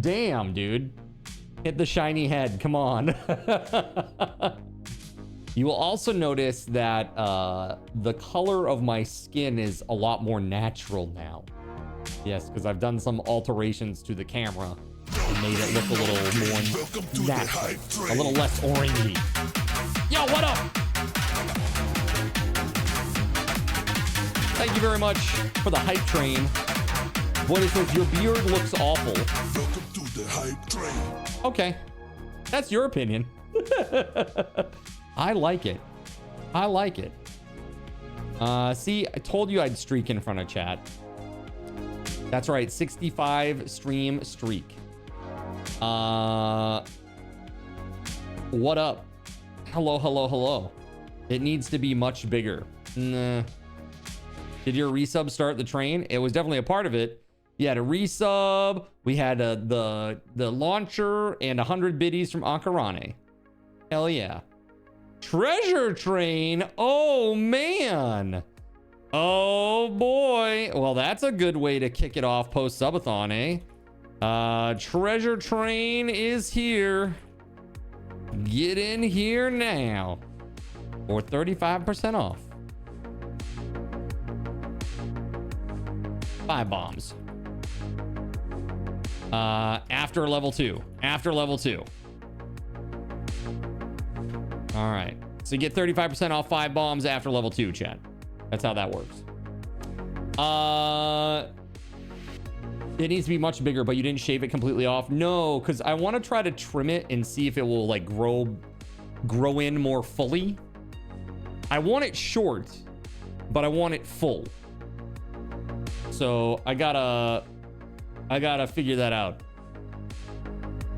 Damn, dude. Hit the shiny head. Come on. You will also notice that the color of my skin is a lot more natural now. Yes, because I've done some alterations to the camera and made it look a little more natural, a little less orangey. Yo, what up? Thank you very much for the hype train. Boy, it says your beard looks awful. Welcome to the hype train. Okay, that's your opinion. I like it. I like it. See, I told you I'd streak in front of chat. That's right, 65 stream streak. What up? Hello, hello, hello. It needs to be much bigger. Nah. Did your resub start the train? It was definitely a part of it. You had a resub. We had the launcher and 100 biddies from Akarane. Hell yeah. Treasure train. Oh man. Oh boy. Well, that's a good way to kick it off post subathon, eh? Treasure train is here. Get in here now. Or 35% off. 5 bombs. After level 2. After level 2. All right. So you get 35% off 5 bombs after level 2, chat. That's how that works. It needs to be much bigger, but you didn't shave it completely off. No, because I want to try to trim it and see if it will like grow in more fully. I want it short, but I want it full. So I gotta figure that out.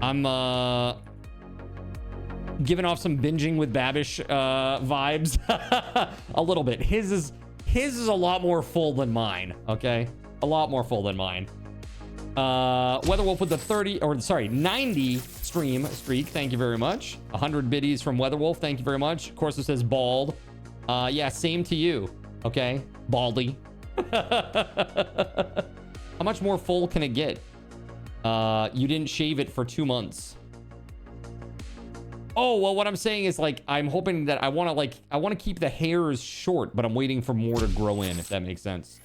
I'm giving off some binging with Babish vibes a little bit. His is a lot more full than mine. Okay, a lot more full than mine. WeatherWolf with the 90 stream streak. Thank you very much. 100 biddies from WeatherWolf. Thank you very much. Of course, it says bald. Yeah, same to you. Okay, baldy. How much more full can it get? You didn't shave it for 2 months. Oh, well, what I'm saying is like, I'm hoping that I want to keep the hairs short, but I'm waiting for more to grow in, if that makes sense.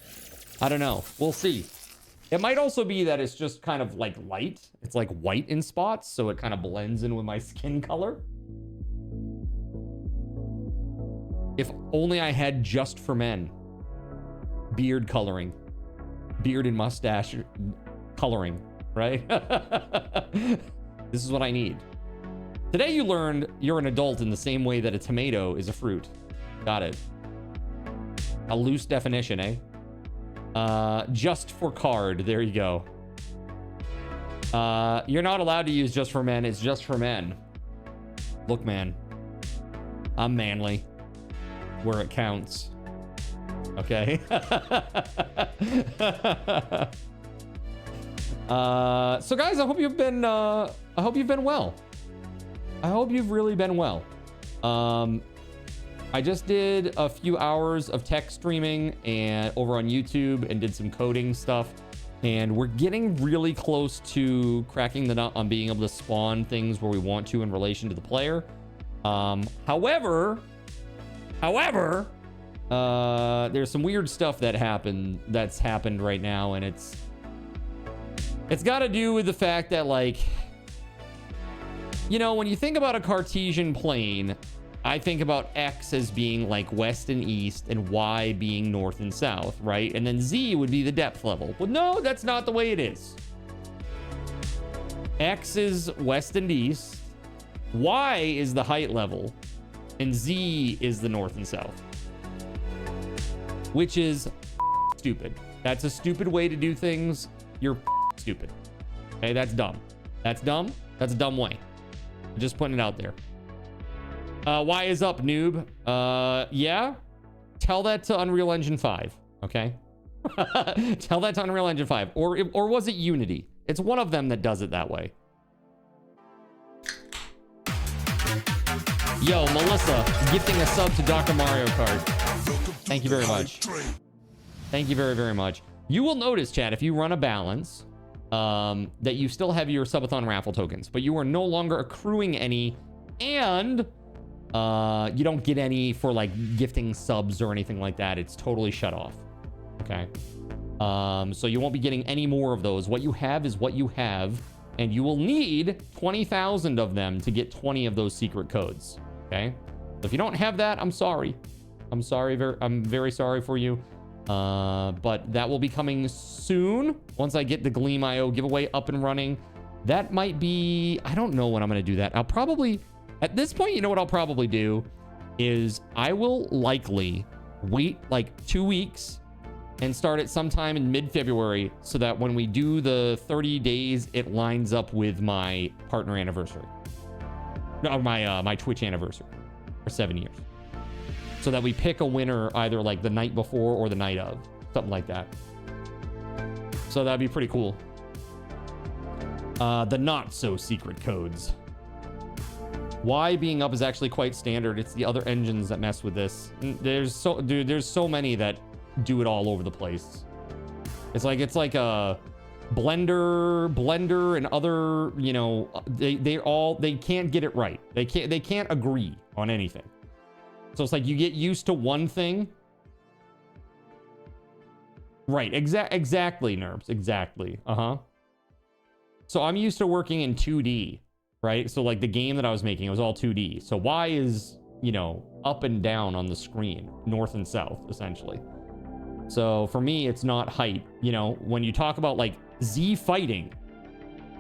I don't know. We'll see. It might also be that it's just kind of like light. It's like white in spots, so it kind of blends in with my skin color. If only I had just for men. Beard coloring. Beard and mustache coloring, right? This is what I need. Today you learned you're an adult in the same way that a tomato is a fruit. Got it. A loose definition, eh? Just for card. There you go. You're not allowed to use just for men. It's just for men. Look, man. I'm manly. Where it counts. Okay. So guys, I hope you've been well. I hope you've really been well. I just did a few hours of tech streaming and over on YouTube and did some coding stuff, and we're getting really close to cracking the nut on being able to spawn things where we want to in relation to the player. However, there's some weird stuff that's happened right now, and it's got to do with the fact that, like, you know, when you think about a Cartesian plane, I think about X as being like west and east and Y being north and south, right? And then Z would be the depth level. Well, no, that's not the way it is. X is west and east, Y is the height level, and Z is the north and south. Which is stupid. That's a stupid way to do things. You're stupid. Okay, that's dumb. That's dumb. That's a dumb way. Just putting it out there. Y is up, noob. Yeah. Tell that to Unreal Engine 5, okay? Tell that to Unreal Engine 5. Or was it Unity? It's one of them that does it that way. Yo, Melissa, gifting a sub to Dr. Mario Kart. Thank you very much. Thank you very, very much. You will notice, chat, if you run a balance, that you still have your subathon raffle tokens, but you are no longer accruing any, and you don't get any for like gifting subs or anything like that. It's totally shut off. Okay. So you won't be getting any more of those. What you have is what you have, and you will need 20,000 of them to get 20 of those secret codes. Okay. So if you don't have that, I'm sorry. I'm sorry. I'm very sorry for you. But that will be coming soon once I get the Gleam.io giveaway up and running. That might be, I don't know when I'm going to do that. I'll probably, at this point, you know what I'll probably do is I will likely wait like 2 weeks and start it sometime in mid-February so that when we do the 30 days, it lines up with my partner anniversary. No, my Twitch anniversary for 7 years. So that we pick a winner either like the night before or the night of, something like that. So that'd be pretty cool. The not so secret codes. Why being up is actually quite standard. It's the other engines that mess with this. There's so many that do it all over the place. It's like a Blender and other, you know, they can't get it right. They can't agree on anything. So it's like you get used to one thing. Right, exactly, Nerbs, exactly. So I'm used to working in 2D, right? So like the game that I was making, it was all 2D. So Y is, you know, up and down on the screen, north and south, essentially. So for me, it's not height. You know, when you talk about like Z fighting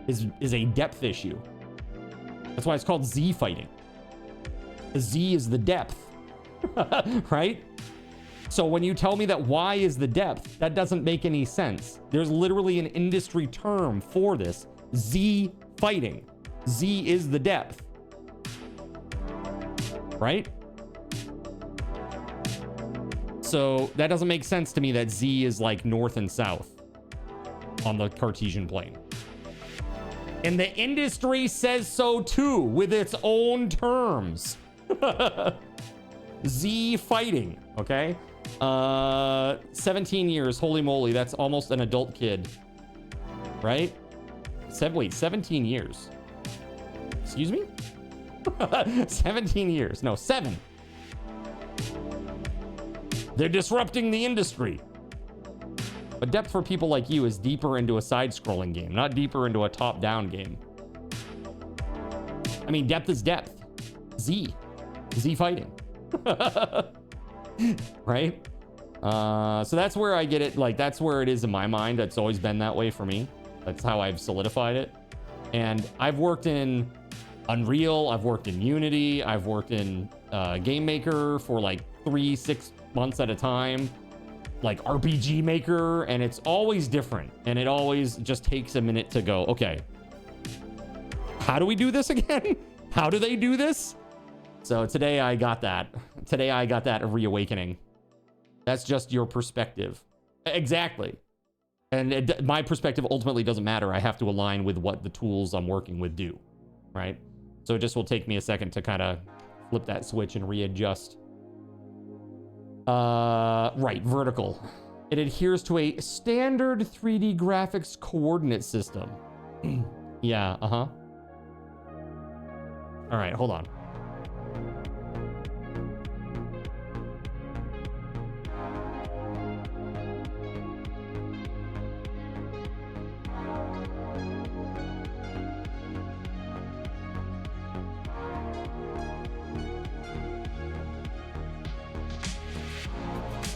is a depth issue. That's why it's called Z fighting. The Z is the depth. Right? So when you tell me that Y is the depth, that doesn't make any sense. There's literally an industry term for this. Z fighting. Z is the depth. Right? So that doesn't make sense to me that Z is like north and south on the Cartesian plane. And the industry says so too with its own terms. Z fighting, okay? 17 years, holy moly, that's almost an adult kid. Right? Wait, 17 years. Excuse me? 17 years. No, 7. They're disrupting the industry. But depth for people like you is deeper into a side-scrolling game, not deeper into a top-down game. I mean, depth is depth. Z fighting. Right? So that's where I get it. Like, that's where it is in my mind. It's always been that way for me. That's how I've solidified it. And I've worked in Unreal. I've worked in Unity. I've worked in Game Maker for like 3-6 months at a time. Like RPG Maker. And it's always different. And it always just takes a minute to go, okay, how do we do this again? How do they do this? So today I got that. Today I got that reawakening. That's just your perspective. Exactly. And my perspective ultimately doesn't matter. I have to align with what the tools I'm working with do. Right? So it just will take me a second to kind of flip that switch and readjust. Right, vertical. It adheres to a standard 3D graphics coordinate system. Yeah, All right, hold on.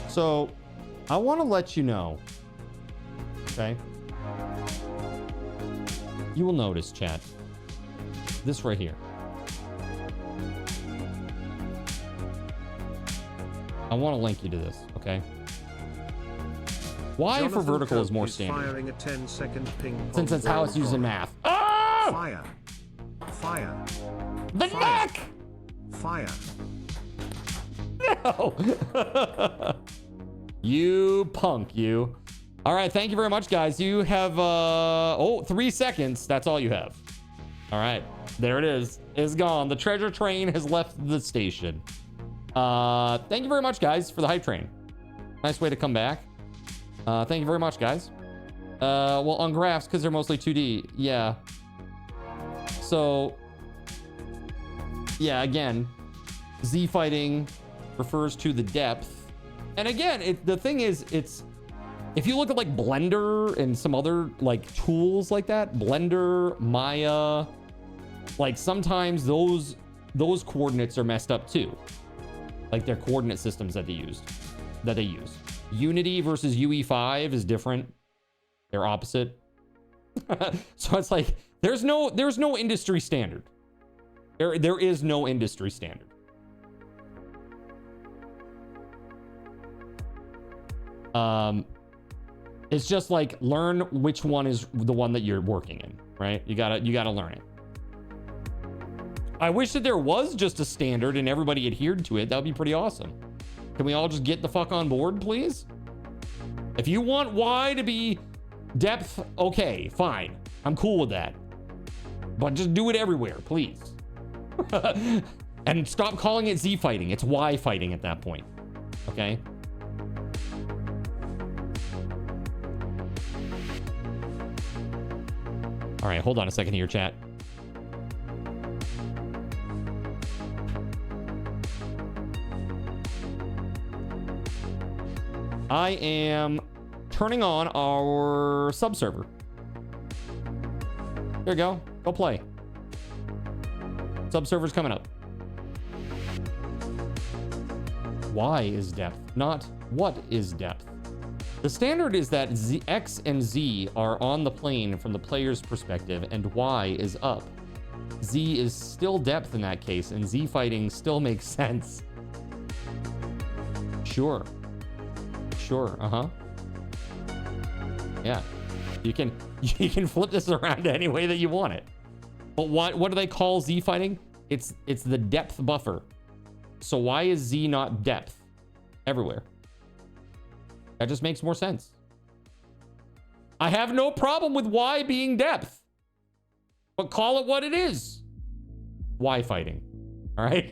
So, I want to let you know, okay? You will notice, chat, this right here. I want to link you to this, okay? Why Jonathan for vertical is more is standard? firing a 10-second ping Since pong that's how it's used in ball. math. Ah! Fire. Fire. The Fire. neck! Fire. No! You punk, you. All right, thank you very much, guys. You have, 3 seconds. That's all you have. All right, there it is. It's gone. The treasure train has left the station. Thank you very much, guys, for the hype train. Nice way to come back. Thank you very much, guys. Well, on graphs, because they're mostly 2D. Yeah. So, yeah, again, Z fighting refers to the depth. And again, the thing is, if you look at like Blender and some other like tools like that, Blender, Maya, like sometimes those coordinates are messed up too. Like their coordinate systems that they use. Unity versus UE5 is different. They're opposite. So it's like there's no industry standard. There is no industry standard. It's just like learn which one is the one that you're working in, right? You gotta learn it. I wish that there was just a standard and everybody adhered to it. That would be pretty awesome. Can we all just get the fuck on board, please? If you want Y to be depth, okay, fine. I'm cool with that. But just do it everywhere, please. And stop calling it Z fighting. It's Y fighting at that point. Okay? All right, hold on a second here, chat. I am turning on our subserver. There you go. Go play. Subserver's coming up. Y is depth, not what is depth. The standard is that X and Z are on the plane from the player's perspective, and Y is up. Z is still depth in that case, and Z fighting still makes sense. Sure. Uh-huh. Yeah. You can flip this around any way that you want it. But what do they call Z fighting? It's the depth buffer. So why is Z not depth everywhere? That just makes more sense. I have no problem with Y being depth, but call it what it is. Y fighting. All right.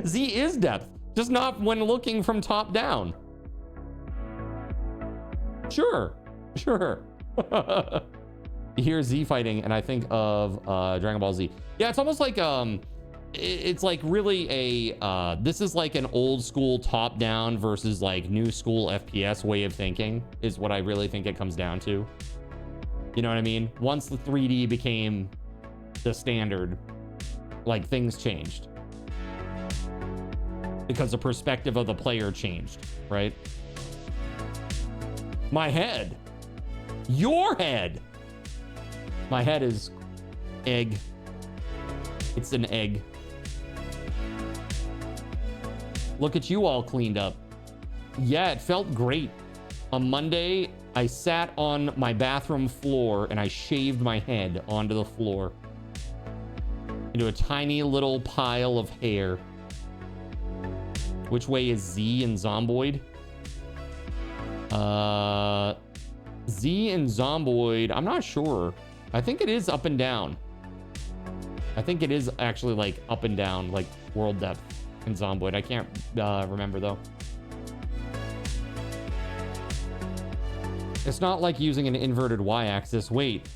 Z is depth, just not when looking from top down. Sure. You hear Z fighting and I think of Dragon Ball Z. Yeah, it's almost like it's like really a this is like an old school top down versus like new school FPS way of thinking is what I really think it comes down to. You know what I mean? Once the 3D became the standard, like things changed because the perspective of the player changed, right? My head. Your head. My head is egg. It's an egg. Look at you all cleaned up. Yeah, it felt great. On Monday, I sat on my bathroom floor and I shaved my head onto the floor into a tiny little pile of hair. Which way is Z and Zomboid? Z and Zomboid, I'm not sure. I think it is up and down. I think it is actually like up and down, like world depth in Zomboid. I can't remember though. It's not like using an inverted y-axis. Wait,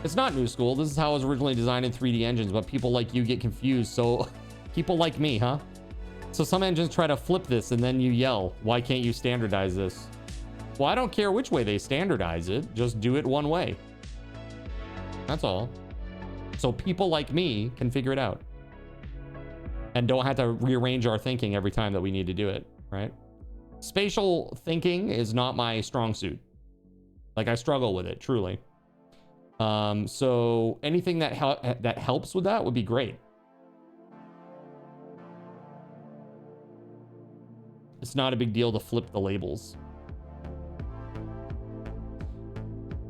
it's not new school. This is how it was originally designed in 3D engines, but people like you get confused. So people like me, huh? So some engines try to flip this and then you yell, why can't you standardize this? Well, I don't care which way they standardize it. Just do it one way. That's all. So people like me can figure it out and don't have to rearrange our thinking every time that we need to do it, right? Spatial thinking is not my strong suit. Like I struggle with it, truly. So anything that helps with that would be great. It's not a big deal to flip the labels.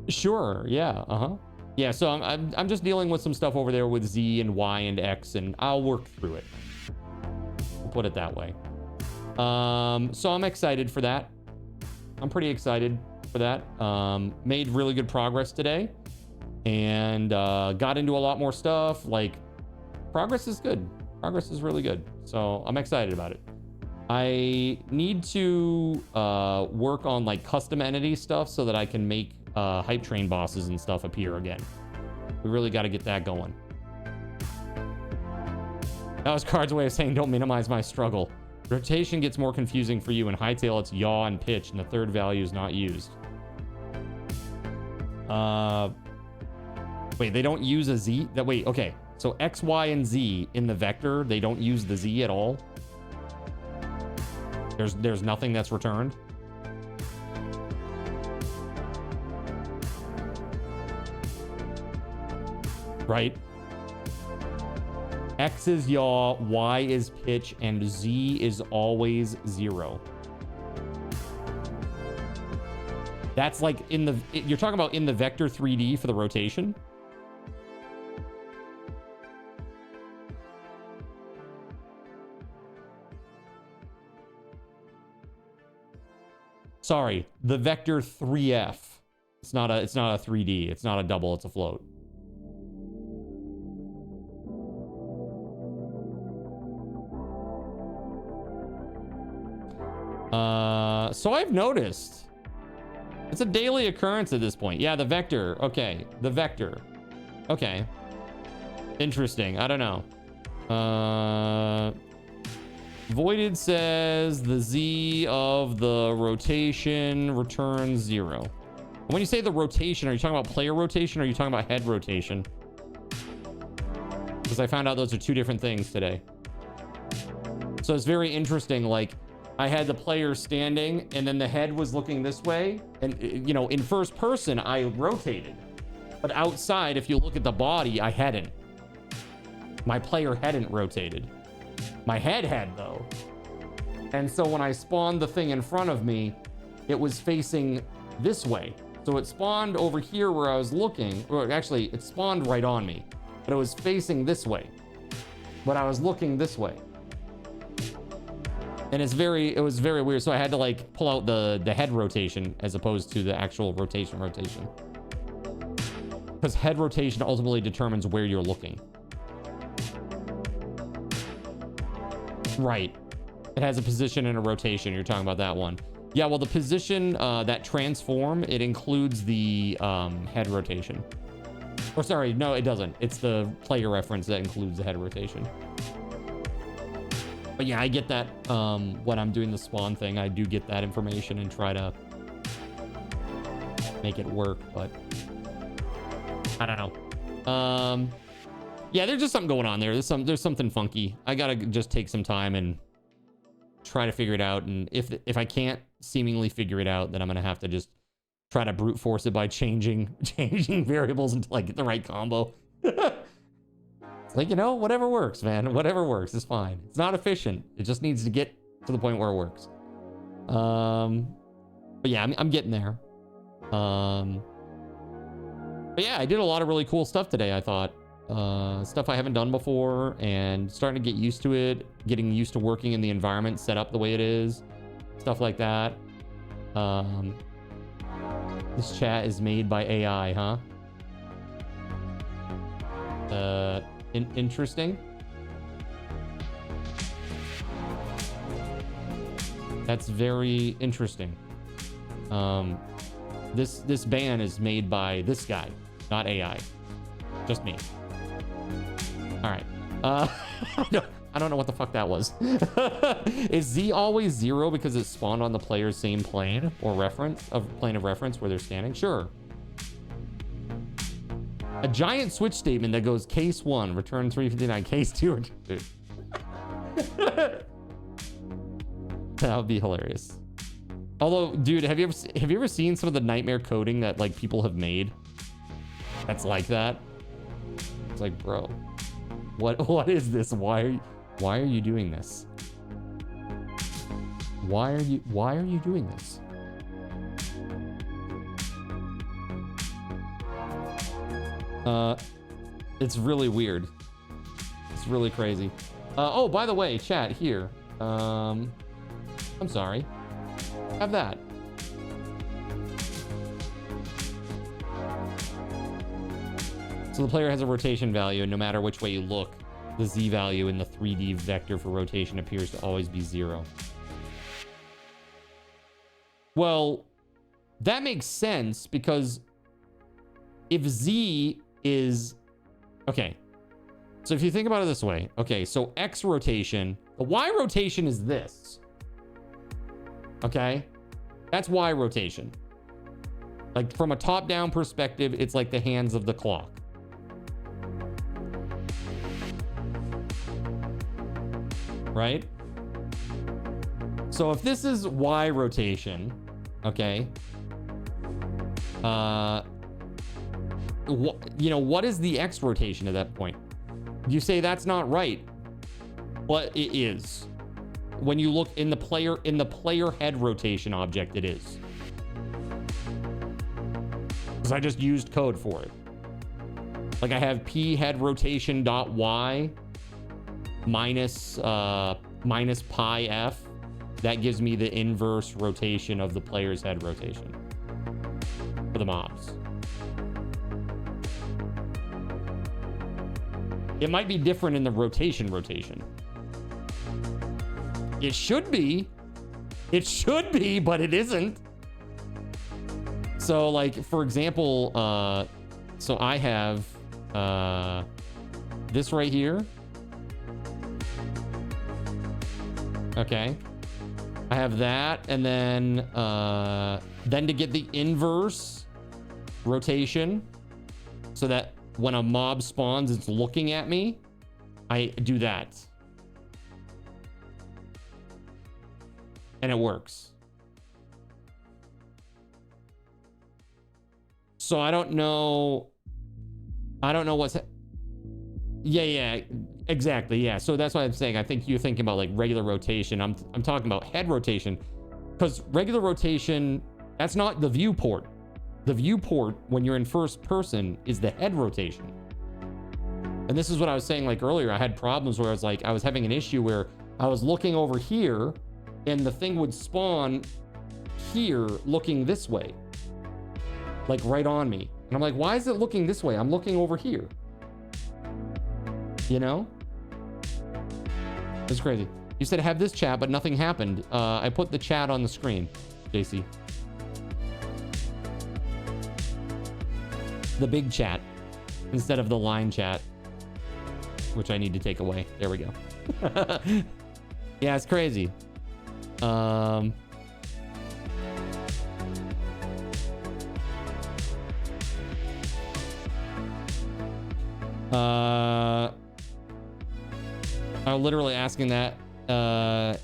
Sure, yeah, yeah, so I'm just dealing with some stuff over there with Z and Y and X, and I'll work through it. We'll put it that way. So I'm excited for that. I'm pretty excited for that. Made really good progress today, and got into a lot more stuff. Like, progress is good. Progress is really good. So I'm excited about it. I need to work on like custom entity stuff so that I can make hype train bosses and stuff appear again. We really got to get that going. That was Card's way of saying don't minimize my struggle. Rotation gets more confusing for you. In Hytale, it's yaw and pitch, and the third value is not used. Wait, they don't use a Z? Wait, okay. So X, Y, and Z in the vector, they don't use the Z at all? There's nothing that's returned? Right? X is yaw, Y is pitch, and Z is always 0. That's like in the... You're talking about in the vector 3D for the rotation? Sorry, the vector 3F. It's not a 3D. It's not a double, it's a float. So I've noticed it's a daily occurrence at this point. Yeah, the vector. Okay, the vector. Okay. Interesting. I don't know. Voided says the Z of the rotation returns 0. When you say the rotation, are you talking about player rotation or are you talking about head rotation? Because I found out those are two different things today. So it's very interesting. Like, I had the player standing and then the head was looking this way. And, you know, in first person, I rotated. But outside, if you look at the body, I hadn't. My player hadn't rotated. My head had, though. And so when I spawned the thing in front of me, it was facing this way. So it spawned over here where I was looking, or actually it spawned right on me, but it was facing this way. But I was looking this way. And it was very weird. So I had to like pull out the head rotation as opposed to the actual rotation. Because head rotation ultimately determines where you're looking. Right. It has a position and a rotation. You're talking about that one. Yeah, well, the position, that transform, it includes the head rotation. Or sorry, no, it doesn't. It's the player reference that includes the head rotation. But yeah, I get that when I'm doing the spawn thing, I do get that information and try to make it work, but I don't know. Yeah, there's just something going on there. There's something funky. I gotta just take some time and try to figure it out. And if I can't seemingly figure it out, then I'm gonna have to just try to brute force it by changing variables until I get the right combo. It's like, you know, whatever works, man. Whatever works is fine. It's not efficient. It just needs to get to the point where it works. But yeah, I'm getting there. But yeah, I did a lot of really cool stuff today, I thought. Stuff I haven't done before and starting to get used to it, getting used to working in the environment set up the way it is, stuff like that. This chat is made by AI, huh? Interesting. That's very interesting. This band is made by this guy, not AI. Just me. All right. I don't know what the fuck that was. Is Z always 0 because it's spawned on the player's same plane or plane of reference where they're standing? Sure. A giant switch statement that goes case 1, return 359, case 2. Dude. That would be hilarious. Although, dude, have you ever seen some of the nightmare coding that like people have made? That's like that. It's like, bro, what is this? Why are you doing this? Why are you doing this? It's really weird. It's really crazy. Oh, by the way, chat here. I'm sorry. Have that. So the player has a rotation value, and no matter which way you look, the Z value in the 3D vector for rotation appears to always be 0. Well, that makes sense because if Z is... Okay. So if you think about it this way. Okay, so X rotation. The Y rotation is this. Okay? That's Y rotation. Like from a top-down perspective, it's like the hands of the clock. Right? So if this is Y rotation, okay, what is the X rotation at that point? You say that's not right, but it is. When you look in the player head rotation object, it is. Because I just used code for it. Like I have p head rotation dot y minus pi f. That gives me the inverse rotation of the player's head rotation for the mobs. It might be different in the rotation. It should be. It should be, but it isn't. So like, for example, so I have this right here. Okay. I have that, and then to get the inverse rotation, so that when a mob spawns, it's looking at me, I do that. And it works. So I don't know what's... Yeah, exactly, yeah. So that's what I'm saying. I think you're thinking about like regular rotation. I'm talking about head rotation, because regular rotation, that's not the viewport. The viewport when you're in first person is the head rotation. And this is what I was saying like earlier. I had problems where I was having an issue where I was looking over here and the thing would spawn here looking this way, like right on me. And I'm like, why is it looking this way? I'm looking over here. You know? It's crazy. You said have this chat, but nothing happened. I put the chat on the screen, JC. The big chat instead of the line chat, which I need to take away. There we go. Yeah, it's crazy. I was literally asking that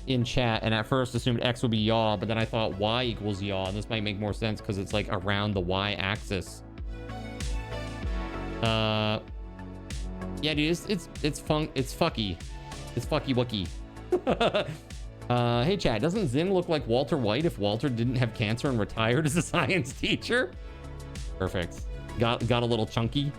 in chat, and at first assumed X would be yaw, but then I thought Y equals yaw, and this might make more sense because it's like around the Y axis. Yeah, dude, it's fucky. It's fucky wucky. Hey chat, doesn't Zin look like Walter White if Walter didn't have cancer and retired as a science teacher? Perfect. Got a little chunky.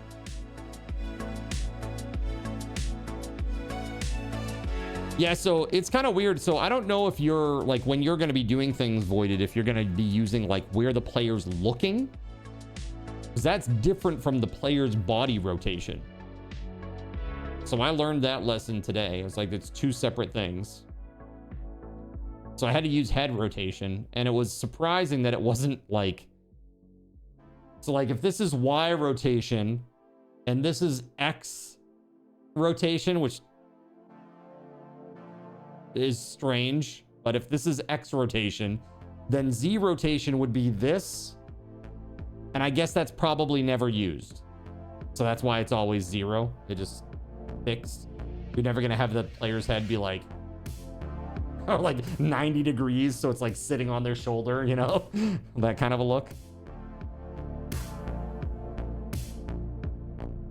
Yeah, so it's kind of weird. So I don't know if you're like, when you're going to be doing things Voided, if you're going to be using like where the player's looking, because that's different from the player's body rotation. So I learned that lesson today. It's like, it's two separate things. So I had to use head rotation, and it was surprising that it wasn't like, so like if this is Y rotation and this is X rotation, which is strange, but if this is X rotation, then Z rotation would be this, and I guess that's probably never used, so that's why it's always 0. It just fixed. You're never gonna have the player's head be like, or like 90 degrees, so it's like sitting on their shoulder, you know, that kind of a look.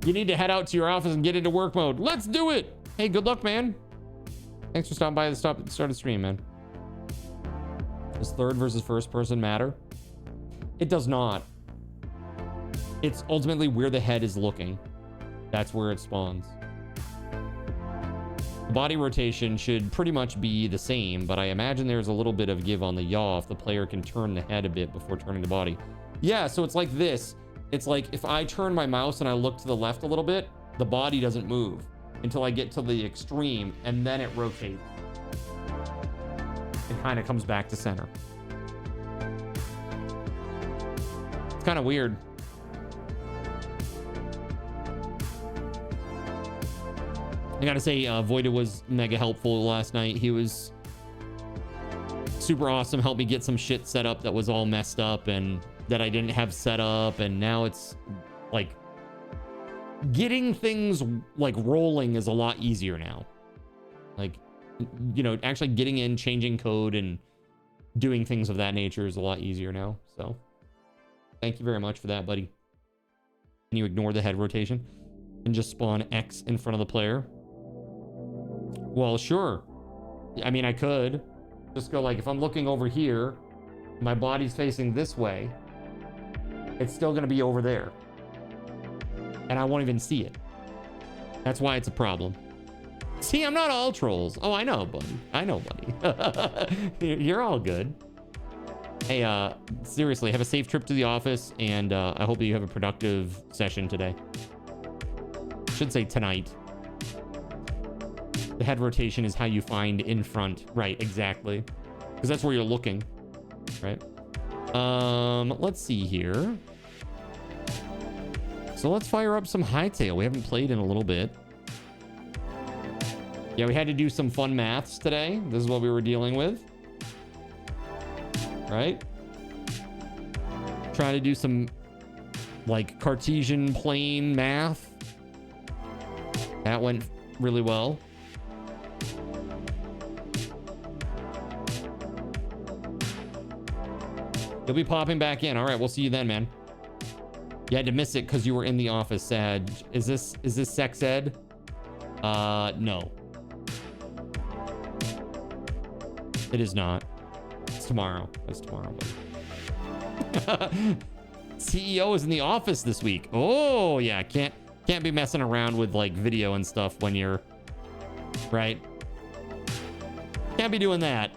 You need to head out to your office and get into work mode. Let's do it. Hey, good luck, man. Thanks for stopping by the start of the stream, man. Does third versus first person matter? It does not. It's ultimately where the head is looking. That's where it spawns. The body rotation should pretty much be the same, but I imagine there's a little bit of give on the yaw if the player can turn the head a bit before turning the body. Yeah, so it's like this. It's like if I turn my mouse and I look to the left a little bit, the body doesn't move until I get to the extreme, and then it rotates. It kind of comes back to center. Kind of weird. I gotta say, Voida was mega helpful last night. He was super awesome. Helped me get some shit set up that was all messed up and that I didn't have set up. And now it's like getting things like rolling is a lot easier now. Like, you know, actually getting in, changing code and doing things of that nature is a lot easier now. So thank you very much for that, buddy. Can you ignore the head rotation and just spawn X in front of the player? Well, sure. I mean, I could just go like, if I'm looking over here, my body's facing this way, it's still going to be over there. And I won't even see it. That's why it's a problem. See, I'm not all trolls. Oh, I know, buddy. I know, buddy. You're all good. Hey, seriously, have a safe trip to the office, and I hope you have a productive session today. Should say tonight. The head rotation is how you find in front. Right, exactly. Because that's where you're looking. Right? Let's see here. So let's fire up some Hytale. We haven't played in a little bit. Yeah, we had to do some fun maths today. This is what we were dealing with. Right? Try to do some like Cartesian plane math. That went really well. You'll be popping back in. All right, we'll see you then, man. You had to miss it because you were in the office, Sad. Is this sex ed? No. It is not. It's tomorrow. It's tomorrow. CEO is in the office this week. Oh yeah, can't be messing around with like video and stuff when you're right. Can't be doing that.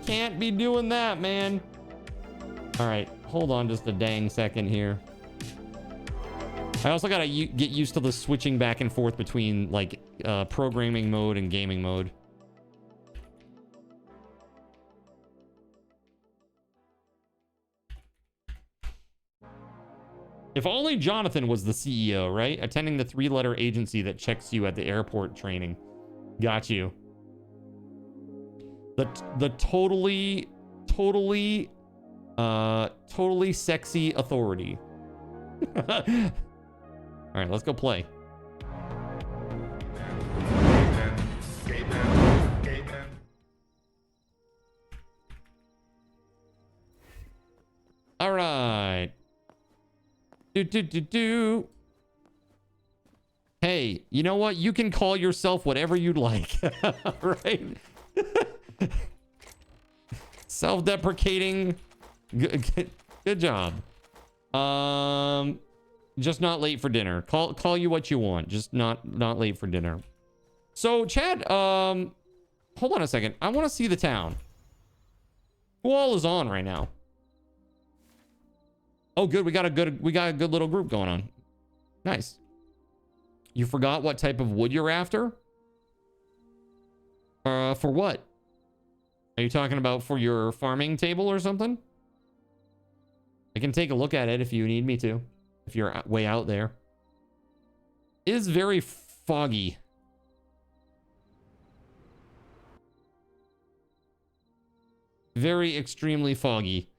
Can't be doing that, man. All right, hold on just a dang second here. I also gotta get used to the switching back and forth between like programming mode and gaming mode. If only Jonathan was the CEO, right? Attending the 3-letter agency that checks you at the airport training. Got you. The totally sexy authority. All right, let's go play. All right. Do. Hey, you know what? You can call yourself whatever you'd like. Right? Self-deprecating. Good job. Just not late for dinner. Call you what you want. Just not late for dinner. So, Chad, hold on a second. I want to see the town. Who all is on right now? Oh, good. We got a good little group going on. Nice. You forgot what type of wood you're after? For what? Are you talking about for your farming table or something? I can take a look at it if you need me to. If you're way out there. It is very foggy. Very extremely foggy.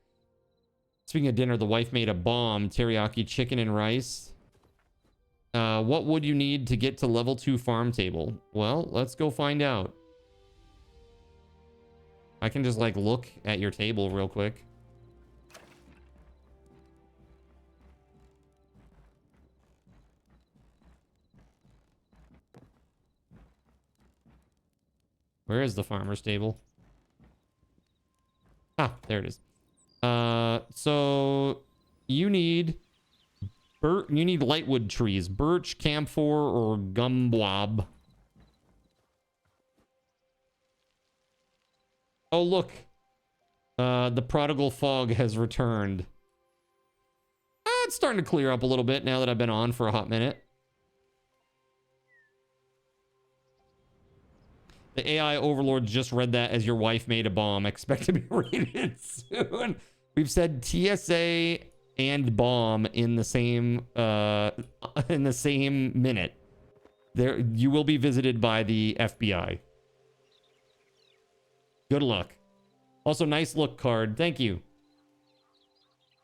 Speaking of dinner, the wife made a bomb. Teriyaki chicken and rice. What would you need to get to level 2 farm table? Well, let's go find out. I can just like look at your table real quick. Where is the farmer's table? Ah, there it is. So you need lightwood trees, birch, camphor, or gumbob. Oh, look. The prodigal fog has returned. It's starting to clear up a little bit now that I've been on for a hot minute. The AI overlord just read that as your wife made a bomb. Expect to be rated soon. We've said TSA and bomb in the same minute, there you will be visited by the FBI. Good luck. Also, nice look card. Thank you.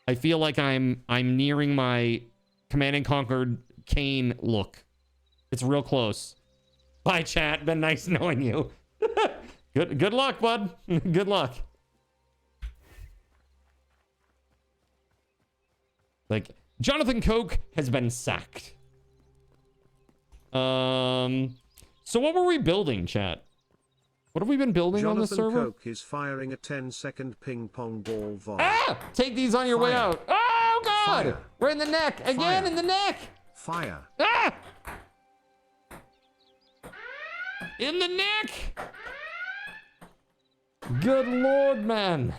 I feel like I'm nearing my Command and Conquer Kane look. It's real close. Bye, chat. Been nice knowing you. Good luck, bud. Good luck. Like, Jonathan Coke has been sacked. So what were we building, chat? What have we been building on the server? Jonathan Coke is firing a 10-second ping pong ball volley. Ah! Take these on your way out. Oh, God! Fire. We're in the neck. Again, Fire. in the neck. Fire. Ah! In the neck. Good Lord, man.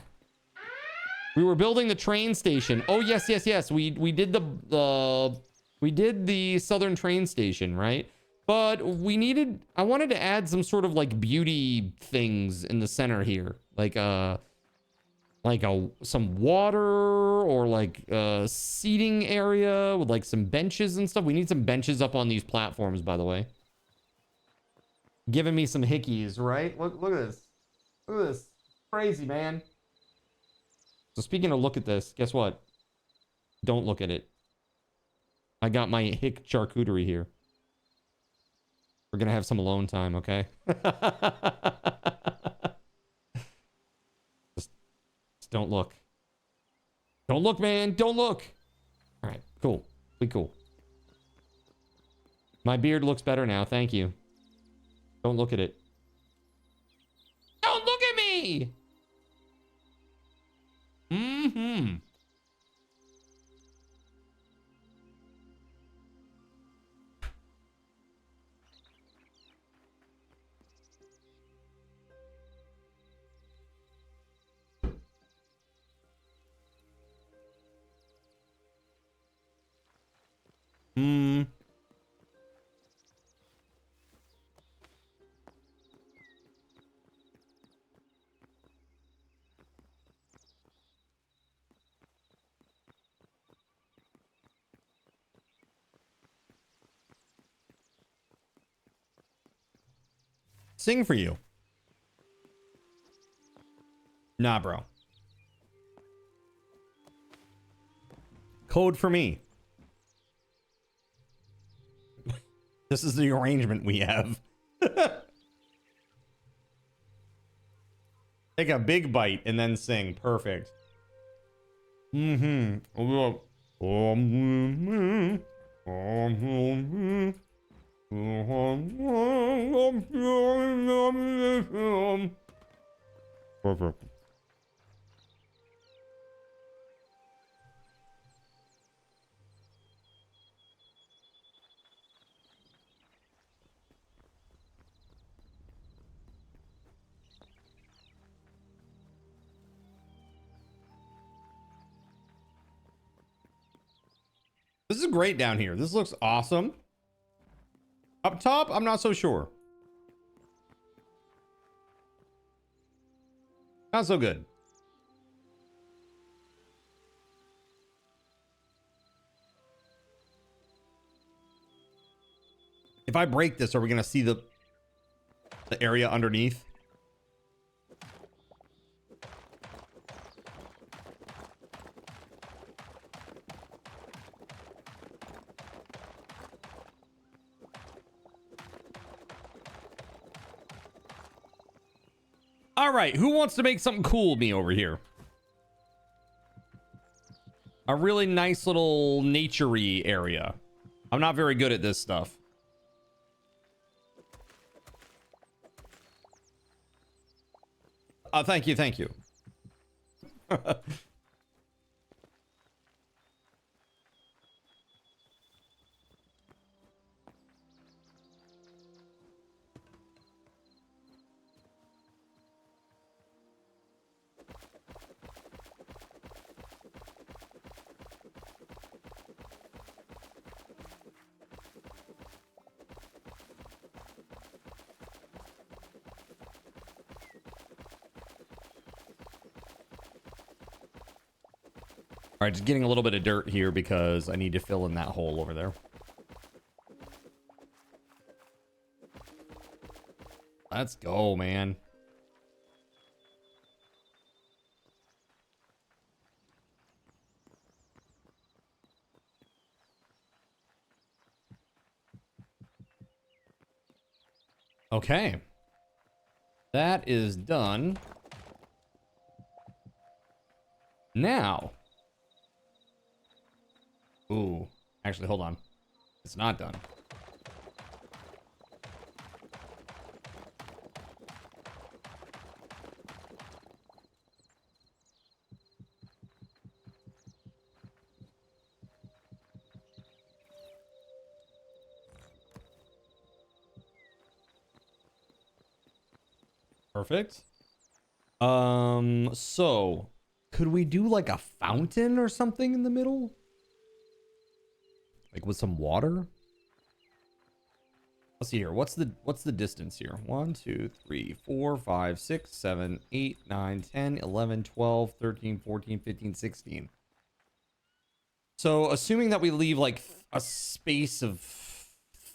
We were building the train station. Oh, yes, yes, yes. We did the southern train station, right? But I wanted to add some sort of like beauty things in the center here. Like some water or like a seating area with like some benches and stuff. We need some benches up on these platforms, by the way. Giving me some hickeys, right? Look at this. Look at this. Crazy, man. So speaking of look at this, guess what? Don't look at it. I got my hick charcuterie here. We're gonna have some alone time, okay? just don't look. Don't look, man. Don't look. All right, cool. Be cool. My beard looks better now. Thank you. Don't look at it. Don't look at me. Mm-hmm. Sing for you. Nah, bro. Code for me. This is the arrangement we have. Take a big bite and then sing. Perfect. Perfect. This is great down here. This looks awesome. Up top, I'm not so sure. Not so good. If I break this, are we going to see the area underneath? All right, who wants to make something cool with me over here? A really nice little nature-y area. I'm not very good at this stuff. Thank you, thank you. All right, just getting a little bit of dirt here because I need to fill in that hole over there. Let's go, man. Okay. That is done. Now. Ooh. Actually, hold on. It's not done. Perfect. So could we do like a fountain or something in the middle? Like with some water? Let's see here. What's the distance here? 1, 2, 3, 4, 5, 6, 7, 8, 9, 10, 11, 12, 13, 14, 15, 16. So assuming that we leave like a space of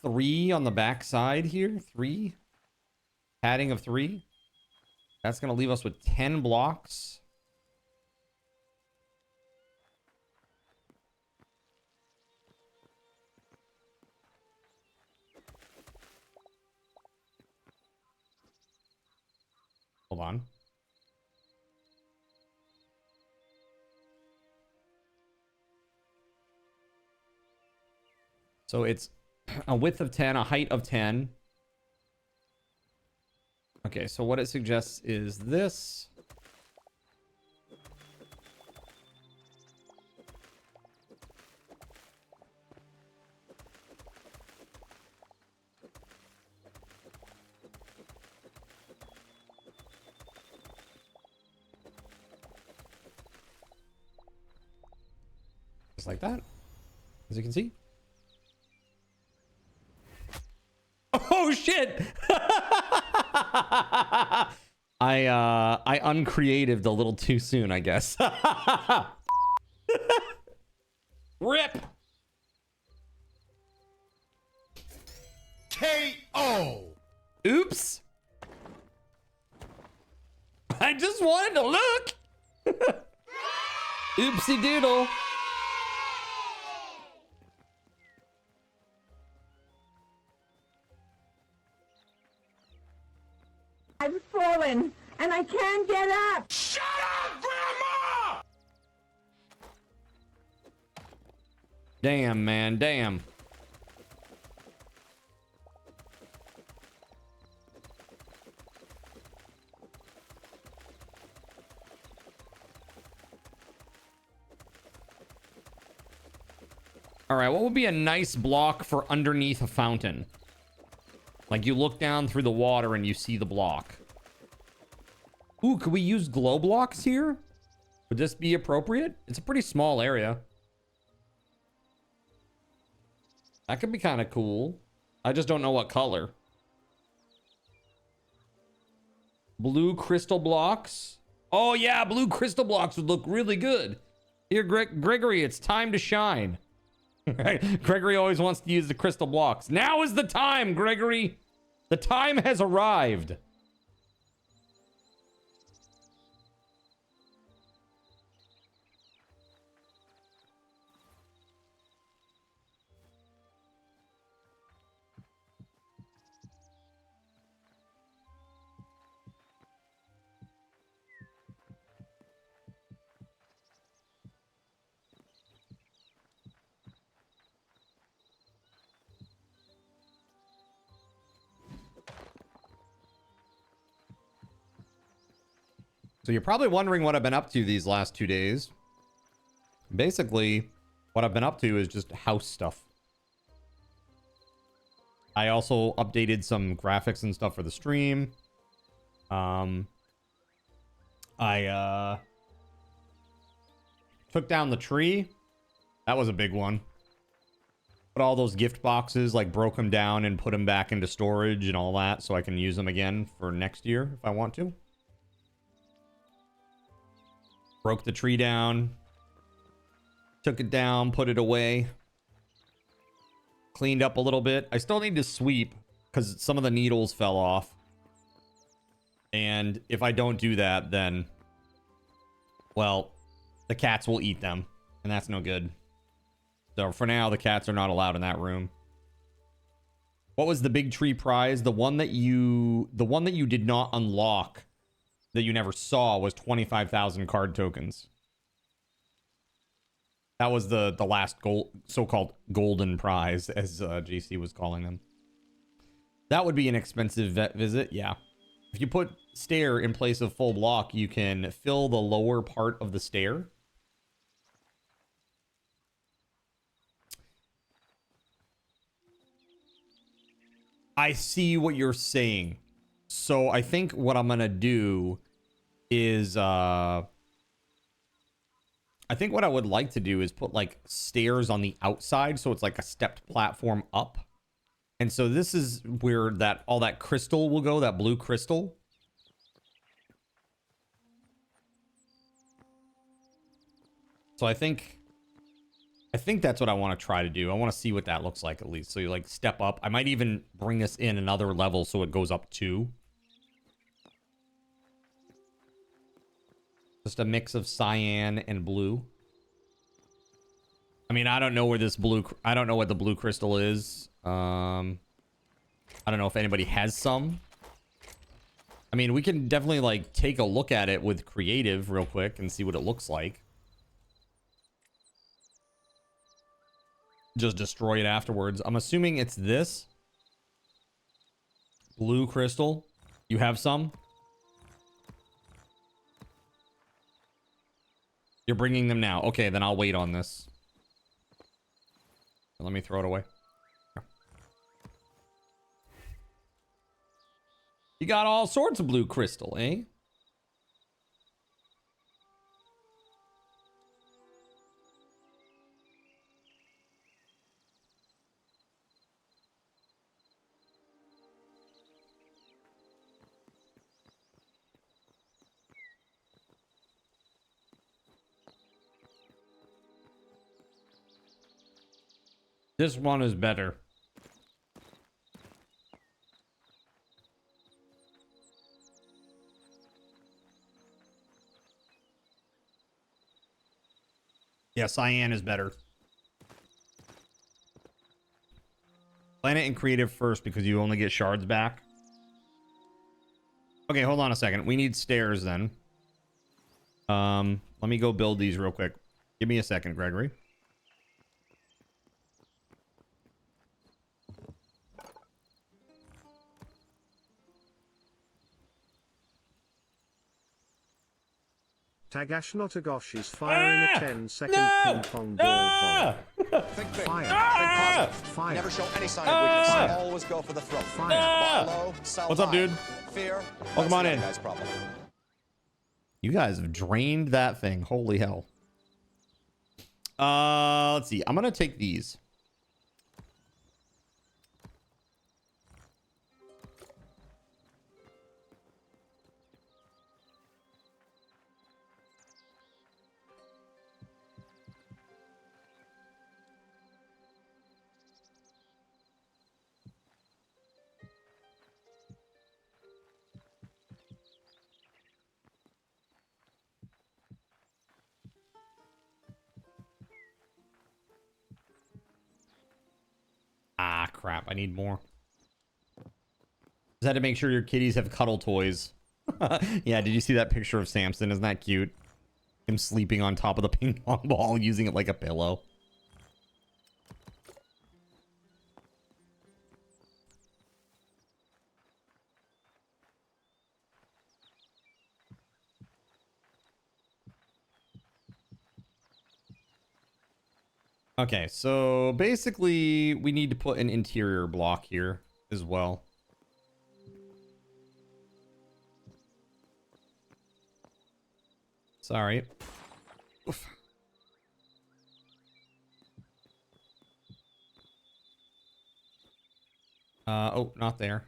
3 on the back side here, 3, padding of 3. That's going to leave us with 10 blocks. Hold on. So it's a width of 10, a height of 10. Okay, so what it suggests is this. Just like that, as you can see. Oh shit! I uncreatived a little too soon, I guess. Rip. KO. Oops. I just wanted to look. Oopsie doodle. I've fallen and I can't get up. Shut up, Grandma! Damn, man, damn. All right, what would be a nice block for underneath a fountain? Like you look down through the water and you see the block. Ooh, could we use glow blocks here? Would this be appropriate? It's a pretty small area. That could be kind of cool. I just don't know what color. Blue crystal blocks. Oh yeah, blue crystal blocks would look really good. Here, Gregory, it's time to shine. Gregory always wants to use the crystal blocks. Now is the time, Gregory. The time has arrived. So you're probably wondering what I've been up to these last 2 days. Basically, what I've been up to is just house stuff. I also updated some graphics and stuff for the stream. I took down the tree. That was a big one. Put all those gift boxes, like broke them down and put them back into storage and all that so I can use them again for next year if I want to. Broke the tree down. Took it down, put it away. Cleaned up a little bit. I still need to sweep because some of the needles fell off. And if I don't do that, then, well, the cats will eat them. And that's no good. So for now, the cats are not allowed in that room. What was the big tree prize? The one that you did not unlock, that you never saw, was 25,000 card tokens. That was the last so-called golden prize, as JC was calling them. That would be an expensive vet visit, yeah. If you put stair in place of full block, you can fill the lower part of the stair. I see what you're saying. So I think what I'm gonna do is I think what I would like to do is put like stairs on the outside, so it's like a stepped platform up. And so this is where all that crystal will go, that blue crystal. So I think that's what I want to try to do. I want to see what that looks like at least. So you like step up. I might even bring this in another level so it goes up 2. Just a mix of cyan and blue. I mean, I don't know where this blue... I don't know what the blue crystal is. I don't know if anybody has some. I mean, we can definitely like take a look at it with creative real quick and see what it looks like. Just destroy it afterwards. I'm assuming it's this blue crystal. You have some? You're bringing them now. Okay, then I'll wait on this. Let me throw it away. You got all sorts of blue crystal, eh? This one is better. Yeah, cyan is better. Planet and creative first because you only get shards back. Okay, hold on a second. We need stairs then. Let me go build these real quick. Give me a second, Gregory. Tagashnotagosh is firing a 10-second ping pong ball. Think big. Fire. Think positive. Fire. Never show any sign of weakness. Always go for the throat. Fire. Buy low, sell What's up, high. dude? Fear. Welcome on that's the in. other guy's problem. You guys have drained that thing. Holy hell. Let's see. I'm gonna take these. Ah, crap. I need more. Just had to make sure your kitties have cuddle toys. Yeah, did you see that picture of Samson? Isn't that cute? Him sleeping on top of the ping pong ball, using it like a pillow. Okay, so basically we need to put an interior block here as well. Sorry. Oof. Oh, not there.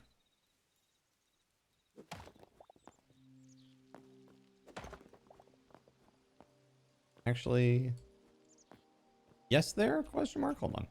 Actually, Yes, there? Question mark. Hold on.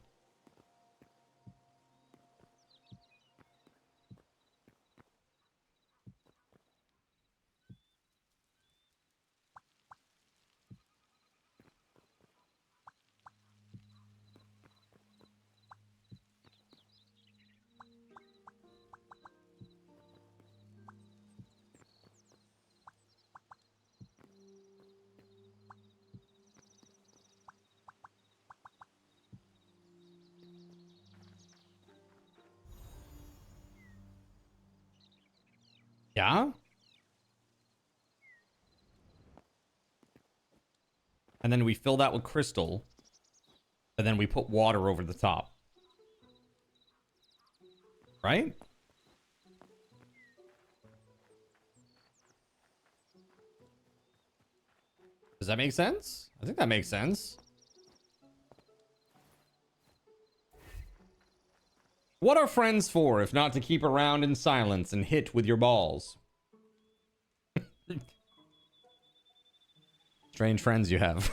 Yeah? And then we fill that with crystal. And then we put water over the top. Right? Does that make sense? I think that makes sense. What are friends for if not to keep around in silence and hit with your balls? Strange friends you have.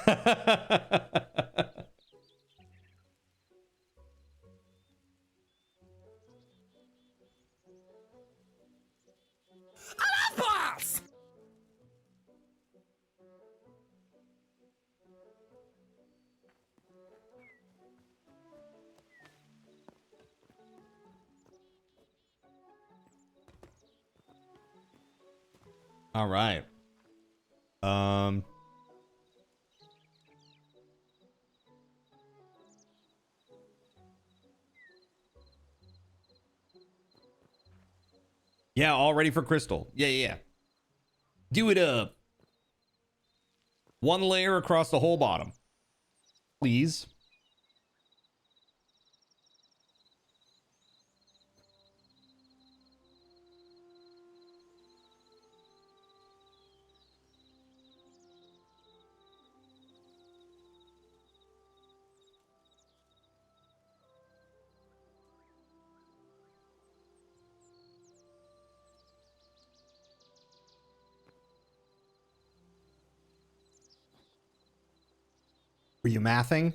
All right. Yeah, all ready for crystal. Yeah. Do it up. One layer across the whole bottom. Please. Were you mathing?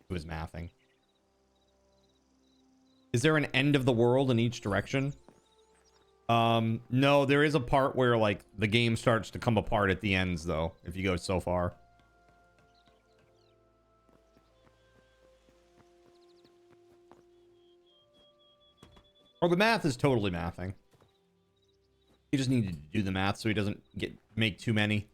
It was mathing. Is there an end of the world in each direction? No, there is a part where like the game starts to come apart at the ends though, if you go so far. Or the math is totally mathing. You just need to do the math so he doesn't make too many.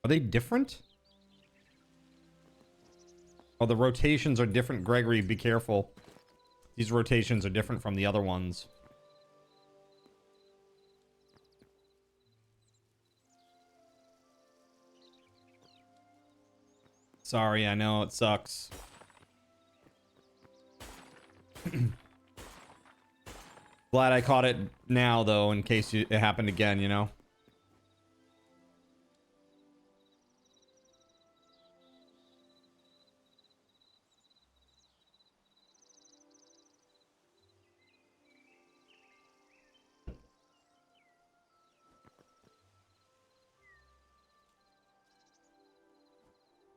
Are they different? Oh, the rotations are different, Gregory. Be careful. These rotations are different from the other ones. Sorry, I know it sucks. Glad I caught it now, though, in case it happened again, you know?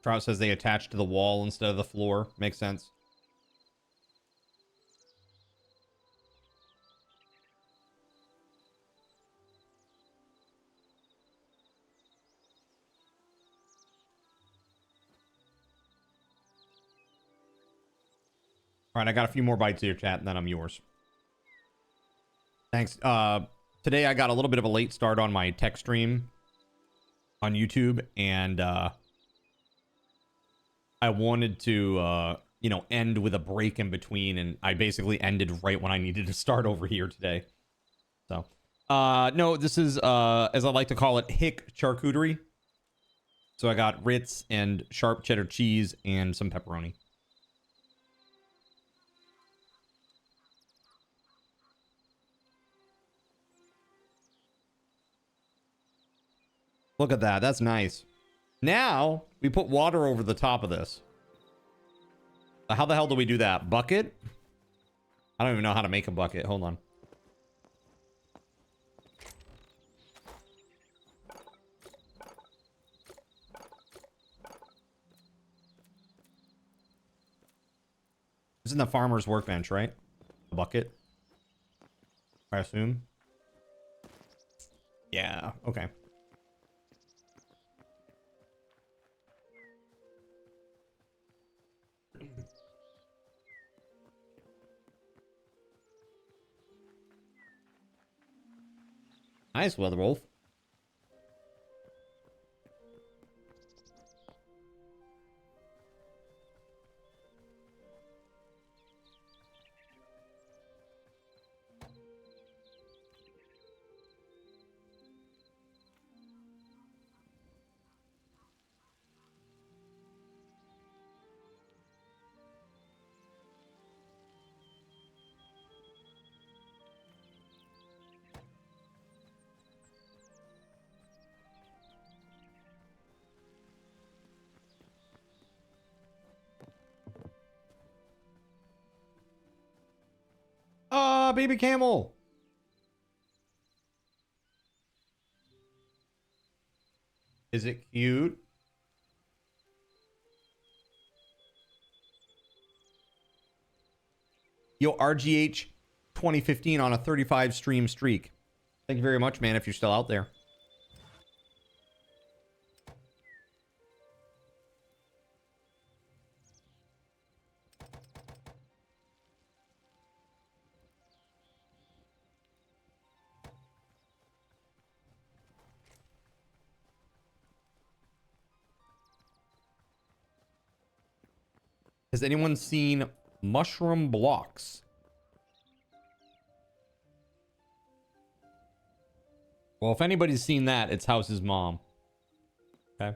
Trout says they attach to the wall instead of the floor. Makes sense. All right, I got a few more bites of your chat, and then I'm yours. Thanks. Today I got a little bit of a late start on my tech stream on YouTube, and I wanted to, you know, end with a break in between, and I basically ended right when I needed to start over here today. So, no, this is, as I like to call it, hick charcuterie. So I got Ritz and sharp cheddar cheese and some pepperoni. Look at that. That's nice. Now we put water over the top of this. How the hell do we do that? Bucket? I don't even know how to make a bucket. Hold on. This is in the farmer's workbench, right? A bucket. I assume. Yeah, okay. Nice, WeatherWolf. Baby camel. Is it cute? Yo, RGH 2015 on a 35 stream streak. Thank you very much, man, if you're still out there. Has anyone seen Mushroom Blocks? Well, if anybody's seen that, it's House's mom. Okay.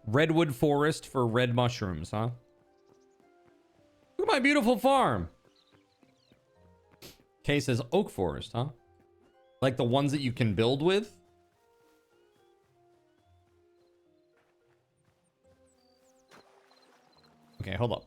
Redwood forest for red mushrooms, huh? Look at my beautiful farm. Kay says oak forest, huh? Like the ones that you can build with? Okay, hold up.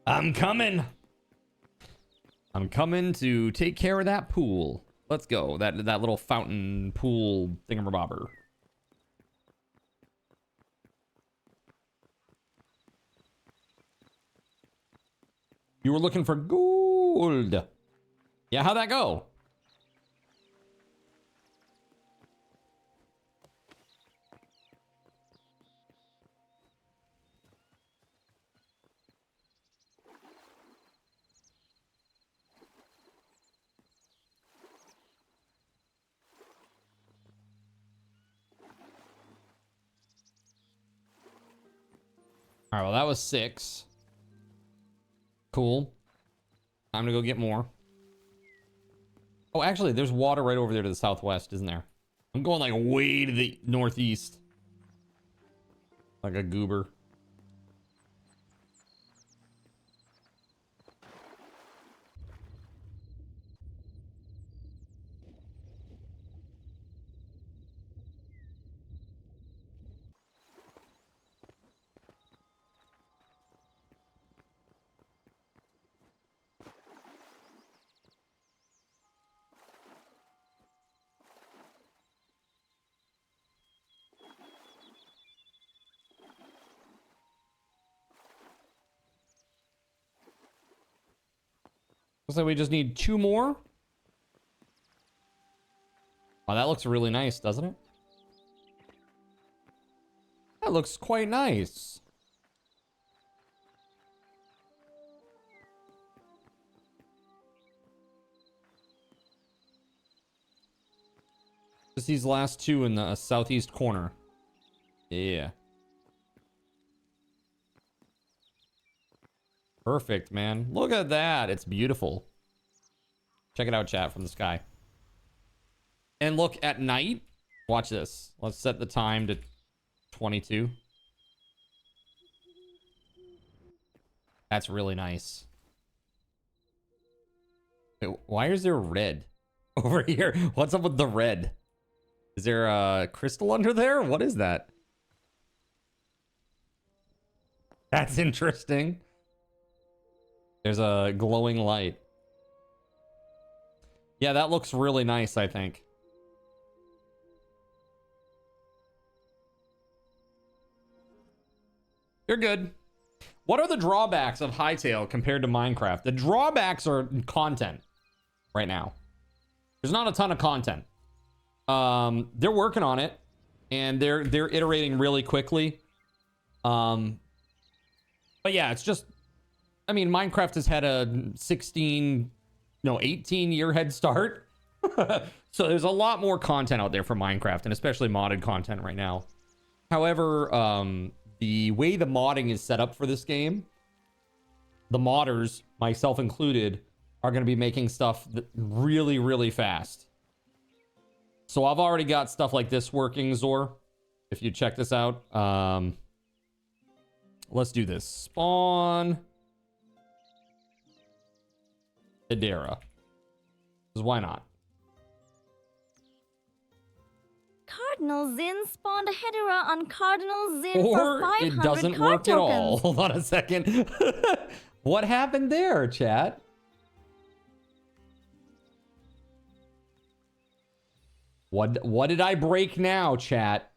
I'm coming. I'm coming to take care of that pool. Let's go. That little fountain pool thingamabobber. You were looking for gold. Yeah, how'd that go? All right, well, that was 6. Cool. Time to go get more. Oh, actually, there's water right over there to the southwest, isn't there? I'm going like way to the northeast. Like a goober. Looks like we just need 2 more. Oh, that looks really nice, doesn't it? That looks quite nice. Just these last two in the southeast corner. Yeah. Perfect, man. Look at that. It's beautiful. Check it out, chat, from the sky. And look, at night, watch this. Let's set the time to 22. That's really nice. Wait, why is there red over here? What's up with the red? Is there a crystal under there? What is that? That's interesting. There's a glowing light. Yeah, that looks really nice, I think. You're good. What are the drawbacks of Hytale compared to Minecraft? The drawbacks are content right now. There's not a ton of content. They're working on it, and they're iterating really quickly. But yeah, it's just, I mean, Minecraft has had a 18-year head start. So there's a lot more content out there for Minecraft, and especially modded content right now. However, the way the modding is set up for this game, the modders, myself included, are going to be making stuff really, really fast. So I've already got stuff like this working, Zor. If you check this out. Let's do this. Spawn Hedera. Because why not? Cardinal Zin spawned a Hedera on Cardinal Zin Or for 500 it doesn't card work at all. tokens. Hold on a second. What happened there, chat? What did I break now, chat?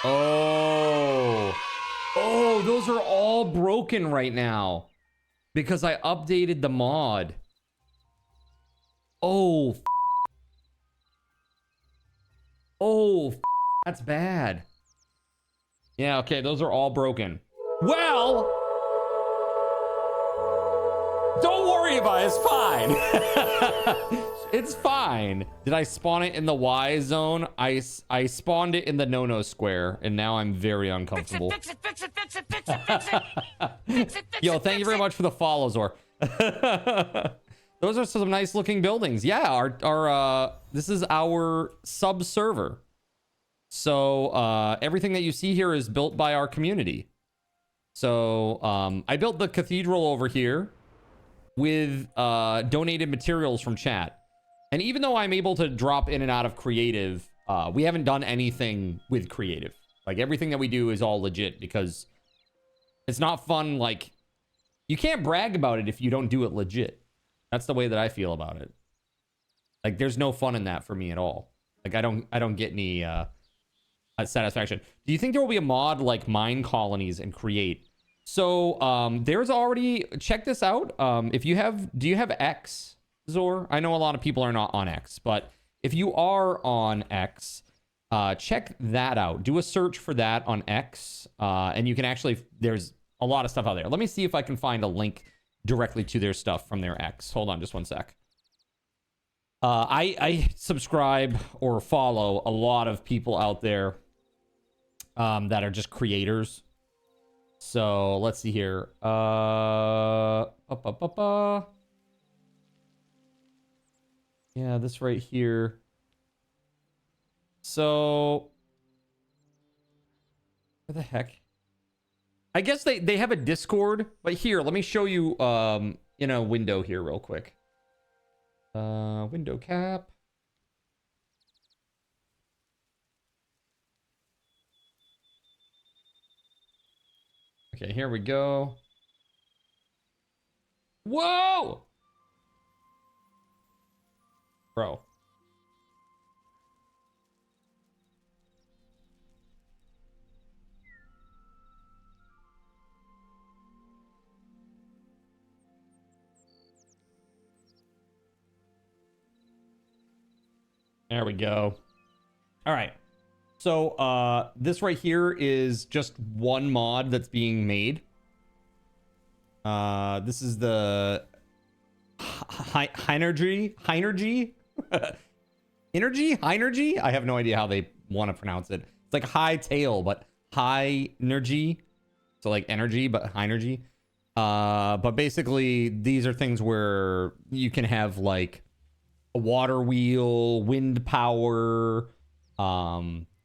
Oh, those are all broken right now because I updated the mod. Oh, that's bad. Yeah, okay, those are all broken. Well, don't worry about it, it's fine. It's fine. Did I spawn it in the Y zone? I spawned it in the no-no square, and now I'm very uncomfortable. Fix it, fix it, fix it, fix it, fix it, fix it. Yo, thank you very much for the follow, Zor. Those are some nice looking buildings. Yeah, our this is our sub server. So everything that you see here is built by our community. So I built the cathedral over here with donated materials from chat. And even though I'm able to drop in and out of creative, we haven't done anything with creative. Like everything that we do is all legit because it's not fun. Like you can't brag about it if you don't do it legit. That's the way that I feel about it. Like there's no fun in that for me at all. Like I don't get any satisfaction. Do you think there will be a mod like mine colonies and create? So there's already, check this out. If you have, do you have X, Zor? I know a lot of people are not on X, but if you are on X, check that out. Do a search for that on X, and you can actually, there's a lot of stuff out there. Let me see if I can find a link directly to their stuff from their X. Hold on just one sec. I subscribe or follow a lot of people out there that are just creators. So let's see here. Yeah, this right here. So where the heck? I guess they have a Discord, but here, let me show you in a window here real quick. Window cap. Okay, here we go. Whoa! Bro. There we go. All right. So this right here is just one mod that's being made. This is the Hynergy? Hynergy? I have no idea how they want to pronounce it. It's like Hytale, but Hynergy. So like energy, but Hynergy. But basically, these are things where you can have like a water wheel, wind power,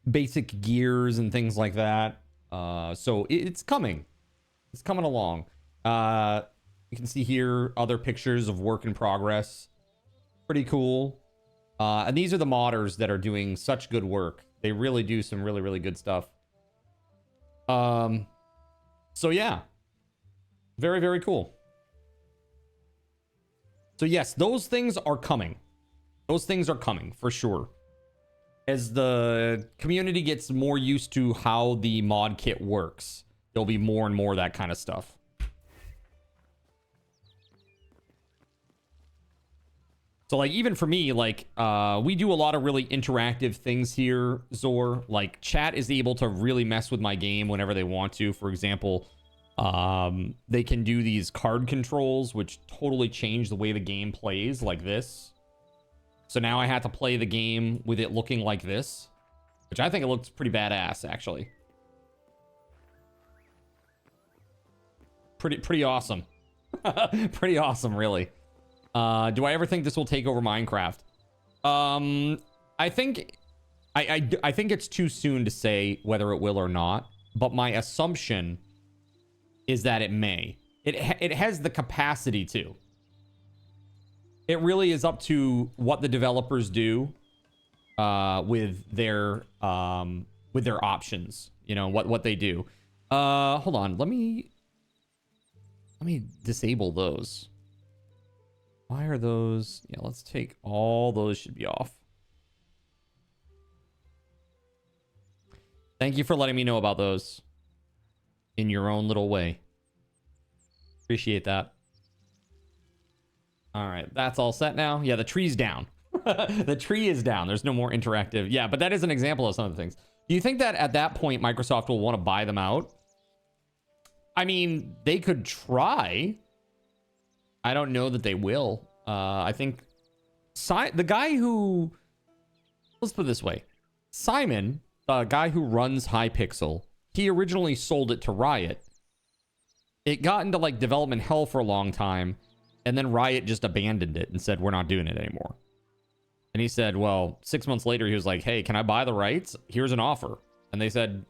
basic gears and things like that. So it's coming. It's coming along. You can see here other pictures of work in progress. Pretty cool. And these are the modders that are doing such good work. They really do some really, really good stuff. So yeah. Very, very cool. So yes, those things are coming. Those things are coming for sure. As the community gets more used to how the mod kit works, there'll be more and more of that kind of stuff. So like even for me, like we do a lot of really interactive things here, Zor. Like chat is able to really mess with my game whenever they want to. For example, they can do these card controls, which totally change the way the game plays, like this. So now I have to play the game with it looking like this, which I think it looks pretty badass, actually. Pretty awesome. Pretty awesome, really. Do I ever think this will take over Minecraft? I think it's too soon to say whether it will or not, but my assumption is that it may. It has the capacity to. It really is up to what the developers do with their options, you know, what they do. Hold on, let me disable those. Why are those? Yeah, let's take all those, should be off. Thank you for letting me know about those in your own little way. Appreciate that. All right, that's all set now. Yeah, the tree's down. The tree is down. There's no more interactive. Yeah, but that is an example of some of the things. Do you think that at that point Microsoft will want to buy them out? I mean, they could try. I don't know that they will. I think the guy who, let's put it this way, Simon, the guy who runs Hypixel, he originally sold it to Riot. It got into like development hell for a long time, and then Riot just abandoned it and said, we're not doing it anymore. And he said, well, 6 months later, he was like, hey, can I buy the rights? Here's an offer. And they said,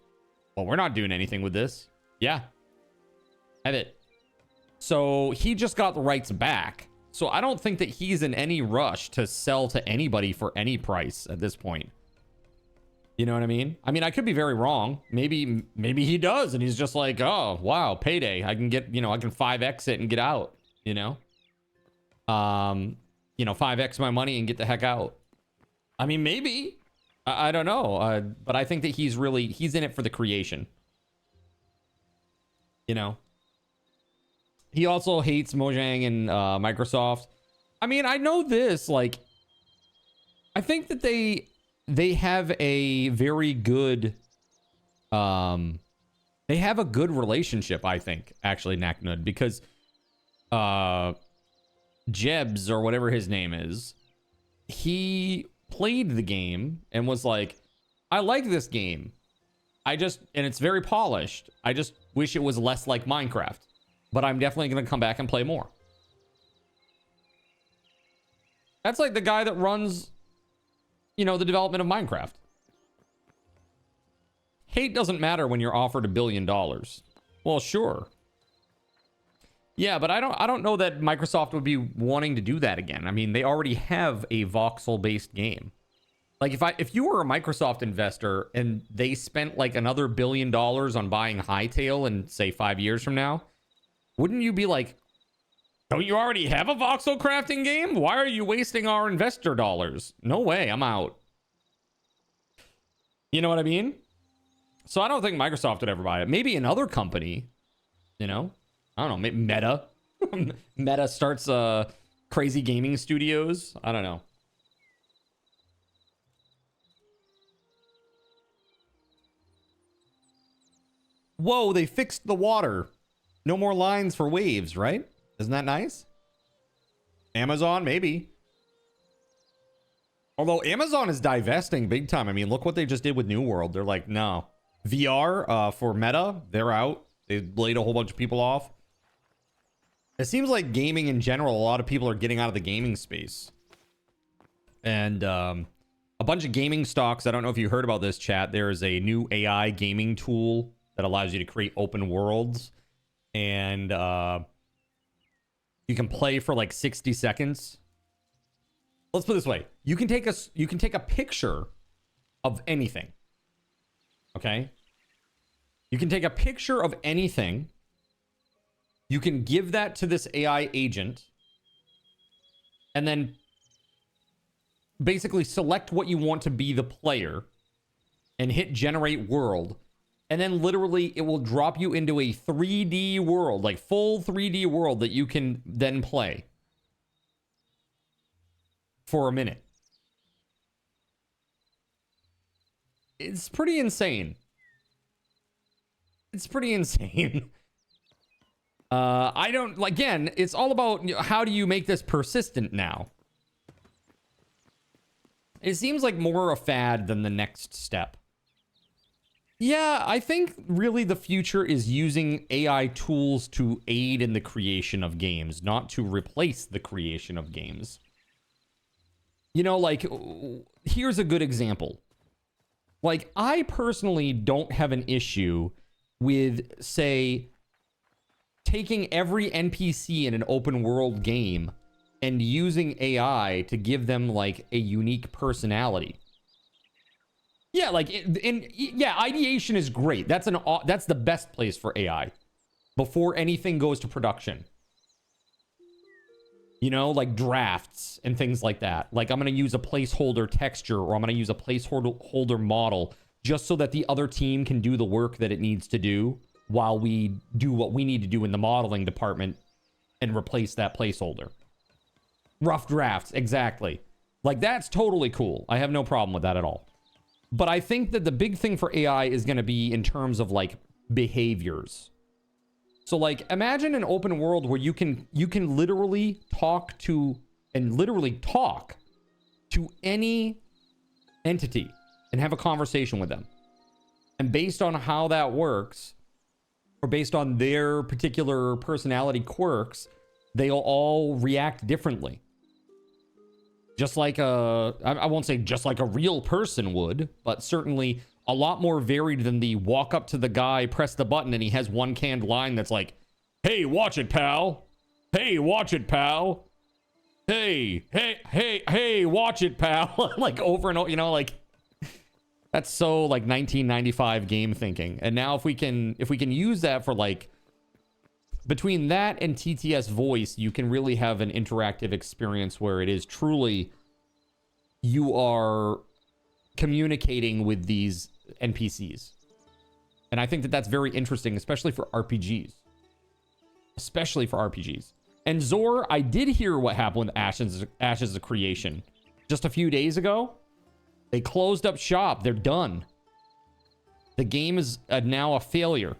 well, we're not doing anything with this. Yeah, have it. So he just got the rights back. So I don't think that he's in any rush to sell to anybody for any price at this point. You know what I mean? I mean, I could be very wrong. Maybe he does. And he's just like, oh, wow, payday. I can get, you know, I can 5X it and get out, you know? You know, 5X my money and get the heck out. I mean, maybe. I don't know. But I think that he's in it for the creation. You know? He also hates Mojang and Microsoft. I mean, I know this, like, I think that they have a very good, they have a good relationship, I think, actually, Naknud, because Jebs, or whatever his name is, he played the game and was like, I like this game. And it's very polished. I just wish it was less like Minecraft. But I'm definitely going to come back and play more. That's like the guy that runs, you know, the development of Minecraft. Hate doesn't matter when you're offered $1 billion. Well, sure. Yeah, but I don't know that Microsoft would be wanting to do that again. I mean, they already have a voxel-based game. Like if you were a Microsoft investor and they spent like another $1 billion on buying Hytale in say 5 years from now, wouldn't you be like, don't you already have a voxel crafting game? Why are you wasting our investor dollars? No way, I'm out. You know what I mean? So I don't think Microsoft would ever buy it. Maybe another company, you know? I don't know, maybe Meta. Meta starts crazy gaming studios. I don't know. Whoa, they fixed the water. No more lines for waves, right? Isn't that nice? Amazon, maybe. Although Amazon is divesting big time. I mean, look what they just did with New World. They're like, no. VR for Meta, they're out. They laid a whole bunch of people off. It seems like gaming in general, a lot of people are getting out of the gaming space. And a bunch of gaming stocks, I don't know if you heard about this, chat. There is a new AI gaming tool that allows you to create open worlds. And you can play for like 60 seconds. Let's put it this way. You can take a picture of anything. Okay? You can take a picture of anything. You can give that to this AI agent. And then basically select what you want to be the player and hit generate world. And then literally it will drop you into a 3D world, like full 3D world that you can then play for a minute. It's pretty insane. It's pretty insane. I don't, again, it's all about how do you make this persistent now? It seems like more a fad than the next step. Yeah, I think really the future is using AI tools to aid in the creation of games, not to replace the creation of games. You know, like, here's a good example. Like, I personally don't have an issue with, say, taking every NPC in an open world game and using AI to give them, like, a unique personality. Yeah, like, yeah, ideation is great. That's the best place for AI before anything goes to production. You know, like drafts and things like that. Like, I'm going to use a placeholder texture, or I'm going to use a placeholder model just so that the other team can do the work that it needs to do while we do what we need to do in the modeling department and replace that placeholder. Rough drafts, exactly. Like, that's totally cool. I have no problem with that at all. But I think that the big thing for AI is going to be in terms of, like, behaviors. So, like, imagine an open world where you can literally talk to any entity and have a conversation with them. And based on how that works, or based on their particular personality quirks, they'll all react differently. Just like I won't say just like a real person would, but certainly a lot more varied than the walk up to the guy, press the button, and he has one canned line that's like, "Hey, watch it, pal. Hey, watch it, pal. Hey, watch it, pal." Like over and over, you know, like that's so like 1995 game thinking. And now if we can use that for like between that and TTS voice, you can really have an interactive experience where it is truly you are communicating with these NPCs. And I think that that's very interesting, especially for RPGs. Especially for RPGs. And Zor, I did hear what happened with Ashes of Creation. Just a few days ago, they closed up shop. They're done. The game is now a failure.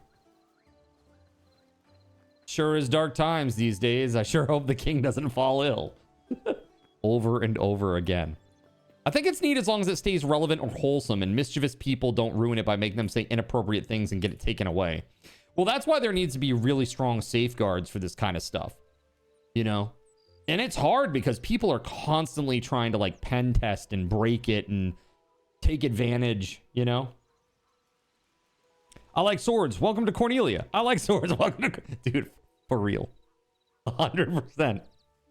Sure is dark times these days. I sure hope the king doesn't fall ill. Over and over again. I think it's neat as long as it stays relevant or wholesome and mischievous people don't ruin it by making them say inappropriate things and get it taken away. Well, that's why there needs to be really strong safeguards for this kind of stuff. You know? And it's hard because people are constantly trying to like pen test and break it and take advantage, you know? I like swords. Welcome to Cornelia. I like swords. Welcome to... Dude, for real. 100%.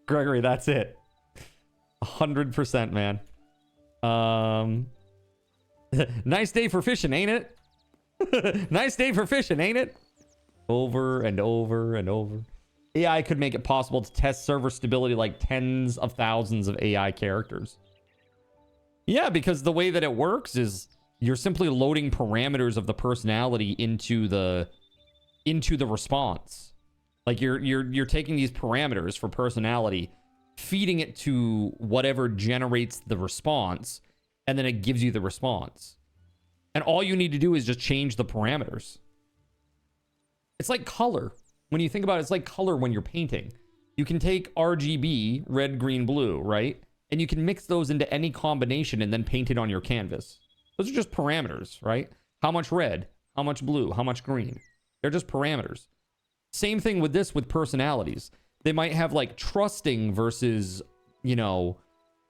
Gregory, that's it. 100%, man. Nice day for fishing, ain't it? Nice day for fishing, ain't it? Over and over and over. AI could make it possible to test server stability like tens of thousands of AI characters. Yeah, because the way that it works is you're simply loading parameters of the personality into the response. Like you're taking these parameters for personality, feeding it to whatever generates the response, and then it gives you the response. And all you need to do is just change the parameters. It's like color. When you think about it, it's like color when you're painting. You can take RGB, red, green, blue, right? And you can mix those into any combination and then paint it on your canvas. Those are just parameters, right? How much red, how much blue, how much green. They're just parameters. Same thing with this with personalities. They might have like trusting versus, you know,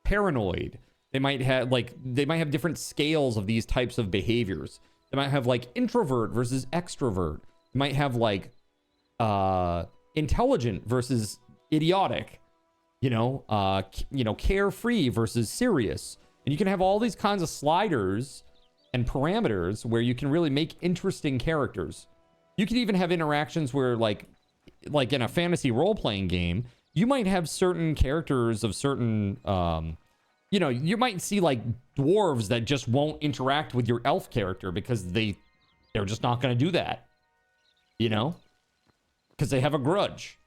paranoid. They might have different scales of these types of behaviors. They might have like introvert versus extrovert. They might have like intelligent versus idiotic. Carefree versus serious. And you can have all these kinds of sliders and parameters where you can really make interesting characters. You can even have interactions where like in a fantasy role-playing game, you might have certain characters of certain, you might see like dwarves that just won't interact with your elf character because they're just not going to do that, because they have a grudge,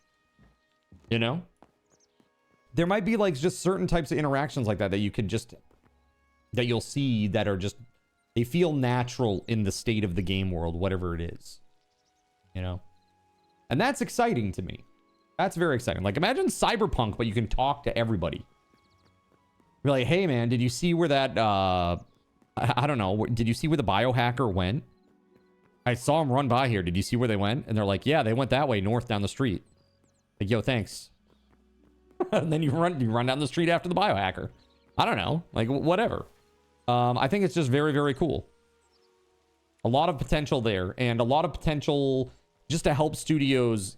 There might be like just certain types of interactions like that that you'll see that are just, they feel natural in the state of the game world, whatever it is, And that's exciting to me. That's very exciting. Like imagine Cyberpunk, but you can talk to everybody. You're like, hey man, did you see where that, I don't know, did you see where the biohacker went? I saw him run by here. Did you see where they went? And they're like, yeah, they went that way north down the street. Like, yo, thanks. And then you run down the street after the biohacker. I don't know, like whatever. I think it's just very, very cool. A lot of potential there, and a lot of potential just to help studios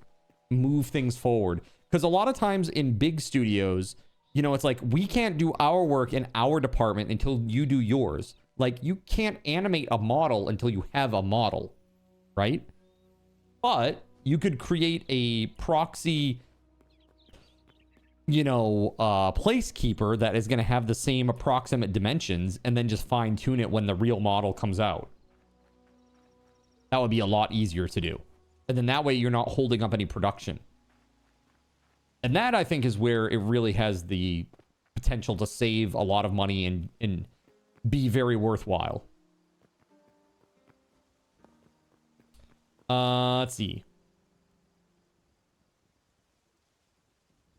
move things forward. Because a lot of times in big studios, it's like, we can't do our work in our department until you do yours. Like, you can't animate a model until you have a model, right? But you could create a proxy, placekeeper that is going to have the same approximate dimensions and then just fine tune it when the real model comes out. That would be a lot easier to do. And then that way you're not holding up any production. And that, I think, is where it really has the potential to save a lot of money and be very worthwhile. Let's see.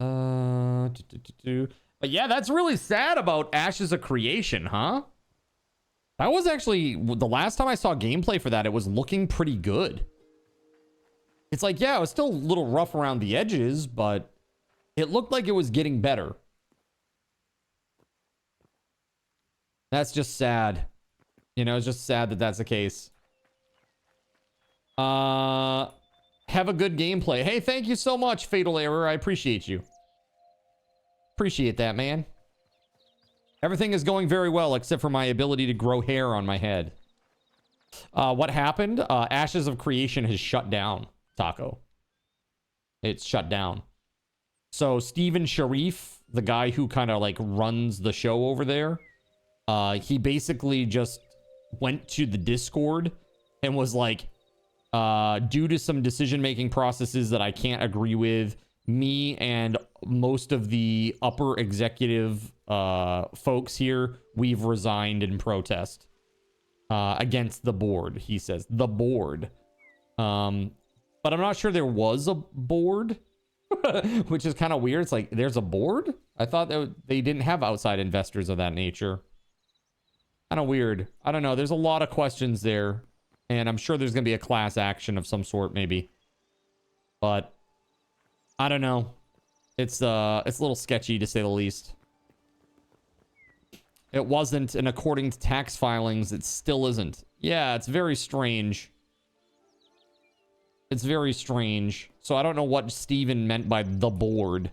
But yeah, that's really sad about Ashes of Creation, huh? That was actually the last time I saw gameplay for that. It was looking pretty good. It's like, yeah, it was still a little rough around the edges, but it looked like it was getting better. That's just sad. It's just sad that that's the case. Have a good gameplay. Hey, thank you so much, Fatal Error. I appreciate you. Appreciate that, man. Everything is going very well, except for my ability to grow hair on my head. What happened? Ashes of Creation has shut down, Taco. It's shut down. So Steven Sharif, the guy who kind of like runs the show over there, he basically just went to the Discord and was like, due to some decision-making processes that I can't agree with, me and most of the upper executive folks here, we've resigned in protest against the board, he says. The board. But I'm not sure there was a board, which is kind of weird. It's like, there's a board? I thought that they didn't have outside investors of that nature. Kind of weird. I don't know. There's a lot of questions there. And I'm sure there's going to be a class action of some sort, maybe. But I don't know. It's a little sketchy, to say the least. It wasn't, and according to tax filings, it still isn't. Yeah, it's very strange. It's very strange. So I don't know what Steven meant by the board.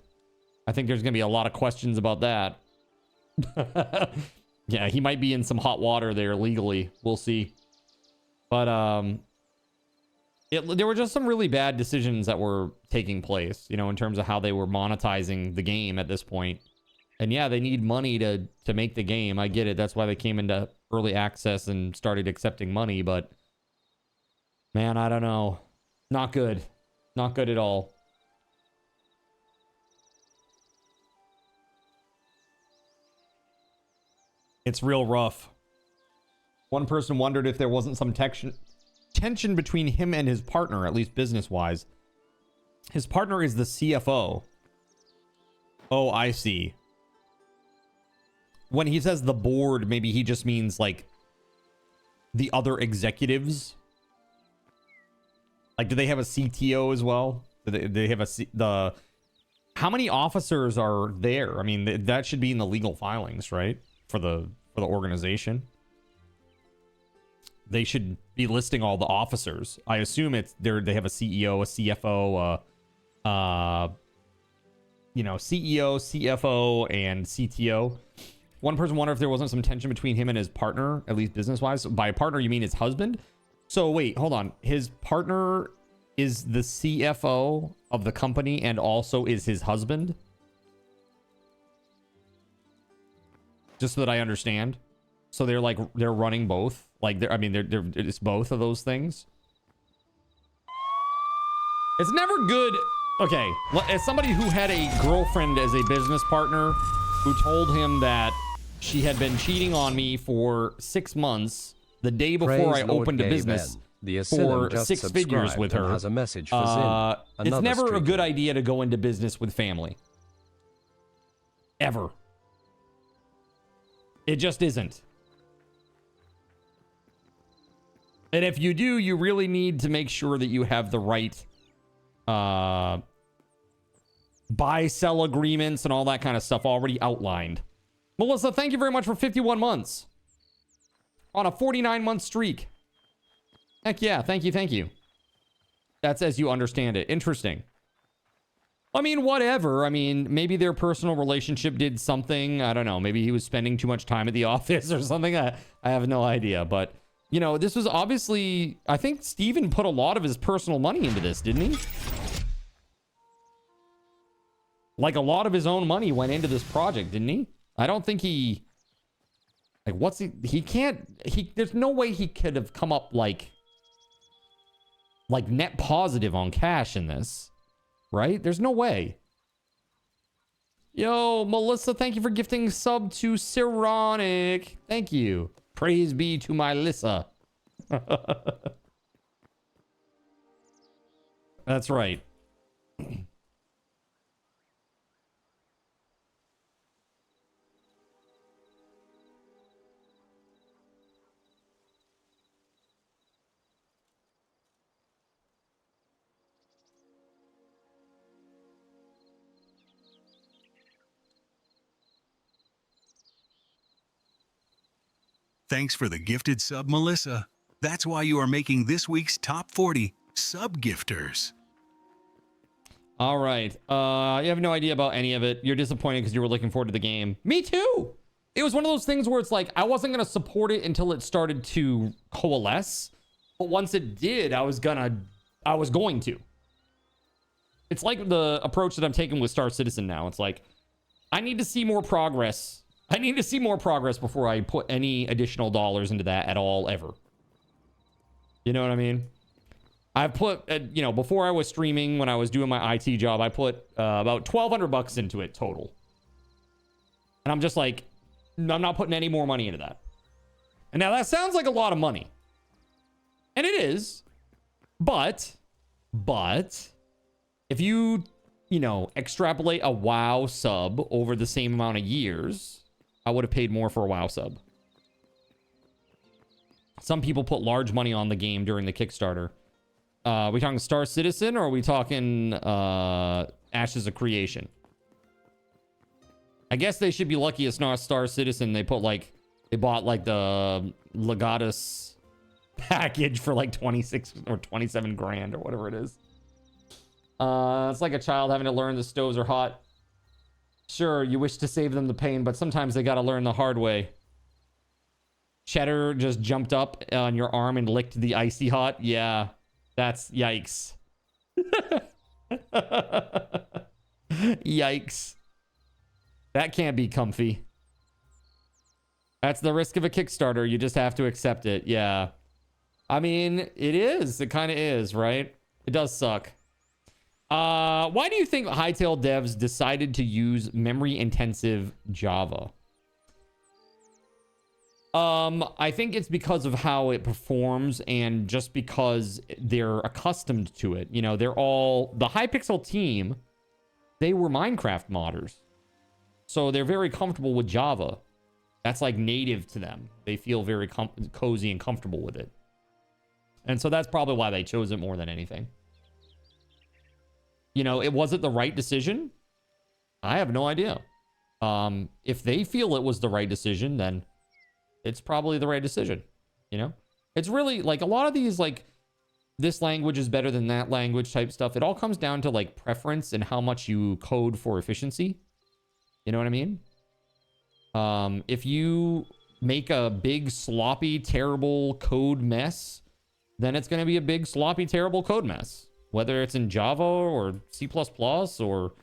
I think there's going to be a lot of questions about that. Yeah, he might be in some hot water there legally. We'll see. But there were just some really bad decisions that were taking place, in terms of how they were monetizing the game at this point. And yeah, they need money to make the game. I get it. That's why they came into early access and started accepting money. But man, I don't know. Not good. Not good at all. It's real rough. One person wondered if there wasn't some tension between him and his partner, at least business-wise. His partner is the CFO. Oh, I see. When he says the board, maybe he just means like the other executives. Like, do they have a CTO as well? Do they have the how many officers are there? I mean, that should be in the legal filings, right? For the organization. They should be listing all the officers. I assume they have a CEO, a CFO, CEO, CFO, and CTO. One person wondered if there wasn't some tension between him and his partner, at least business-wise. By partner, you mean his husband? So wait, hold on. His partner is the CFO of the company and also is his husband? Just so that I understand. So they're running both. Like, it's both of those things. It's never good. Okay, as somebody who had a girlfriend as a business partner who told him that she had been cheating on me for 6 months the day before I opened a business for 6 figures with her, has a message for Zin. It's never a good idea to go into business with family. Ever. It just isn't. And if you do, you really need to make sure that you have the right buy-sell agreements and all that kind of stuff already outlined. Melissa, thank you very much for 51 months. On a 49-month streak. Heck yeah, thank you. That's as you understand it. Interesting. I mean, whatever. I mean, maybe their personal relationship did something. I don't know. Maybe he was spending too much time at the office or something. I have no idea. But, you know, this was obviously... I think Steven put a lot of his personal money into this, didn't he? Like, a lot of his own money went into this project, didn't he? I don't think he... Like, what's he... He can't... There's no way he could have come up, like net positive on cash in this. Right? There's no way. Yo, Melissa, thank you for gifting sub to Sironic. Thank you. Praise be to my Lissa. That's right. Thanks for the gifted sub, Melissa. That's why you are making this week's top 40 sub gifters. All right. You have no idea about any of it. You're disappointed because you were looking forward to the game. Me too. It was one of those things where it's like, I wasn't going to support it until it started to coalesce. But once it did, I was going to. It's like the approach that I'm taking with Star Citizen now. It's like, I need to see more progress. I need to see more progress before I put any additional dollars into that at all, ever. You know what I mean? I've put, before I was streaming, when I was doing my IT job, I put about $1,200 into it total. And I'm just like, I'm not putting any more money into that. And now that sounds like a lot of money. And it is. But, if you, extrapolate a WoW sub over the same amount of years, I would have paid more for a WoW sub. Some people put large money on the game during the Kickstarter. Are we talking Star Citizen or are we talking Ashes of Creation? I guess they should be lucky it's not Star Citizen. They bought the Legatus package for like 26 or 27 grand or whatever it is. It's like a child having to learn the stoves are hot. Sure, you wish to save them the pain, but sometimes they gotta learn the hard way. Cheddar just jumped up on your arm and licked the icy hot. Yeah, that's yikes. Yikes. That can't be comfy. That's the risk of a Kickstarter. You just have to accept it. Yeah. I mean, it is. It kind of is, right? It does suck. Why do you think Hytale devs decided to use memory-intensive Java? I think it's because of how it performs and just because they're accustomed to it. You know, they're all the Hypixel team. They were Minecraft modders, so they're very comfortable with Java. That's like native to them. They feel very cozy and comfortable with it. And so that's probably why they chose it more than anything. You know, it wasn't the right decision. I have no idea. If they feel it was the right decision, then it's probably the right decision. You know, it's really like a lot of these, like this language is better than that language type stuff. It all comes down to like preference and how much you code for efficiency. You know what I mean? If you make a big, sloppy, terrible code mess, then it's going to be a big, sloppy, terrible code mess. Whether it's in Java or C++ or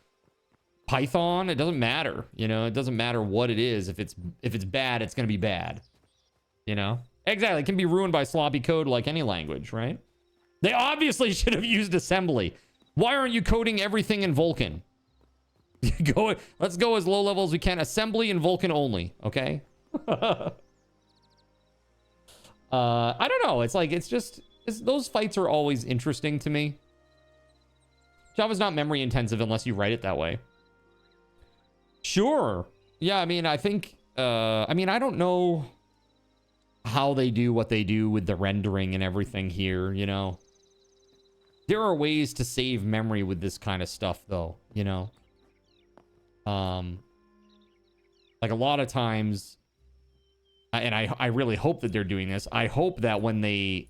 Python, it doesn't matter. You know, it doesn't matter what it is. If it's bad, it's going to be bad. You know? Exactly. It can be ruined by sloppy code like any language, right? They obviously should have used assembly. Why aren't you coding everything in Vulkan? Let's go as low level as we can. Assembly and Vulkan only, okay? I don't know. It's like, those fights are always interesting to me. Java's not memory intensive unless you write it that way. Sure. Yeah, I mean, I think, I don't know how they do what they do with the rendering and everything here, you know? There are ways to save memory with this kind of stuff, though, you know? Like a lot of times, and I really hope that they're doing this. I hope that when they,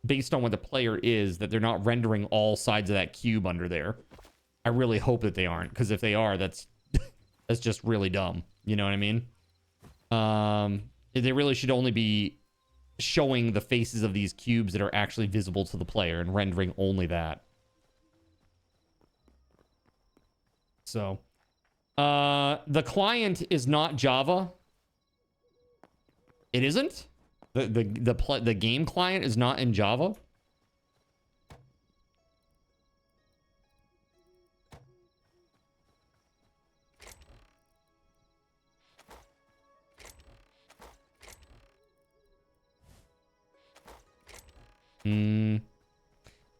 based on what the player is, that they're not rendering all sides of that cube under there. I really hope that they aren't, because if they are, that's that's just really dumb. You know what I mean? They really should only be showing the faces of these cubes that are actually visible to the player and rendering only that. So, the client is not Java. It isn't? The game client is not in Java?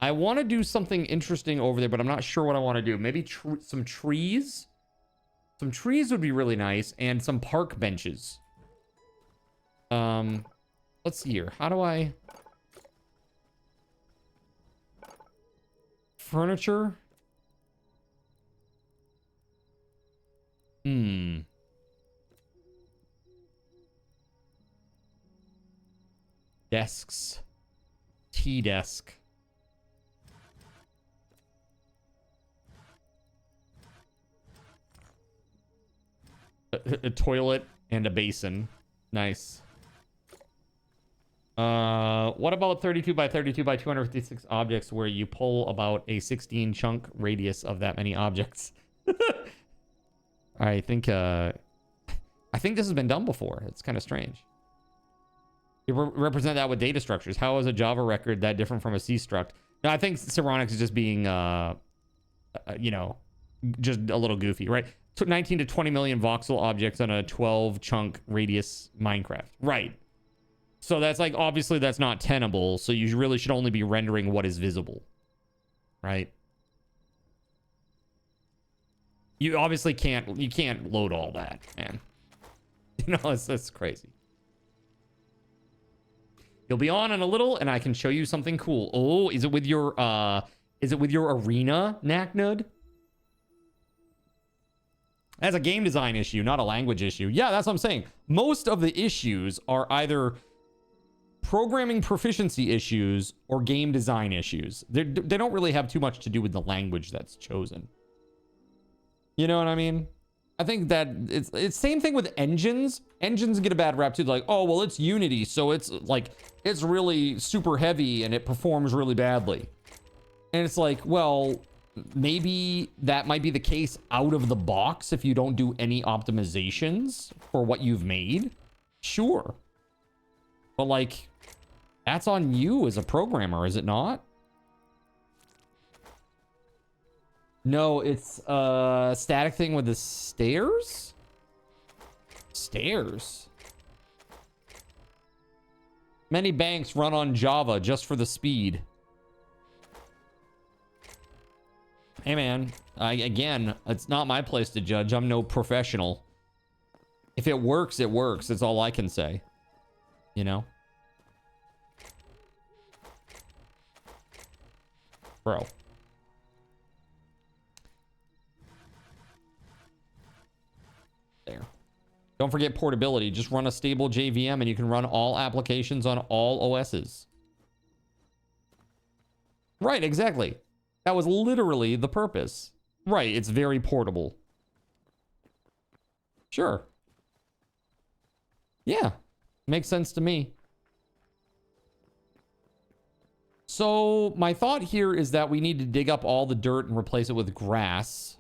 I want to do something interesting over there, but I'm not sure what I want to do. Maybe some trees? Some trees would be really nice, and some park benches. Let's see here. How do I... Furniture? Desks. Tea desk. A toilet and a basin. Nice. What about 32 by 32 by 256 objects where you pull about a 16 chunk radius of that many objects? I think this has been done before. It's kind of strange. You represent that with data structures. How is a Java record that different from a C struct? No, I think Cyronix is just being, you know, just a little goofy, right? Took 19 to 20 million voxel objects on a 12 chunk radius Minecraft. Right. So that's like, obviously that's not tenable. So you really should only be rendering what is visible. Right. You obviously can't load all that, man. You know, it's crazy. You'll be on in a little and I can show you something cool. Oh, is it with your arena, Knacknud? That's a game design issue, not a language issue. Yeah, that's what I'm saying. Most of the issues are either programming proficiency issues or game design issues. They don't really have too much to do with the language that's chosen. You know what I mean? I think that it's same thing with engines. Engines get a bad rap too. Like, oh, well, it's Unity, so it's like, it's really super heavy and it performs really badly. And it's like, well, maybe that might be the case out of the box if you don't do any optimizations for what you've made. Sure. But like, that's on you as a programmer, is it not? No, it's a static thing with the stairs? Stairs? Many banks run on Java just for the speed. Hey man, again, it's not my place to judge. I'm no professional. If it works, it works. That's all I can say. You know? Bro. There. Don't forget portability. Just run a stable JVM and you can run all applications on all OSs. Right, exactly. That was literally the purpose. Right, it's very portable. Sure. Yeah, makes sense to me. So my thought here is that we need to dig up all the dirt and replace it with grass.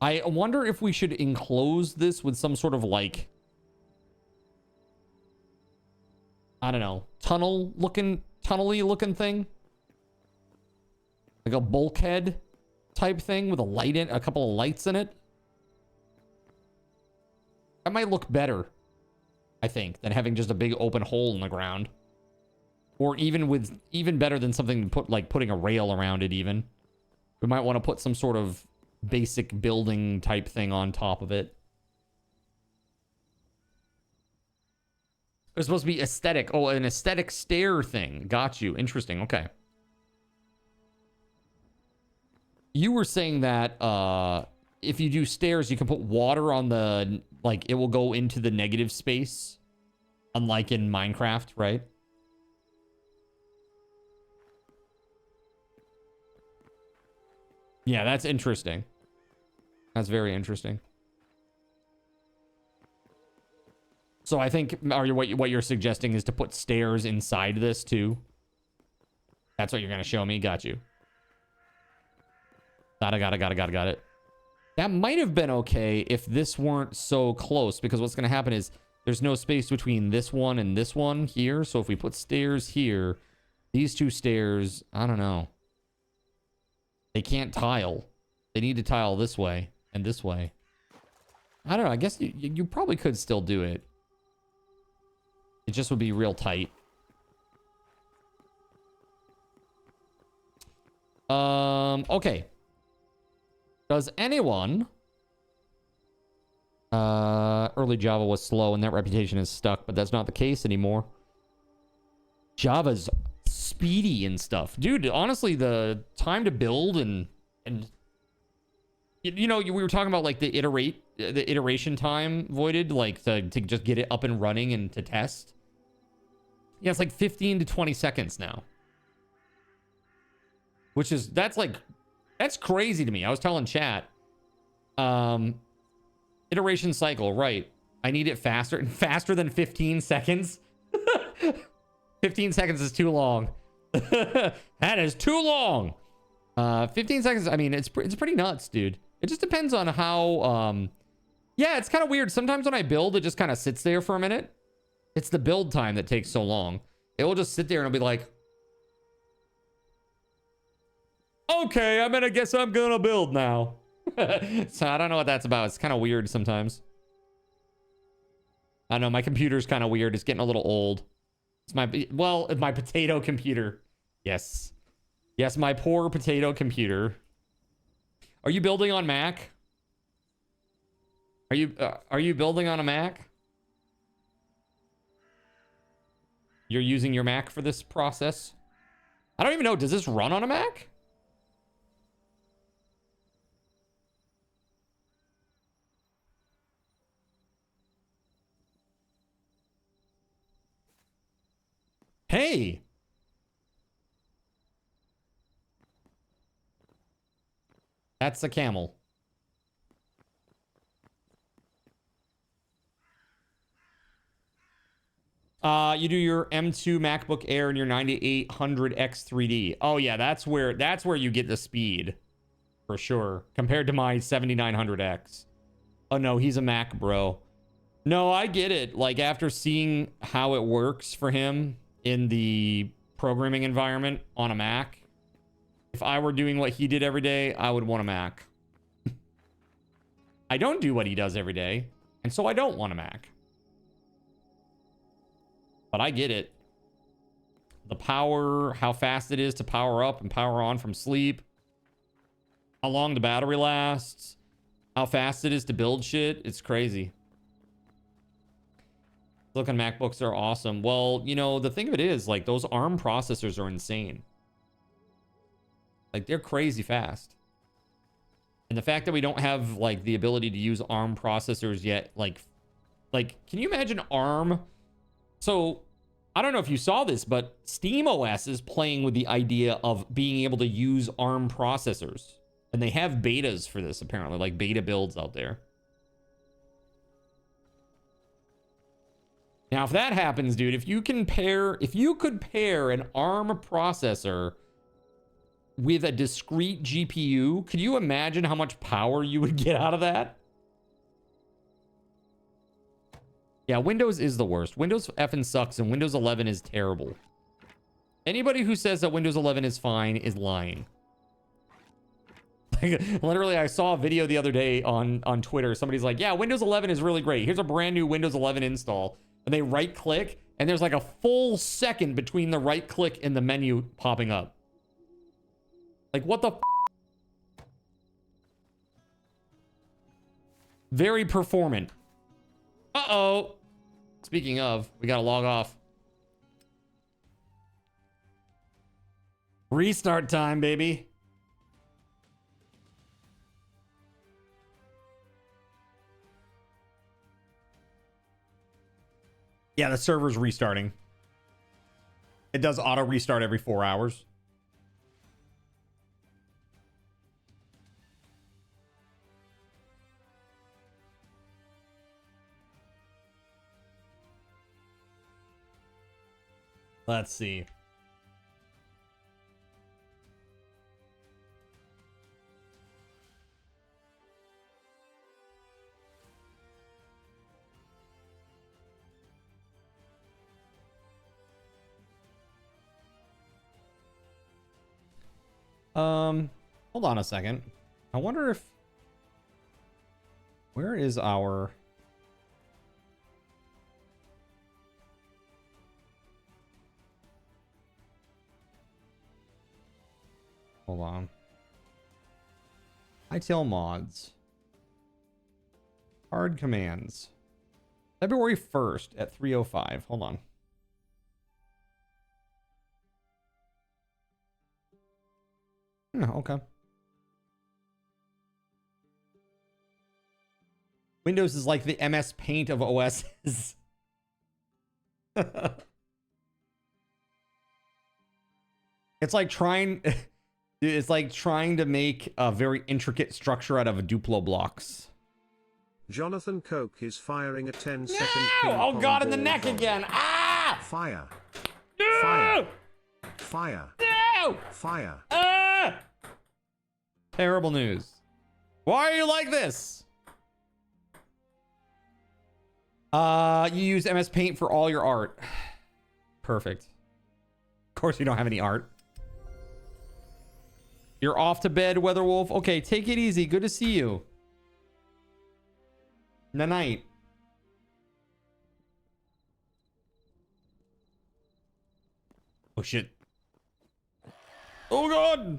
I wonder if we should enclose this with some sort of like, I don't know, tunnel-y looking thing. Like a bulkhead type thing with a couple of lights in it. That might look better, I think, than having just a big open hole in the ground. Or even better than something to put, like putting a rail around it even. We might want to put some sort of basic building type thing on top of it. It's supposed to be aesthetic. Oh, an aesthetic stair thing. Got you. Interesting. Okay. You were saying that if you do stairs, you can put water on the, like, it will go into the negative space. Unlike in Minecraft, right? Yeah, that's interesting. That's very interesting. So I think, what you're suggesting is to put stairs inside this too. That's what you're gonna show me. Got you. Got it. That might have been okay if this weren't so close, because what's gonna happen is there's no space between this one and this one here. So if we put stairs here, these two stairs, I don't know. They can't tile. They need to tile this way and this way. I don't know. I guess you probably could still do it. It just would be real tight. Okay. Does anyone... early Java was slow and that reputation is stuck, but that's not the case anymore. Java's speedy and stuff. Dude, honestly, the time to build and you know, we were talking about like the iteration time voided, like to just get it up and running and to test. Yeah, it's like 15 to 20 seconds now. Which is, that's crazy to me. I was telling chat. Iteration cycle, right. I need it faster than 15 seconds. 15 seconds is too long. That is too long. 15 seconds, I mean, it's pretty nuts, dude. It just depends on how, yeah, it's kind of weird. Sometimes when I build, it just kind of sits there for a minute. It's the build time that takes so long. It will just sit there and it'll be like, okay, I guess I'm gonna build now. So I don't know what that's about. It's kind of weird sometimes. I know my computer's kind of weird. It's getting a little old. It's my potato computer. Yes. Yes, my poor potato computer. Are you building on Mac? Are you building on a Mac? You're using your Mac for this process? I don't even know. Does this run on a Mac? Hey! That's a camel. You do your M2 MacBook Air and your 9800X3D. Oh yeah, that's where you get the speed. For sure. Compared to my 7900X. Oh no, he's a Mac bro. No, I get it. Like after seeing how it works for him in the programming environment on a Mac, if I were doing what he did every day, I would want a Mac. I don't do what he does every day, and so I don't want a Mac. but I get it. The power, how fast it is to power up and power on from sleep, how long the battery lasts, how fast it is to build shit. It's crazy. Silicon MacBooks are awesome. Well, you know, the thing of it is, like, those ARM processors are insane. Like, they're crazy fast. And the fact that we don't have, like, the ability to use ARM processors yet, like, can you imagine ARM? So, I don't know if you saw this, but SteamOS is playing with the idea of being able to use ARM processors. And they have betas for this, apparently, like beta builds out there. Now, if that happens, dude, if you could pair an ARM processor with a discrete GPU, could you imagine how much power you would get out of that? Yeah, Windows is the worst. Windows effing sucks, and Windows 11 is terrible. Anybody who says that Windows 11 is fine is lying. Like, literally, I saw a video the other day on Twitter. Somebody's like, yeah, Windows 11 is really great. Here's a brand new Windows 11 install. And they right click, and there's like a full second between the right click and the menu popping up. Like, what the f? Very performant. Uh-oh. Speaking of, we gotta log off. Restart time, baby. Yeah, the server's restarting. It does auto restart every 4 hours. Let's see. Hold on a second. I wonder if... Where is our... Hold on. Hytale mods. Hard commands. February 1st at 3:05. Hold on. Okay. Windows is like the MS Paint of OSs. It's like trying... It's like trying to make a very intricate structure out of Duplo blocks. Jonathan Coke is firing a 10-second No! Oh god, in the neck again! Ah! Fire. No! Fire. Fire. No! Fire. Ah! Terrible news. Why are you like this? You use MS Paint for all your art. Perfect. Of course you don't have any art. You're off to bed, WeatherWolf. Okay, take it easy. Good to see you. Night. Oh, shit. Oh, God.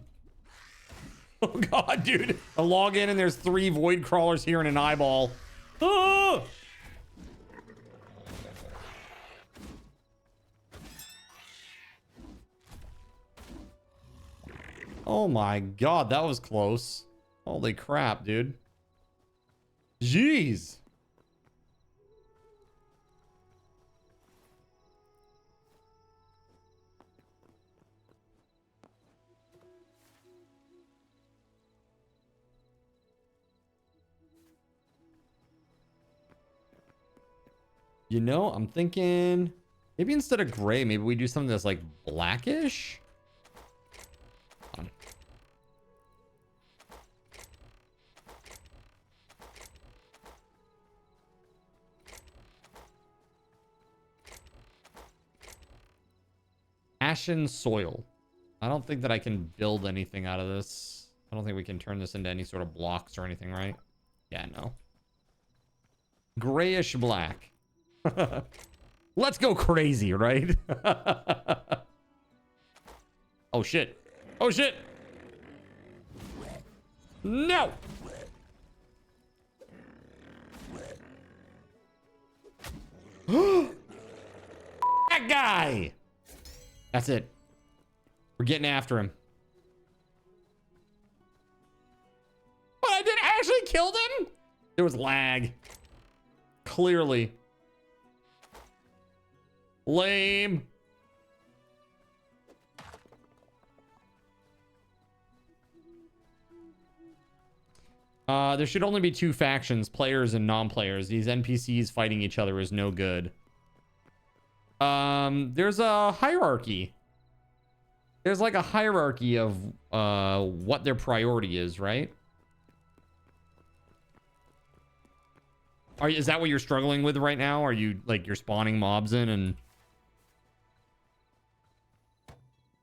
Oh, God, dude. I log in and there's 3 void crawlers here and an eyeball. Ah! Oh my god, that was close. Holy crap, dude. Jeez. You know, I'm thinking maybe instead of gray, maybe we do something that's like blackish. Ashen soil. I don't think that I can build anything out of this. I don't think we can turn this into any sort of blocks or anything, right? Yeah, no. Grayish black. Let's go crazy, right? Oh shit. Oh shit. No. That guy. That's it. We're getting after him. But I did actually kill him? There was lag. Clearly. Lame. There should only be two factions, players and non-players. These NPCs fighting each other is no good. There's a hierarchy. There's like a hierarchy of what their priority is, right? Is that what you're struggling with right now? Are you like you're spawning mobs in and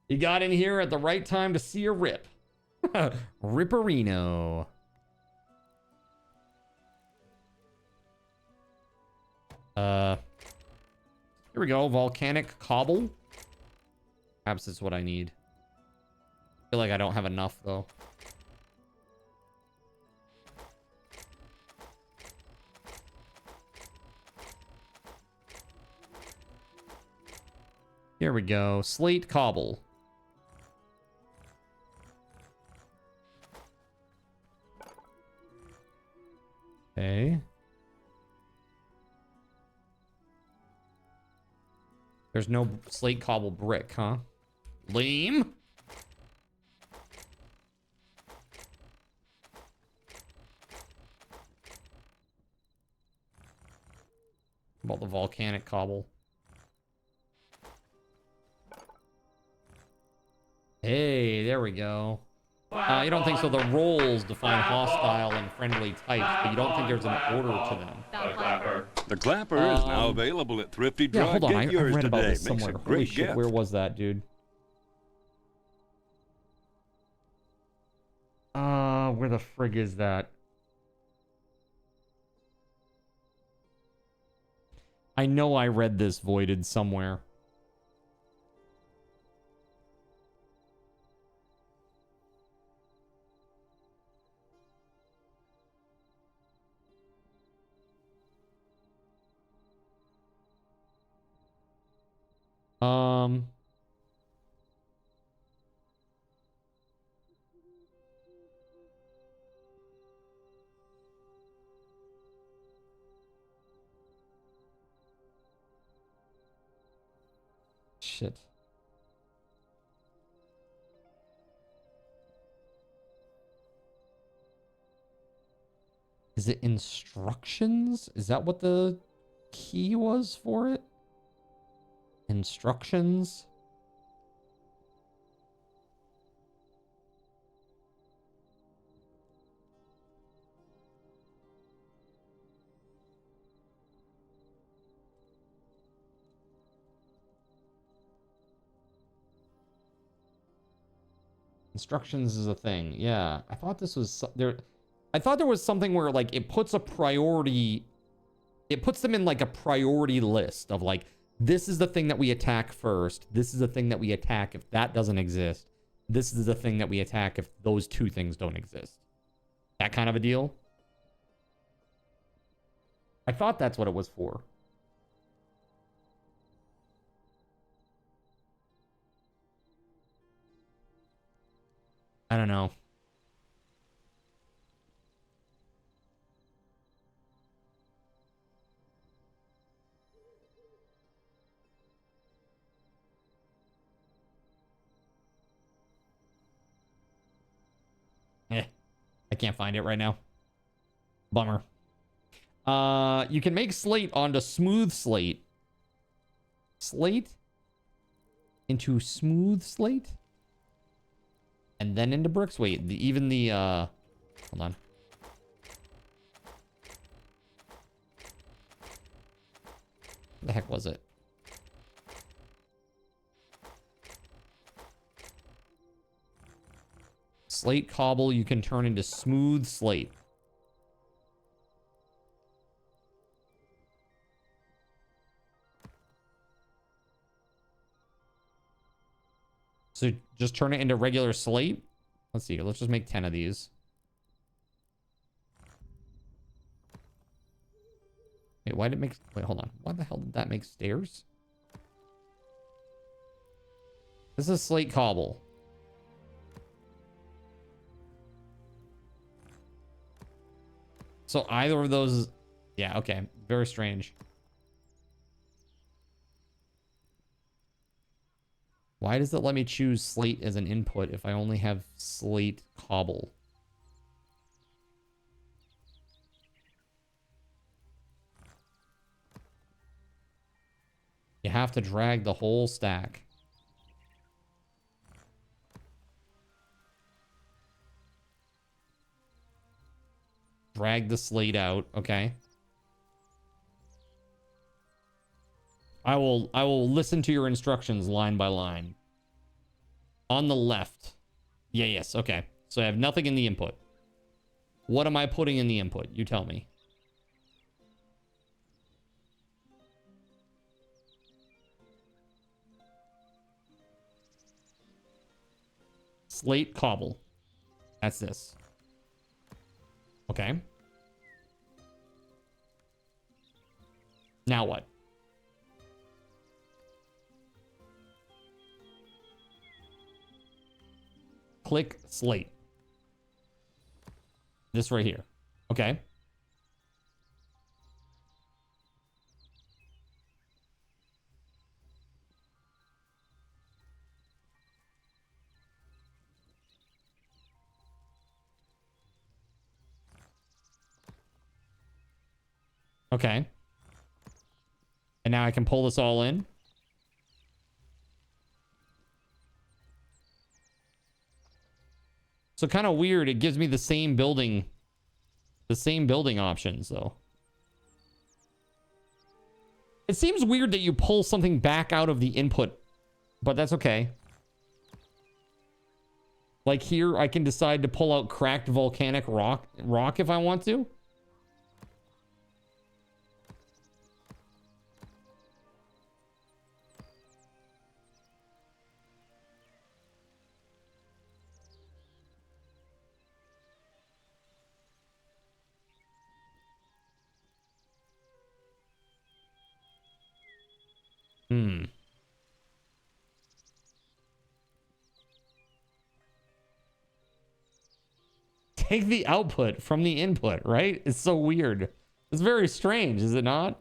you got in here at the right time to see a rip? Ripperino. Here we go. Volcanic cobble. Perhaps this is what I need. I feel like I don't have enough though. Here we go. Slate cobble. Okay. There's no slate cobble brick, huh? Lame. About the volcanic cobble. Hey, there we go. You don't think so? The roles define hostile and friendly types, but you don't think there's an order to them. The clapper is now available at Thrifty Drug. Yeah, hold on. Get I yours read about today. this Makes somewhere. a Holy great shit, gift. where was that, dude? Where the frig is that? I know I read this voided somewhere. Shit. Is it instructions? Is that what the key was for it? Instructions? Instructions is a thing. Yeah. I thought this was there. I thought there was something where like it puts a priority. It puts them in like a priority list of like, this is the thing that we attack first. This is the thing that we attack if that doesn't exist. This is the thing that we attack if those two things don't exist. That kind of a deal. I thought that's what it was for. I don't know. I can't find it right now. Bummer. You can make slate onto smooth slate. Slate into smooth slate. And then into bricks. Wait, even the hold on. What the heck was it? Slate cobble you can turn into smooth slate. Just turn it into regular slate. Let's see here. Let's just make 10 of these. Wait, why did it make... Wait, hold on. Why the hell did that make stairs? This is slate cobble. So either of those is... Yeah, okay. Very strange. Why does it let me choose slate as an input if I only have slate cobble? You have to drag the whole stack. Drag the slate out, okay. I will listen to your instructions line by line. On the left. Yeah, yes, okay. So I have nothing in the input. What am I putting in the input? You tell me. Slate cobble. That's this. Okay. Now what? Click slate. This right here. Okay. Okay. And now I can pull this all in. So kind of weird. It gives me the same building options though. It seems weird that you pull something back out of the input, but that's okay. Like here, I can decide to pull out cracked volcanic rock if I want to. Take the output from the input, right? It's so weird. It's very strange, is it not?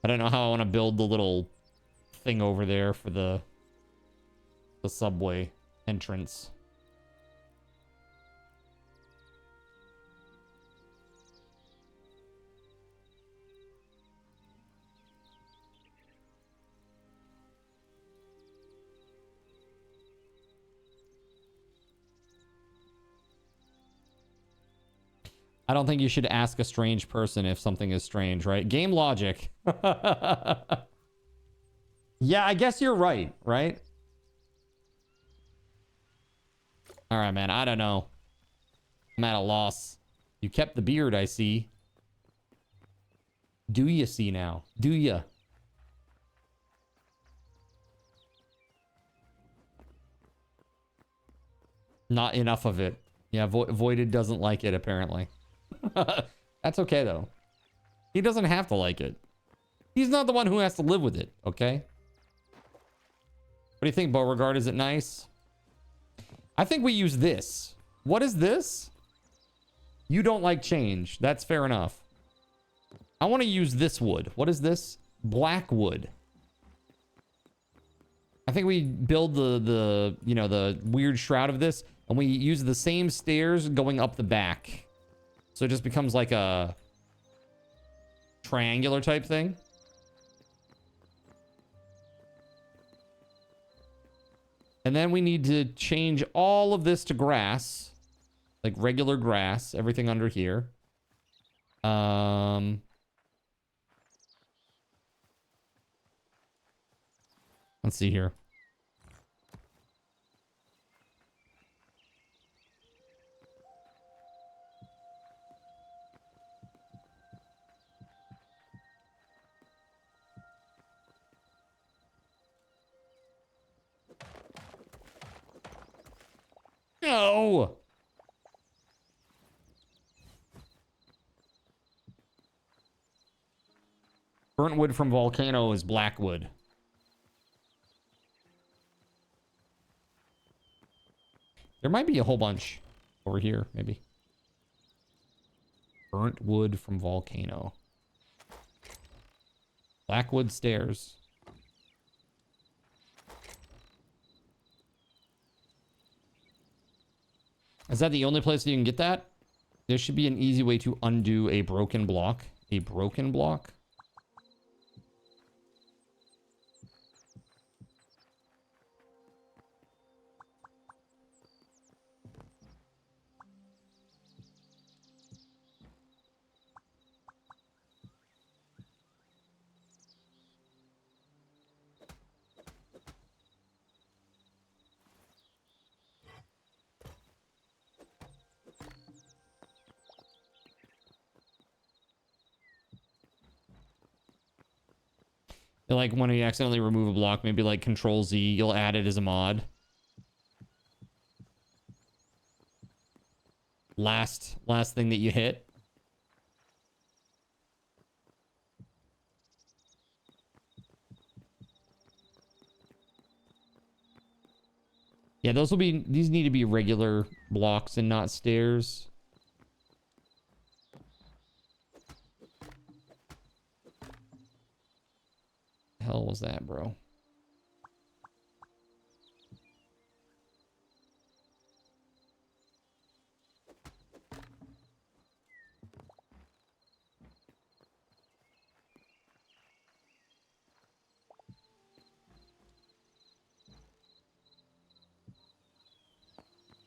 I don't know how I want to build the little thing over there for the subway entrance. I don't think you should ask a strange person if something is strange, right? Game logic. Yeah, I guess you're right, right? All right, man. I don't know. I'm at a loss. You kept the beard, I see. Do you see now? Do you? Not enough of it. Yeah, Voided doesn't like it, apparently. That's okay, though. He doesn't have to like it. He's not the one who has to live with it, okay? What do you think, Beauregard? Is it nice? I think we use this. What is this? You don't like change. That's fair enough. I want to use this wood. What is this? Black wood. I think we build the weird shroud of this, and we use the same stairs going up the back. So it just becomes like a triangular type thing. And then we need to change all of this to grass. Like regular grass, everything under here. Let's see here. No. Burnt wood from volcano is black wood. There might be a whole bunch over here, maybe. Burnt wood from volcano. Blackwood stairs. Is that the only place you can get that? There should be an easy way to undo a broken block. A broken block? Like when you accidentally remove a block, maybe like Control Z, you'll add it as a mod. Last thing that you hit. Yeah, these need to be regular blocks and not stairs. Hell was that, bro?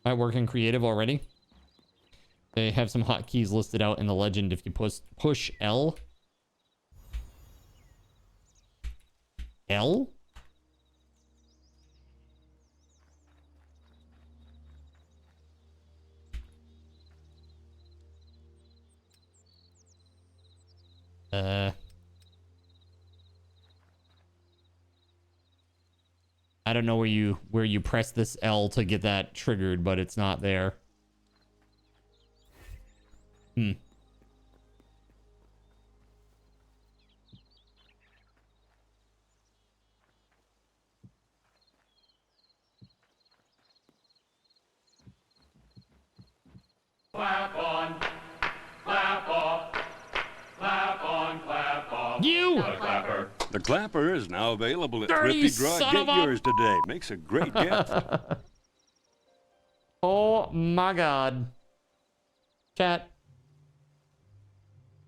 I work in creative already. They have some hotkeys listed out in the legend. If you push L. L? I don't know where you press this L to get that triggered, but it's not there. Clap on, clap off, clap on, clap off. You! The clapper. The clapper is now available at Dirty Thrifty Drug. son Get of a- yours today. Makes a great gift. Oh my god. Chat.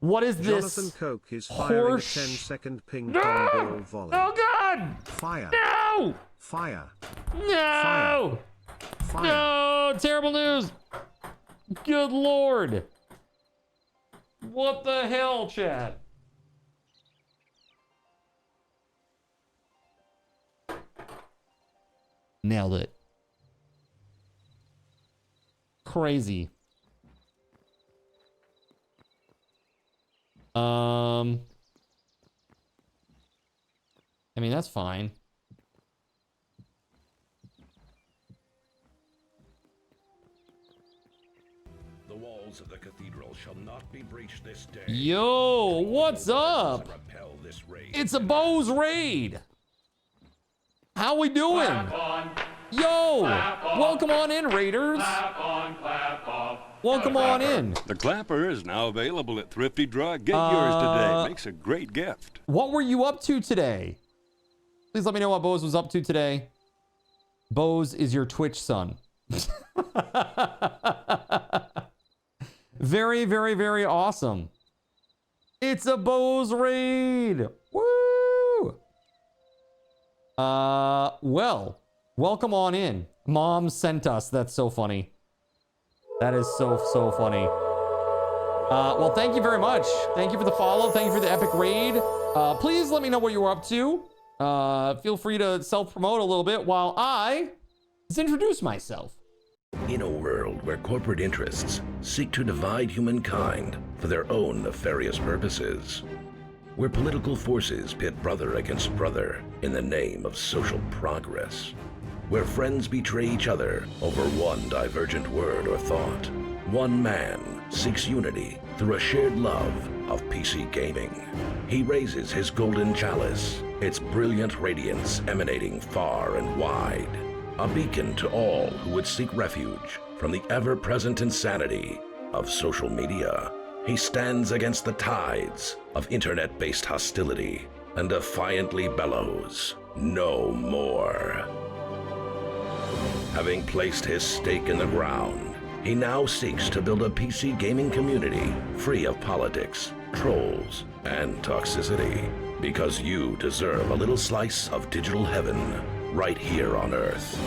What is this? Jonathan Coke is firing a Horse- 10-second ping No! pong ball volley. Oh god! Fire. No! Fire. No! Fire. No! Terrible news! Good lord! What the hell, chat? Nailed it. Crazy. I mean, that's fine. The walls of the cathedral shall not be breached this day. Yo, what's up? Repel this raid. It's a Bo's raid. How we doing? Clap on, Yo, clap off, welcome on in, Raiders. clap on, clap off. Welcome The on clapper. in. The clapper is now available at Thrifty Drug. Get yours today. Makes a great gift. What were you up to today? Please let me know what Bose was up to today. Bose is your Twitch son. Very, very, very awesome. It's a Bose raid. Woo! Well, Welcome on in. Mom sent us. That's so funny. That is so funny. Well, thank you very much. Thank you for the follow. Thank you for the epic raid. Please let me know what you were up to. Feel free to self-promote a little bit while I introduce myself. In a world where corporate interests seek to divide humankind for their own nefarious purposes, where political forces pit brother against brother in the name of social progress, where friends betray each other over one divergent word or thought, one man seeks unity through a shared love of PC gaming. He raises his golden chalice, its brilliant radiance emanating far and wide, a beacon to all who would seek refuge from the ever-present insanity of social media. He stands against the tides of internet-based hostility and defiantly bellows, "No more." Having placed his stake in the ground, he now seeks to build a PC gaming community free of politics, trolls, and toxicity, because you deserve a little slice of digital heaven right here on Earth.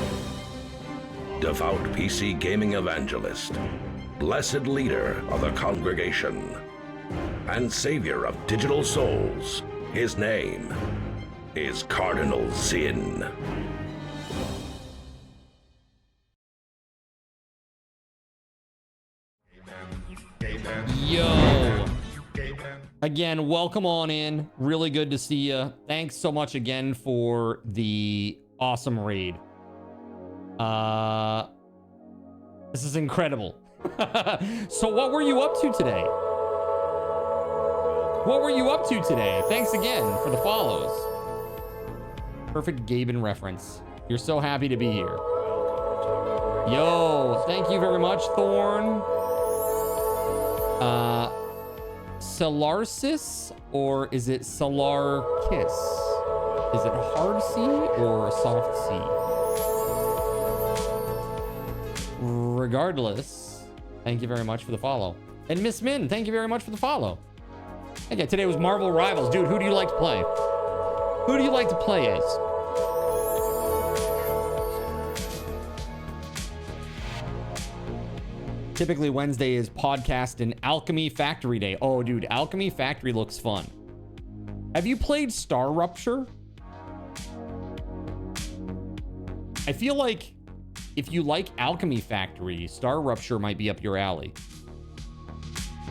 Devout PC gaming evangelist, blessed leader of the congregation, and savior of digital souls, his name is Cardinal Zin. Yo. Again, welcome on in. Really good to see you. Thanks so much again for the awesome raid. This is incredible. So what were you up to today? What were you up to today? Thanks again for the follows. Perfect Gaben reference. You're so happy to be here. Yo, thank you very much, Thorn. Solarsis, or is it Solarkiss? Is it hard C or soft C? Regardless, thank you very much for the follow. And Miss Min, thank you very much for the follow. Okay, today was Marvel Rivals. Dude, who do you like to play? Who do you like to play as? Typically Wednesday is podcast and Alchemy Factory Day. Oh, dude, Alchemy Factory looks fun. Have you played Star Rupture? I feel like if you like Alchemy Factory, Star Rupture might be up your alley.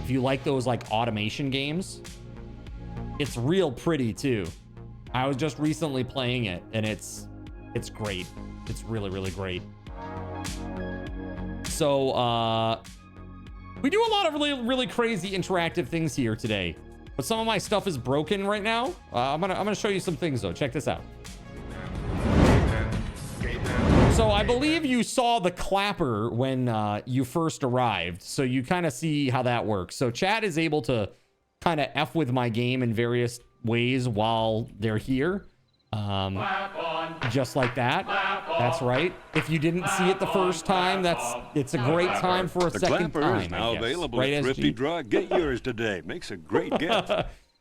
If you like those like automation games, it's real pretty too. I was just recently playing it and it's great. It's really, really great. So, we do a lot of really, really crazy interactive things here today, but some of my stuff is broken right now. I'm gonna show you some things though. Check this out. So I believe you saw the clapper when you first arrived, so you kind of see how that works. So chat is able to kind of F with my game in various ways while they're here. Just like that. That's right. If you didn't see it the first time, it's a great time for a second time. The clapper is now available right, at Thrifty Drug. Get yours today. Makes a great gift.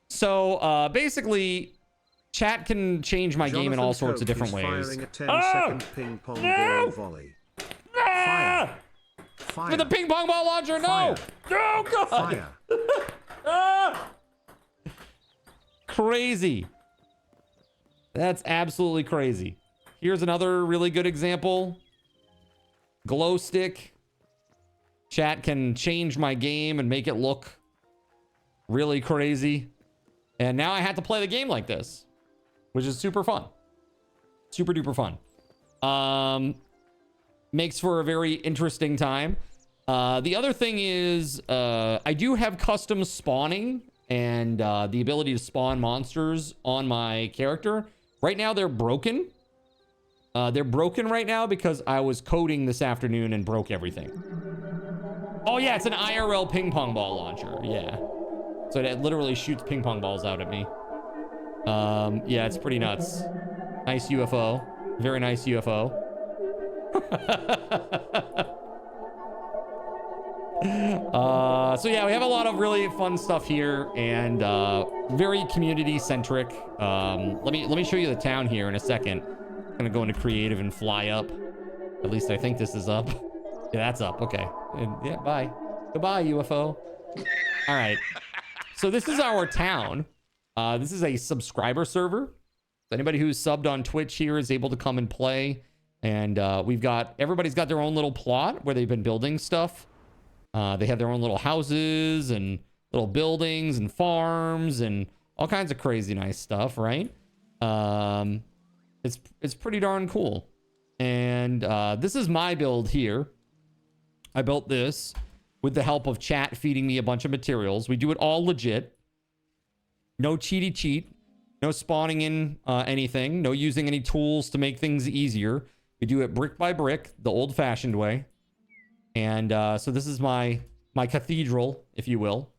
So basically, chat can change my game in all sorts of different ways. Firing a 10-second ping pong ball volley. Fire. Fire. With the ping pong ball launcher, no! Oh god! Fire. Crazy. That's absolutely crazy. Here's another really good example. Glow stick. Chat can change my game and make it look really crazy. And now I have to play the game like this, which is super fun. Super duper fun. Makes for a very interesting time. The other thing is I do have custom spawning and the ability to spawn monsters on my character. Right now, they're broken. They're broken right now because I was coding this afternoon and broke everything. Oh, yeah, it's an IRL ping pong ball launcher. Yeah. So it literally shoots ping pong balls out at me. Yeah, it's pretty nuts. Nice UFO. Very nice UFO. So yeah, we have a lot of really fun stuff here and very community centric. Let me show you the town here in a second. Gonna go into creative and fly up. At least I think this is up. Yeah, that's up. Okay. And yeah, bye. Goodbye, UFO. All right. So this is our town. This is a subscriber server. Anybody who's subbed on Twitch here is able to come and play. And everybody's got their own little plot where they've been building stuff. They have their own little houses and little buildings and farms and all kinds of crazy nice stuff, right? It's pretty darn cool. And this is my build here. I built this with the help of chat feeding me a bunch of materials. We do it all legit. No cheaty cheat. No spawning in anything. No using any tools to make things easier. We do it brick by brick, the old-fashioned way. And so this is my cathedral, if you will.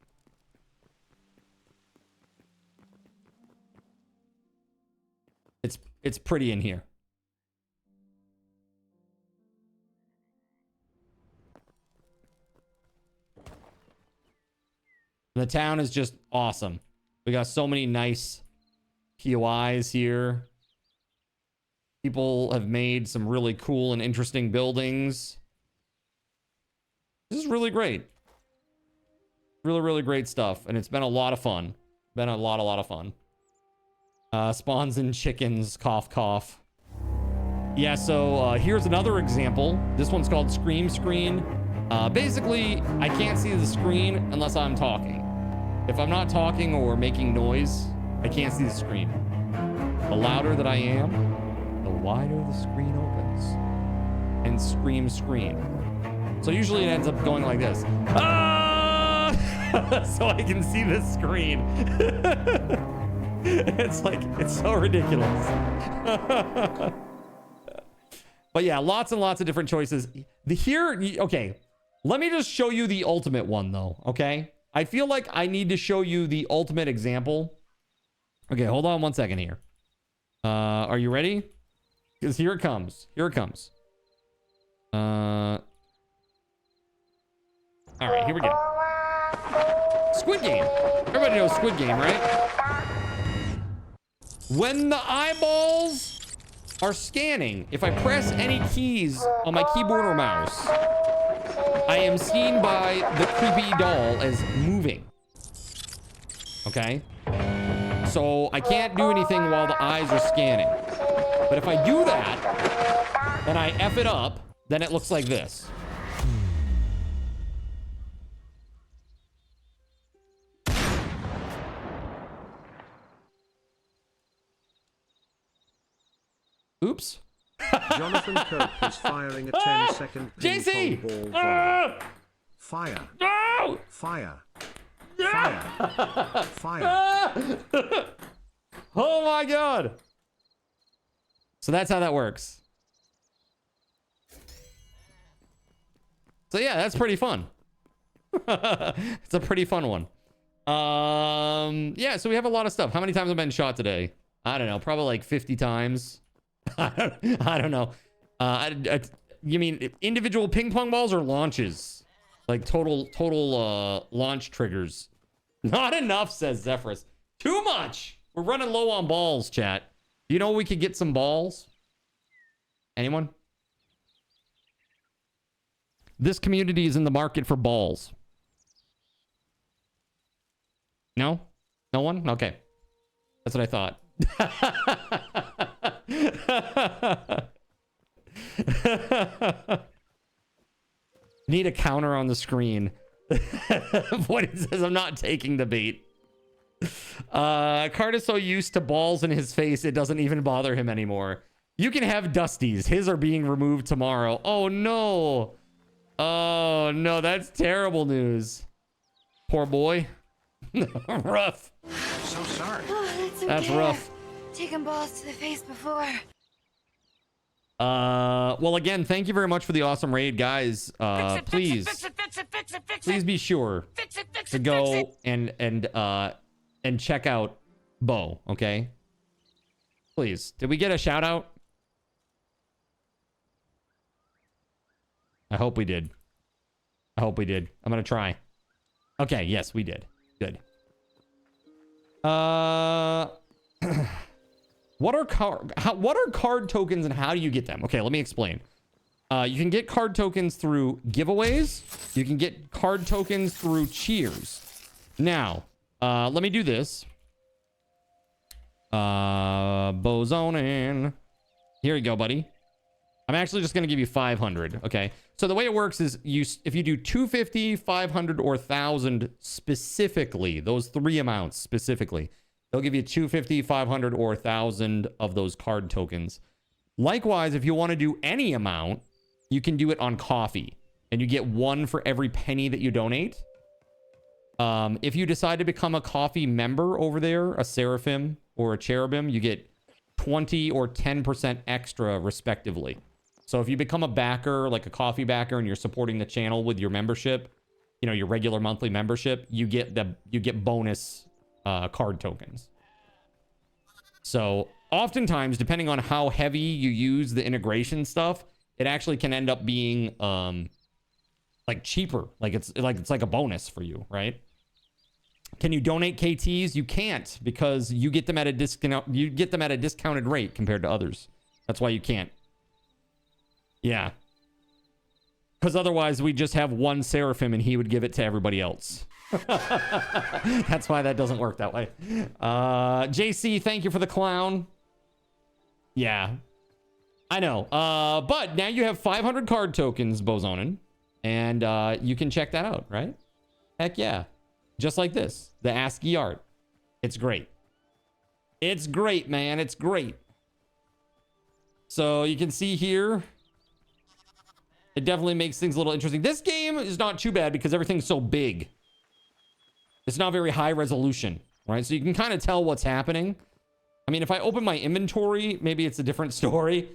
It's pretty in here. The town is just awesome. We got so many nice POIs here. People have made some really cool and interesting buildings. This is really great. Really, really great stuff. And it's been a lot of fun. Been a lot of fun. Spawns and chickens, cough, cough. Yeah, so here's another example. This one's called Scream Screen. Basically, I can't see the screen unless I'm talking. If I'm not talking or making noise, I can't see the screen. The louder that I am, the wider the screen opens. And scream, scream. So usually it ends up going like this. Ah! So I can see the screen. It's so ridiculous. But yeah, lots and lots of different choices. Okay, let me just show you the ultimate one though, okay? I feel like I need to show you the ultimate example. Okay, hold on one second here. Are you ready? Because here it comes. Here it comes. All right, here we go. Squid Game. Everybody knows Squid Game, right? When the eyeballs are scanning, if I press any keys on my keyboard or mouse, I am seen by the creepy doll as moving. Okay? So I can't do anything while the eyes are scanning. But if I do that, and I F it up, then it looks like this. Oops. Jonathan Cope is firing a 10-second JC! ping-pong ball volley. Fire. No! Fire. Fire. Fire. Oh my god. So that's how that works. So yeah, that's pretty fun. It's a pretty fun one. Yeah, so we have a lot of stuff. How many times have I been shot today? I don't know, probably like 50 times. I don't know. You mean individual ping pong balls or launches? Like total launch triggers. Not enough, says Zephyrus. Too much. We're running low on balls, chat. Do you know we could get some balls? Anyone? This community is in the market for balls. No? No one? Okay. That's what I thought. Need a counter on the screen. What it says, I'm not taking the bait. Cart is so used to balls in his face, it doesn't even bother him anymore. You can have Dusty's. His are being removed tomorrow. Oh no. Oh no, that's terrible news. Poor boy. Rough. So sorry. Oh, that's rough. Taking balls to the face before. Well, again, thank you very much for the awesome raid, guys. Please be sure to go and check out Bo, okay? Please. Did we get a shout out? I hope we did. I hope we did. I'm gonna try. Okay, yes, we did. Good. What are card tokens and how do you get them? Okay, let me explain. You can get card tokens through giveaways. You can get card tokens through cheers. Now, let me do this. Bozonin. Here you go, buddy. I'm actually just going to give you 500. Okay. So the way it works is if you do 250, 500, or 1,000 specifically, those three amounts specifically, they'll give you 250, 500, or 1,000 of those card tokens. Likewise, if you want to do any amount, you can do it on coffee, and you get one for every penny that you donate. If you decide to become a coffee member over there, a seraphim or a cherubim, you get 20 or 10% extra respectively. So if you become a backer, like a coffee backer, and you're supporting the channel with your membership, you know, your regular monthly membership, you get bonus card tokens. So oftentimes, depending on how heavy you use the integration stuff, it actually can end up being like cheaper. Like it's like a bonus for you, right? Can you donate KTs? You can't, because you get them at a discount. You get them at a discounted rate compared to others. That's why you can't. Yeah. Because otherwise we just have one seraphim and he would give it to everybody else. That's why that doesn't work that way. JC, thank you for the clown. Yeah. I know. But now you have 500 card tokens, Bozonin. And you can check that out, right? Heck yeah. Just like this. The ASCII art. It's great. It's great, man. It's great. So you can see here, it definitely makes things a little interesting. This game is not too bad because everything's so big. It's not very high resolution, right? So you can kind of tell what's happening. I mean, if I open my inventory, maybe it's a different story.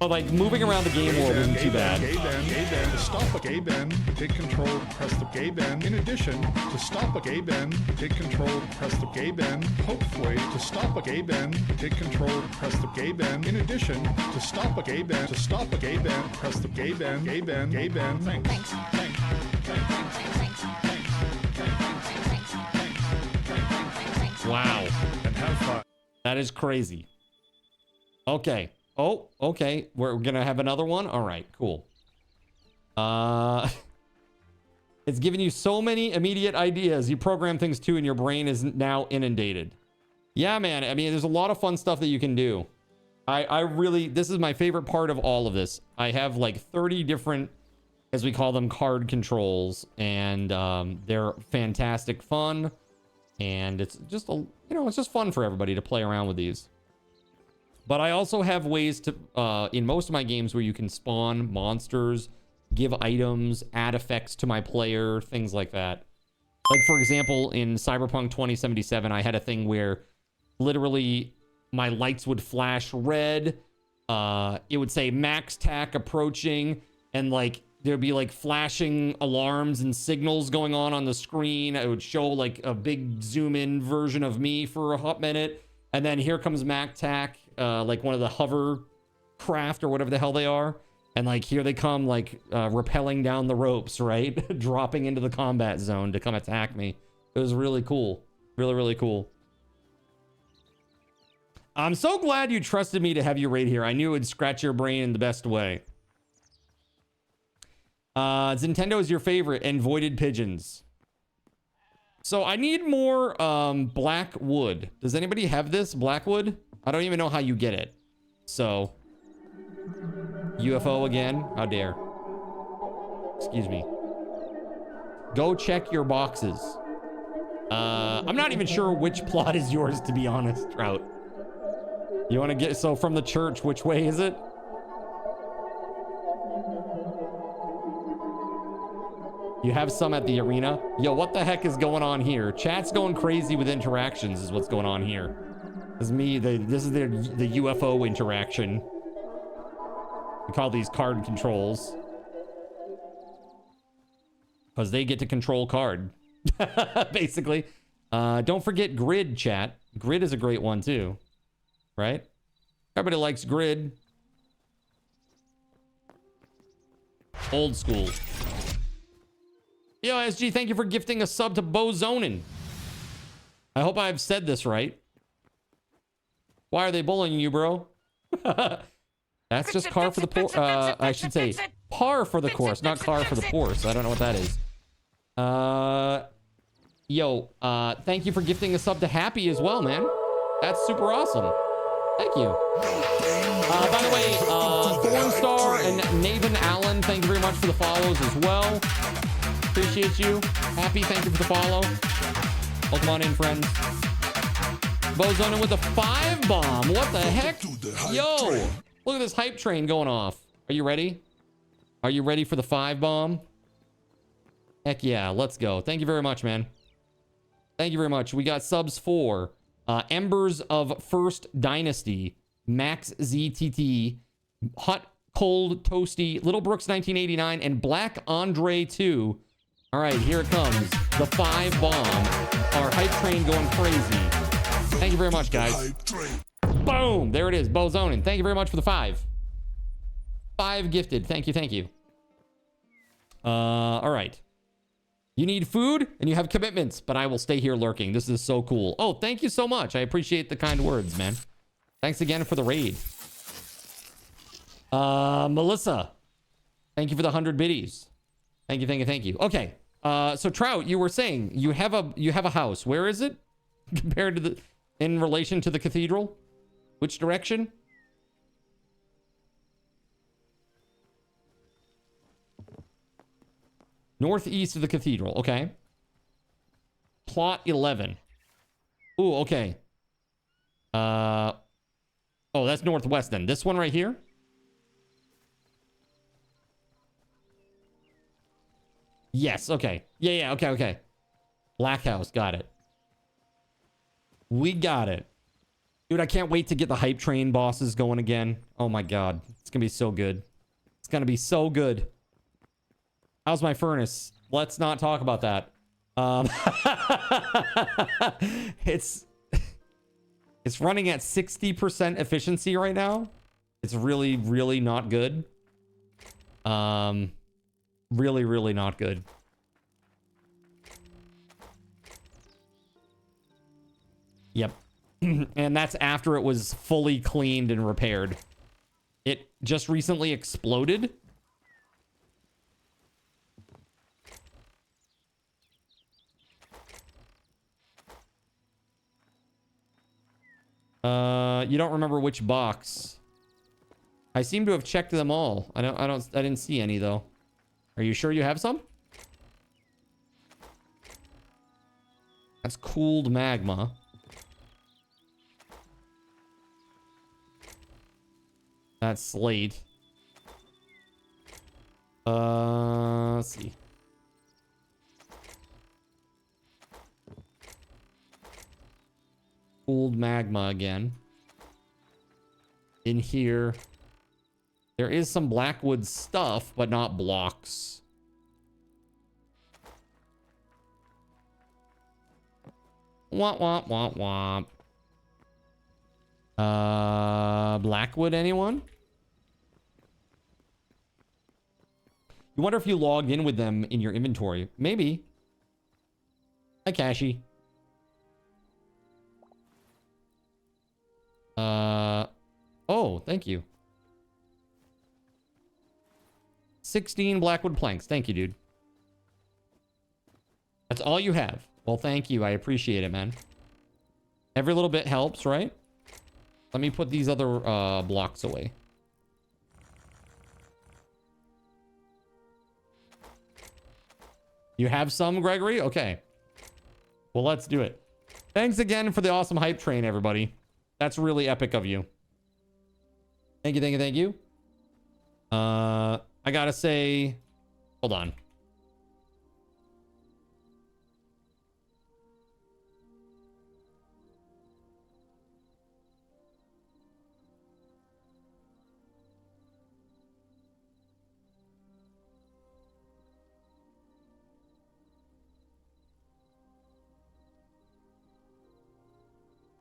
But like moving around the game world isn't too bad. To stop a gay bend, take control, press the gay bend. In addition, to stop a gay bend, take control, press the gay bend. Hopefully, to stop a gay bend, take control, press the gay bend. In addition, to stop a gay bend, press the gay bend, gay bend, gay bend. Thanks. Wow. And have fun. That is crazy. Okay. Oh, okay. We're gonna have another one. All right, cool. It's giving you so many immediate ideas. You program things too, and your brain is now inundated. Yeah, man. I mean, there's a lot of fun stuff that you can do. I really, this is my favorite part of all of this. I have like 30 different, as we call them, card controls, and they're fantastic fun. And it's just it's just fun for everybody to play around with these. But I also have ways to, in most of my games, where you can spawn monsters, give items, add effects to my player, things like that. Like, for example, in Cyberpunk 2077, I had a thing where literally my lights would flash red. It would say max tac approaching, and like there'd be like flashing alarms and signals going on the screen. It would show like a big zoom in version of me for a hot minute. And then here comes MacTac, like one of the hover craft or whatever the hell they are. And like here they come, like rappelling down the ropes, right? Dropping into the combat zone to come attack me. It was really cool. Really, really cool. I'm so glad you trusted me to have you right here. I knew it would scratch your brain in the best way. Nintendo is your favorite, and Voided Pigeons. So I need more black wood. Does anybody have this black wood? I don't even know how you get it. So UFO again? How dare. Excuse me. Go check your boxes. I'm not even sure which plot is yours, to be honest, Trout. You want to get, so from the church, which way is it? You have some at the arena. Yo, what the heck is going on here? Chat's going crazy with interactions is what's going on here. This is me, this is the UFO interaction. We call these card controls. Because they get to control card. Basically. Don't forget Grid, chat. Grid is a great one too. Right? Everybody likes Grid. Old school. Yo, SG, thank you for gifting a sub to Bozonin. I hope I've said this right. Why are they bullying you, bro? That's just car for the poor. I should say par for the course, not car for the course. I don't know what that is. Yo, thank you for gifting a sub to Happy as well, man. That's super awesome. Thank you. By the way, Thornstar and Naven Allen, thank you very much for the follows as well. Appreciate you. Happy, thank you for the follow. Welcome on in, friends. Bozona with the 5 bomb. What the heck? Yo, look at this hype train going off. Are you ready? Are you ready for the 5 bomb? Heck yeah, let's go. Thank you very much, man. Thank you very much. We got subs for Embers of First Dynasty, Max ZTT, Hot Cold Toasty, Little Brooks 1989, and Black Andre 2. All right, here it comes. The 5 bomb. Our hype train going crazy. Thank you very much, guys. Boom! There it is. Bozonin. Thank you very much for the 5. 5 gifted. Thank you, thank you. All right. You need food and you have commitments, but I will stay here lurking. This is so cool. Oh, thank you so much. I appreciate the kind words, man. Thanks again for the raid. Melissa, thank you for the 100 biddies. Thank you, thank you, thank you. Okay. So Trout, you were saying you have a house. Where is it compared to in relation to the cathedral? Which direction? Northeast of the cathedral. Okay. Plot 11. Ooh, okay. Oh, that's northwest then. This one right here? Yes, okay. Yeah, okay, okay. Black House, got it. We got it. Dude, I can't wait to get the hype train bosses going again. Oh my god. It's gonna be so good. It's gonna be so good. How's my furnace? Let's not talk about that. It's running at 60% efficiency right now. It's really, really not good. Really, really not good. Yep. And that's after it was fully cleaned and repaired. It just recently exploded. You don't remember which box. I seem to have checked them all. I didn't see any though. Are you sure you have some? That's cooled magma. That's slate. Let's see. Cooled magma again. In here. There is some Blackwood stuff, but not blocks. Womp, womp, womp, womp. Blackwood, anyone? You wonder if you logged in with them in your inventory. Maybe. Hi, Kashi. Oh, thank you. 16 Blackwood planks. Thank you, dude. That's all you have. Well, thank you. I appreciate it, man. Every little bit helps, right? Let me put these other blocks away. You have some, Gregory? Okay. Well, let's do it. Thanks again for the awesome hype train, everybody. That's really epic of you. Thank you, thank you, thank you. I gotta say... Hold on.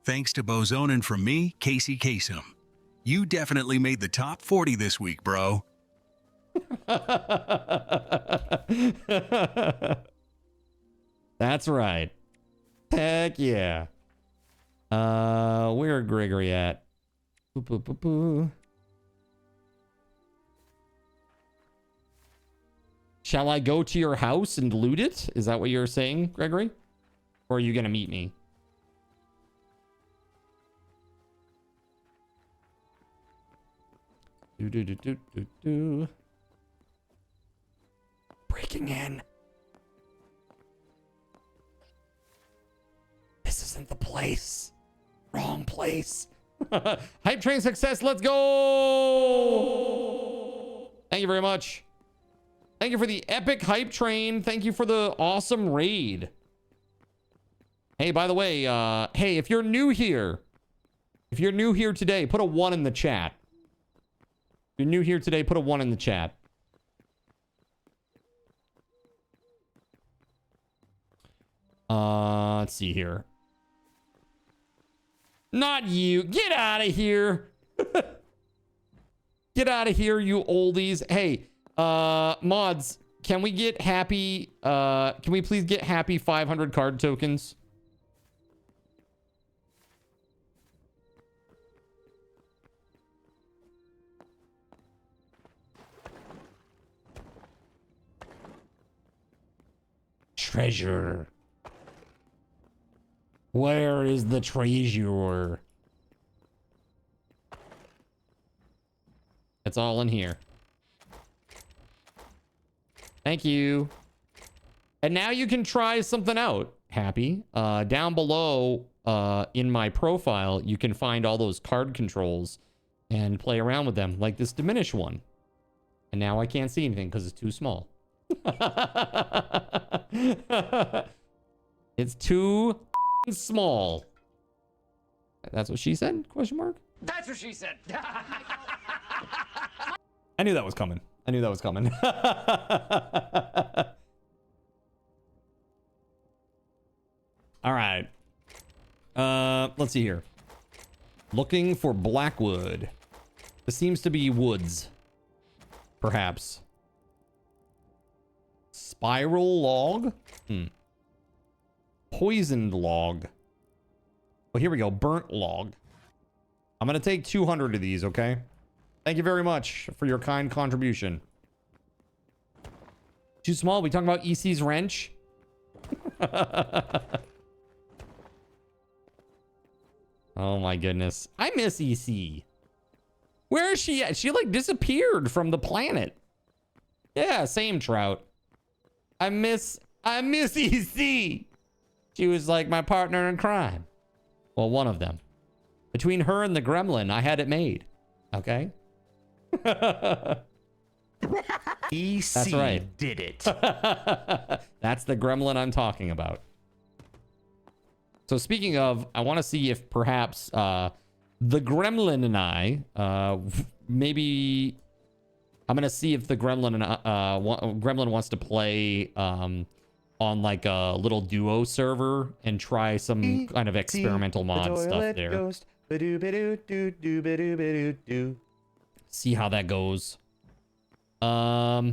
Thanks to Bozonin from me, Casey Kasem. You definitely made the top 40 this week, bro. That's right. Heck yeah. Where Gregory at? Boo, boo, boo, boo. Shall I go to your house and loot it? Is that what you're saying, Gregory? Or are you gonna meet me? Do. Breaking in. This isn't the place. Wrong place. Hype train success. Let's go. Thank you very much. Thank you for the epic hype train. Thank you for the awesome raid. Hey, by the way, hey, if you're new here today, put a 1 in the chat. If you're new here today, put a 1 in the chat. Let's see here. Not you. Get out of here. Get out of here, you oldies. Hey, mods, can we get happy, can we please get happy 500 card tokens? Treasure. Where is the treasure? It's all in here. Thank you. And now you can try something out, Happy. Down below in my profile, you can find all those card controls and play around with them, like this diminish one. And now I can't see anything because it's too small. It's too small. That's what she said? Question mark? That's what she said. I knew that was coming. I knew that was coming. All right. Let's see here. Looking for blackwood. This seems to be woods. Perhaps. Spiral log? Poisoned log. Oh, here we go. Burnt log. I'm going to take 200 of these, okay? Thank you very much for your kind contribution. Too small? We talking about EC's wrench? Oh my goodness. I miss EC. Where is she at? She like disappeared from the planet. Yeah, same Trout. I miss EC. She was like my partner in crime. Well, one of them. Between her and the gremlin, I had it made. Okay? EC That's right. did it. That's the gremlin I'm talking about. So speaking of, I want to see if perhaps the gremlin and I, maybe I'm going to see if the gremlin and gremlin wants to play on like a little duo server and try some kind of experimental mod stuff there. See how that goes. Yeah,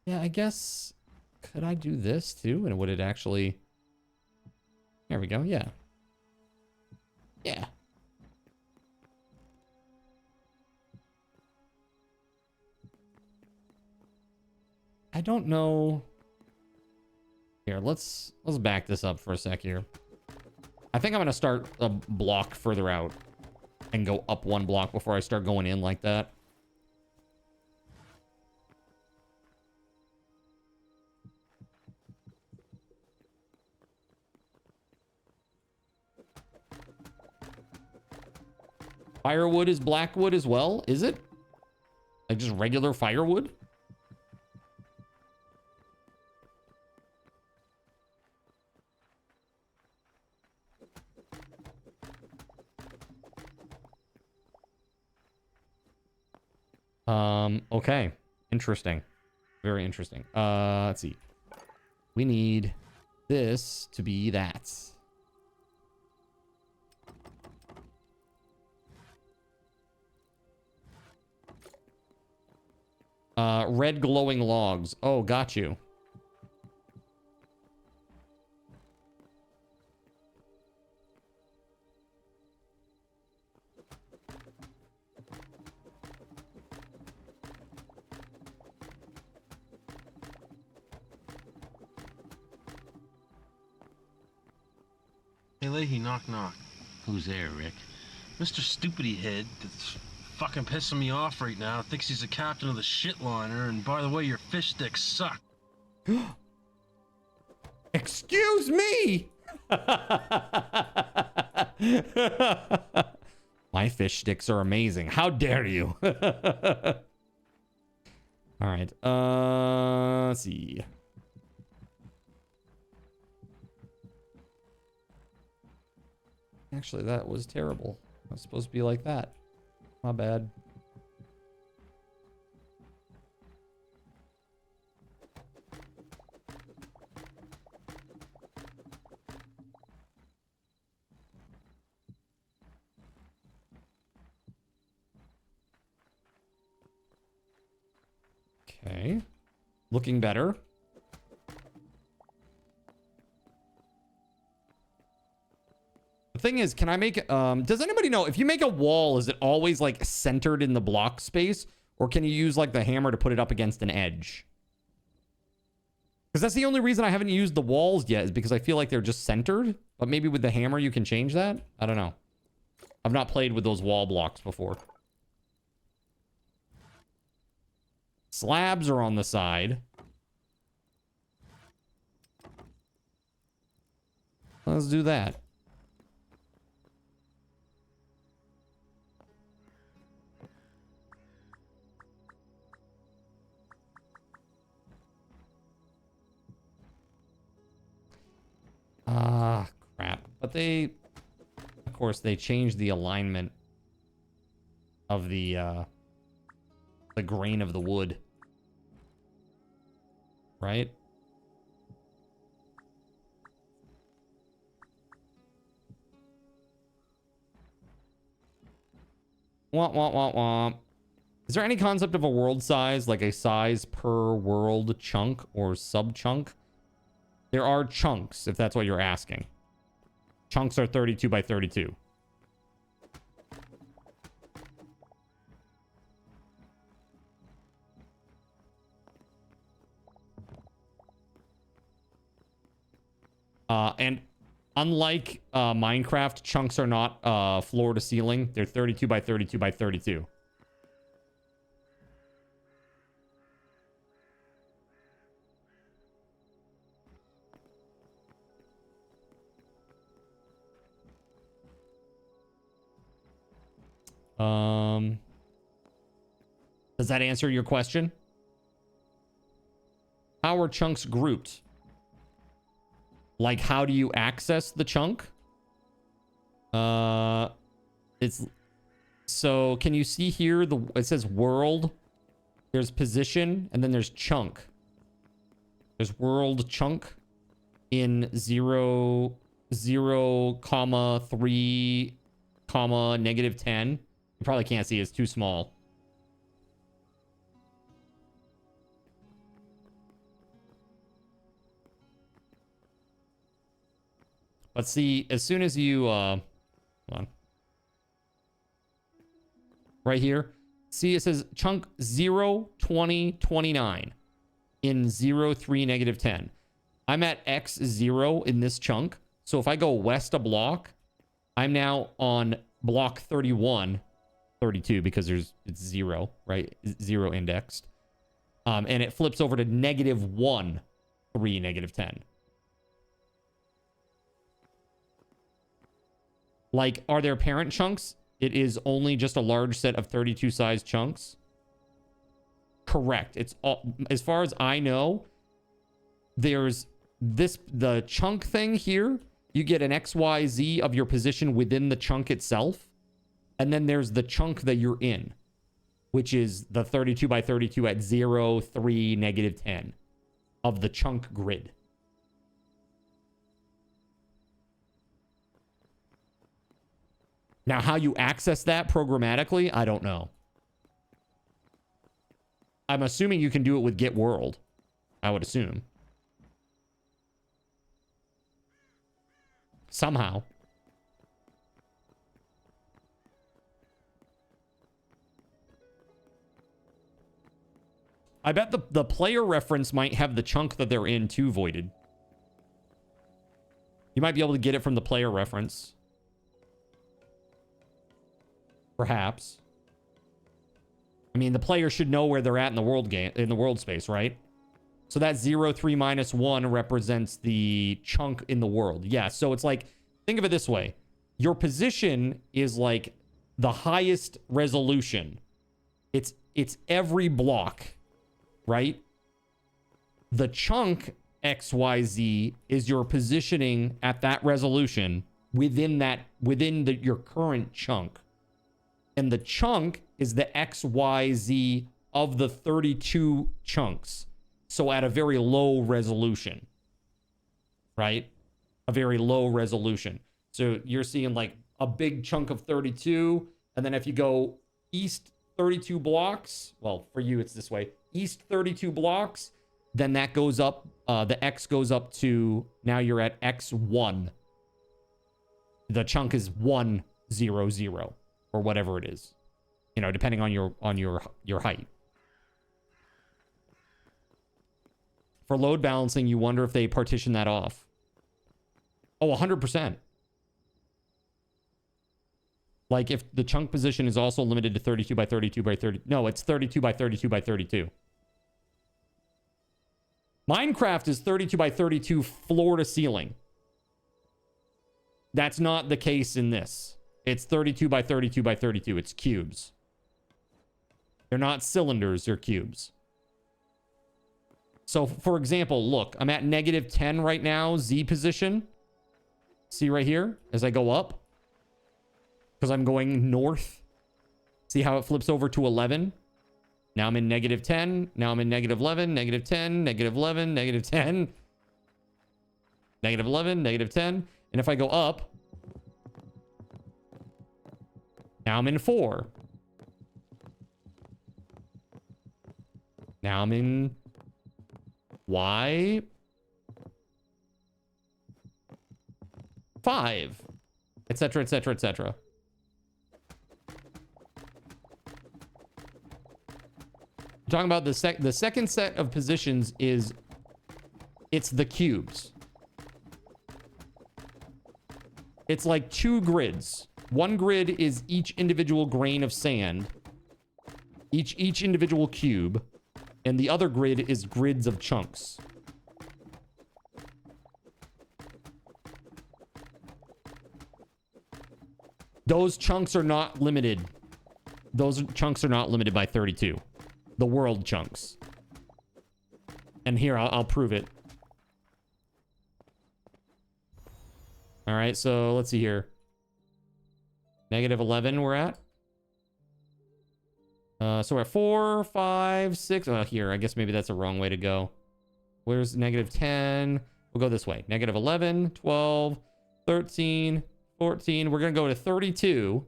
I guess, could I do this too? And would it actually, there we go. Yeah. Yeah. I don't know. Here, let's back this up for a sec here. I think I'm going to start a block further out and go up one block before I start going in like that. Firewood is blackwood as well, is it? Like just regular firewood? Okay. Interesting. Very interesting. Let's see. We need this to be that. Red glowing logs. Oh, got you. Hey, Leahy, knock, knock. Who's there, Rick? Mr. Stupidity Head that's fucking pissing me off right now thinks he's the captain of the shitliner, and by the way, your fish sticks suck. Excuse me! My fish sticks are amazing. How dare you? All right. Let's see. Actually, that was terrible. It was supposed to be like that. My bad. Okay. Looking better. The thing is, can I make does anybody know if you make a wall, is it always like centered in the block space, or can you use like the hammer to put it up against an edge? Because that's the only reason I haven't used the walls yet, is because I feel like they're just centered, but maybe with the hammer you can change that. I don't know. I've not played with those wall blocks before. Slabs are on the side. Let's do that. Ah, crap. But they, of course, they changed the alignment of the grain of the wood. Right? Womp, womp, womp, womp. Is there any concept of a world size, like a size per world chunk or sub-chunk? There are chunks, if that's what you're asking. Chunks are 32 by 32. And unlike Minecraft, chunks are not floor to ceiling. They're 32 by 32 by 32. Does that answer your question? How are chunks grouped? Like, how do you access the chunk? It's so, can you see here it says world, there's position, and then there's chunk. There's world chunk in 0, 0, 3, -10. You probably can't see, it's too small. But see, as soon as you, hold on. Right here. See, it says chunk 0, 20, 29 in 0, 3, -10. I'm at X0 in this chunk. So if I go west a block, I'm now on block 31, 32, because it's 0, right? 0 indexed. And it flips over to -1, 3, -10. Like, are there parent chunks? It is only just a large set of 32 size chunks. Correct. It's all, as far as I know, there's the chunk thing here. You get an XYZ of your position within the chunk itself. And then there's the chunk that you're in, which is the 32 by 32 at 0, 3, -10 of the chunk grid. Now, how you access that programmatically, I don't know. I'm assuming you can do it with get world. I would assume. Somehow. I bet the player reference might have the chunk that they're in too voided. You might be able to get it from the player reference. Perhaps. I mean, the player should know where they're at in the world space, right? So that 0, 3, -1 represents the chunk in the world. Yeah, so it's like, think of it this way. Your position is like the highest resolution. It's every block, right? The chunk XYZ is your positioning at that resolution within your current chunk. And the chunk is the XYZ of the 32 chunks. So at a very low resolution, right? A very low resolution. So you're seeing like a big chunk of 32. And then if you go east 32 blocks, well, for you, it's this way, east 32 blocks, then that goes up, the X goes up to, now you're at X1. The chunk is 1, 0, 0, or whatever it is, you know, depending on your height. For load balancing, you wonder if they partition that off. Oh, 100%. Like if the chunk position is also limited to 32 by 32 by 30. No, it's 32 by 32 by 32. Minecraft is 32 by 32 floor to ceiling. That's not the case in this. It's 32 by 32 by 32. It's cubes. They're not cylinders, they're cubes. So, for example, look, I'm at -10 right now, Z position. See right here, as I go up. Because I'm going north. See how it flips over to 11? Now I'm in -10. Now I'm in -11, -10, -11, -10. -11, -10. And if I go up, now I'm in 4. Now I'm in Y 5, etc., etc., etc. Talking about the second set of positions is it's the cubes. It's like 2 grids. One grid is each individual grain of sand, each individual cube, and the other grid is grids of chunks. Those chunks are not limited. Those chunks are not limited by 32. The world chunks. And here, I'll prove it. All right, so let's see here. -11 we're at. So we're at 4, 5, 6. Oh, here, I guess maybe that's a wrong way to go. Where's -10? We'll go this way. -11, 12, 13, 14. We're going to go to 32.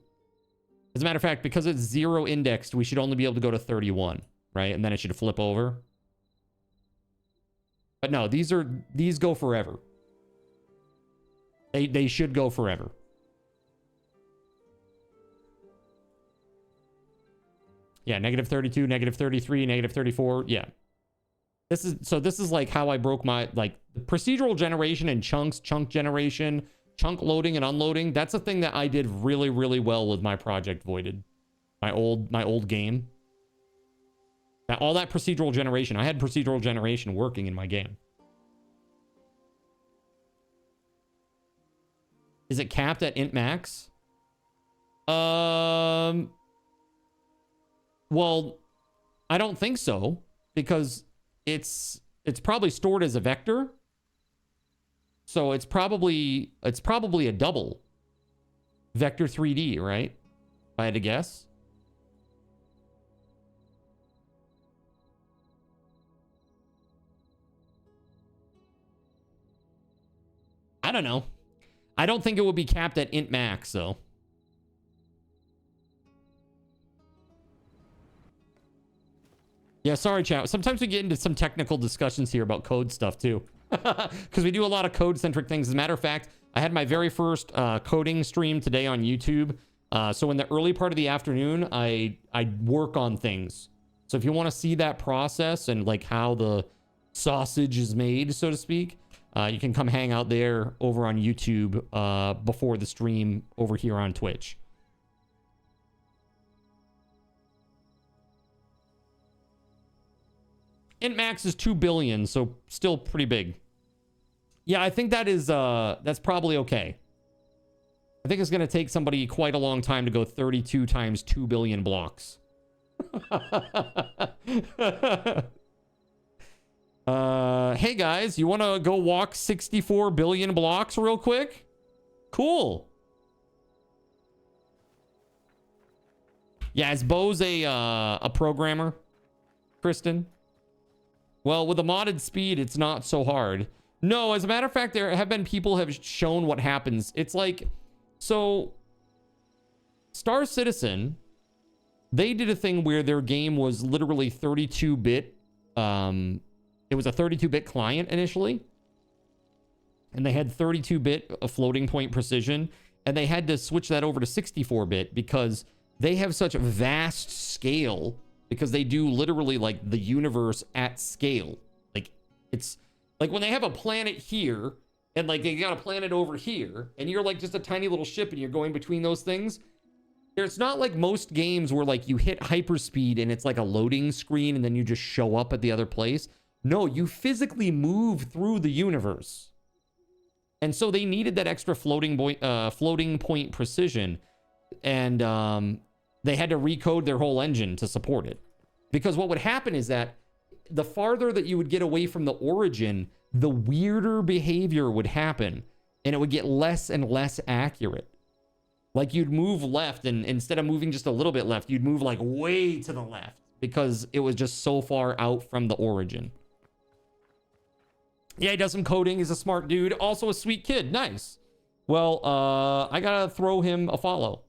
As a matter of fact, because it's 0 indexed, we should only be able to go to 31, right? And then it should flip over. But no, these go forever. They should go forever. Yeah, -32, -33, -34. Yeah. This is like how I broke my, like, procedural generation and chunks, chunk generation, chunk loading and unloading. That's a thing that I did really, really well with my project Voided. My old game. Now, all that procedural generation. I had procedural generation working in my game. Is it capped at int max? Well, I don't think so, because it's probably stored as a vector. So it's probably a double vector 3D, right? If I had to guess. I don't know. I don't think it would be capped at int max, though. Yeah, sorry, chat. Sometimes we get into some technical discussions here about code stuff, too. Because we do a lot of code-centric things. As a matter of fact, I had my very first coding stream today on YouTube. So in the early part of the afternoon, I work on things. So if you want to see that process and like how the sausage is made, so to speak, You can come hang out there over on YouTube before the stream over here on Twitch. Int max is 2 billion, so still pretty big. Yeah, I think that is that's probably okay. I think it's going to take somebody quite a long time to go 32 times 2 billion blocks. Hey guys, you want to go walk 64 billion blocks real quick? Cool. Yeah, is Bose a programmer, Kristen? Well, with a modded speed, it's not so hard. No, as a matter of fact, there have been people have shown what happens. It's like, so Star Citizen, they did a thing where their game was literally 32-bit. It was a 32-bit client initially. And they had 32-bit floating point precision. And they had to switch that over to 64-bit because they have such a vast scale, because they do literally like the universe at scale. Like it's like when they have a planet here and like they got a planet over here and you're like just a tiny little ship and you're going between those things. It's not like most games where like you hit hyperspeed and it's like a loading screen and then you just show up at the other place. No, you physically move through the universe. And so they needed that extra floating point precision. And they had to recode their whole engine to support it. Because what would happen is that the farther that you would get away from the origin, the weirder behavior would happen. And it would get less and less accurate. Like you'd move left, and instead of moving just a little bit left, you'd move like way to the left. Because it was just so far out from the origin. Yeah, he does some coding. He's a smart dude. Also a sweet kid. Nice. Well, I gotta throw him a follow.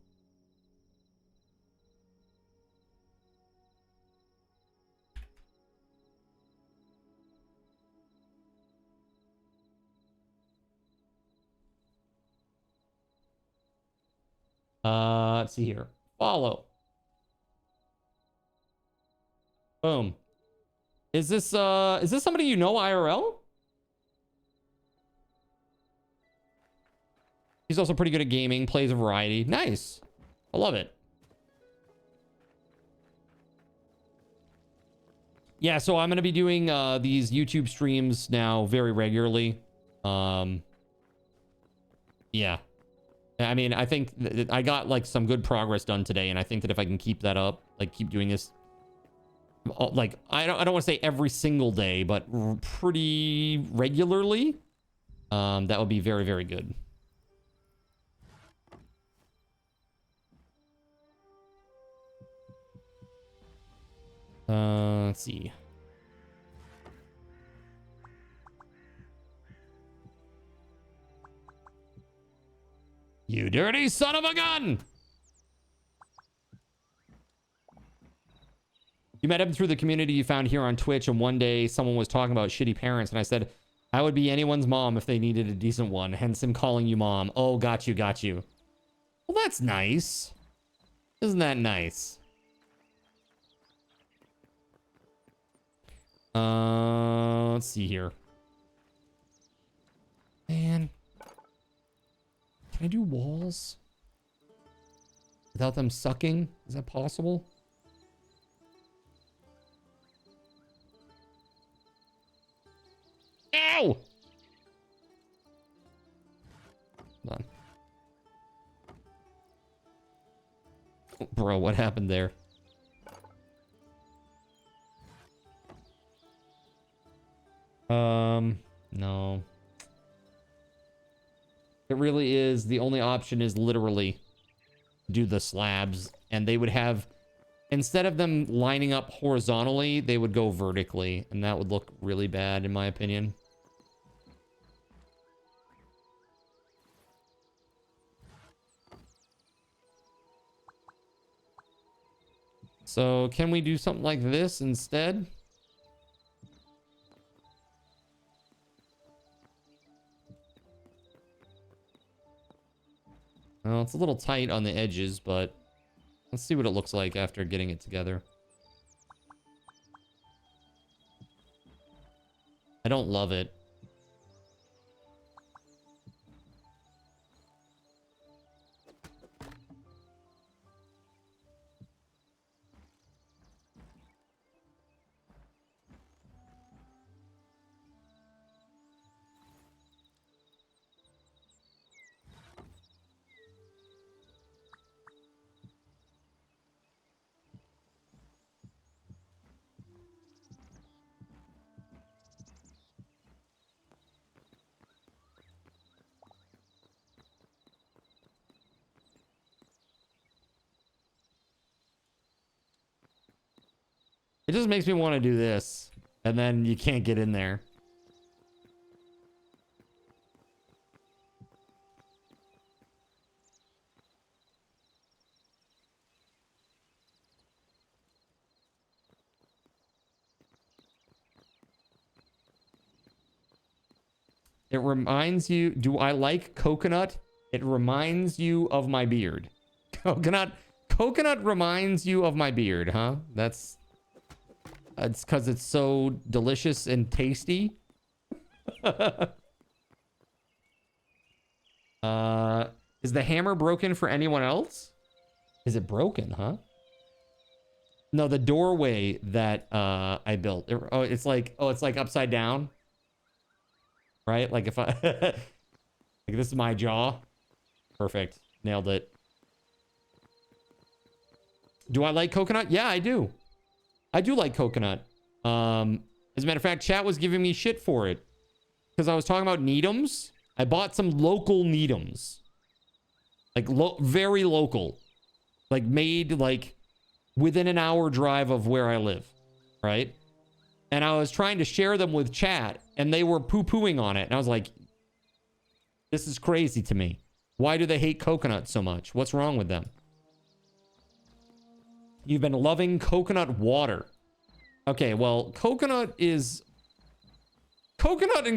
Let's see here. Follow. Boom. Is this somebody you know IRL? He's also pretty good at gaming, plays a variety. Nice. I love it. Yeah, so I'm going to be doing these YouTube streams now very regularly. Yeah. I mean, I think I got like some good progress done today, and I think that if I can keep that up, like keep doing this, like I don't want to say every single day, but pretty regularly, that would be very, very good. Let's see. You dirty son of a gun! You met him through the community you found here on Twitch, and one day someone was talking about shitty parents, and I said, I would be anyone's mom if they needed a decent one, hence him calling you mom. Oh, got you, got you. Well, that's nice. Isn't that nice? Let's see here. Man. Can I do walls without them sucking? Is that possible? Ow! Hold on. Oh, bro, what happened there? No. It really is. The only option is literally do the slabs, and they would have, instead of them lining up horizontally, they would go vertically, and that would look really bad in my opinion. So can we do something like this instead? Well, it's a little tight on the edges, but let's see what it looks like after getting it together. I don't love it. It just makes me want to do this. And then you can't get in there. It reminds you, do I like coconut? It reminds you of my beard. Coconut reminds you of my beard, huh? It's because it's so delicious and tasty. Is the hammer broken for anyone else? Is it broken, huh? No, the doorway that I built. It's like upside down. Right? Like if I like this is my jaw. Perfect. Nailed it. Do I like coconut? Yeah, I do. I do like coconut. As a matter of fact, chat was giving me shit for it. Because I was talking about Needhams. I bought some local Needhams. Like very local. Like made like within an hour drive of where I live. Right? And I was trying to share them with chat, and they were poo-pooing on it. And I was like, this is crazy to me. Why do they hate coconut so much? What's wrong with them? You've been loving coconut water. Okay, well, coconut and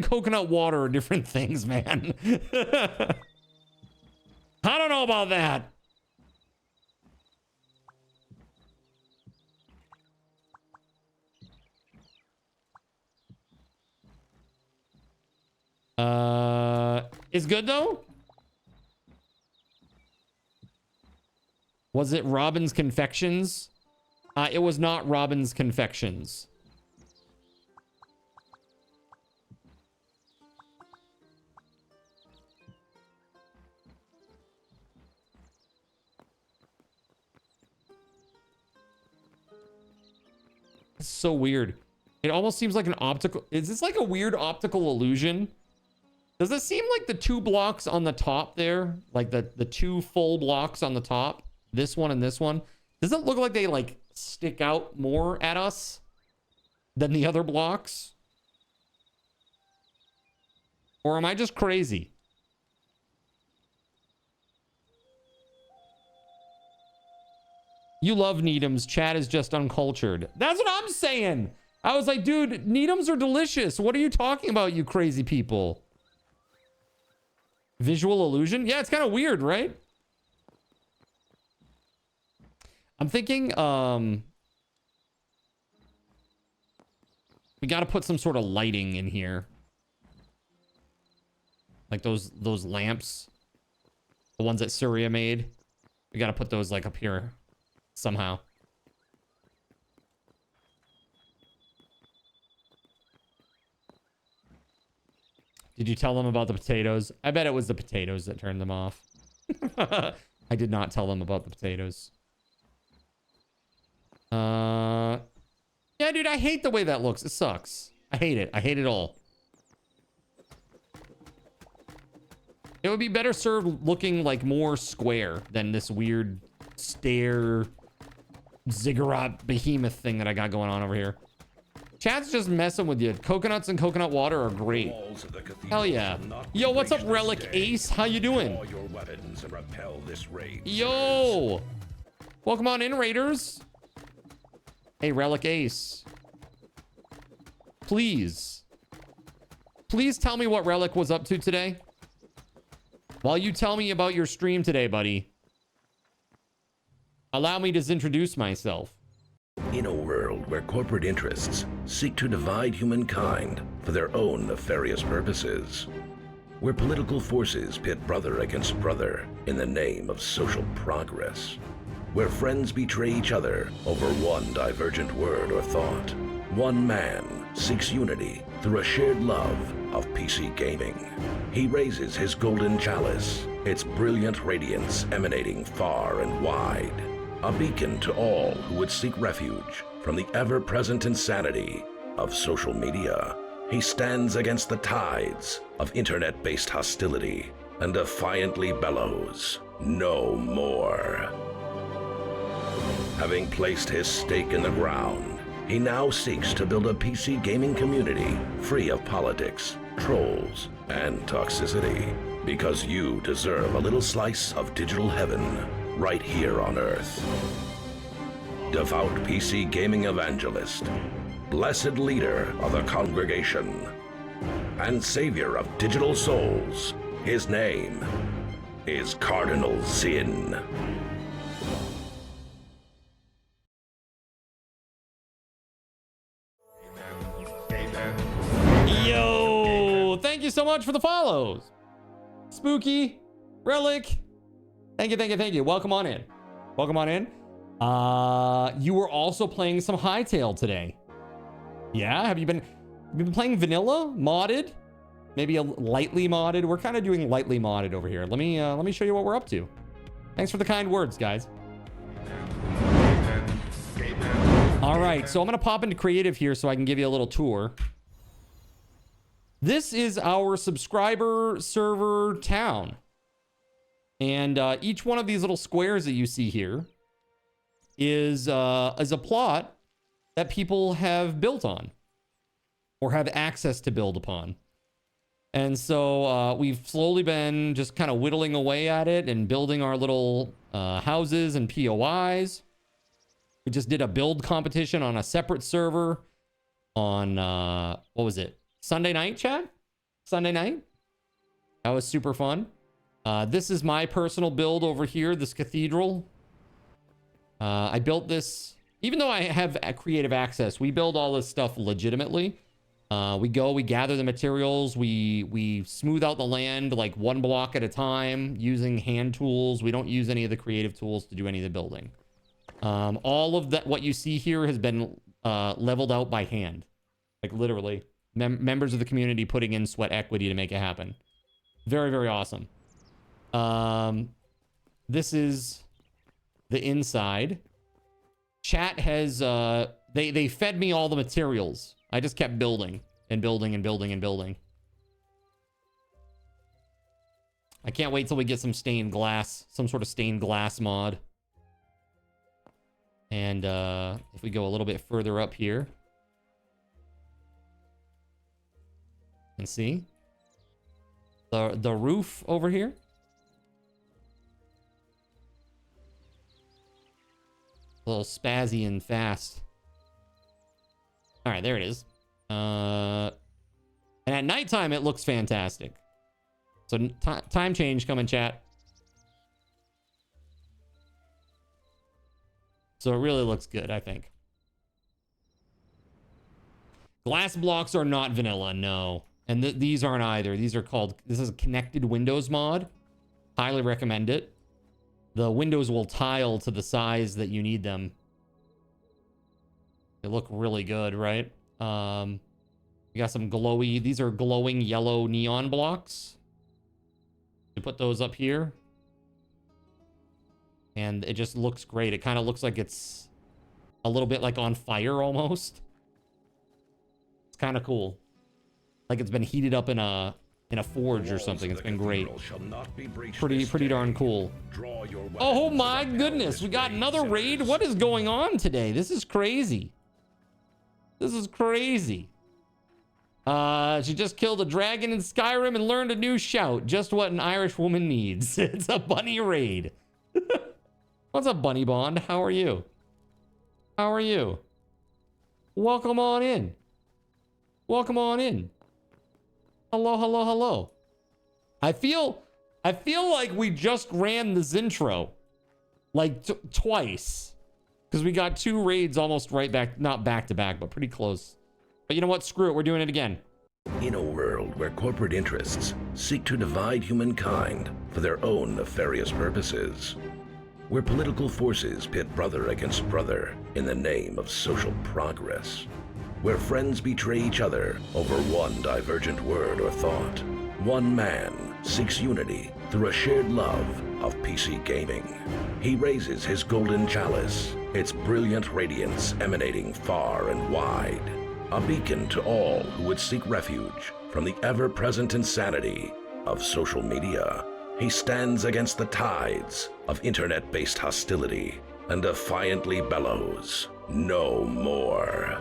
coconut water are different things, man. I don't know about that. It's good though? Was it Robin's Confections? It was not Robin's Confections. It's so weird. It almost seems like an optical... Is this like a weird optical illusion? Does it seem like the 2 blocks on the top there? Like the 2 full blocks on the top? This one and this one? Does it look like they like stick out more at us than the other blocks? Or am I just crazy? You love Needhams. Chat is just uncultured. That's what I'm saying. I was like, dude, Needhams are delicious. What are you talking about, you crazy people? Visual illusion? Yeah, it's kind of weird, right? I'm thinking, we got to put some sort of lighting in here. Like those lamps. The ones that Surya made. We got to put those like up here somehow. Did you tell them about the potatoes? I bet it was the potatoes that turned them off. I did not tell them about the potatoes. Yeah, dude, I hate the way that looks. It sucks. I hate it. I hate it all. It would be better served looking like more square than this weird stair ziggurat behemoth thing that I got going on over here. Chat's just messing with you. Coconuts and coconut water are great. Hell yeah. Yo, what's up, Relic Ace? How you doing? Yo! Welcome on in, Raiders. Hey, Relic Ace. Please tell me what Relic was up to today. While you tell me about your stream today, buddy, allow me to introduce myself. In a world where corporate interests seek to divide humankind for their own nefarious purposes, where political forces pit brother against brother in the name of social progress, where friends betray each other over one divergent word or thought, one man seeks unity through a shared love of PC gaming. He raises his golden chalice, its brilliant radiance emanating far and wide, a beacon to all who would seek refuge from the ever-present insanity of social media. He stands against the tides of internet-based hostility and defiantly bellows, "No more." Having placed his stake in the ground, he now seeks to build a PC gaming community free of politics, trolls, and toxicity. Because you deserve a little slice of digital heaven right here on Earth. Devout PC gaming evangelist, blessed leader of the congregation, and savior of digital souls, his name is Cardinal Zin. Yo, thank you so much for the follows. Spooky, Relic, thank you. Welcome on in. You were also playing some Hytale today. Yeah, have you been playing vanilla, modded? Maybe a lightly modded? We're kind of doing lightly modded over here. Let me show you what we're up to. Thanks for the kind words, guys. All right, so I'm gonna pop into creative here so I can give you a little tour. This is our subscriber server town. And each one of these little squares that you see here is a plot that people have built on or have access to build upon. And so we've slowly been just kind of whittling away at it and building our little houses and POIs. We just did a build competition on a separate server on, what was it? Sunday night, chat? Sunday night? That was super fun. This is my personal build over here, this cathedral. I built this, even though I have creative access, we build all this stuff legitimately. We gather the materials, we smooth out the land like one block at a time using hand tools. We don't use any of the creative tools to do any of the building. All of that, what you see here has been leveled out by hand, like literally. Members of the community putting in sweat equity to make it happen. Very, very awesome. This is the inside. Chat has, they fed me all the materials. I just kept building and building and building and building. I can't wait till we get some stained glass, some sort of stained glass mod. And if we go a little bit further up here, and see the roof over here. A little spazzy and fast. All right, there it is. And at nighttime, it looks fantastic. So time change coming, chat. So it really looks good, I think. Glass blocks are not vanilla, no. And these aren't either. These are called, this is a connected windows mod. Highly recommend it. The windows will tile to the size that you need them. They look really good, right? We got some glowy, these are glowing yellow neon blocks. You put those up here. And it just looks great. It kind of looks like it's a little bit like on fire almost. It's kind of cool. Like it's been heated up in a forge or something. It's been great. Pretty darn cool. Oh my goodness, we got another raid. What is going on today? This is crazy. This is crazy. She just killed a dragon in Skyrim and learned a new shout. Just what an Irish woman needs. It's a bunny raid. What's up, Bunny Bond? How are you? How are you? Welcome on in. Welcome on in. Hello, hello, hello. I feel like we just ran this intro like twice because we got two raids almost right back, not back to back, but pretty close. But you know what? Screw it. We're doing it again. In a world where corporate interests seek to divide humankind for their own nefarious purposes, where political forces pit brother against brother in the name of social progress, where friends betray each other over one divergent word or thought, one man seeks unity through a shared love of PC gaming. He raises his golden chalice, its brilliant radiance emanating far and wide, a beacon to all who would seek refuge from the ever-present insanity of social media. He stands against the tides of internet-based hostility and defiantly bellows, no more.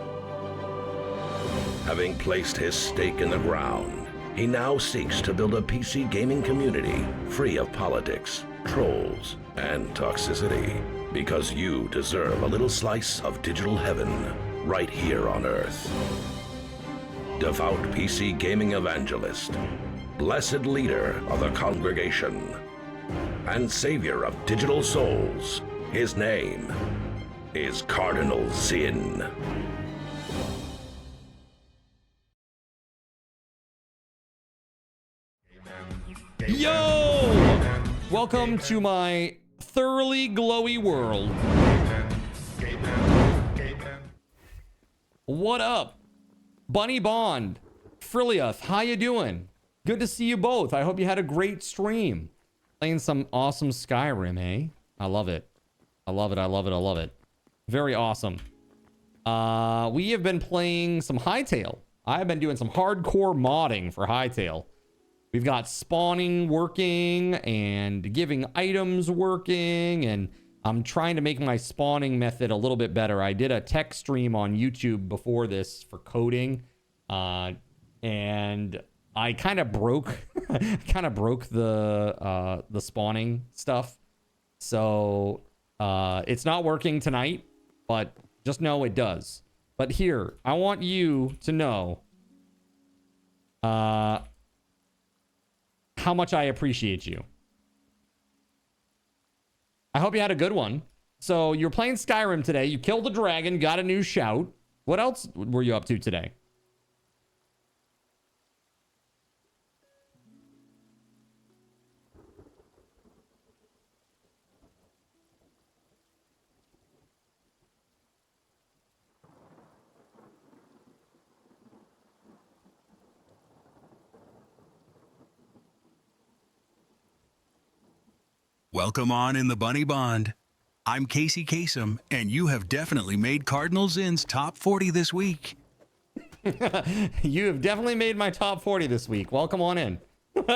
Having placed his stake in the ground, he now seeks to build a PC gaming community free of politics, trolls, and toxicity. Because you deserve a little slice of digital heaven right here on Earth. Devout PC gaming evangelist, blessed leader of the congregation, and savior of digital souls, his name is Cardinal Zin. Yo! Welcome to my thoroughly glowy world. What up? Bunny Bond, Friliuth, how you doing? Good to see you both. I hope you had a great stream. Playing some awesome Skyrim, eh? I love it. I love it, I love it, I love it. Very awesome. We have been playing some Hytale. I've been doing some hardcore modding for Hytale. We've got spawning working and giving items working, and I'm trying to make my spawning method a little bit better. I did a tech stream on YouTube before this for coding, and I kind of broke the spawning stuff. So it's not working tonight, but just know it does. But here, I want you to know how much I appreciate you. I hope you had a good one. So you're playing Skyrim today. You killed the dragon, got a new shout. What else were you up to today? Welcome on in the Bunny Bond. I'm Casey Kasem, and you have definitely made Cardinal Zin's top 40 this week. You have definitely made my top 40 this week. Welcome on in. Got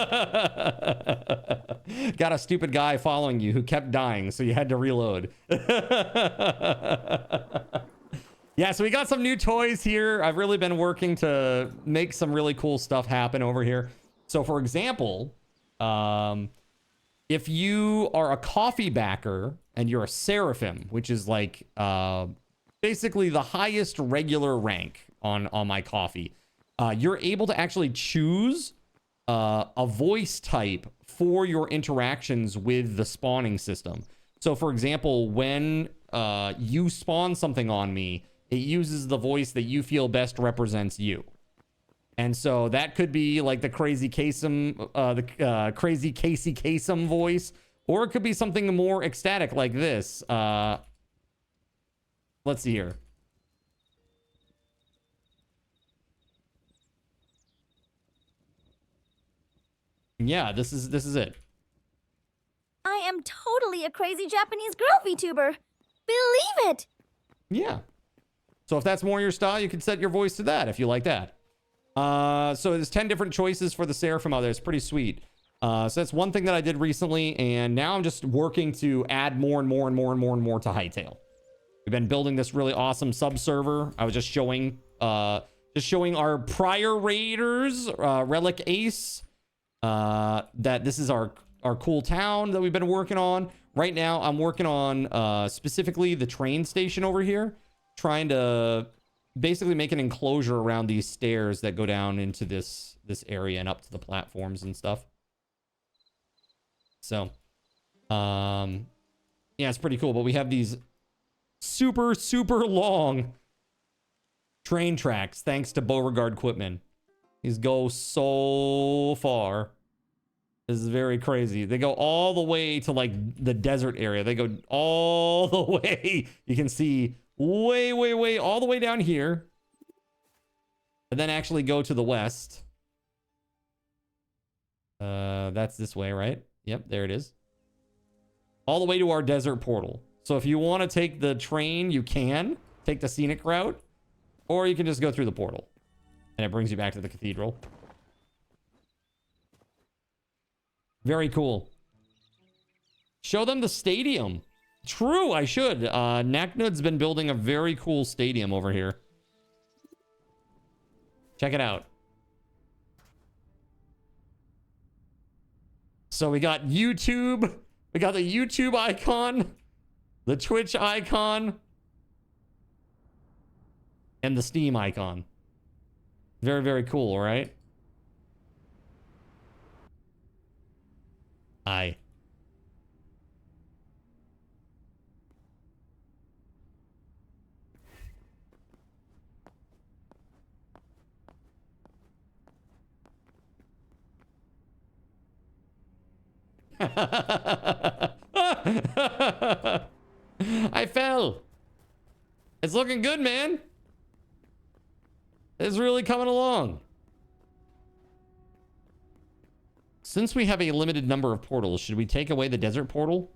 a stupid guy following you who kept dying, so you had to reload. Yeah, so we got some new toys here. I've really been working to make some really cool stuff happen over here. So for example, if you are a coffee backer and you're a Seraphim, which is like basically the highest regular rank on my coffee, you're able to actually choose a voice type for your interactions with the spawning system. So for example, when you spawn something on me, it uses the voice that you feel best represents you. And so that could be like the crazy Kasem, crazy Casey Kasem voice, or it could be something more ecstatic like this. Let's see here. Yeah, this is it. I am totally a crazy Japanese girl VTuber. Believe it. Yeah. So if that's more your style, you can set your voice to that if you like that. So there's 10 different choices for the Seraphim out there. It's pretty sweet. So that's one thing that I did recently, and now I'm just working to add more and more and more and more and more to Hytale. We've been building this really awesome sub server. I was just showing our prior raiders, Relic Ace, that this is our cool town that we've been working on. Right now, I'm working on specifically the train station over here, trying to basically make an enclosure around these stairs that go down into this area and up to the platforms and stuff. So, yeah, it's pretty cool. But we have these super, super long train tracks thanks to Beauregard Quitman. These go so far. This is very crazy. They go all the way to like the desert area. They go all the way. You can see way, way, way, all the way down here. And then actually go to the west. That's this way, right? Yep, there it is. All the way to our desert portal. So if you want to take the train, you can take the scenic route, or you can just go through the portal. And it brings you back to the cathedral. Very cool. Show them the stadium. True, I should. Naknud's been building a very cool stadium over here. Check it out. So we got YouTube. We got the YouTube icon, the Twitch icon, and the Steam icon. Very, very cool, right? Aye. I fell. It's looking good, man. It's really coming along. Since we have a limited number of portals, should we take away the desert portal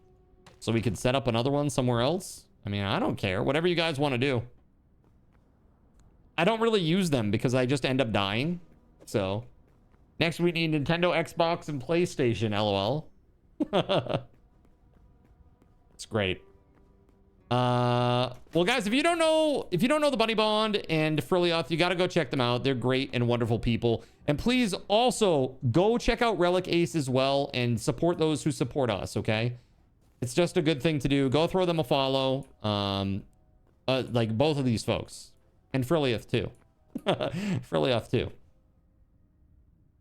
so we could set up another one somewhere else? I mean, I don't care. Whatever you guys want to do. I don't really use them because I just end up dying. So, next we need Nintendo, Xbox, and PlayStation, LOL. It's great. Well, guys, if you don't know the Bunny Bond and Frilioth, you got to go check them out. They're great and wonderful people. And please also go check out Relic Ace as well and support those who support us, okay? It's just a good thing to do. Go throw them a follow. Like both of these folks. And Frilioth too. Frilioth too.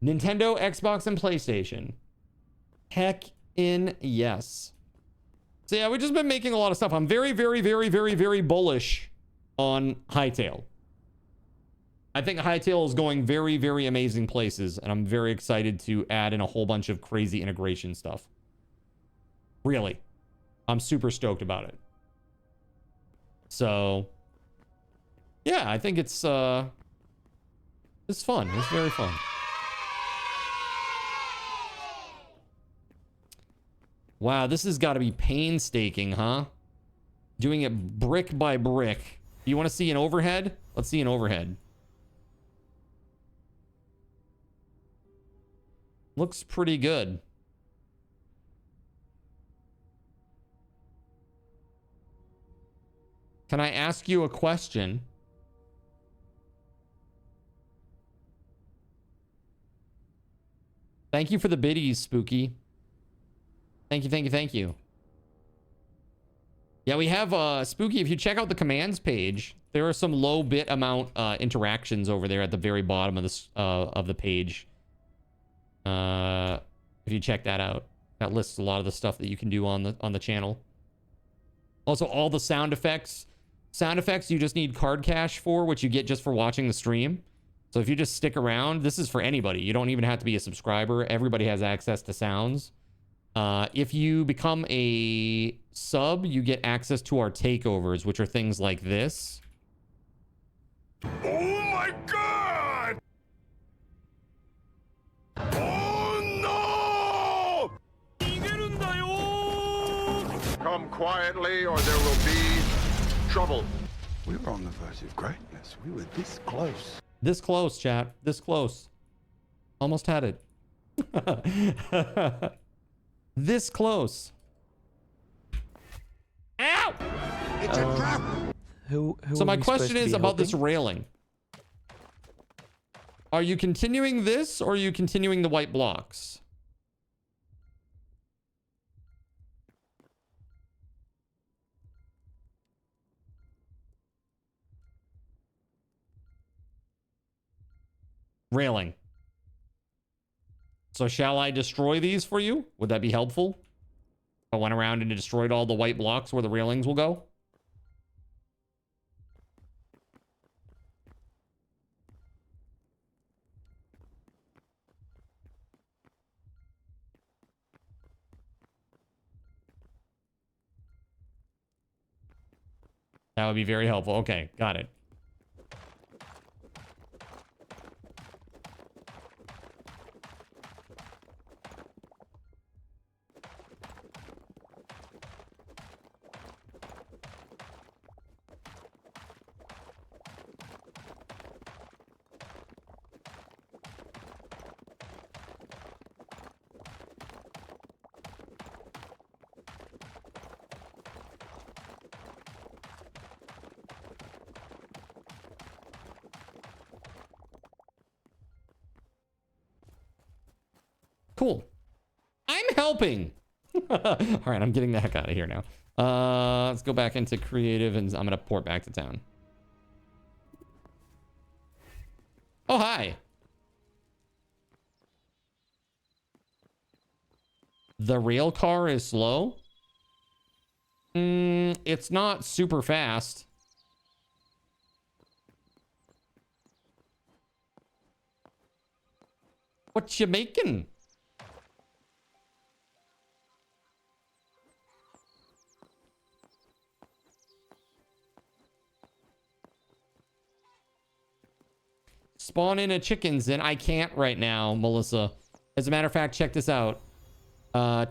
Nintendo, Xbox, and PlayStation. Heck in yes. So yeah, we've just been making a lot of stuff. I'm very, very, very, very, very bullish on Hytale. I think Hytale is going very, very amazing places, and I'm very excited to add in a whole bunch of crazy integration stuff. Really. I'm super stoked about it. So, yeah, I think it's fun. It's very fun. Wow, this has got to be painstaking, huh? Doing it brick by brick. You want to see an overhead? Let's see an overhead. Looks pretty good. Can I ask you a question? Thank you for the biddies, Spooky. Thank you, thank you, thank you. Yeah, we have Spooky. If you check out the commands page, there are some low bit amount interactions over there at the very bottom of this of the page. If you check that out, that lists a lot of the stuff that you can do on the channel. Also, all the sound effects. Sound effects you just need card cache for, which you get just for watching the stream. So if you just stick around, this is for anybody. You don't even have to be a subscriber. Everybody has access to sounds. If you become a sub, you get access to our takeovers, which are things like this. Oh my god! Oh no! Come quietly or there will be trouble. We were on the verge of greatness. We were this close. This close, chat. This close. Almost had it. This close. Ow! It's a trap. So my question is about this railing. Are you continuing this or are you continuing the white blocks? Railing. So shall I destroy these for you? Would that be helpful? If I went around and destroyed all the white blocks where the railings will go? That would be very helpful. Okay, got it. Cool. I'm helping. All right, I'm getting the heck out of here now. Let's go back into creative and I'm gonna port back to town. Oh, hi. The rail car is slow. It's not super fast. What you making? Spawn in a chickens in. I can't right now, Melissa. As a matter of fact, check this out.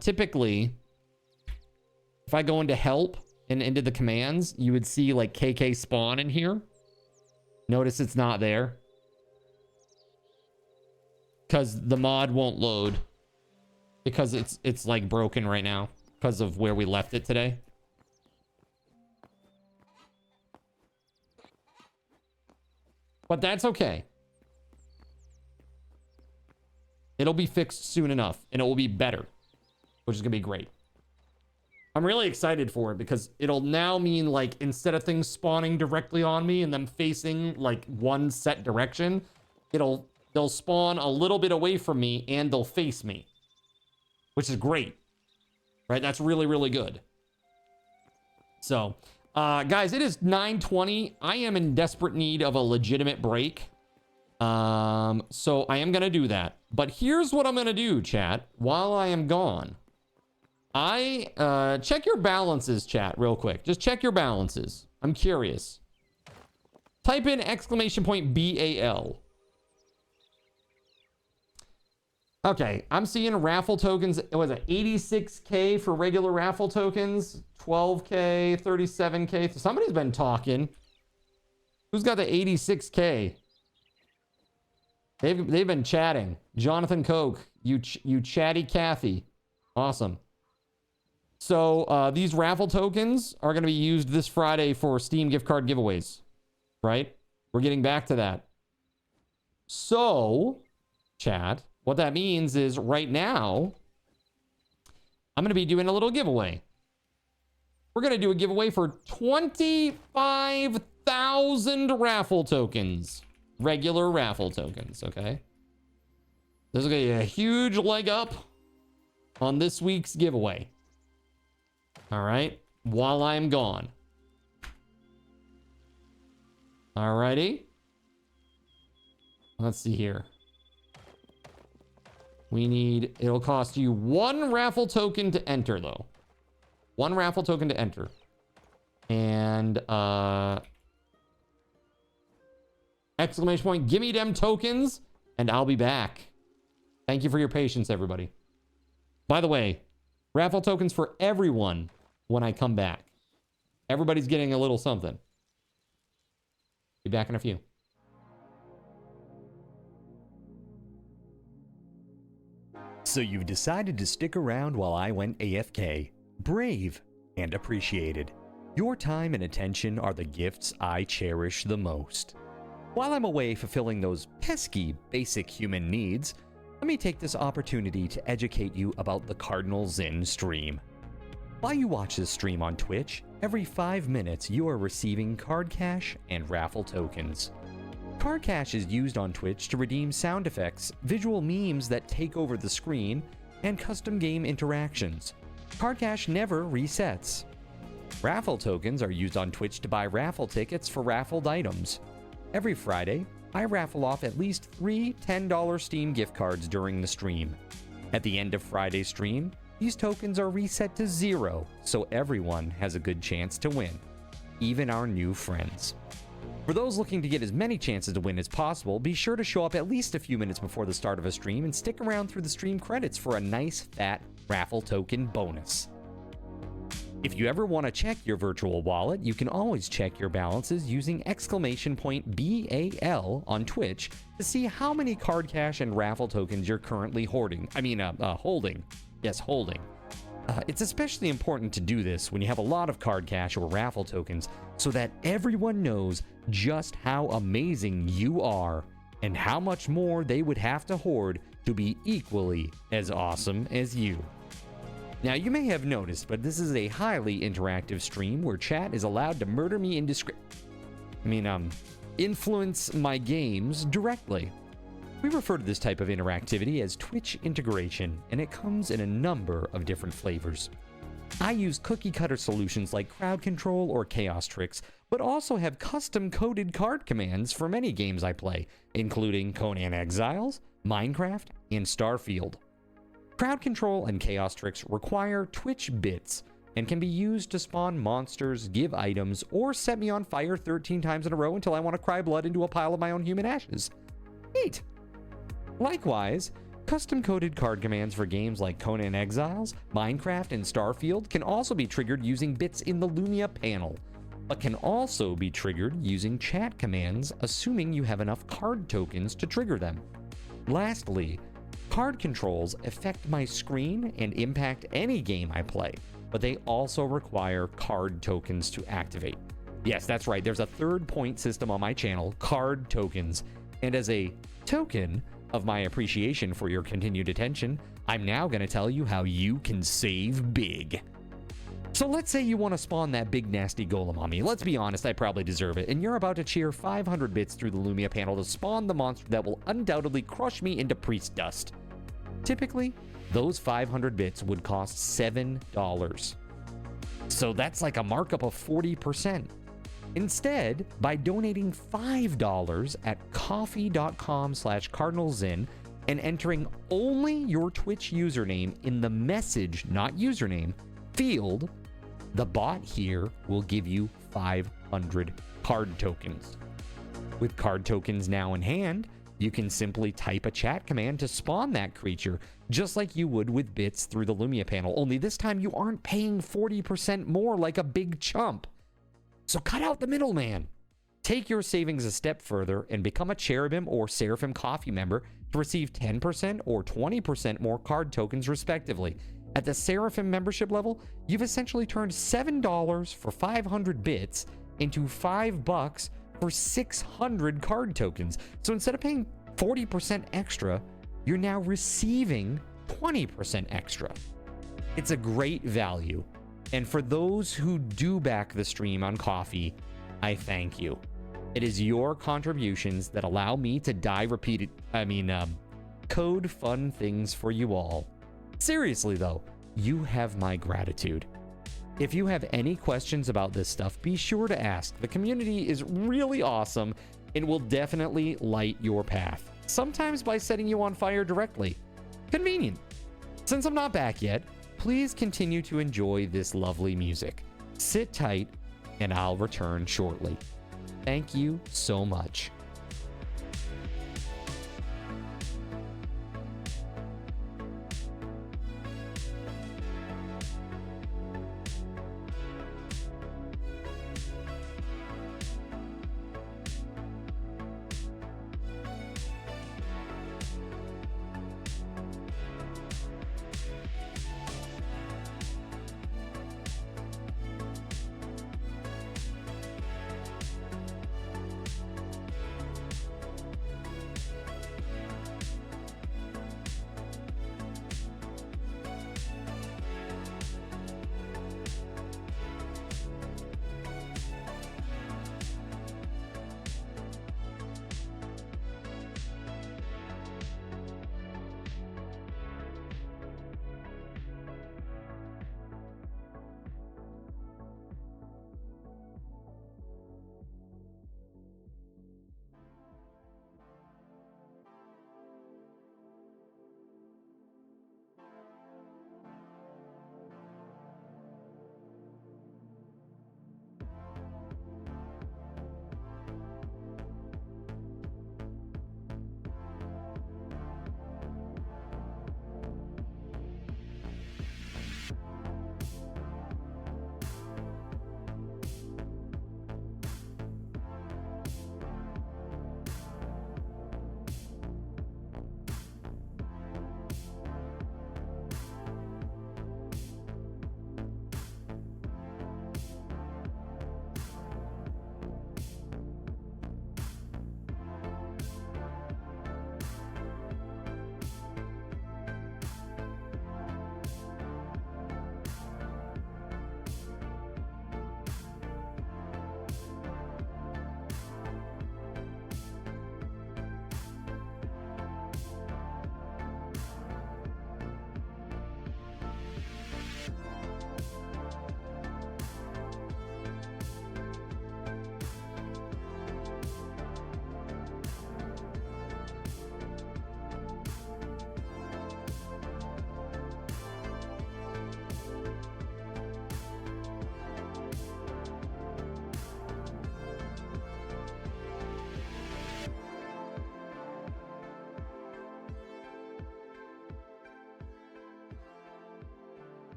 Typically, if I go into help and into the commands, you would see like KK spawn in here. Notice it's not there. Because the mod won't load. Because it's like broken right now. Because of where we left it today. But that's okay. It'll be fixed soon enough. And it will be better. Which is going to be great. I'm really excited for it because it'll now mean like instead of things spawning directly on me and them facing like one set direction, they'll spawn a little bit away from me and they'll face me, which is great, right? That's really, really good. So, guys, it is 9:20. I am in desperate need of a legitimate break. So I am going to do that. But here's what I'm going to do, chat, while I am gone. Check your balances, chat, real quick. Just check your balances. I'm curious. Type in !BAL. Okay, I'm seeing raffle tokens. It was 86K for regular raffle tokens, 12K, 37K. Somebody's been talking. Who's got the 86K? They've been chatting. Jonathan Koch, you chatty Kathy. Awesome. So these raffle tokens are going to be used this Friday for Steam gift card giveaways, right? We're getting back to that. So, chat, what that means is right now, I'm going to be doing a little giveaway. We're going to do a giveaway for 25,000 raffle tokens. Regular raffle tokens, okay? This is going to be a huge leg up on this week's giveaway. All right, while I'm gone. All righty. Let's see here. It'll cost you 1 raffle token to enter, though. 1 raffle token to enter. And, exclamation point, give me them tokens, and I'll be back. Thank you for your patience, everybody. By the way, raffle tokens for everyone when I come back. Everybody's getting a little something. Be back in a few. So you've decided to stick around while I went AFK. Brave and appreciated. Your time and attention are the gifts I cherish the most. While I'm away fulfilling those pesky basic human needs, let me take this opportunity to educate you about the Cardinal Zin stream. While you watch this stream on Twitch, every 5 minutes you are receiving card cash and raffle tokens. Card cash is used on Twitch to redeem sound effects, visual memes that take over the screen, and custom game interactions. Card cash never resets. Raffle tokens are used on Twitch to buy raffle tickets for raffled items. Every Friday, I raffle off at least 3 $10 Steam gift cards during the stream. At the end of Friday's stream, these tokens are reset to 0, so everyone has a good chance to win, even our new friends. For those looking to get as many chances to win as possible, be sure to show up at least a few minutes before the start of a stream and stick around through the stream credits for a nice fat raffle token bonus. If you ever want to check your virtual wallet, you can always check your balances using exclamation point BAL on Twitch to see how many card cash and raffle tokens you're currently holding. Yes, holding. It's especially important to do this when you have a lot of card cash or raffle tokens so that everyone knows just how amazing you are. and how much more they would have to hoard to be equally as awesome as you. Now, you may have noticed, but this is a highly interactive stream where chat is allowed to murder me influence my games directly. We refer to this type of interactivity as Twitch integration, and it comes in a number of different flavors. I use cookie-cutter solutions like crowd control or chaos tricks, but also have custom-coded card commands for many games I play, including Conan Exiles, Minecraft, and Starfield. Crowd control and chaos tricks require Twitch bits and can be used to spawn monsters, give items, or set me on fire 13 times in a row until I want to cry blood into a pile of my own human ashes. Neat! Likewise, custom-coded card commands for games like Conan Exiles, Minecraft, and Starfield can also be triggered using bits in the Lumia panel, but can also be triggered using chat commands, assuming you have enough card tokens to trigger them. Lastly, card controls affect my screen and impact any game I play, but they also require card tokens to activate. Yes, that's right, there's a third point system on my channel, card tokens, and as a token of my appreciation for your continued attention, I'm now going to tell you how you can save big. So let's say you want to spawn that big nasty golem on me. Let's be honest, I probably deserve it, and you're about to cheer 500 bits through the Lumia panel to spawn the monster that will undoubtedly crush me into priest dust. Typically, those 500 bits would cost $7. So that's like a markup of 40%. Instead, by donating $5 at coffee.com/cardinalzin and entering only your Twitch username in the message, not username, field, the bot here will give you 500 card tokens. With card tokens now in hand, you can simply type a chat command to spawn that creature, just like you would with bits through the Lumia panel, only this time you aren't paying 40% more like a big chump. So cut out the middleman. Take your savings a step further and become a Cherubim or Seraphim Coffee member to receive 10% or 20% more card tokens respectively. At the Seraphim membership level, you've essentially turned $7 for 500 bits into $5 for 600 card tokens. So instead of paying 40% extra, you're now receiving 20% extra. It's a great value. And for those who do back the stream on Coffee, I thank you. It is your contributions that allow me to code fun things for you all. Seriously though, you have my gratitude. If you have any questions about this stuff, be sure to ask. The community is really awesome and will definitely light your path. Sometimes by setting you on fire directly. Convenient. Since I'm not back yet, please continue to enjoy this lovely music. Sit tight, and I'll return shortly. Thank you so much.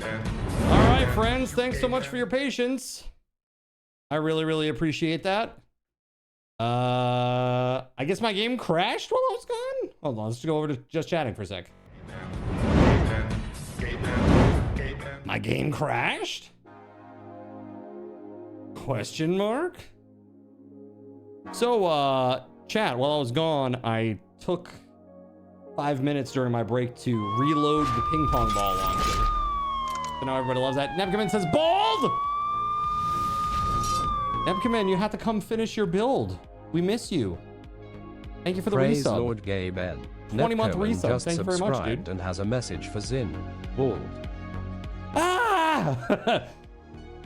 All right, friends. Thanks so much for your patience. I really, really appreciate that. I guess my game crashed while I was gone. Hold on, let's go over to just chatting for a sec. My game crashed? Question mark? So, chat, while I was gone, I took 5 minutes during my break to reload the ping pong ball launcher. So now everybody loves that. Nebkaman says, bald! Nebkaman, you have to come finish your build. We miss you. Thank you for the Praise resub. Lord Gay Ben. 20-month resub. Just Thank you very much, dude. And has a message for Zin. Bald. Ah!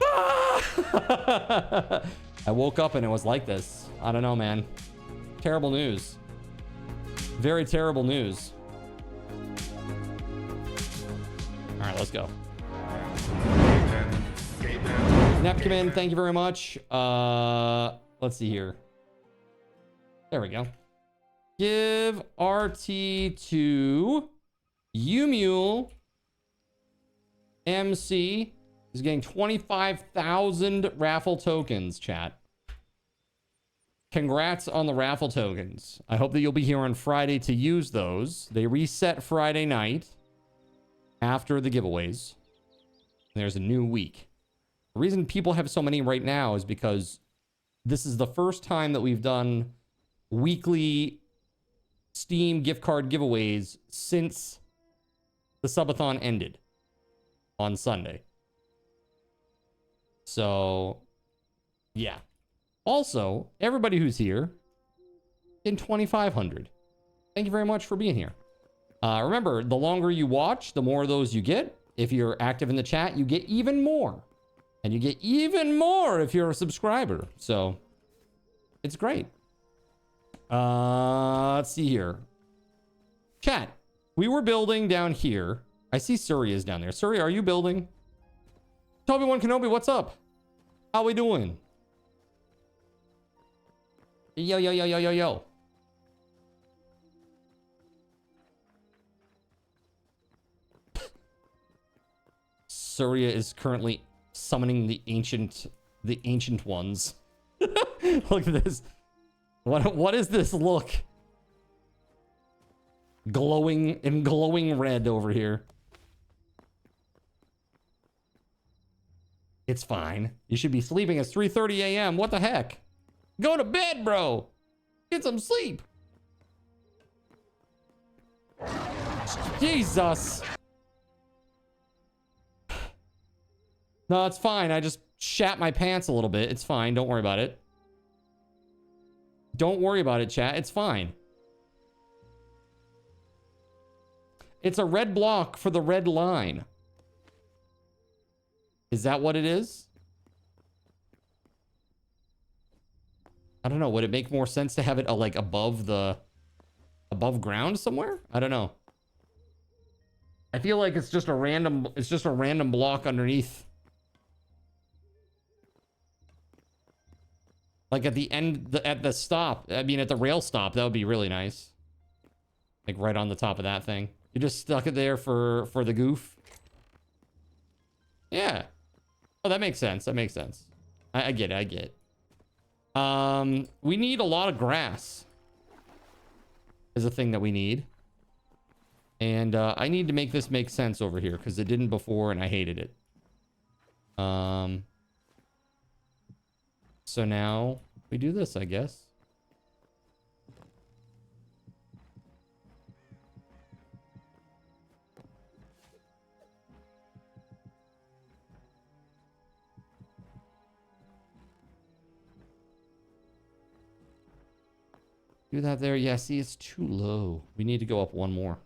Ah! I woke up and it was like this. I don't know, man. Terrible news. Very terrible news. All right, let's go. Nepkaman, thank you very much. Let's see here. There we go. Give RT to Umule MC. Is getting 25,000 raffle tokens, chat. Congrats on the raffle tokens. I hope that you'll be here on Friday to use those. They reset Friday night after the giveaways. There's a new week. The reason people have so many right now is because this is the first time that we've done weekly Steam gift card giveaways since the subathon ended on Sunday. So, yeah. Also, everybody who's here in 2,500. Thank you very much for being here. Remember, the longer you watch, the more of those you get. If you're active in the chat, you get even more. And you get even more if you're a subscriber. So, it's great. Let's see here. Chat, we were building down here. I see Suri is down there. Suri, are you building? Toby1 Kenobi, what's up? How we doing? Yo, yo, yo, yo, yo, yo. Surya is currently summoning the ancient ones. Look at this. What is this look? Glowing red over here. It's fine. You should be sleeping. It's 3:30 a.m. What the heck? Go to bed, bro. Get some sleep. Jesus. No, it's fine. I just shat my pants a little bit. It's fine. Don't worry about it. Don't worry about it, chat. It's fine. It's a red block for the red line. Is that what it is? I don't know. Would it make more sense to have it like above ground somewhere? I don't know. I feel like it's just a random block underneath. Like at the end, at the stop. I mean, at the rail stop, that would be really nice. Like right on the top of that thing. You just stuck it there for the goof. Yeah. Oh, that makes sense. That makes sense. I get it. I get it. We need a lot of grass. Is a thing that we need. And I need to make this make sense over here because it didn't before and I hated it. So now we do this, I guess. Do that there. Yeah, see, it's too low. We need to go up one more.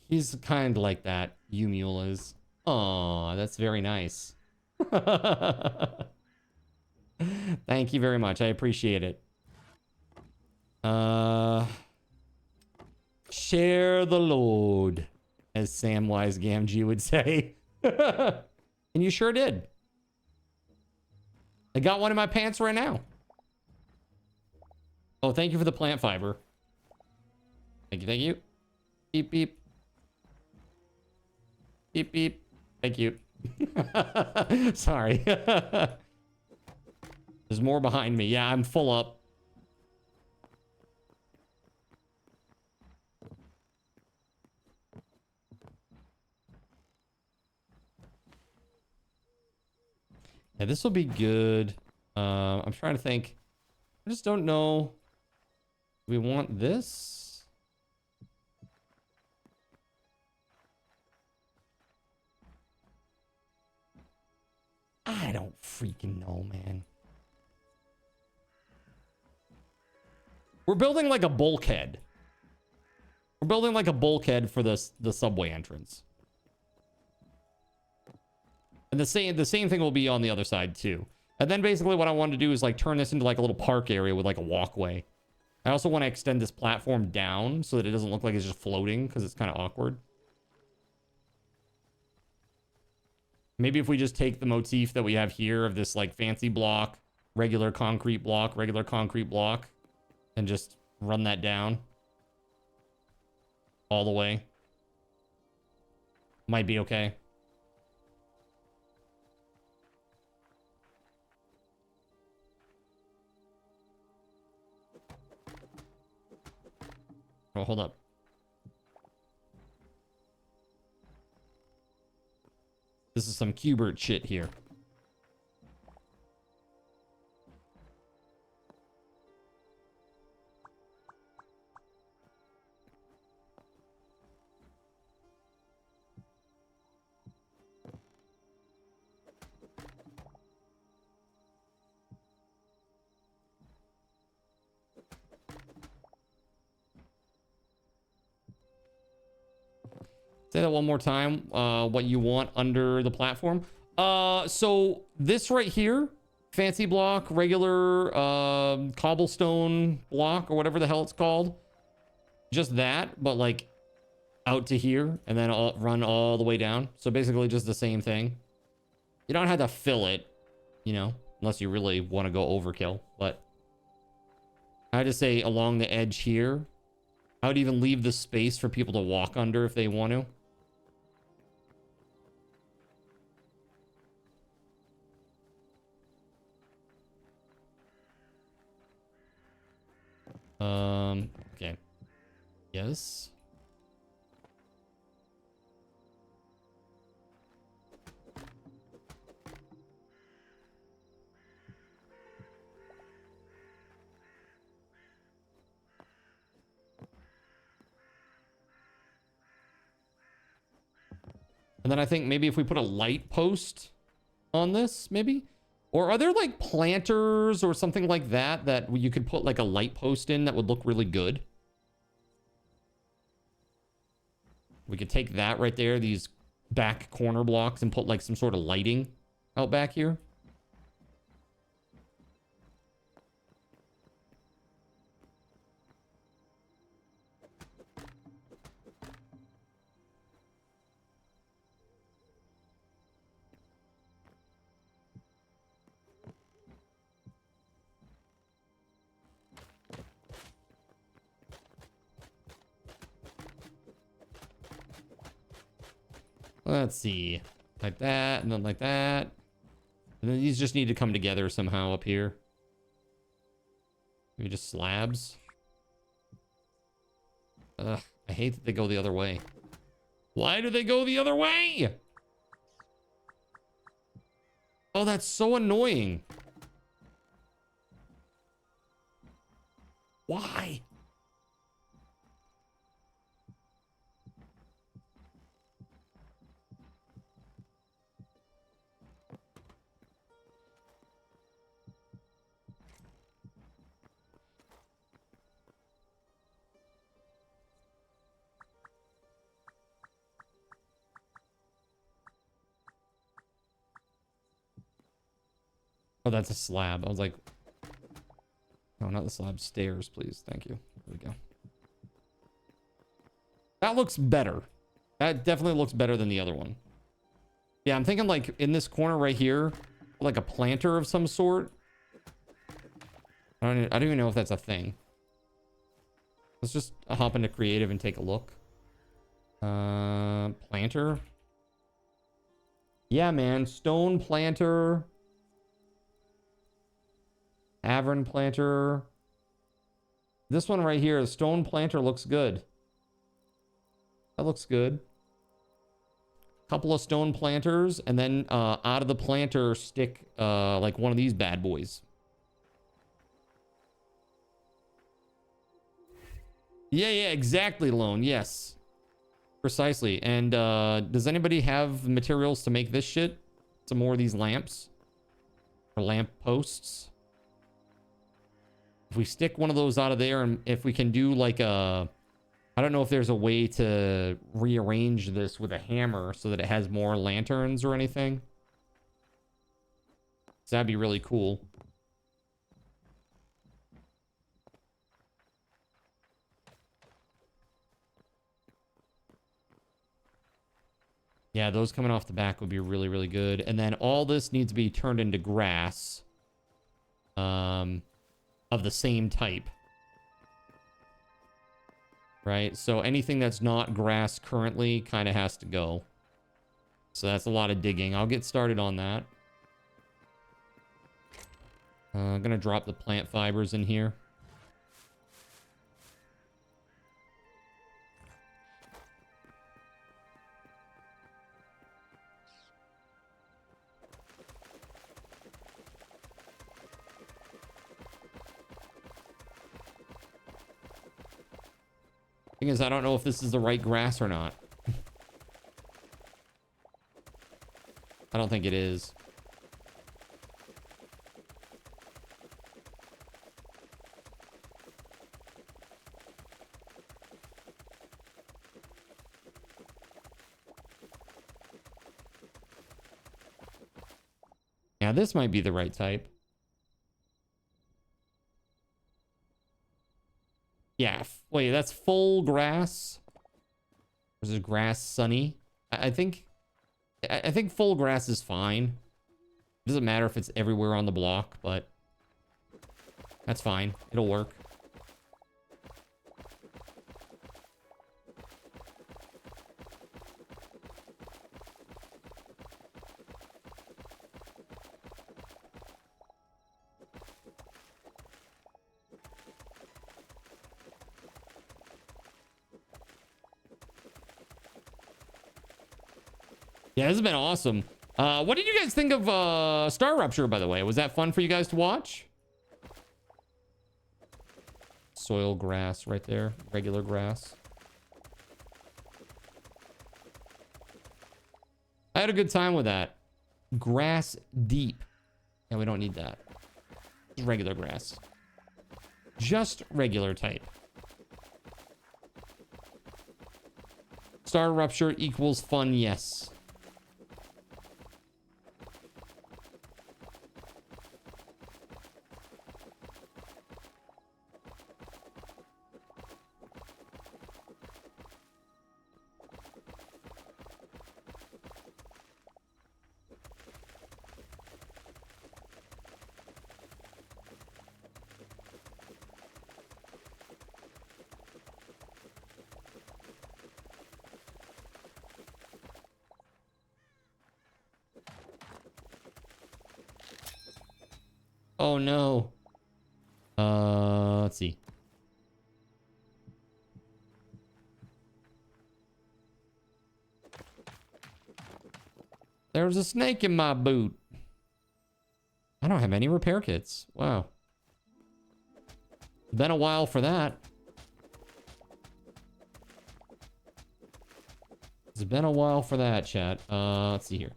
He's kind of like that. Umule is. Aw, that's very nice. Thank you very much. I appreciate it. Share the load, as Samwise Gamgee would say. And you sure did. I got one in my pants right now. Oh, thank you for the plant fiber. Thank you, thank you. Beep, beep. Beep, beep. Thank you. Sorry. There's more behind me. Yeah, I'm full up. Yeah, this will be good. I'm trying to think. I just don't know. We want this? I don't freaking know, man. We're building like a bulkhead. We're building like a bulkhead for the subway entrance. And the same thing will be on the other side too. And then basically what I want to do is like turn this into like a little park area with like a walkway. I also want to extend this platform down so that it doesn't look like it's just floating because it's kind of awkward. Maybe if we just take the motif that we have here of this like fancy block, regular concrete block, and just run that down all the way. Might be okay. Oh, hold up. This is some Qbert shit here. Say that one more time. What you want under the platform. So this right here, fancy block, regular cobblestone block, or whatever the hell it's called. Just that, but like out to here, and then I'll run all the way down. So basically just the same thing. You don't have to fill it, you know, unless you really want to go overkill. But I just say along the edge here. I would even leave the space for people to walk under if they want to. Okay. Yes. And then I think maybe if we put a light post on this, maybe? Or are there like planters or something like that that you could put like a light post in that would look really good? We could take that right there, these back corner blocks, and put like some sort of lighting out back here. Let's see. Like that, and then like that. And then these just need to come together somehow up here. Maybe just slabs. Ugh, I hate that they go the other way. Why do they go the other way? Oh, that's so annoying. Why? Oh, that's a slab. I was like, no, not the slab. Stairs, please. Thank you. There we go. That looks better. That definitely looks better than the other one. Yeah, I'm thinking like in this corner right here, like a planter of some sort. I don't even know if that's a thing. Let's just hop into creative and take a look. Planter. Yeah, man. Stone planter. Avern planter. This one right here, the stone planter looks good. That looks good. Couple of stone planters, and then out of the planter stick like one of these bad boys. Yeah, exactly, Lone. Yes. Precisely. And does anybody have materials to make this shit? Some more of these lamps? Or lamp posts? If we stick one of those out of there, and if we can do like a... I don't know if there's a way to rearrange this with a hammer so that it has more lanterns or anything. So that'd be really cool. Yeah, those coming off the back would be really, really good. And then all this needs to be turned into grass of the same type. Right? So anything that's not grass currently kind of has to go. So that's a lot of digging. I'll get started on that. I'm going to drop the plant fibers in here. Thing is, I don't know if this is the right grass or not. I don't think it is. Yeah, this might be the right type. Yeah, wait, that's full grass. Or is it grass sunny? I think full grass is fine. It doesn't matter if it's everywhere on the block, but that's fine. It'll work. Yeah, this has been awesome. What did you guys think of Star Rupture, by the way? Was that fun for you guys to watch? Soil grass right there. Regular grass. I had a good time with that. Grass deep. Yeah, we don't need that. Just regular grass. Just regular type. Star Rupture equals fun, yes. Oh no. Let's see. There's a snake in my boot. I don't have any repair kits. Wow. Been a while for that. It's been a while for that, chat. Let's see here.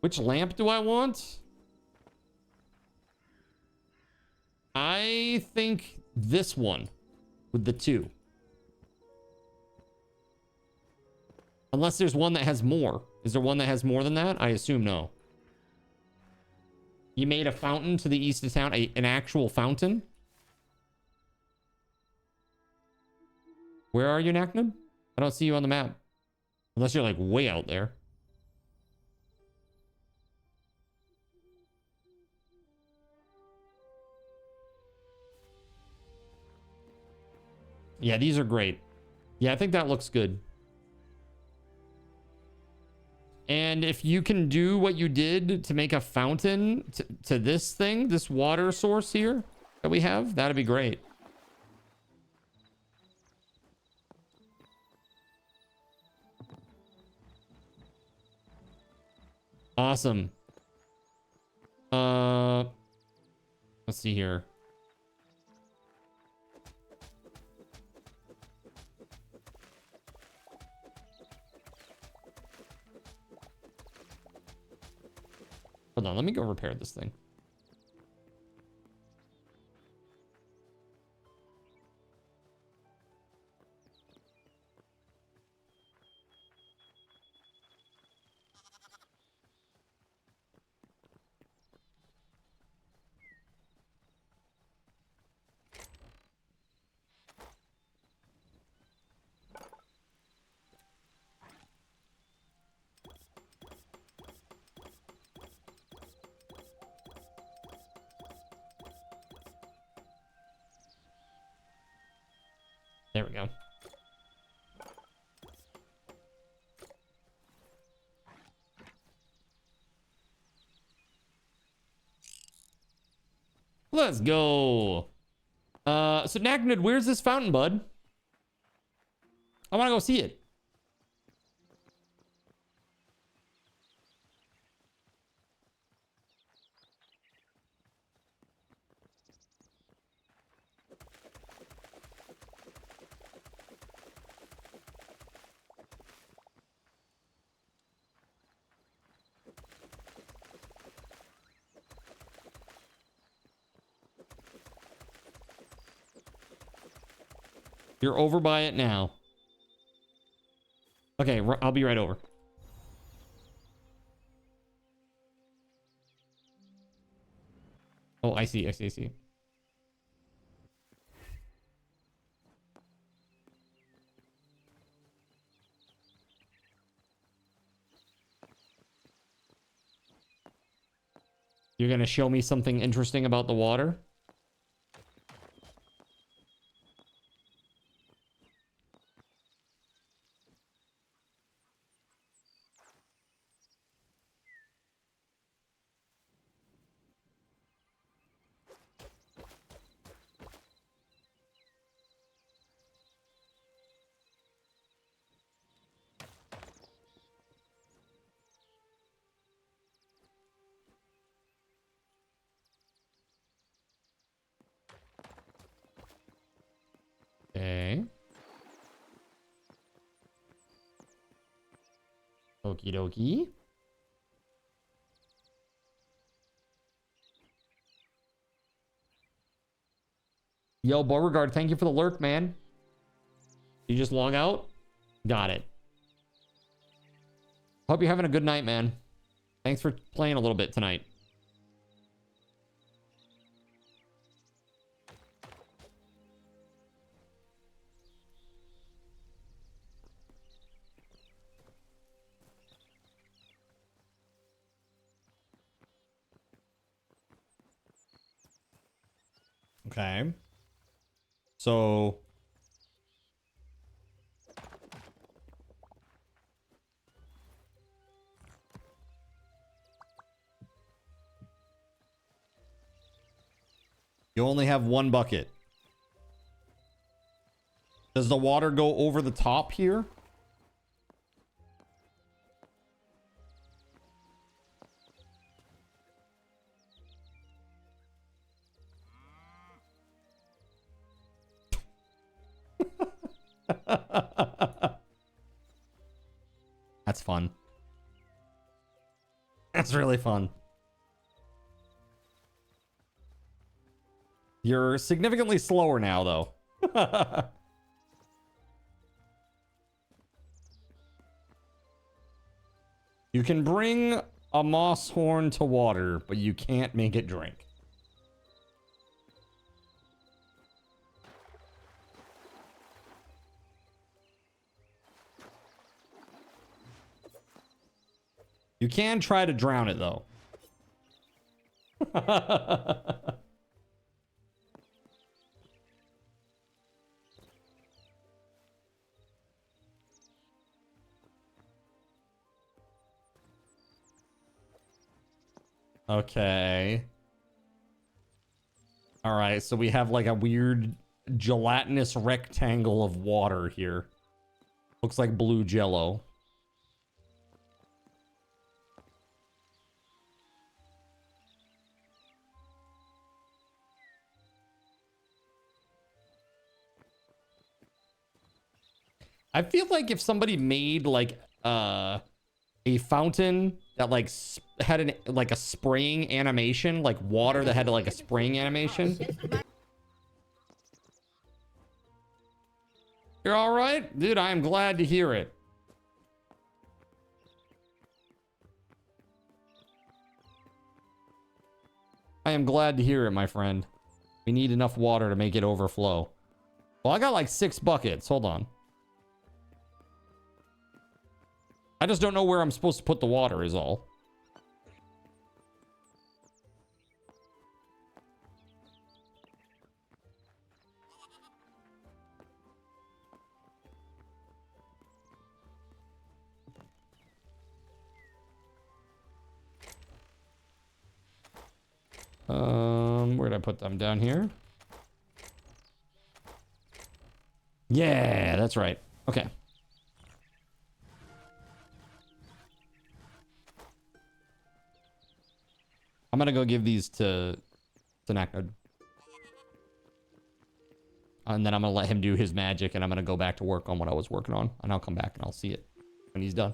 Which lamp do I want? I think this one with the 2. Unless there's one that has more. Is there one that has more than that? I assume no. You made a fountain to the east of town, an actual fountain? Where are you, Naknub? I don't see you on the map. Unless you're like way out there. Yeah, these are great. Yeah, I think that looks good. And if you can do what you did to make a fountain to this thing, this water source here that we have, that'd be great. Awesome. Let's see here. Hold on, let me go repair this thing. There we go. Let's go. So Nagnid, where's this fountain, bud? I want to go see it. You're over by it now. Okay, I'll be right over. Oh, I see. You're gonna show me something interesting about the water? Okay. Okie dokie. Yo, Beauregard, thank you for the lurk, man. You just log out? Got it. Hope you're having a good night, man. Thanks for playing a little bit tonight. Okay. So you only have one bucket. Does the water go over the top here? That's fun. That's really fun. You're significantly slower now, though. You can bring a moss horn to water, but you can't make it drink. You can try to drown it, though. Okay. All right, so we have like a weird gelatinous rectangle of water here. Looks like blue jello. I feel like if somebody made like a fountain that like had an like a spraying animation, like water that had like a spraying animation. You're all right? Dude, I am glad to hear it. I am glad to hear it, my friend. We need enough water to make it overflow. Well, I got like 6 buckets. Hold on. I just don't know where I'm supposed to put the water is all. Where did I put them? Down here? Yeah, that's right. Okay. I'm gonna go give these to Naknode. And then I'm gonna let him do his magic, and I'm gonna go back to work on what I was working on, and I'll come back and I'll see it when he's done.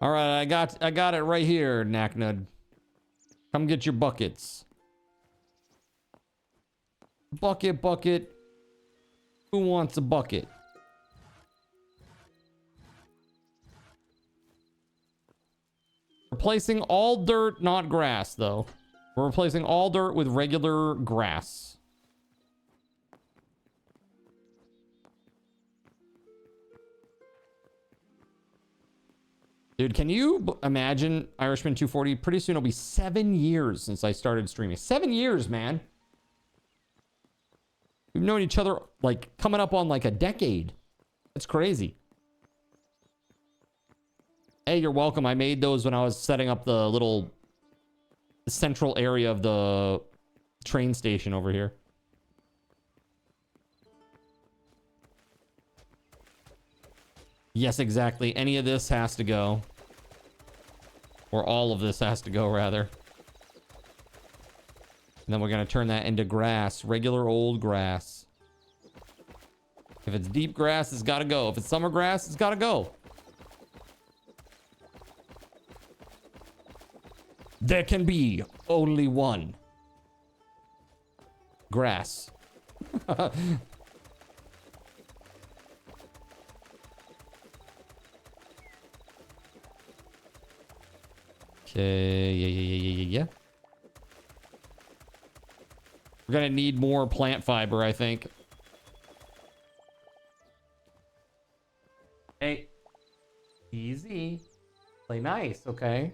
All right, I got it right here, Naknode. Come get your buckets. Bucket, bucket. Who wants a bucket? Replacing all dirt, not grass, though. We're replacing all dirt with regular grass. Dude, can you imagine Irishman 240? Pretty soon it'll be 7 years since I started streaming. 7 years, man. We've known each other like coming up on like a decade. That's crazy. Hey, you're welcome. I made those when I was setting up the little central area of the train station over here. Yes, exactly. Any of this has to go. Or all of this has to go, rather. And then we're going to turn that into grass. Regular old grass. If it's deep grass, it's got to go. If it's summer grass, it's got to go. There can be only one. Grass. Okay, yeah. We're gonna need more plant fiber, I think. Hey. Easy. Play nice, okay?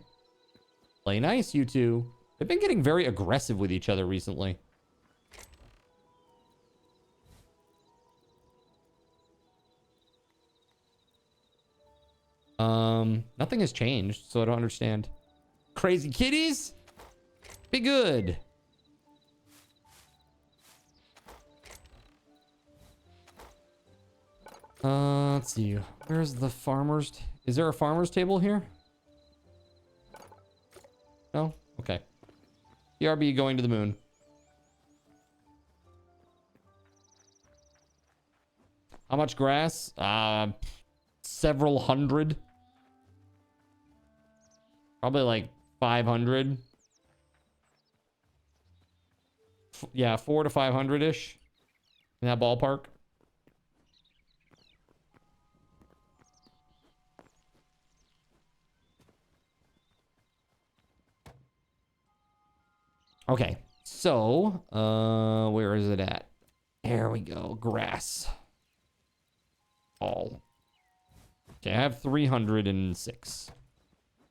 Play nice, you two. They've been getting very aggressive with each other recently. Nothing has changed, so I don't understand. Crazy kitties? Be good. Let's see. Where's the farmer's... Is there a farmer's table here? No? Okay. BRB going to the moon. How much grass? Several hundred. Probably like 500. Yeah, 400 to 500-ish. In that ballpark. Okay, so, where is it at? There we go, grass. All. Okay, I have 306.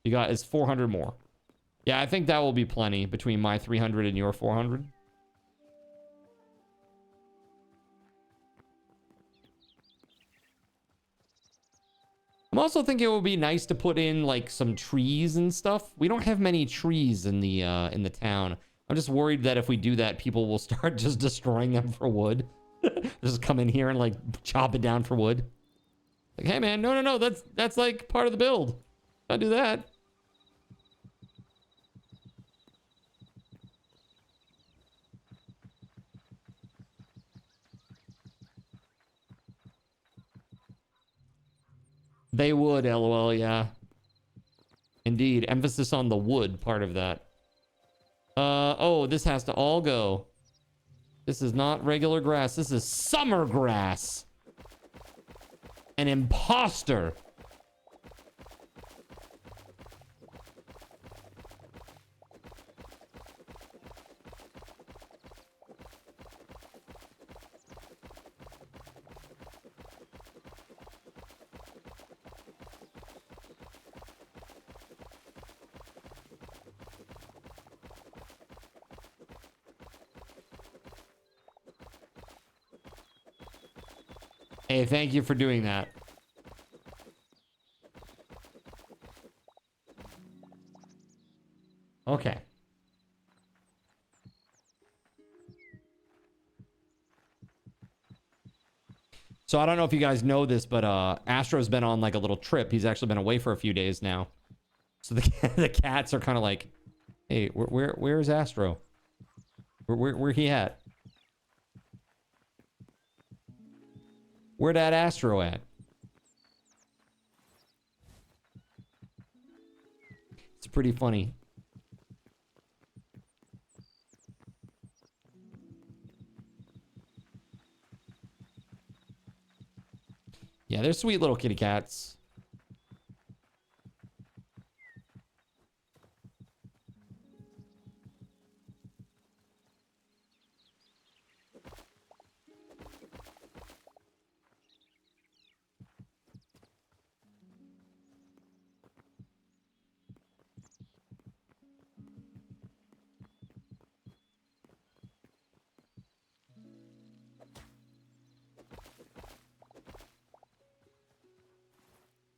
You got is 400 more. Yeah, I think that will be plenty between my 300 and your 400. I'm also thinking it would be nice to put in like some trees and stuff. We don't have many trees in the town. I'm just worried that if we do that, people will start just destroying them for wood. Just come in here and like chop it down for wood. Like, hey man, no, that's like part of the build. Don't do that. They would, LOL, yeah. Indeed, emphasis on the wood part of that. Oh, this has to all go. This is not regular grass. This is summer grass. An imposter. Hey, thank you for doing that. Okay. So I don't know if you guys know this, but Astro's been on like a little trip. He's actually been away for a few days now. So the cats are kind of like, hey, where's Astro? Where he at? Where that Astro at? It's pretty funny. Yeah, they're sweet little kitty cats.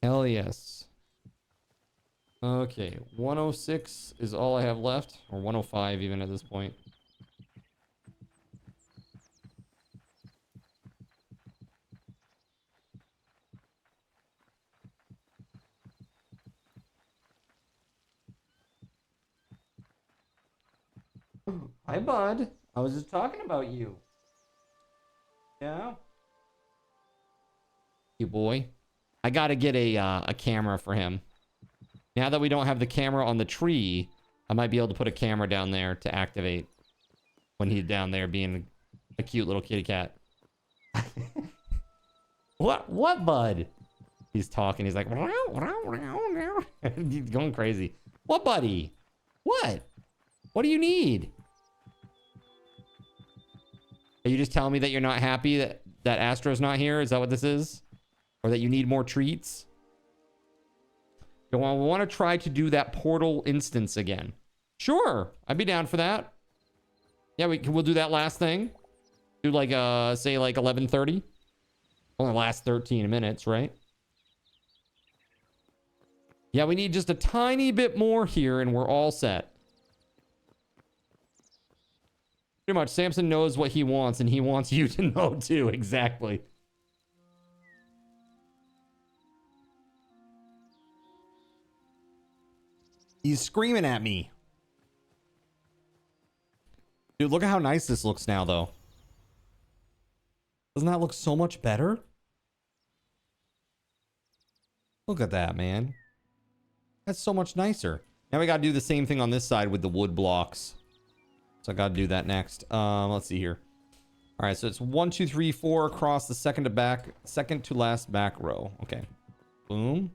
Hell yes. Okay, 106 is all I have left, or 105 even at this point. Hi, bud. I was just talking about you. Yeah? You boy. I gotta get a camera for him. Now that we don't have the camera on the tree, I might be able to put a camera down there to activate when he's down there being a cute little kitty cat. What, bud? He's talking. He's like, he's going crazy. What, buddy? What? What do you need? Are you just telling me that you're not happy that Astro's not here? Is that what this is? Or that you need more treats? We want to try to do that portal instance again. Sure, I'd be down for that. Yeah, we'll do that last thing. Do like say like 11:30. Only last 13 minutes, right? Yeah, we need just a tiny bit more here, and we're all set. Pretty much, Samson knows what he wants, and he wants you to know too. Exactly. He's screaming at me. Dude, look at how nice this looks now, though. Doesn't that look so much better? Look at that, man. That's so much nicer. Now we gotta do the same thing on this side with the wood blocks. So I gotta do that next. Let's see here. All right, so it's 1, 2, 3, 4 across the second to last back row. Okay. Boom.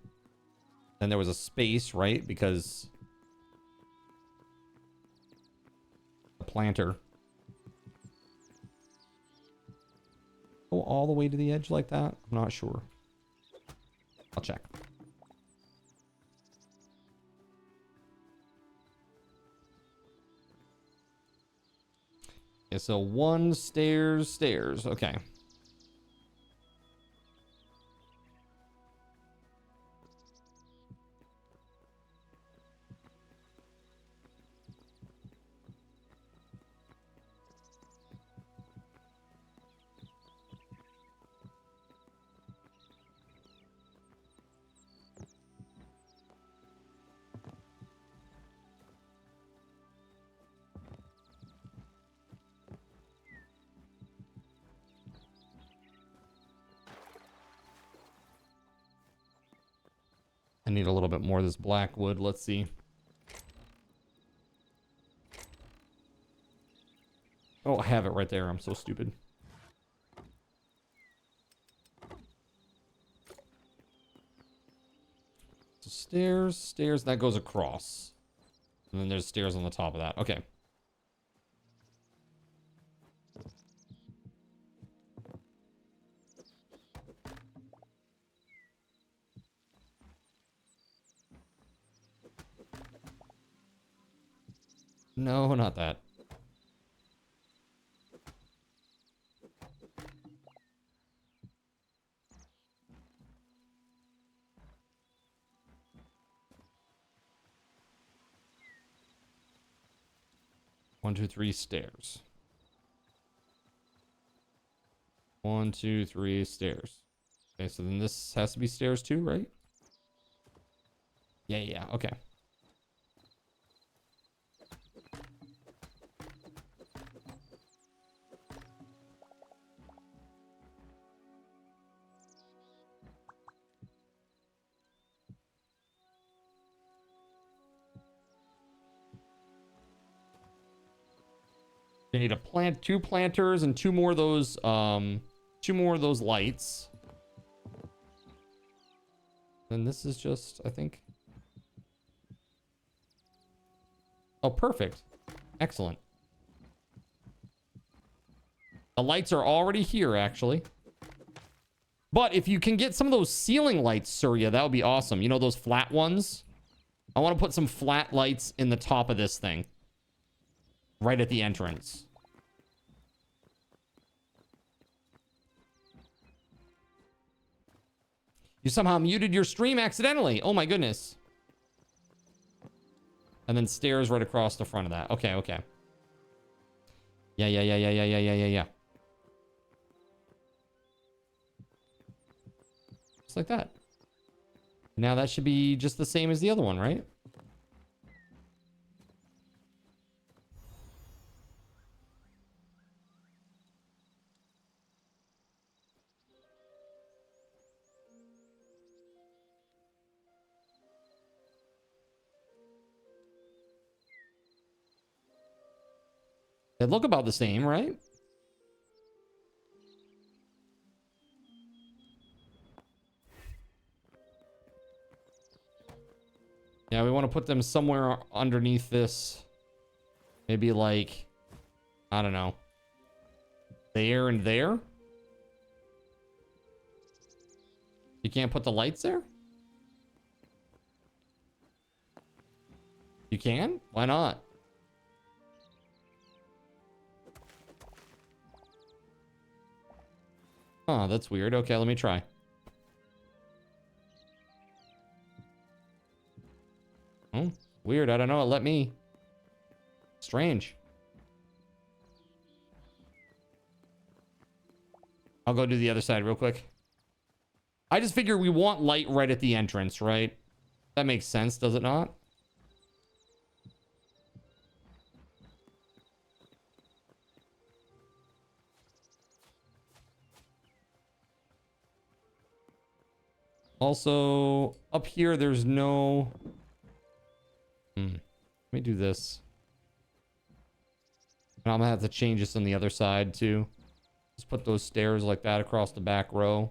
Then there was a space, right? Because the planter. Go all the way to the edge like that? I'm not sure. I'll check. Okay, so 1 stairs. Okay. I need a little bit more of this black wood. Let's see. Oh, I have it right there. I'm so stupid. So stairs, that goes across. And then there's stairs on the top of that. Okay. No, not that. One, two, three stairs. 1, 2, 3 stairs. Okay, so then this has to be stairs too, right? Yeah, okay. They need a plant, 2 planters and 2 more of those lights. Then this is just, I think. Oh, perfect. Excellent. The lights are already here, actually. But if you can get some of those ceiling lights, Surya, that would be awesome. You know, those flat ones? I want to put some flat lights in the top of this thing. Right at the entrance. You somehow muted your stream accidentally. Oh my goodness. And then stairs right across the front of that. Okay. Yeah. Just like that. Now that should be just the same as the other one, right? They look about the same, right? Yeah, we want to put them somewhere underneath this. Maybe like, I don't know. There and there? You can't put the lights there? You can? Why not? Oh, that's weird. Okay, let me try. Oh, weird. I don't know. It let me. Strange. I'll go do the other side real quick. I just figure we want light right at the entrance, right? That makes sense, does it not? Also, up here, there's no... Let me do this. And I'm gonna have to change this on the other side, too. Just put those stairs like that across the back row.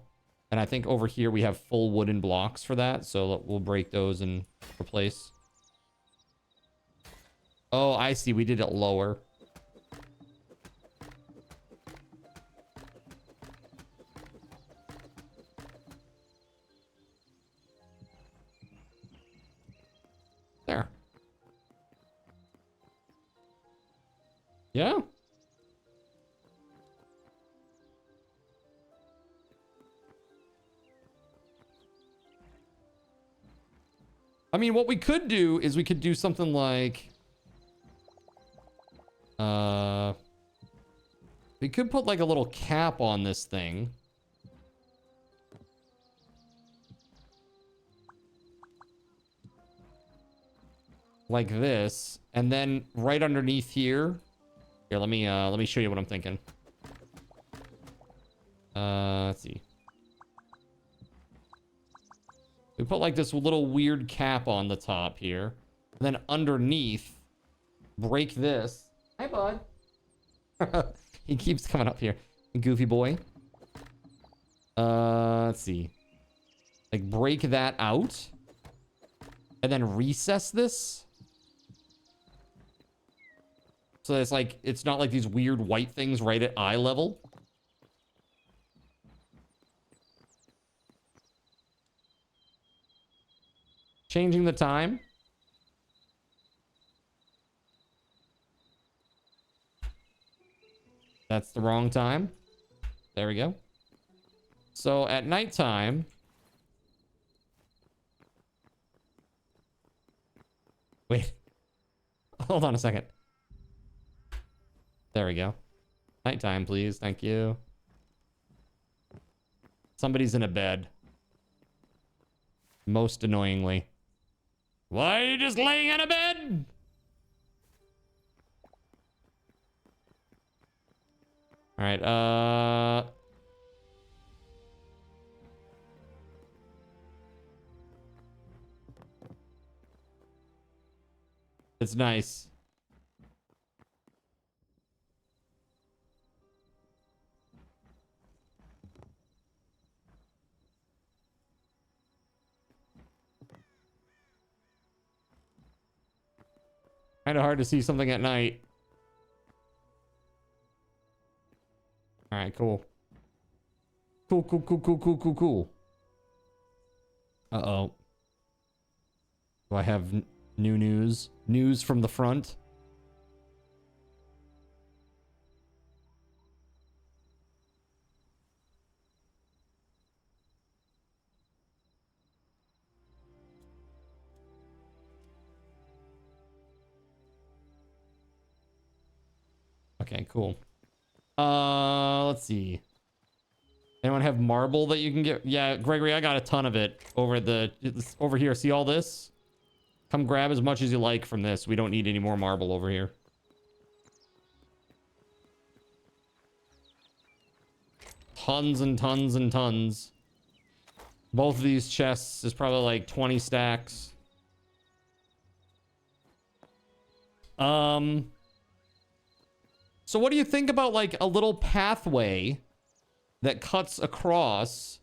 And I think over here we have full wooden blocks for that, so we'll break those and replace. Oh, I see. We did it lower. There. Yeah. I mean, what we could do is we could do something like... we could put like a little cap on this thing. Like this. And then right underneath here. Here, let me show you what I'm thinking. Let's see. We put like this little weird cap on the top here. And then underneath, break this. Hi, bud. He keeps coming up here. Goofy boy. Let's see. Like break that out. And then recess this. So it's like, it's not like these weird white things right at eye level. Changing the time. That's the wrong time. There we go. So at nighttime. Wait. Hold on a second. There we go. Nighttime, please. Thank you. Somebody's in a bed. Most annoyingly. Why are you just laying in a bed? All right, it's nice. Kind of hard to see something at night. All right, cool. Cool. Uh-oh. Do I have new news? News from the front? Okay, cool. Let's see. Anyone have marble that you can get? Yeah, Gregory, I got a ton of it over here. See all this? Come grab as much as you like from this. We don't need any more marble over here. Tons and tons and tons. Both of these chests is probably like 20 stacks. So what do you think about like a little pathway that cuts across,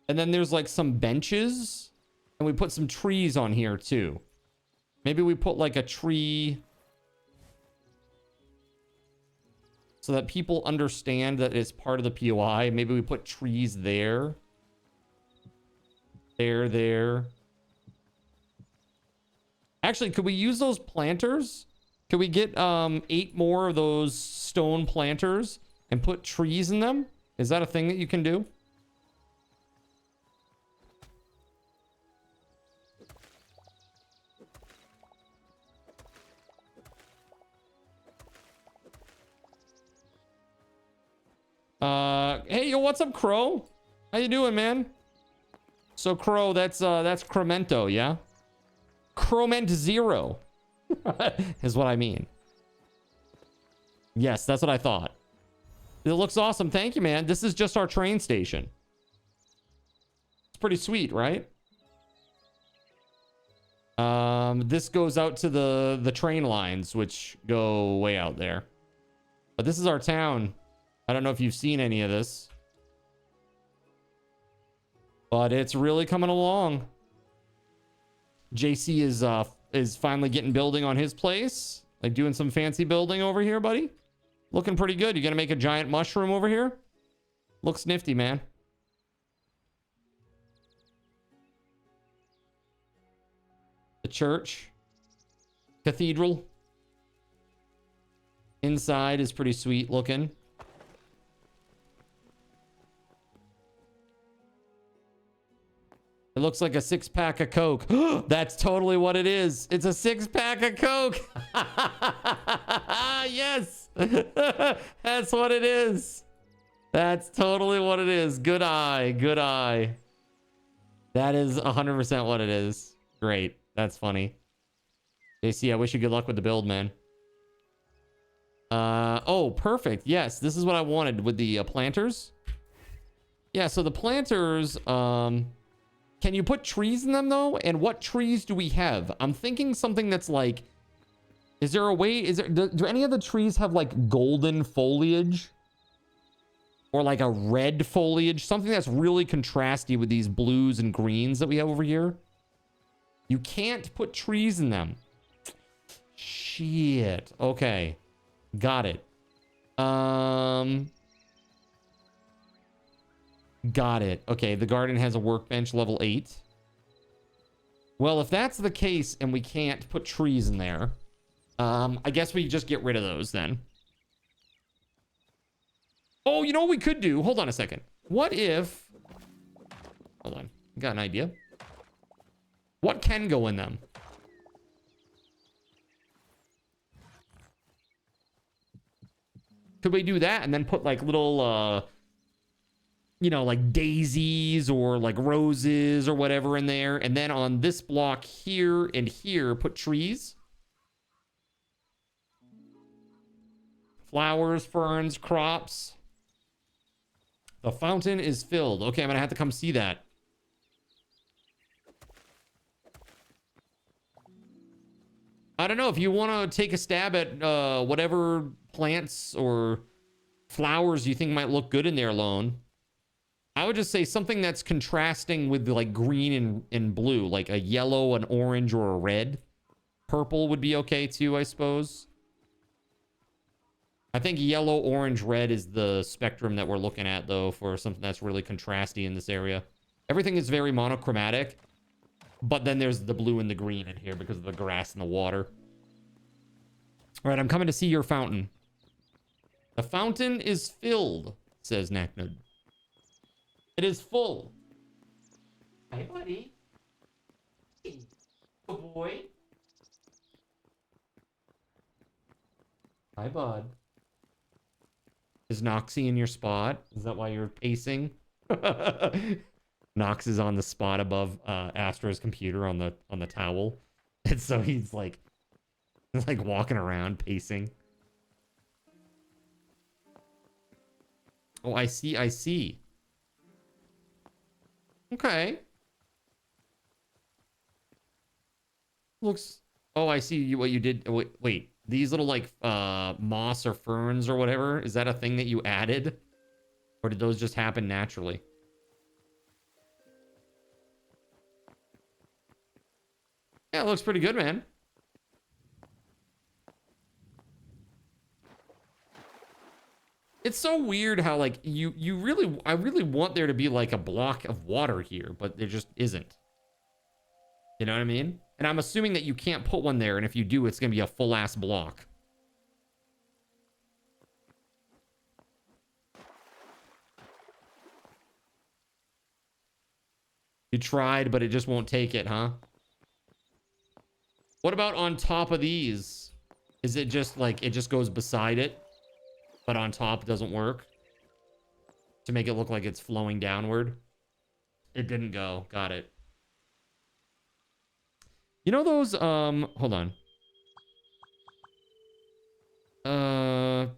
and then there's like some benches, and we put some trees on here too? Maybe we put like a tree so that people understand that it's part of the POI. Maybe we put trees there. There. Actually, could we use those planters? Could we get 8 more of those stone planters and put trees in them? Is that a thing that you can do? Hey, yo, what's up, Crow? How you doing, man? So, Crow, that's Cremento, yeah? Croment Zero is what I mean. Yes, that's what I thought. It looks awesome. Thank you, man. This is just our train station. It's pretty sweet, right? This goes out to the train lines, which go way out there. But this is our town. I don't know if you've seen any of this, but it's really coming along. JC is finally getting building on his place, like doing some fancy building over here, buddy. Looking pretty good. You gonna make a giant mushroom over here? Looks nifty, man. The church, cathedral. Inside is pretty sweet looking. It looks like a 6-pack of Coke. That's totally what it is. It's a 6-pack of Coke. Yes. That's what it is. That's totally what it is. Good eye. Good eye. That is 100% what it is. Great. That's funny. JC, I wish you good luck with the build, man. Oh, perfect. Yes, this is what I wanted with the planters. Yeah, so the planters, can you put trees in them though? And what trees do we have? I'm thinking something that's like, is there a way, do any of the trees have like golden foliage? Or like a red foliage? Something that's really contrasty with these blues and greens that we have over here. You can't put trees in them. Shit. Okay. Got it. Got it. Okay, the garden has a workbench level 8. Well, if that's the case and we can't put trees in there, I guess we just get rid of those then. Oh, you know what we could do? Hold on a second. What if... Hold on. Got an idea. What can go in them? Could we do that and then put like little, you know, like daisies or like roses or whatever in there? And then on this block here and here, put trees? Flowers, ferns, crops. The fountain is filled. Okay, I'm gonna have to come see that. I don't know if you want to take a stab at whatever plants or flowers you think might look good in there alone. I would just say something that's contrasting with like green and blue, like a yellow, an orange, or a red. Purple would be okay too, I suppose. I think yellow, orange, red is the spectrum that we're looking at, though, for something that's really contrasty in this area. Everything is very monochromatic, but then there's the blue and the green in here because of the grass and the water. All right, I'm coming to see your fountain. The fountain is filled, says Naknud. It is full. Hey, buddy. Hey, good boy. Hi, bud. Is Noxy in your spot? Is that why you're pacing? Nox is on the spot above Astro's computer on the towel. And so he's like walking around pacing. Oh, I see. Okay. Looks... Oh, I see what you did. Wait. These little, like, moss or ferns or whatever, is that a thing that you added? Or did those just happen naturally? Yeah, it looks pretty good, man. It's so weird how, like, I really want there to be, like, a block of water here, but there just isn't. You know what I mean? And I'm assuming that you can't put one there, and if you do, it's going to be a full-ass block. You tried, but it just won't take it, huh? What about on top of these? Is it just, like, it just goes beside it, but on top doesn't work? To make it look like it's flowing downward? It didn't go. Got it. You know those, hold on. Let's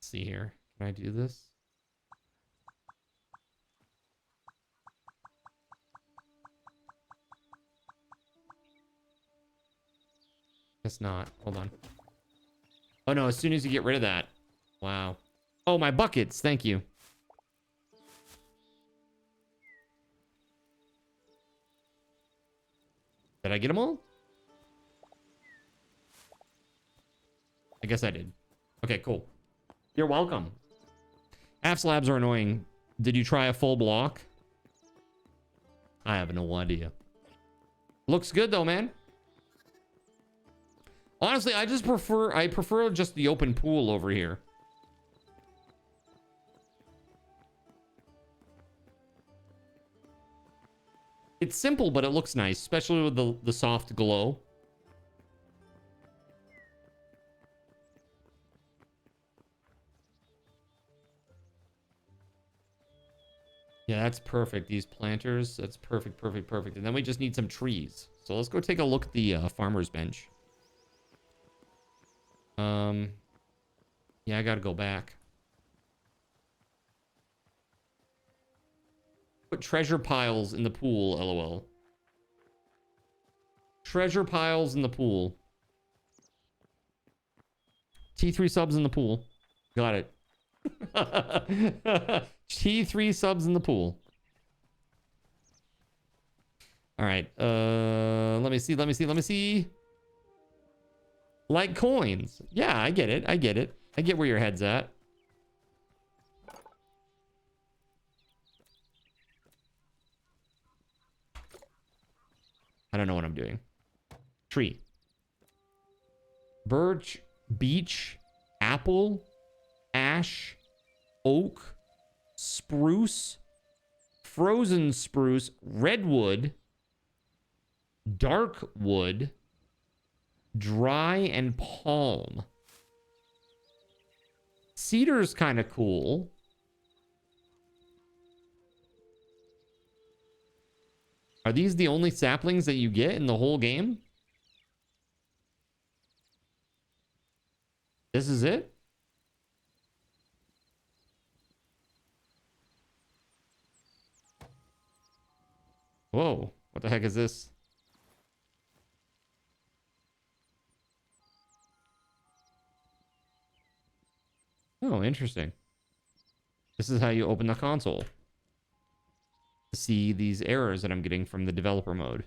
see here. Can I do this? Guess not. Hold on. Oh no, as soon as you get rid of that. Wow. Oh, my buckets. Thank you. Did I get them all? I guess I did. Okay, cool. You're welcome. Half slabs are annoying. Did you try a full block? I have no idea. Looks good though, man. Honestly, I prefer just the open pool over here. It's simple, but it looks nice, especially with the soft glow. Yeah, that's perfect. These planters, that's perfect, perfect, perfect. And then we just need some trees. So let's go take a look at the farmer's bench. Yeah, I gotta go back. Put treasure piles in the pool, lol. Treasure piles in the pool. T3 subs in the pool. Got it. T3 subs in the pool. All right. Let me see. Like coins. Yeah, I get it. I get where your head's at. I don't know what I'm doing. Tree. Birch, beech, apple, ash, oak, spruce, frozen spruce, redwood, dark wood, dry, and palm. Cedar's kind of cool. Are these the only saplings that you get in the whole game? This is it? Whoa, what the heck is this? Oh, interesting. This is how you open the console. To see these errors that I'm getting from the developer mode.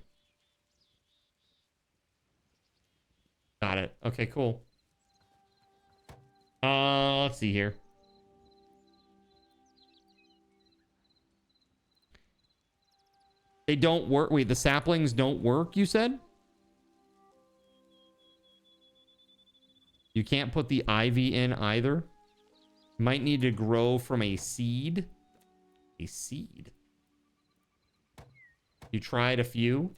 Got it. Okay, cool. Let's see here. They don't work. Wait, the saplings don't work, you said? You can't put the ivy in either. Might need to grow from a seed. A seed. You tried a few?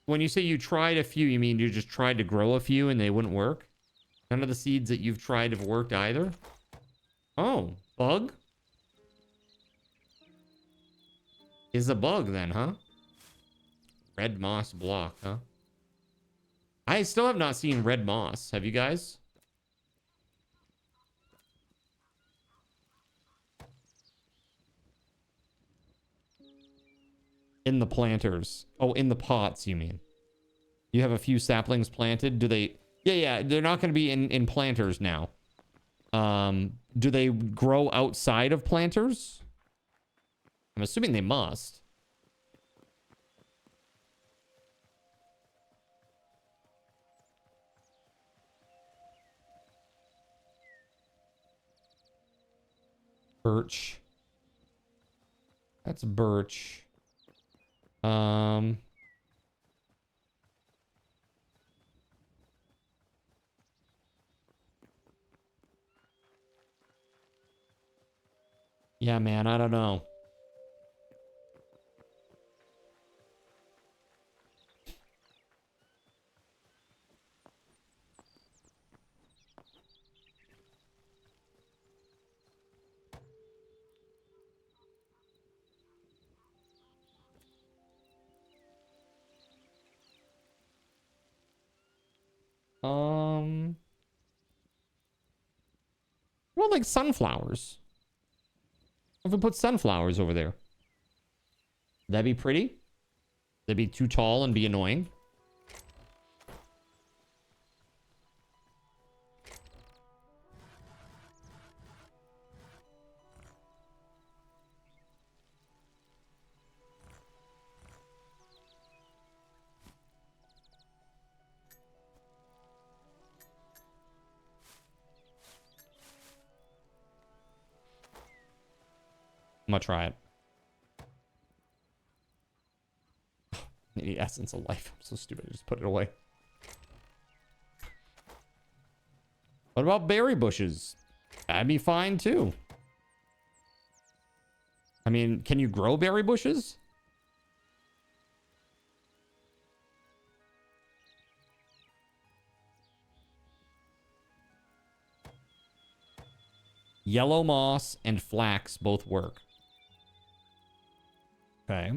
When you say you tried a few, you mean you just tried to grow a few and they wouldn't work? None of the seeds that you've tried have worked either? Oh, bug? Is a bug then, huh? Red moss block, huh? I still have not seen red moss. Have you guys? In the planters. Oh, in the pots, you mean? You have a few saplings planted. Do they... Yeah, they're not going to be in planters now. Do they grow outside of planters? I'm assuming they must. Birch. That's birch. Yeah, man, I don't know. Well, like sunflowers. If we put sunflowers over there, that'd be pretty. They'd be too tall and be annoying. I'm gonna try it. The essence of life. I'm so stupid. I just put it away. What about berry bushes? That'd be fine too. I mean, can you grow berry bushes? Yellow moss and flax both work. Okay.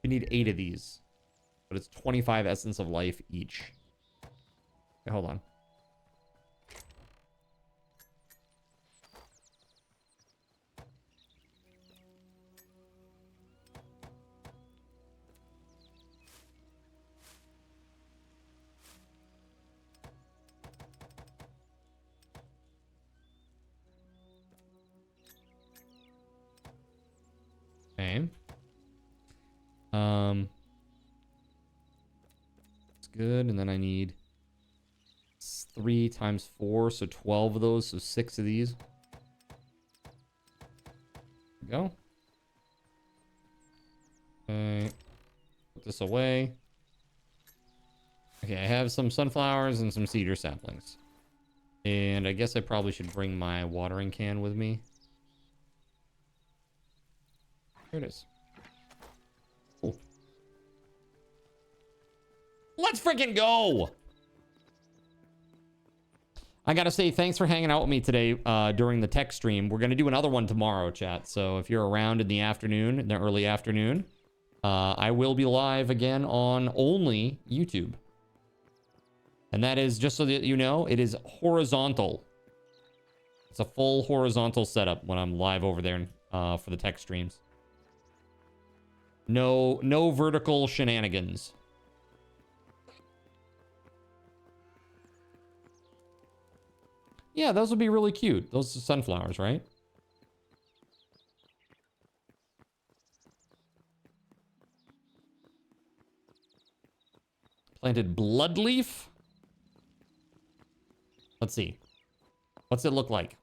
We need 8 of these, but it's 25 essence of life each. Okay, hold on. Okay. It's good. And then I need 3 times 4, so 12 of those, so 6 of these. There we go. Okay. Put this away. Okay, I have some sunflowers and some cedar saplings. And I guess I probably should bring my watering can with me. Here it is. Cool. Let's freaking go! I gotta say, thanks for hanging out with me today during the tech stream. We're gonna do another one tomorrow, chat. So if you're around in the afternoon, in the early afternoon, I will be live again on only YouTube. And that is, just so that you know, it is horizontal. It's a full horizontal setup when I'm live over there for the tech streams. No vertical shenanigans. Yeah, those would be really cute. Those are sunflowers, right? Planted bloodleaf. Let's see. What's it look like?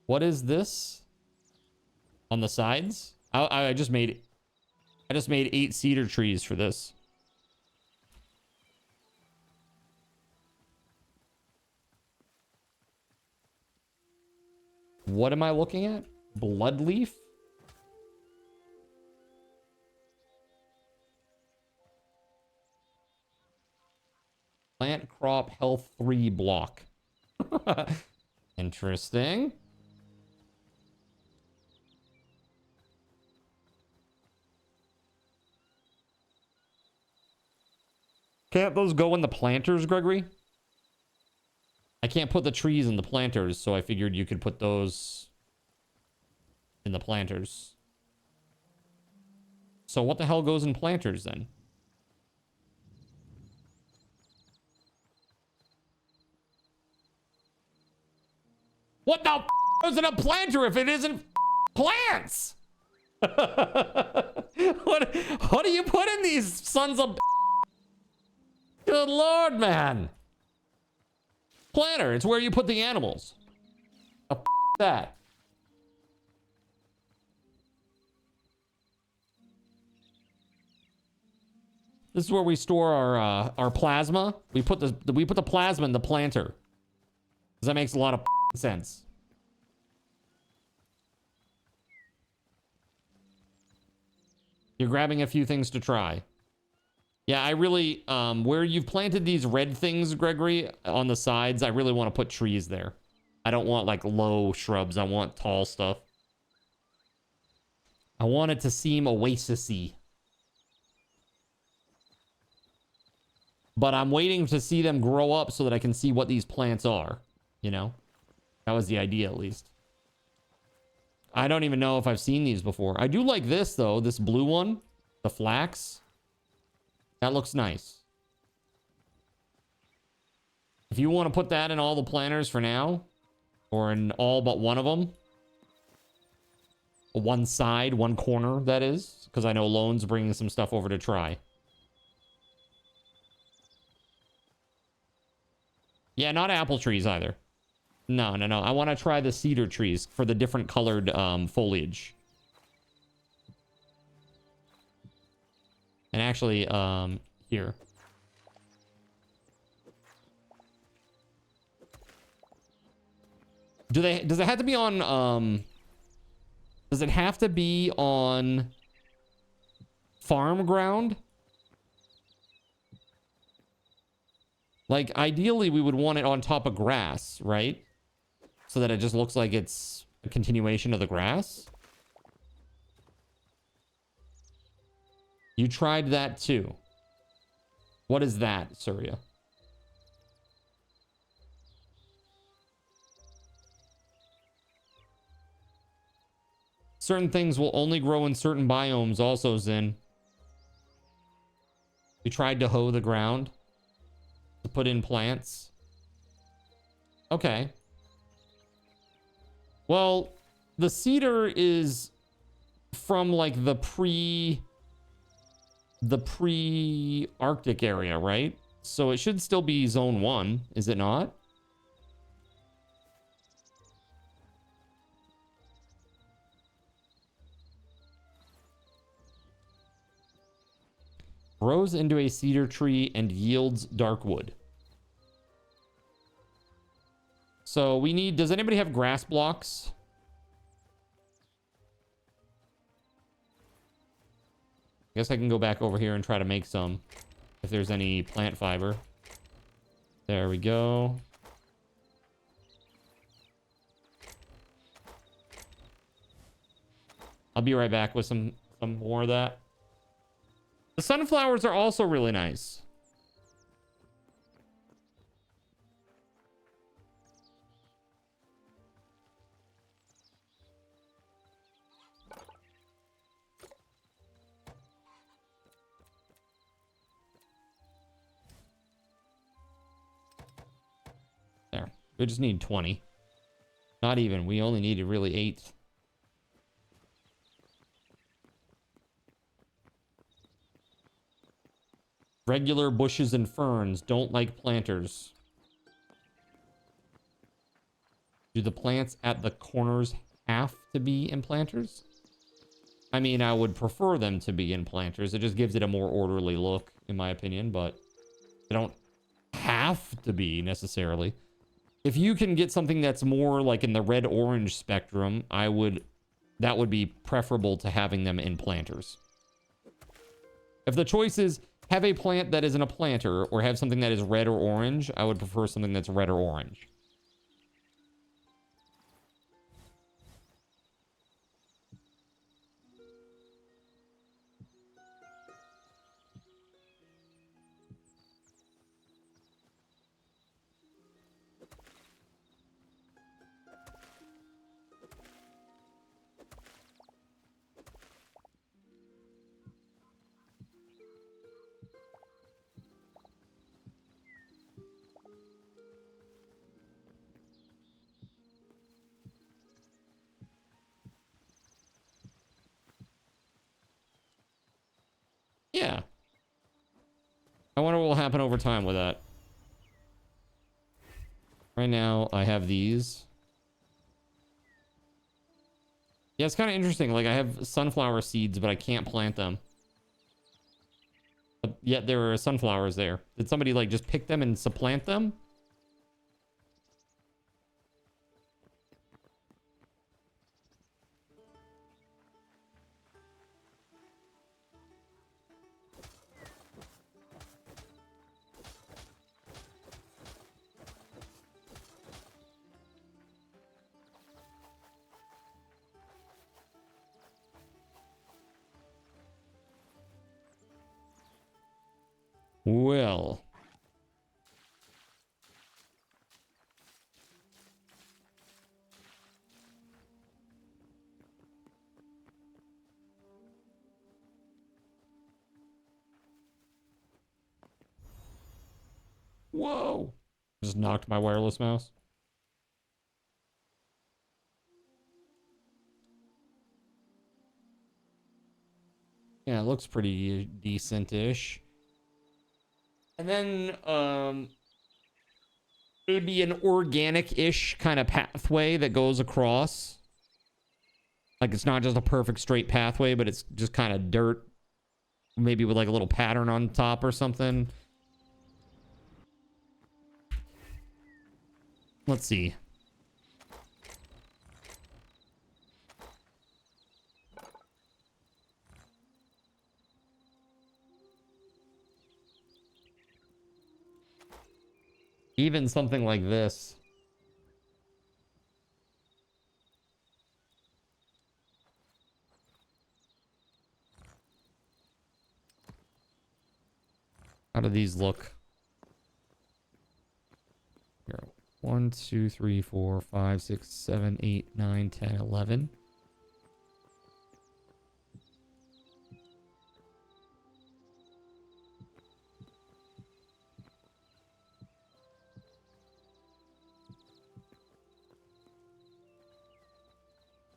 What is this? On the sides? I just made 8 cedar trees for this. What am I looking at? Bloodleaf? Plant crop health 3 block. Interesting. Can't those go in the planters, Gregory? I can't put the trees in the planters, so I figured you could put those in the planters. So what the hell goes in planters then? What the f goes in a planter if it isn't plants? What do you put in these sons of... Good lord, man. Planter, it's where you put the animals. The f that. This is where we store our plasma. We put the plasma in the planter. 'Cause that makes a lot of sense. You're grabbing a few things to try. Yeah, I really, where you've planted these red things, Gregory, on the sides, I really want to put trees there. I don't want, like, low shrubs. I want tall stuff. I want it to seem oasis-y. But I'm waiting to see them grow up so that I can see what these plants are. You know? That was the idea, at least. I don't even know if I've seen these before. I do like this, though. This blue one. The flax. That looks nice. If you want to put that in all the planters for now, or in all but one of them, one side, one corner, that is, because I know Lone's bringing some stuff over to try. Yeah, not apple trees either. No. I want to try the cedar trees for the different colored foliage. And actually, here. Does it have to be on, does it have to be on farm ground? Like, ideally, we would want it on top of grass, right? So that it just looks like it's a continuation of the grass. You tried that too. What is that, Surya? Certain things will only grow in certain biomes also, Zin. We tried to hoe the ground to put in plants. Okay. Well, the cedar is from like the pre-Arctic area, right? So it should still be zone 1, is it not? Grows into a cedar tree and yields dark wood. So we need, does anybody have grass blocks? I guess I can go back over here and try to make some, if there's any plant fiber. There we go. I'll be right back with some more of that. The sunflowers are also really nice. There. We just need 20. Not even. We only needed really 8. Regular bushes and ferns don't like planters. Do the plants at the corners have to be in planters? I mean, I would prefer them to be in planters. It just gives it a more orderly look, in my opinion, but they don't have to be necessarily. If you can get something that's more like in the red-orange spectrum, that would be preferable to having them in planters. If the choice is have a plant that isn't a planter or have something that is red or orange, I would prefer something that's red or orange. Yeah. I wonder what will happen over time with that. Right now, I have these. Yeah, it's kind of interesting. Like, I have sunflower seeds, but I can't plant them. But yet there are sunflowers there. Did somebody, like, just pick them and supplant them? Well. Whoa. Just knocked my wireless mouse. Yeah, it looks pretty decent-ish. And then, maybe an organic-ish kind of pathway that goes across. Like, it's not just a perfect straight pathway, but it's just kind of dirt. Maybe with like a little pattern on top or something. Let's see. Even something like this. How do these look? Here. 1, 2, 3, 4, 5, 6, 7, 8, 9, 10, 11.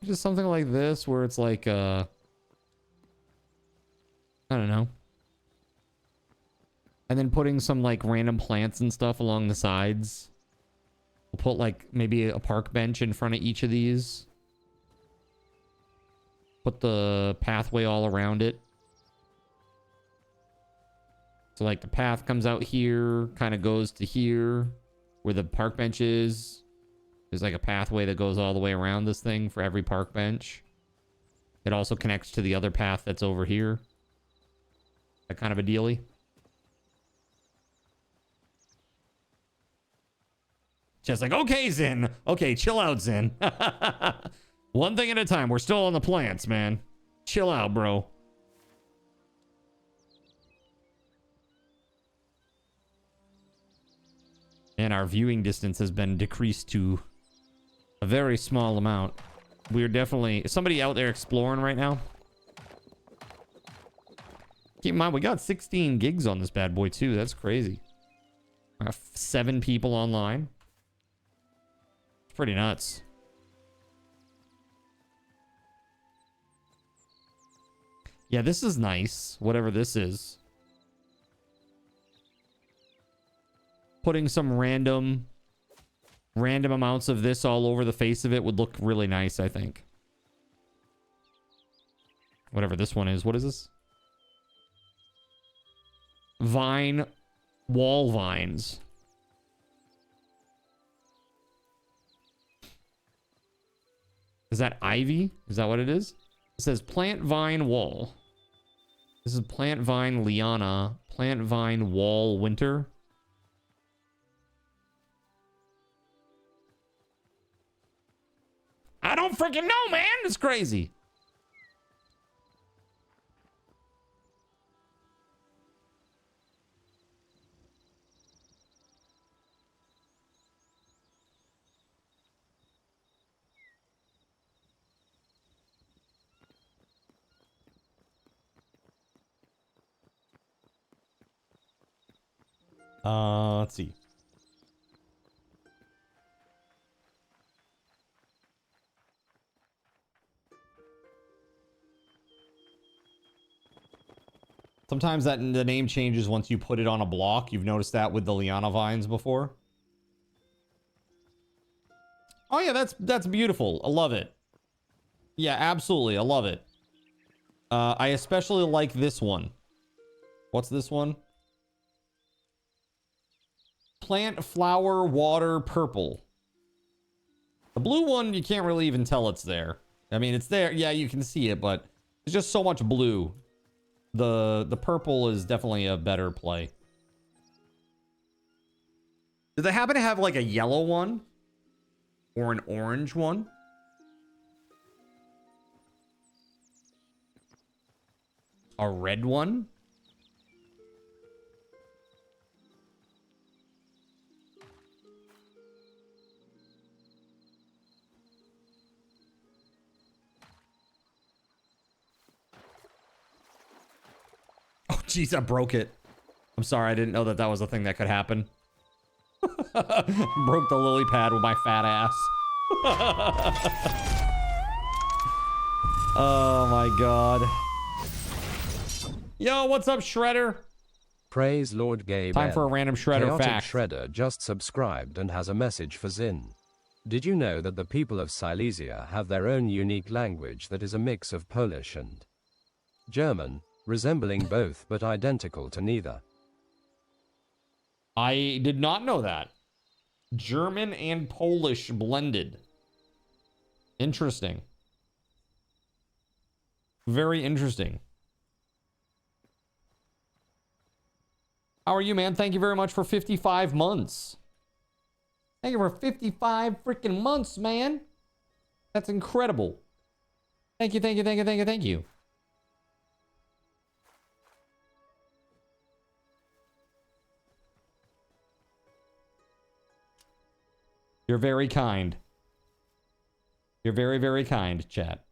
Just something like this where it's like, I don't know. And then putting some like random plants and stuff along the sides. We'll put like maybe a park bench in front of each of these. Put the pathway all around it. So like the path comes out here, kind of goes to here where the park bench is. There's like a pathway that goes all the way around this thing for every park bench. It also connects to the other path that's over here. That kind of a dealie. Just like, okay, Zin. Okay, chill out, Zin. One thing at a time. We're still on the plants, man. Chill out, bro. And our viewing distance has been decreased to a very small amount. We're definitely... Is somebody out there exploring right now? Keep in mind, we got 16 gigs on this bad boy, too. That's crazy. 7 people online. It's pretty nuts. Yeah, this is nice. Whatever this is. Putting some random amounts of this all over the face of it would look really nice, I think. Whatever this one is. What is this? Vine. Wall vines. Is that ivy? Is that what it is? It says plant vine wall. This is plant vine liana. Plant vine wall winter. I don't freaking know, man. It's crazy. Let's see. Sometimes the name changes once you put it on a block. You've noticed that with the liana vines before. Oh yeah, that's beautiful. I love it. Yeah, absolutely. I love it. I especially like this one. What's this one? Plant, flower, water, purple. The blue one, you can't really even tell it's there. I mean, it's there. Yeah, you can see it, but there's just so much blue. The purple is definitely a better play. Do they happen to have like a yellow one? Or an orange one? A red one? Oh, jeez, I broke it. I'm sorry, I didn't know that was a thing that could happen. Broke the lily pad with my fat ass. Oh my god. Yo, what's up, Shredder? Praise Lord Gay Time Ben. for a random Shredder Chaotic fact. Shredder just subscribed and has a message for Zin. Did you know that the people of Silesia have their own unique language that is a mix of Polish and German, resembling both but identical to neither? I did not know that. German and Polish blended. Interesting. Very interesting. How are you, man? Thank you very much for 55 months. Thank you for 55 freaking months, man. That's incredible. Thank you, thank you, thank you, thank you, thank you. You're very kind. You're very, very kind, chat.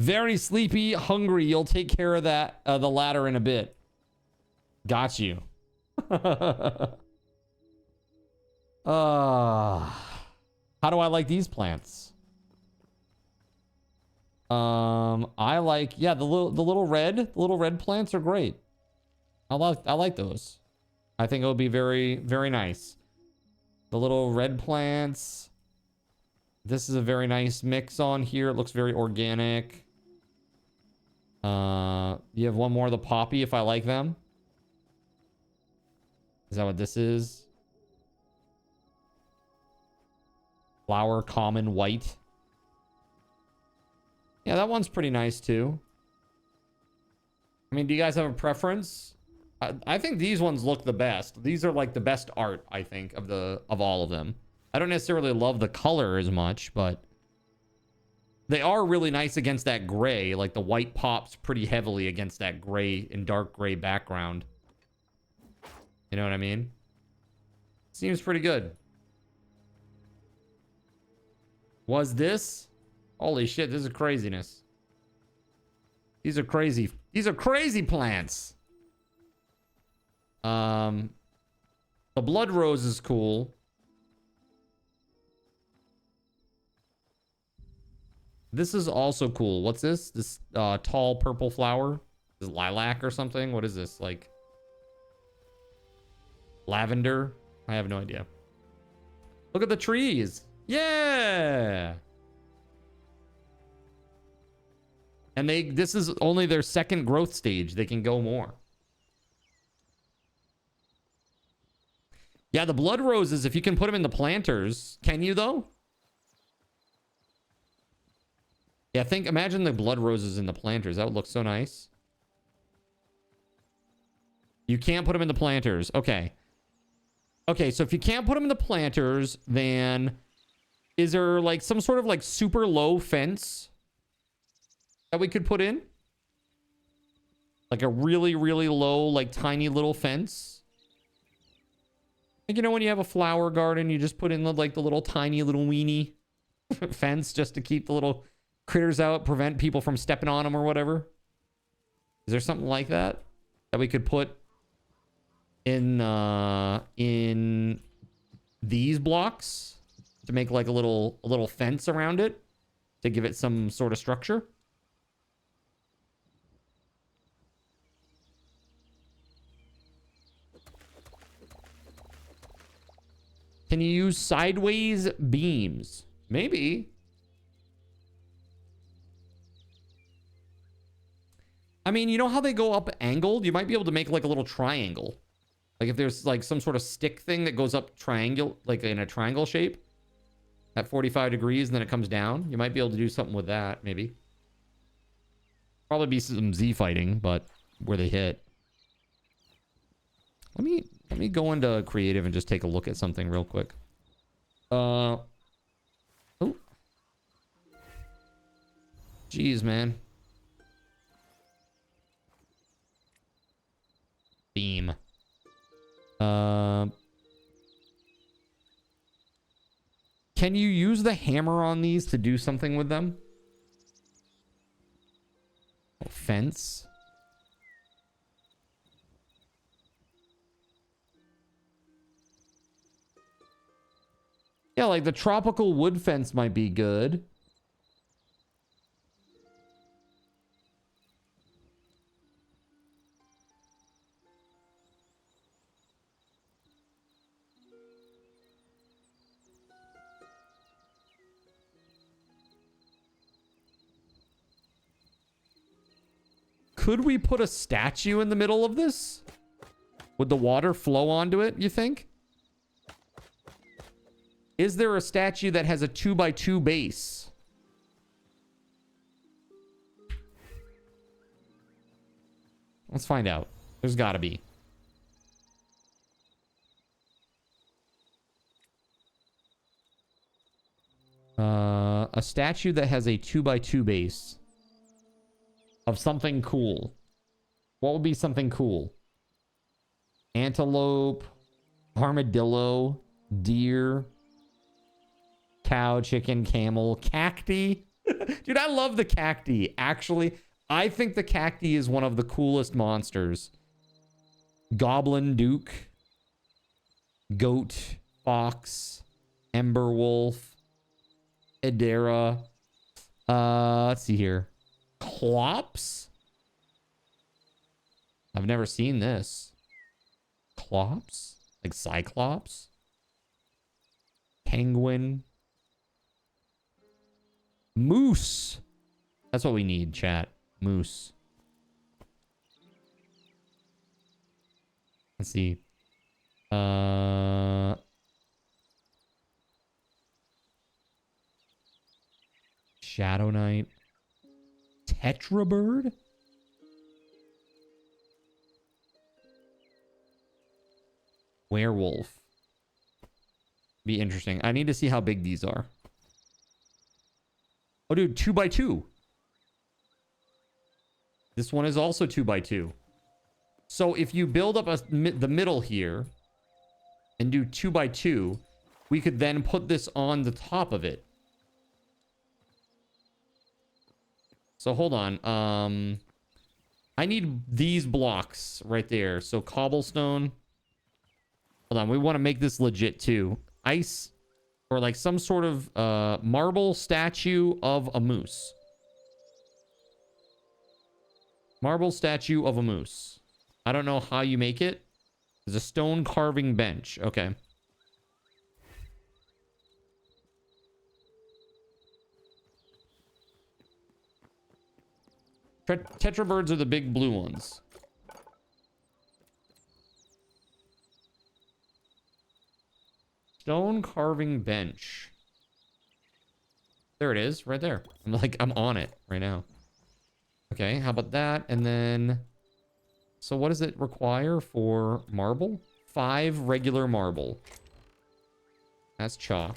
Very sleepy, hungry. You'll take care of that, the latter in a bit. Got you. How do I like these plants? I like, yeah, the little red plants are great. I like those. I think it'll be very, very nice. The little red plants. This is a very nice mix on here. It looks very organic. You have one more of the poppy if I like them. Is that what this is? Flower common white. Yeah, that one's pretty nice too. I mean, do you guys have a preference? I think these ones look the best. These are like the best art, I think, of all of them. I don't necessarily love the color as much, but they are really nice against that gray. Like the white pops pretty heavily against that gray and dark gray background. You know what I mean? Seems pretty good. Was this? Holy shit, this is craziness. These are crazy. These are crazy plants. The blood rose is cool. This is also cool. What's this? This tall purple flower? Is it lilac or something? What is this? Like lavender? I have no idea. Look at the trees. Yeah. And this is only their second growth stage. They can go more. Yeah, the blood roses, if you can put them in the planters, can you though? Yeah, imagine the blood roses in the planters. That would look so nice. You can't put them in the planters. Okay. Okay, so if you can't put them in the planters, then is there like some sort of like super low fence that we could put in? Like a really, really low, like tiny little fence? Like, you know, when you have a flower garden, you just put in the little tiny little weenie fence just to keep the little critters out, prevent people from stepping on them or whatever. Is there something like that we could put in these blocks to make like a little fence around it to give it some sort of structure? Can you use sideways beams? Maybe. I mean, you know how they go up angled? You might be able to make like a little triangle. Like if there's like some sort of stick thing that goes up triangle, like in a triangle shape at 45 degrees and then it comes down. You might be able to do something with that, maybe. Probably be some Z fighting, but where they hit. Let me go into creative and just take a look at something real quick. Oh. Jeez, man. Beam. Can you use the hammer on these to do something with them? fence. Yeah, like the tropical wood fence might be good. Could we put a statue in the middle of this? Would the water flow onto it, you think? Is there a statue that has a 2x2 base? Let's find out. There's gotta be. A statue that has a 2x2 base. Of something cool. What would be something cool? Antelope, armadillo, deer, cow, chicken, camel, cacti. Dude, I love the cacti. Actually, I think the cacti is one of the coolest monsters. Goblin Duke, goat, fox, ember wolf, Edera. Let's see here. Clops? I've never seen this. Clops? Like Cyclops? Penguin? Moose! That's what we need, chat. Moose. Let's see. Shadow Knight. Tetrabird? Werewolf. Be interesting. I need to see how big these are. Oh, dude, 2x2. This one is also 2x2. So if you build up the middle here and do 2x2, we could then put this on the top of it. So hold on. I need these blocks right there. So cobblestone. Hold on. We want to make this legit too. Ice or like some sort of marble statue of a moose. Marble statue of a moose. I don't know how you make it. There's a stone carving bench. Okay. Tetrabirds are the big blue ones. Stone carving bench. There it is, right there. I'm on it right now. Okay, how about that? And then, so what does it require for marble? 5 regular marble. That's chalk.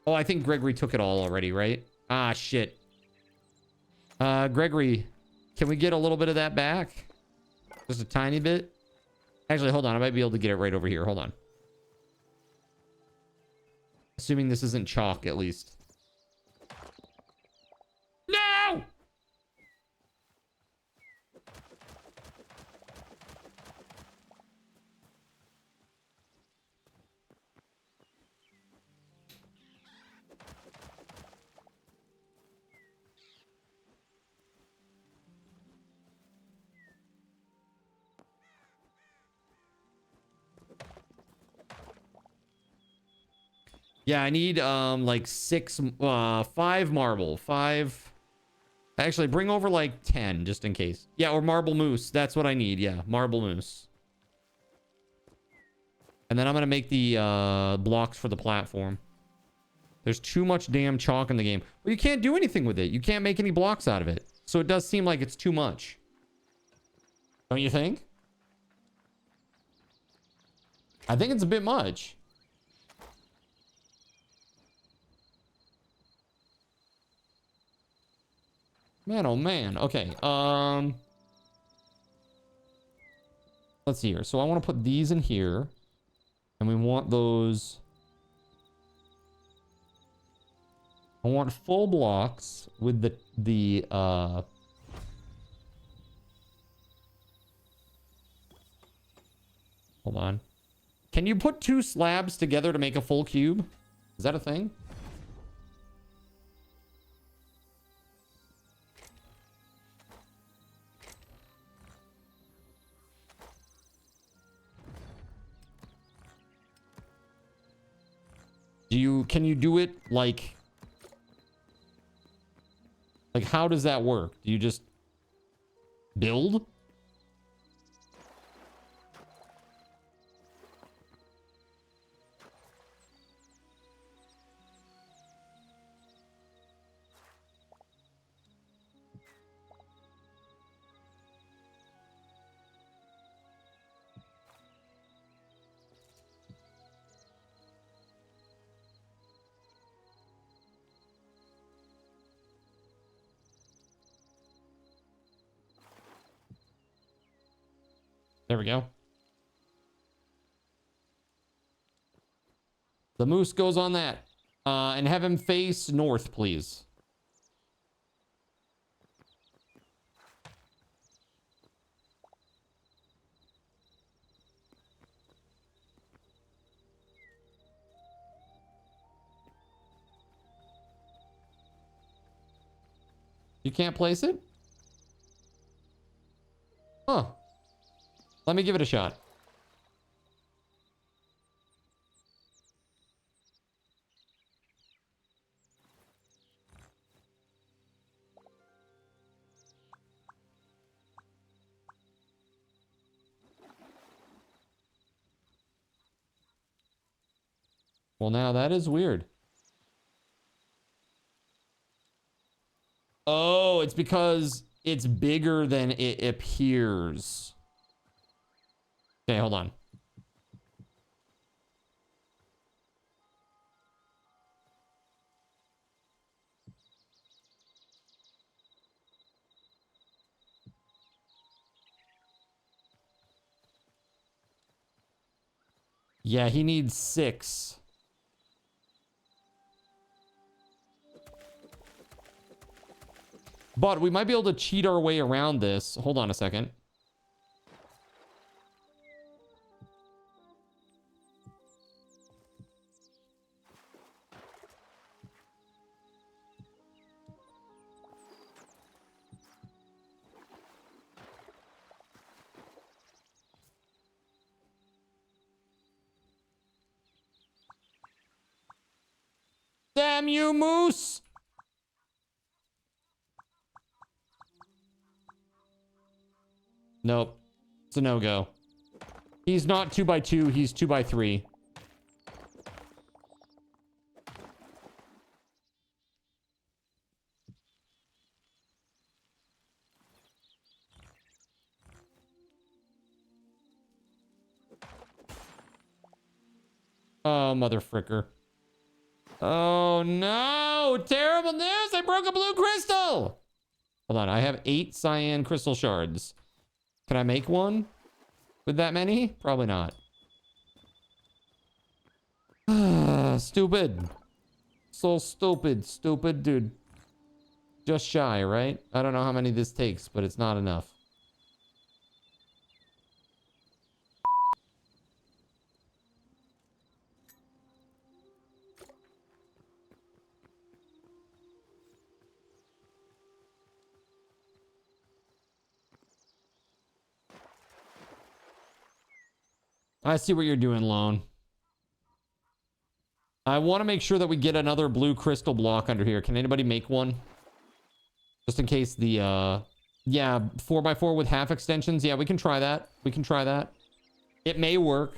Oh, I think Gregory took it all already, right? Ah, shit. Gregory, can we get a little bit of that back? Just a tiny bit? Actually, hold on. I might be able to get it right over here. Hold on. Assuming this isn't chalk, at least. No! Yeah, I need like 5 marble. 5. Actually, bring over like 10 just in case. Yeah, or marble moose. That's what I need. Yeah, marble moose. And then I'm gonna make the blocks for the platform. There's too much damn chalk in the game. Well, you can't do anything with it. You can't make any blocks out of it. So it does seem like it's too much. Don't you think? I think it's a bit much. Man, oh man. Okay. Let's see here. So I want to put these in here. And we want those. I want full blocks with the Hold on. Can you put 2 slabs together to make a full cube? Is that a thing? Can you do it like how does that work? Do you just build? There we go. The moose goes on that. And have him face north, please. You can't place it? Huh. Let me give it a shot. Well, now that is weird. Oh, it's because it's bigger than it appears. Okay, hold on. Yeah, he needs 6. But we might be able to cheat our way around this. Hold on a second. Damn you, moose! Nope. It's a no-go. He's not 2x2, he's 2x3. Oh, mother fricker. Oh no! Terrible news! I broke a blue crystal! Hold on, I have 8 cyan crystal shards. Can I make one with that many? Probably not. Stupid. So stupid. Stupid, dude. Just shy, right? I don't know how many this takes, but it's not enough. I see what you're doing, Lone. I want to make sure that we get another blue crystal block under here. Can anybody make one? Just in case the, yeah, 4x4 with half extensions. Yeah, we can try that. We can try that. It may work.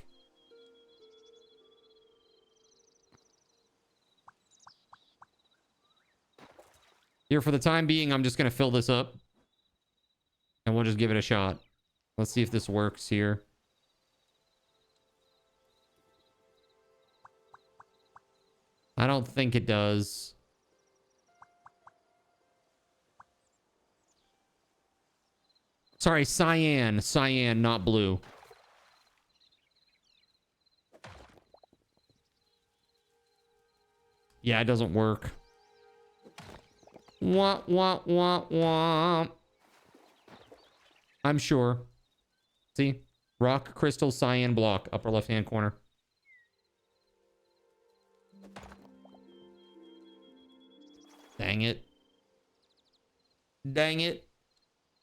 Here, for the time being, I'm just going to fill this up. And we'll just give it a shot. Let's see if this works here. I don't think it does. Sorry, cyan. Cyan, not blue. Yeah, it doesn't work. Wah, wah, wah, wah. I'm sure. See? Rock, crystal, cyan block, upper left-hand corner. Dang it. Dang it.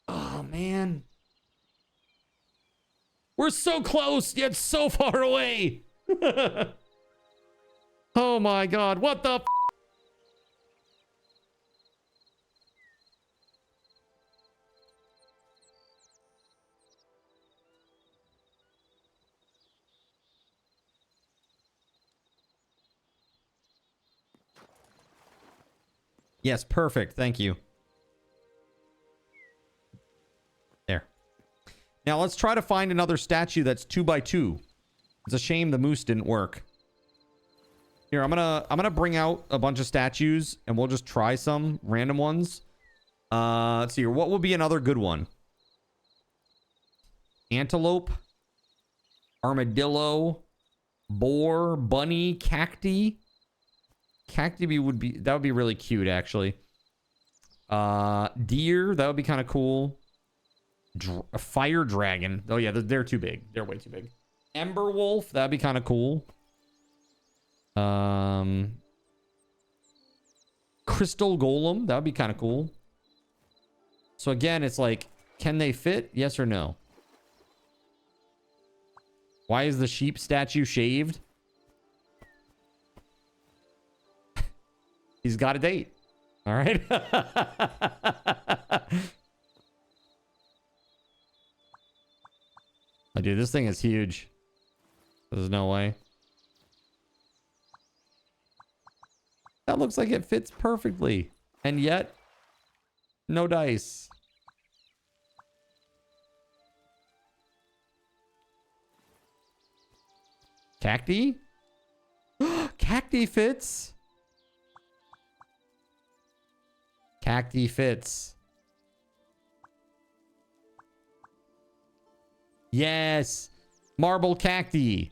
Oh, man. We're so close, yet so far away. Oh, my God. What the f? Yes, perfect. Thank you. There. Now let's try to find another statue that's 2x2. It's a shame the moose didn't work. Here, I'm gonna bring out a bunch of statues and we'll just try some random ones. Let's see here. What would be another good one? Antelope, armadillo, boar, bunny, cacti. Cacti would be, that would be really cute, actually. Deer, that would be kind of cool. A fire dragon. Oh yeah, they're too big. They're way too big. Ember wolf, that'd be kind of cool. Crystal golem, that would be kind of cool. So again, it's like, can they fit? Yes or no? Why is the sheep statue shaved? He's got a date. All right. Oh, dude, this thing is huge. There's no way. That looks like it fits perfectly. And yet, no dice. Cacti? Cacti fits. Cacti fits. Yes. Marble cacti.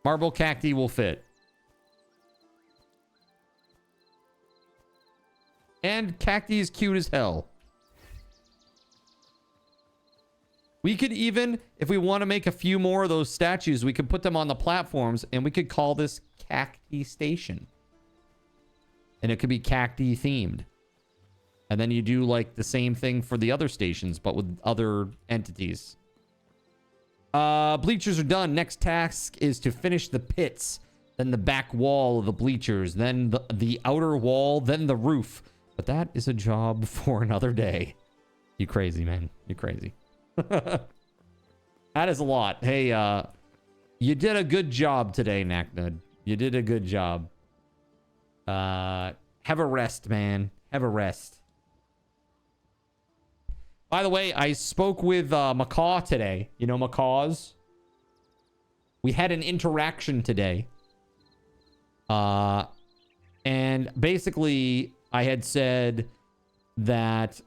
Marble cacti will fit. And cacti is cute as hell. We could even, if we want to make a few more of those statues, we could put them on the platforms and we could call this Cacti Station. And it could be cacti themed. And then you do like the same thing for the other stations, but with other entities. Bleachers are done. Next task is to finish the pits, then the back wall of the bleachers, then the outer wall, then the roof. But that is a job for another day. You crazy, man. You crazy. That is a lot. Hey, you did a good job today, Naknud. You did a good job. Have a rest, man. Have a rest. By the way, I spoke with Macaw today. You know macaws? We had an interaction today. And basically, I had said that,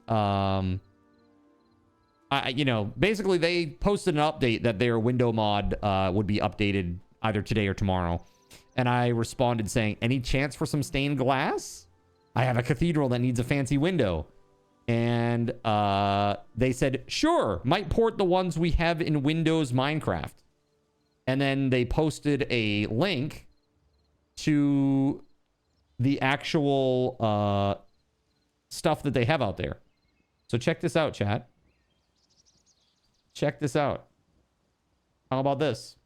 basically they posted an update that their window mod would be updated either today or tomorrow. And I responded saying, any chance for some stained glass? I have a cathedral that needs a fancy window. And they said, sure, might port the ones we have in Windows Minecraft. And then they posted a link to the actual stuff that they have out there. So check this out, chat. Check this out. How about this?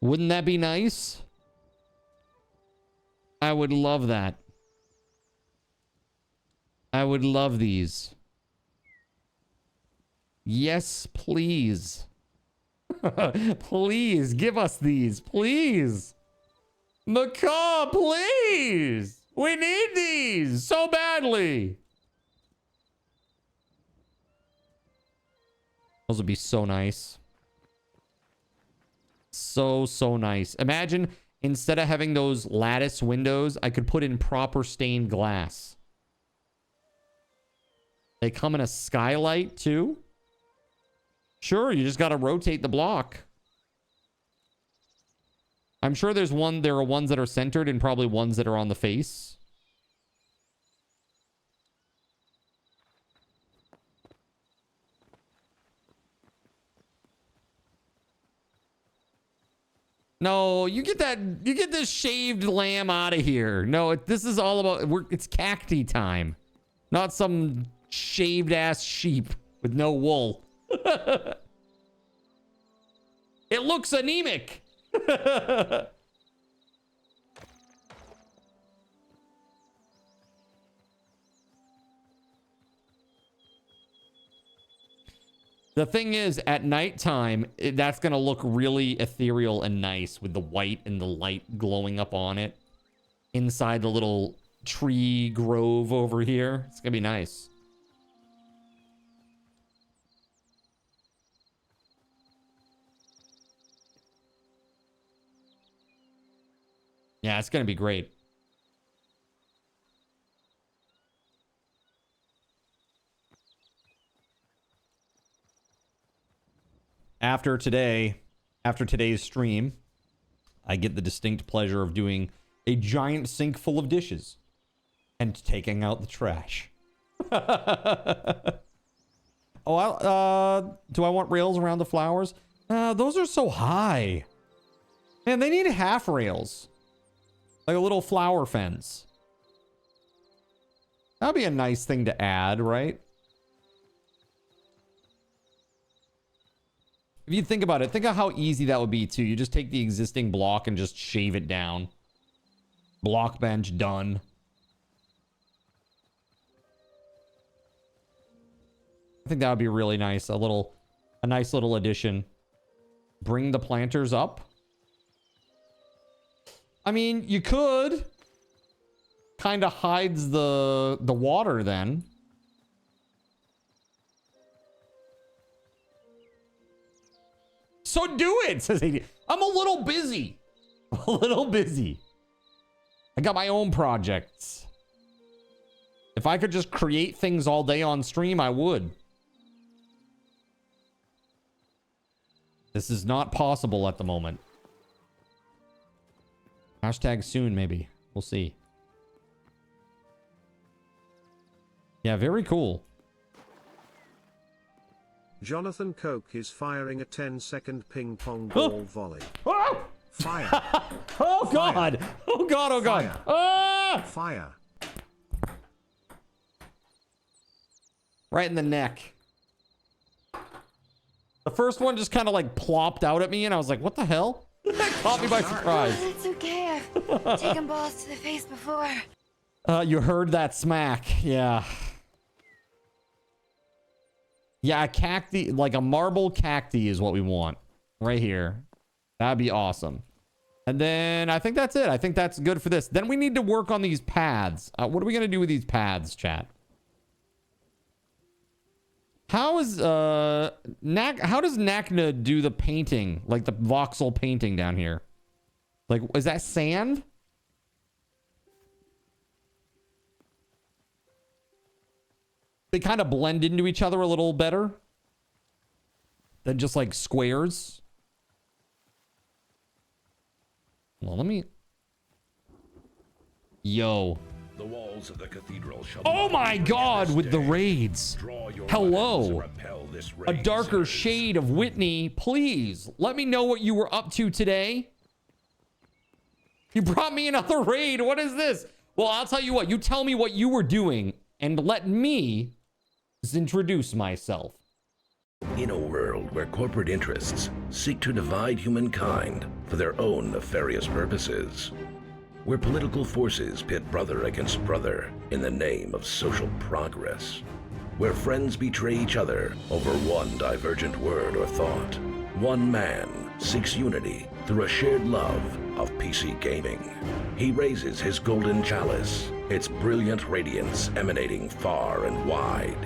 Wouldn't that be nice? I would love that. I would love these. Yes, please. Please, give us these. Please. Macaw, please. We need these so badly. Those would be so nice. So nice. Imagine instead of having those lattice windows, I could put in proper stained glass. They come in a skylight too. Sure, you just got to rotate the block. I'm sure there are ones that are centered and probably ones that are on the face. No, you get this shaved lamb out of here. No, this is all about, it's cacti time. Not some shaved ass sheep with no wool. It looks anemic. The thing is, at nighttime, that's going to look really ethereal and nice with the white and the light glowing up on it. Inside the little tree grove over here. It's going to be nice. Yeah, it's going to be great. After today's stream, I get the distinct pleasure of doing a giant sink full of dishes and taking out the trash. Do I want rails around the flowers? Those are so high. Man, they need half rails. Like a little flower fence. That'd be a nice thing to add, right? If you think about it, think of how easy that would be too. You just take the existing block and just shave it down. Block bench, done. I think that would be really nice. A nice little addition. Bring the planters up. I mean, you could. Kind of hides the water then. So do it, says AD. I'm a little busy. A little busy. I got my own projects. If I could just create things all day on stream, I would. This is not possible at the moment. Hashtag soon, maybe. We'll see. Yeah, very cool. Jonathan Coke is firing a 10-second ping pong ball volley. Oh! Fire. Oh god. Oh god, oh god. Fire. Ah! Fire. Right in the neck. The first one just kind of like plopped out at me and I was like, what the hell? That caught me by surprise. It's okay. I've taken balls to the face before. You heard that smack. Yeah. Yeah, a cacti, like a marble cacti is what we want. Right here. That'd be awesome. And then I think that's it. I think that's good for this. Then we need to work on these paths. What are we going to do with these paths, chat? How is, how does Nakna do the painting? Like the voxel painting down here? Like, is that sand? They kind of blend into each other a little better than just like squares. Well, let me... Yo. The walls of the cathedral shall... Oh my god, with the raids. Hello. A darker shade of Whitney. Please, let me know what you were up to today. You brought me another raid. What is this? Well, I'll tell you what. You tell me what you were doing and let me introduce myself. In a world where corporate interests seek to divide humankind for their own nefarious purposes, where political forces pit brother against brother in the name of social progress, where friends betray each other over one divergent word or thought, one man seeks unity through a shared love of PC gaming. He raises his golden chalice, its brilliant radiance emanating far and wide,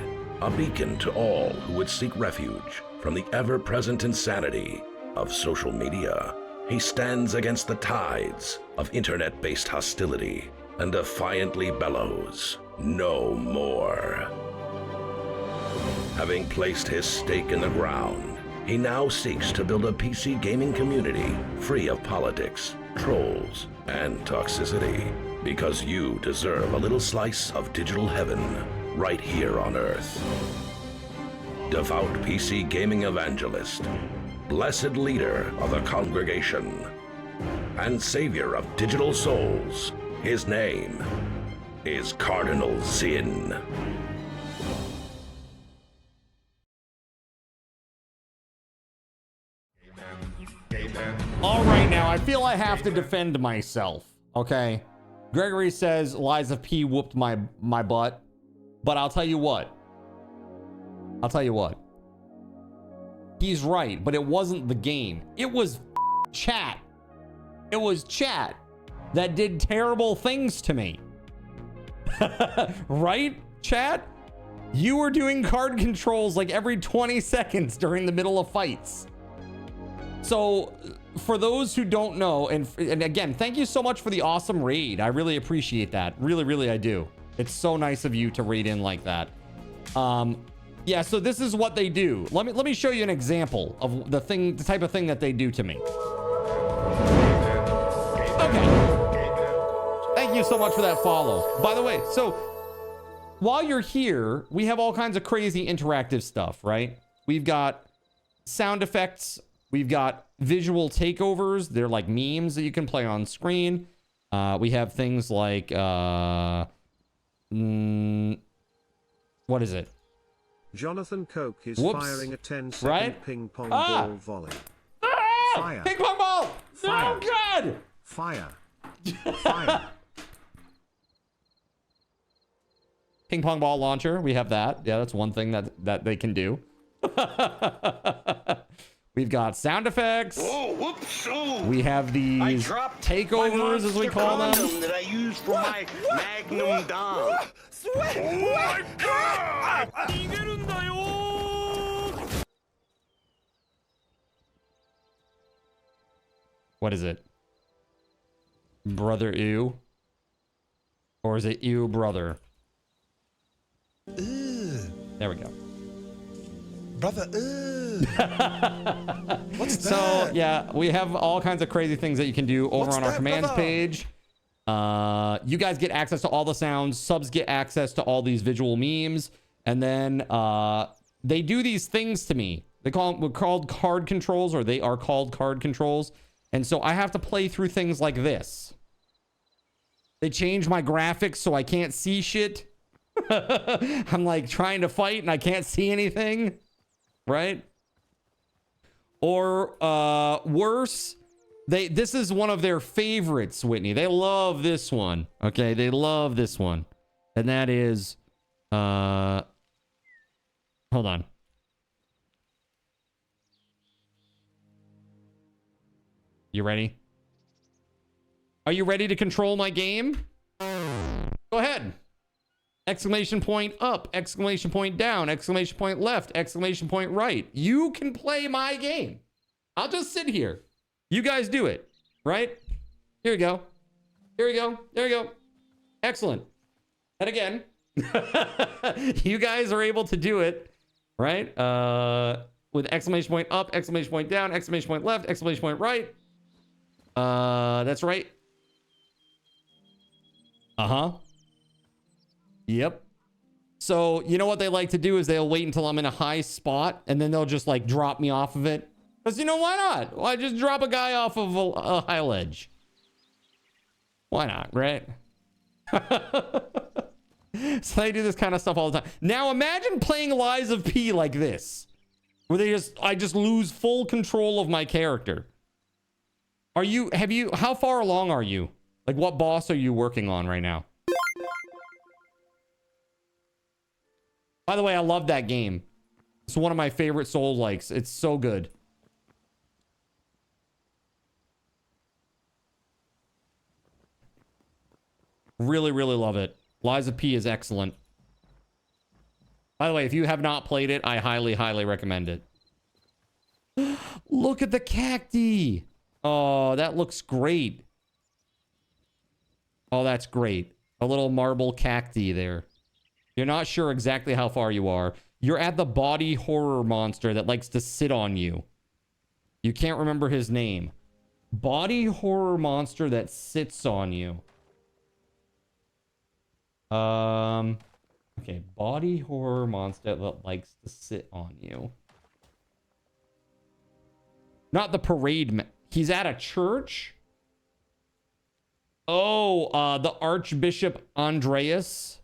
a beacon to all who would seek refuge from the ever-present insanity of social media. He stands against the tides of internet-based hostility and defiantly bellows, "No more." Having placed his stake in the ground, he now seeks to build a PC gaming community free of politics, trolls, and toxicity, because you deserve a little slice of digital heaven right here on Earth. Devout PC gaming evangelist, blessed leader of the congregation, and savior of digital souls. His name is Cardinal Sin. All right, now I feel I have to defend myself. Okay, Gregory says Lies of P whooped my butt, but I'll tell you what. He's right, but it wasn't the game. It was chat. It was chat that did terrible things to me. Right, chat? You were doing card controls like every 20 seconds during the middle of fights. So for those who don't know, and again, thank you so much for the awesome raid. I really appreciate that. Really, really, I do. It's so nice of you to raid in like that. Yeah, so this is what they do. Let me show you an example of the type of thing that they do to me. Okay. Thank you so much for that follow. By the way, so while you're here, we have all kinds of crazy interactive stuff, right? We've got sound effects. We've got visual takeovers. They're like memes that you can play on screen. We have things like, what is it? Jonathan Coke is Whoops. firing a 10-second Right? ping pong ball volley. Fire. Ping pong ball! Fire. No, God! Fire. Fire. Ping pong ball launcher. We have that. Yeah, that's one thing that they can do. We've got sound effects. Oh, whoops! Oh. We have these takeovers, as we call them. That I use for my Magnum Dom. Oh my God! What is it? Brother Ew? Or is it Ew Brother? There we go. Brother, what's that? So yeah, we have all kinds of crazy things that you can do over on our commands page. You guys get access to all the sounds. Subs get access to all these visual memes. And then they do these things to me. We're called card controls, or they are called card controls. And so I have to play through things like this. They change my graphics so I can't see shit. I'm like trying to fight and I can't see anything. Right? Or worse, this is one of their favorites, Whitney. They love this one. Okay, they love this one. And that is hold on. You ready? Are you ready to control my game? Go ahead. Exclamation point up, exclamation point down, exclamation point left, exclamation point right. You can play my game. I'll just sit here. You guys do it, right? Here we go. Here we go. There we go. Excellent. And again, you guys are able to do it, right? With exclamation point up, exclamation point down, exclamation point left, exclamation point right. That's right. Uh-huh. Yep. So, you know what they like to do is they'll wait until I'm in a high spot and then they'll just like drop me off of it. Because, you know, why not? Why just drop a guy off of a high ledge? Why not, right? So they do this kind of stuff all the time. Now imagine playing Lies of P like this, where I just lose full control of my character. How far along are you? Like, what boss are you working on right now? By the way, I love that game. It's one of my favorite Souls-likes. It's so good. Really, really love it. Lies of P is excellent. By the way, if you have not played it, I highly, highly recommend it. Look at the cacti. Oh, that looks great. Oh, that's great. A little marble cacti there. You're not sure exactly how far you are. You're at the body horror monster that likes to sit on you. You can't remember his name. Body horror monster that sits on you. Okay, body horror monster that likes to sit on you. Not the parade. He's at a church. Oh, the Archbishop Andreas.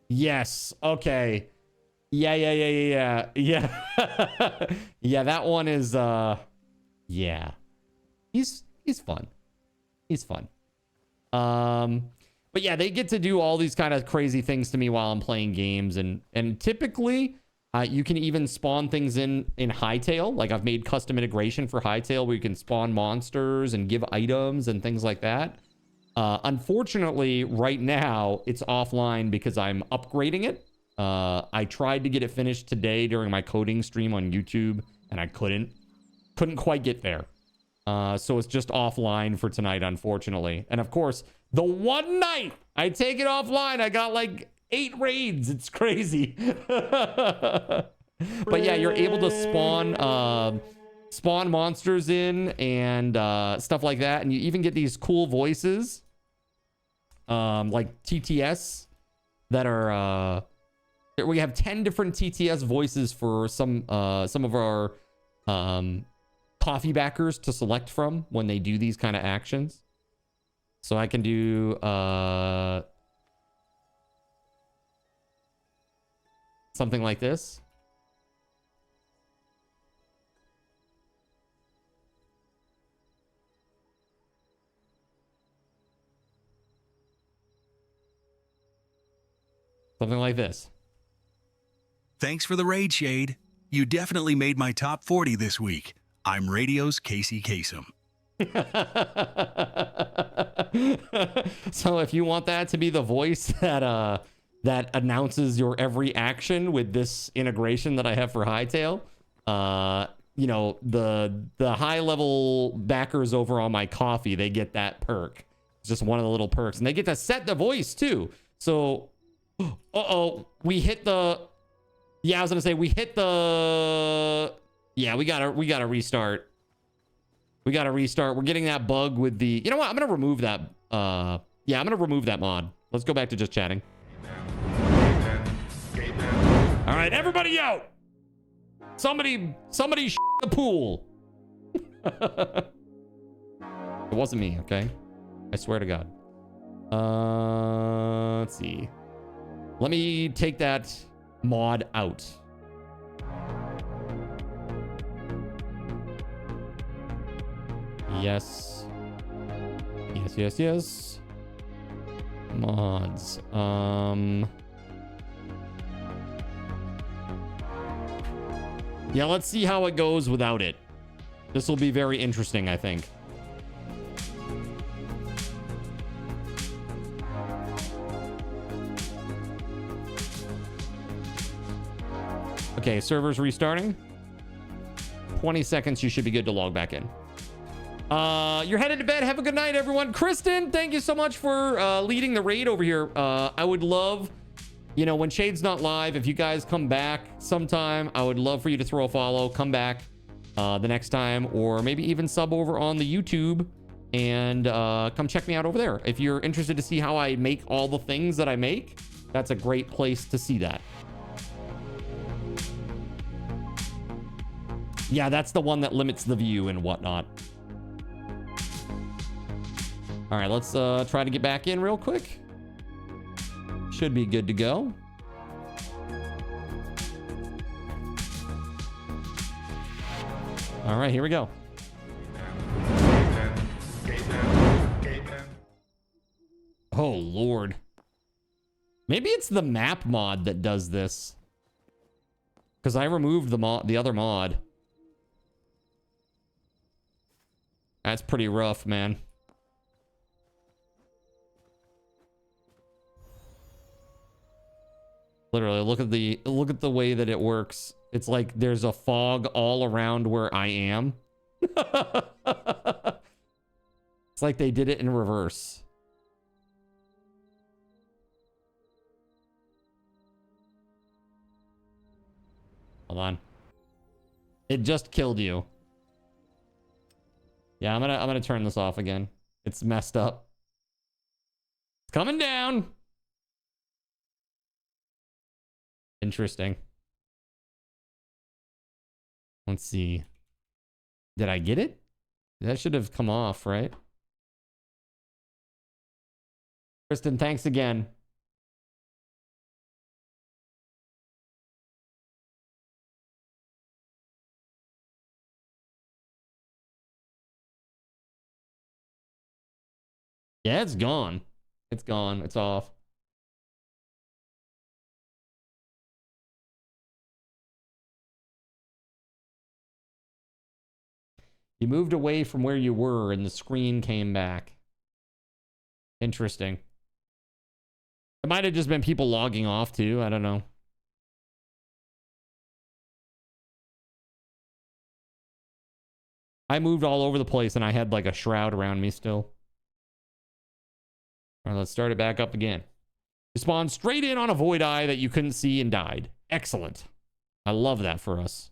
Yes. Okay. Yeah. Yeah, that one is yeah. He's fun. He's fun. But yeah, they get to do all these kind of crazy things to me while I'm playing games, and typically you can even spawn things in Hytale. Like I've made custom integration for Hytale where you can spawn monsters and give items and things like that. Unfortunately, right now it's offline because I'm upgrading it. I tried to get it finished today during my coding stream on YouTube, and I couldn't quite get there. So it's just offline for tonight, unfortunately. And of course, the one night I take it offline, I got like 8 raids. It's crazy. But yeah, you're able to spawn monsters in and stuff like that. And you even get these cool voices, like TTS, that are we have 10 different TTS voices for some of our coffee backers to select from when they do these kind of actions. So I can do something like this. Something like this. Thanks for the raid, Shade. You definitely made my top 40 this week. I'm radio's Casey Kasem. So if you want that to be the voice that that announces your every action with this integration that I have for Hytale, you know, the high level backers over on my coffee, they get that perk. It's just one of the little perks, and they get to set the voice too. So, we hit the. Yeah, I was gonna say we hit the. Yeah, we gotta restart. We gotta restart. We're getting that bug with the. You know what? I'm gonna remove that. Yeah, I'm gonna remove that mod. Let's go back to just chatting. All right, everybody out. Somebody the pool. It wasn't me, okay? I swear to God. Let's see. Let me take that mod out. Yes. Yes. Mods. Yeah, let's see how it goes without it. This will be very interesting, I think. Okay, server's restarting. 20 seconds, you should be good to log back in. You're headed to bed. Have a good night, everyone. Kristen, thank you so much for leading the raid over here. I would love, you know, when Shade's not live, if you guys come back sometime, I would love for you to throw a follow, come back the next time, or maybe even sub over on the YouTube and come check me out over there. If you're interested to see how I make all the things that I make, that's a great place to see that. Yeah, that's the one that limits the view and whatnot. All right, let's try to get back in real quick. Should be good to go. All right, here we go. Oh, Lord. Maybe it's the map mod that does this. Because I removed the other mod. That's pretty rough, man. Literally, look at the way that it works. It's like there's a fog all around where I am. It's like they did it in reverse. Hold on. It just killed you. Yeah, I'm gonna turn this off again. It's messed up. It's coming down. Interesting. Let's see. Did I get it? That should have come off, right? Kristen, thanks again. Yeah, it's gone. It's gone. It's off. You moved away from where you were and the screen came back. Interesting. It might have just been people logging off too. I don't know. I moved all over the place and I had like a shroud around me still. All right, let's start it back up again. You spawned straight in on a void eye that you couldn't see and died. Excellent. I love that for us.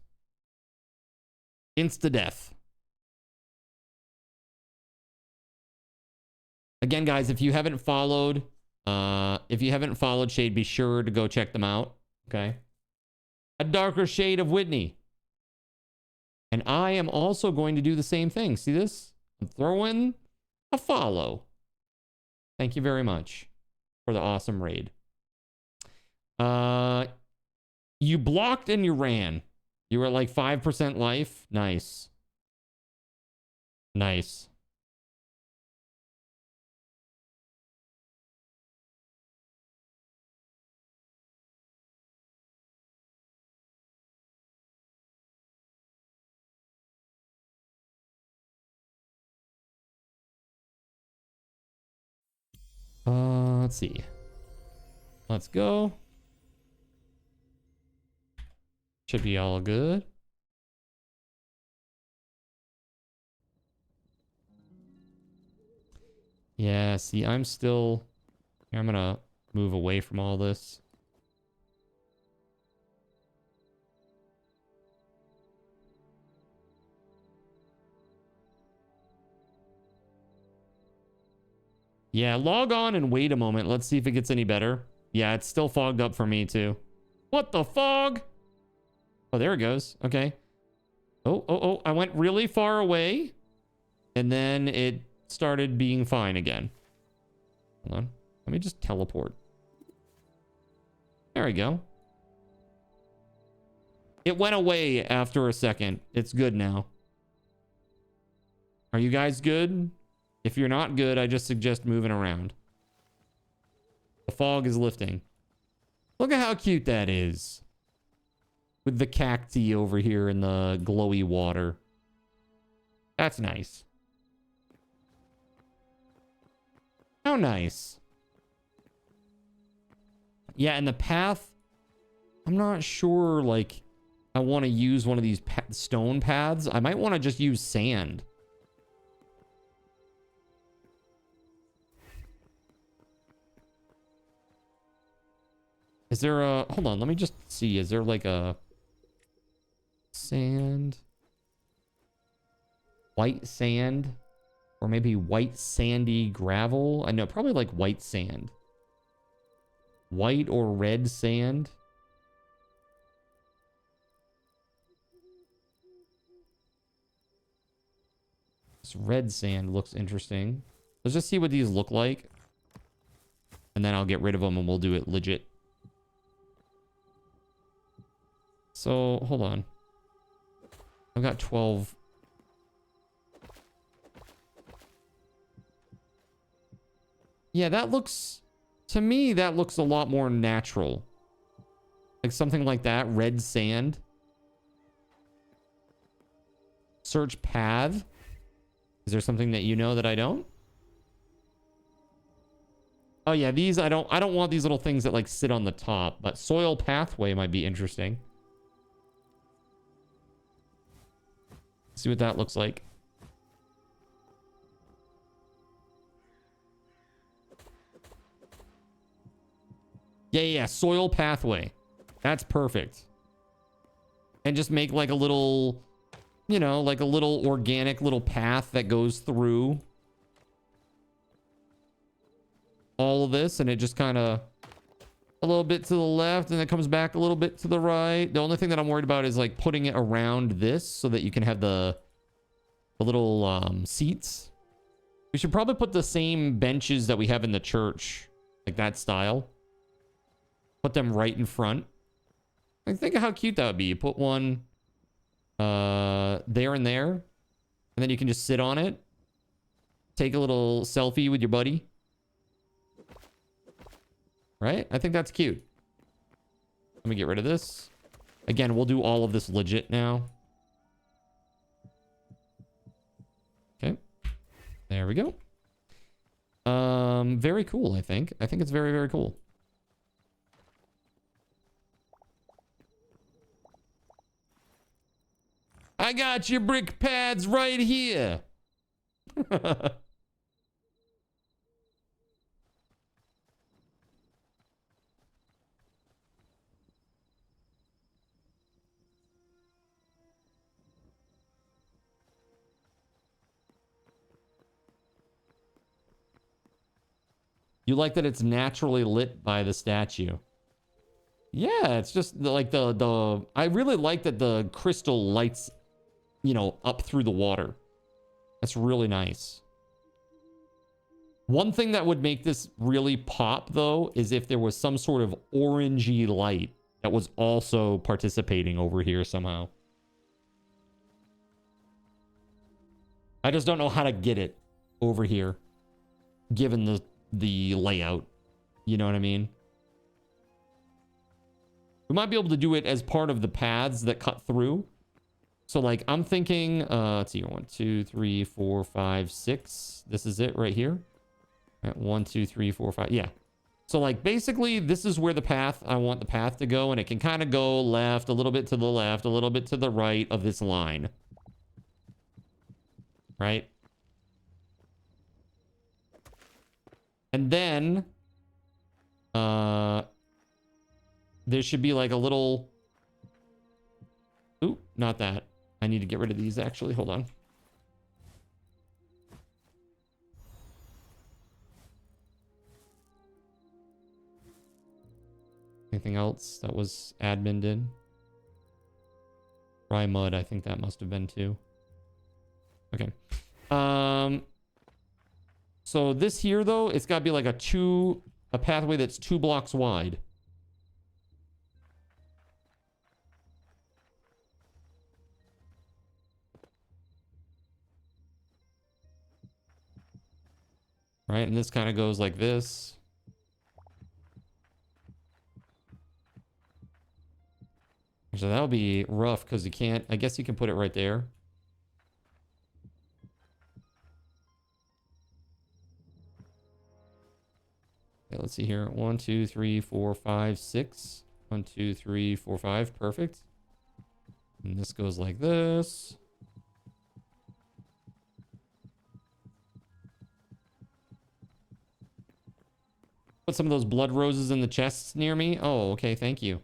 Insta-death. Again, guys, if you haven't followed Shade, be sure to go check them out. Okay. A darker shade of Whitney. And I am also going to do the same thing. See this? I'm throwing a follow. Thank you very much for the awesome raid. You blocked and you ran. You were at like 5% life. Nice. Nice. Let's see. Let's go. Should be all good. Yeah, see, I'm still... Here, I'm gonna move away from all this. Yeah, log on and wait a moment. Let's see if it gets any better. Yeah, it's still fogged up for me too. What the fog? Oh, there it goes. Okay. Oh, I went really far away. And then it started being fine again. Hold on. Let me just teleport. There we go. It went away after a second. It's good now. Are you guys good? If you're not good, I just suggest moving around. The fog is lifting. Look at how cute that is. With the cacti over here in the glowy water. That's nice. How nice. Yeah, and the path, I'm not sure, like, I want to use one of these stone paths. I might want to just use sand. Is there a... Hold on, let me just see. Is there like a... Sand? White sand? Or maybe white sandy gravel? I know, probably like white sand. White or red sand? This red sand looks interesting. Let's just see what these look like. And then I'll get rid of them and we'll do it legit. So, hold on. I've got 12. Yeah, that looks... To me, that looks a lot more natural. Like something like that. Red sand. Search path. Is there something that you know that I don't? Oh yeah, these I don't want these little things that like sit on the top, but soil pathway might be interesting. See what that looks like. Yeah, soil pathway. That's perfect. And just make like a little, you know, like a little organic little path that goes through all of this, and it just kind of a little bit to the left and it comes back a little bit to the right. The only thing that I'm worried about is like putting it around this so that you can have the The little seats. We should probably put the same benches that we have in the church, like that style. Put them right in front. Like, think of how cute that would be. You put one there and there, and then you can just sit on it. Take a little selfie with your buddy. Right? I think that's cute. Let me get rid of this. Again, we'll do all of this legit now. Okay. There we go. Very cool, I think. I think it's very, very cool. I got your brick pads right here. You like that it's naturally lit by the statue. Yeah, it's just like the I really like that the crystal lights, you know, up through the water. That's really nice. One thing that would make this really pop, though, is if there was some sort of orangey light that was also participating over here somehow. I just don't know how to get it over here, given the layout. You know what I mean? We might be able to do it as part of the paths that cut through. So, like, I'm thinking, let's see, 1, 2, 3, 4, 5, 6. This is it right here. All right, 1, 2, 3, 4, 5. Yeah. So, like, basically, this is where the path, I want the path to go, and it can kind of go left, a little bit to the left, a little bit to the right of this line. Right? And then, there should be like a little... Ooh, not that. I need to get rid of these, actually. Hold on. Anything else that was admin in? Dry mud, I think that must have been too. Okay. So this here, though, it's got to be like a pathway that's 2 blocks wide. Right, and this kind of goes like this. So that'll be rough because you can't, I guess you can put it right there. Okay, let's see here. 1, 2, 3, 4, 5, 6. 1, 2, 3, 4, 5. Perfect. And this goes like this. Put some of those blood roses in the chests near me. Oh, okay. Thank you.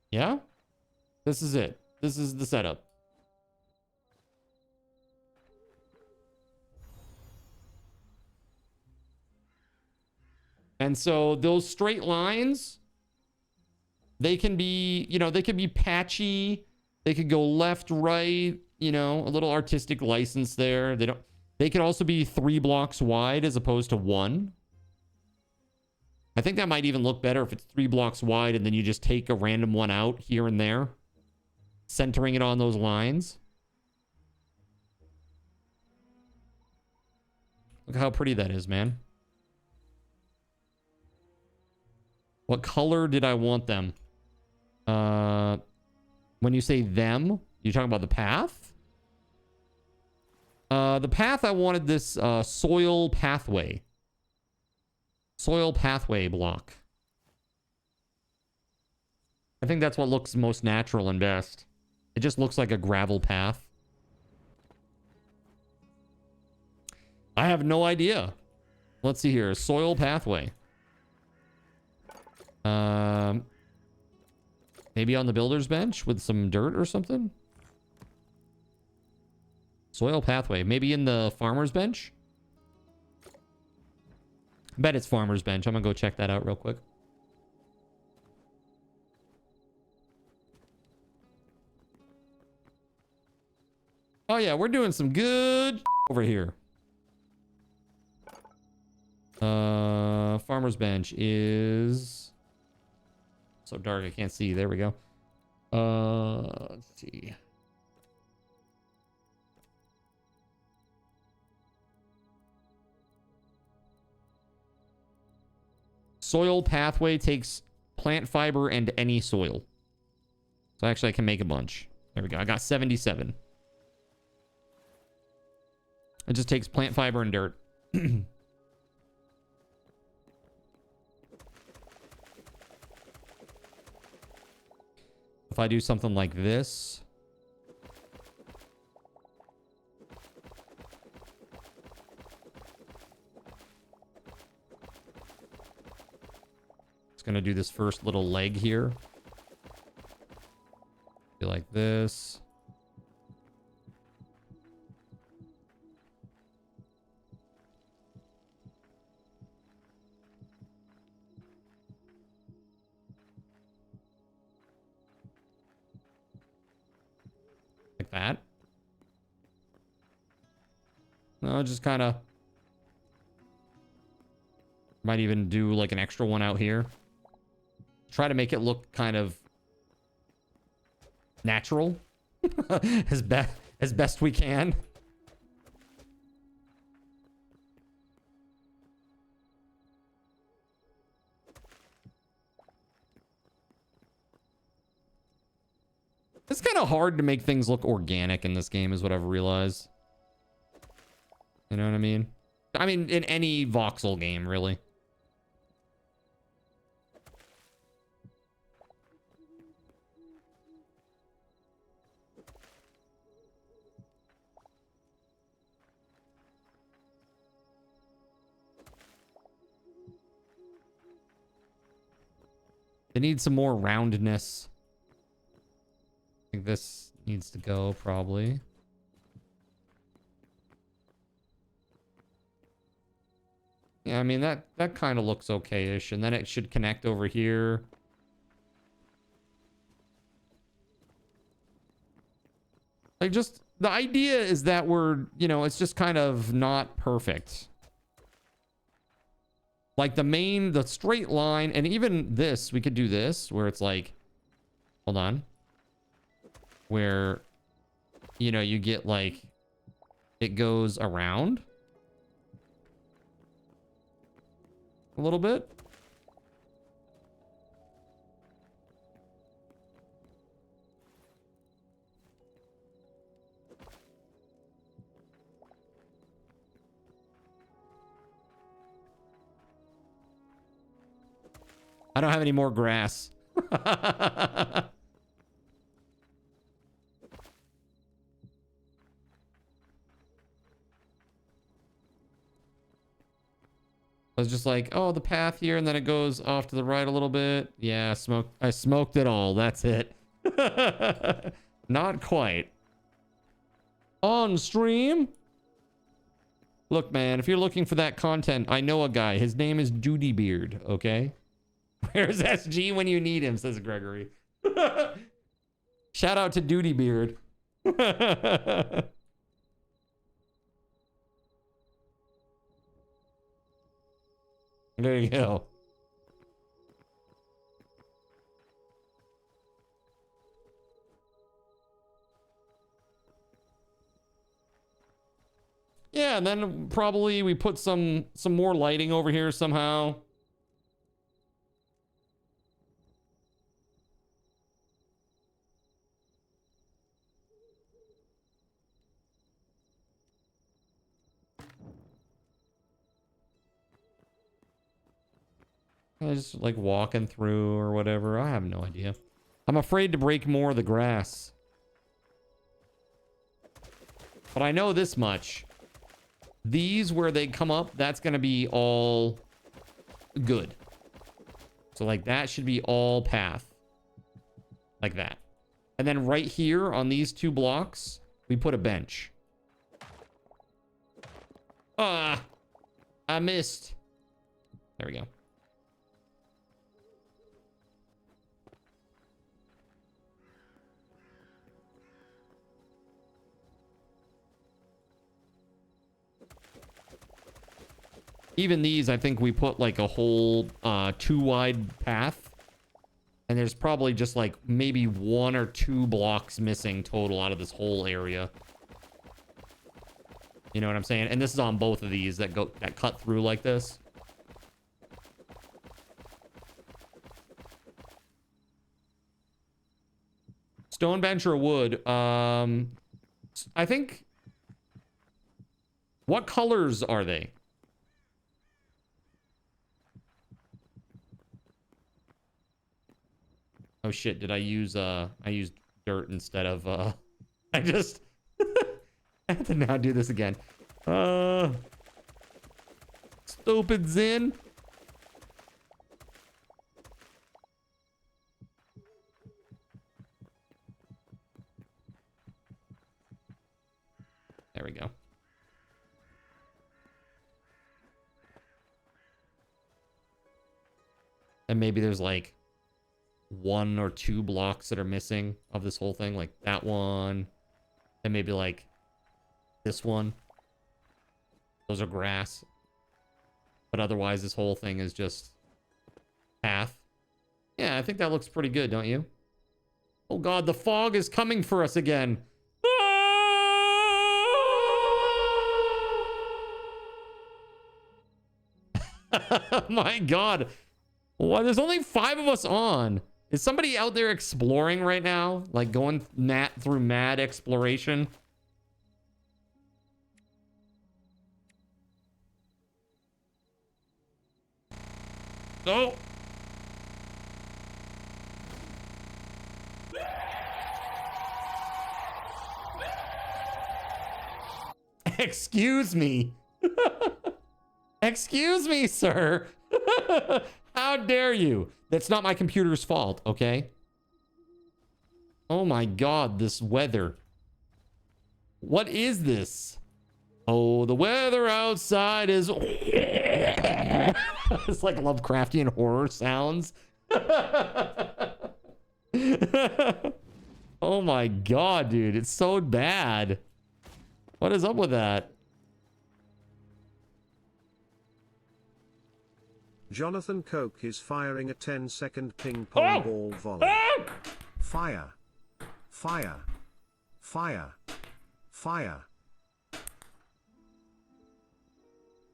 Yeah? This is it. This is the setup. And so those straight lines, they can be, you know, they can be patchy. They could go left, right, you know, a little artistic license there. They could also be 3 blocks wide as opposed to 1. I think that might even look better if it's 3 blocks wide and then you just take a random one out here and there, centering it on those lines. Look how pretty that is, man. What color did I want them? When you say them, you're talking about the path? The path, I wanted this soil pathway. Soil pathway block. I think that's what looks most natural and best. It just looks like a gravel path. I have no idea. Let's see here. Soil pathway. Maybe on the builder's bench with some dirt or something? Soil pathway. Maybe in the farmer's bench? I bet it's farmer's bench. I'm gonna go check that out real quick. Oh yeah, we're doing some good over here. Farmer's bench is so dark I can't see. There we go. Let's see. Soil pathway takes plant fiber and any soil. So actually I can make a bunch. There we go. I got 77. It just takes plant fiber and dirt. If I do something like this. It's going to do this first little leg here. Be like this. Like that. No, just kind of might even do like an extra one out here. Try to make it look kind of natural as best we can. It's kind of hard to make things look organic in this game is what I've realized. You know what I mean? I mean, in any voxel game, really. They need some more roundness. I think this needs to go, probably. Yeah, I mean, that kind of looks okay-ish. And then it should connect over here. Like, just... The idea is that we're... You know, it's just kind of not perfect. Like, the straight line... And even this, we could do this, where it's like... Hold on. Where, you know, you get, like... It goes around. A little bit. I don't have any more grass. I was just like, oh, the path here, and then it goes off to the right a little bit. Yeah, I smoked it all. That's it. Not quite. On stream. Look, man, if you're looking for that content, I know a guy. His name is Duty Beard, okay? Where's SG when you need him, says Gregory. Shout out to Duty Beard. There you go. Yeah, and then probably we put some more lighting over here somehow. Just like walking through or whatever. I have no idea. I'm afraid to break more of the grass. But I know this much. These where they come up, that's going to be all good. So like that should be all path. Like that. And then right here on these two blocks, we put a bench. Ah, I missed. There we go. Even these, I think we put like a whole 2 wide path. And there's probably just like maybe 1 or 2 blocks missing total out of this whole area. You know what I'm saying? And this is on both of these that cut through like this. Stone bench or wood? I think... What colors are they? Oh shit, did I use I used dirt instead of I just I have to now do this again. Stupid Zen. There we go. And maybe there's like 1 or 2 blocks that are missing of this whole thing, like that one, and maybe like this one. Those are grass, but otherwise this whole thing is just path. Yeah, I think that looks pretty good, don't you? Oh god, the fog is coming for us again. My god. Why, there's only 5 of us on. Is somebody out there exploring right now? Like going through mad exploration? Oh! Excuse me. Excuse me, sir. How dare you? That's not my computer's fault, okay? Oh my god, this weather. What is this? Oh, the weather outside is... It's like Lovecraftian horror sounds. Oh my god, dude. It's so bad. What is up with that? Jonathan Coke is firing a 10-second ping pong ball volley. Fire. Fire. Fire. Fire.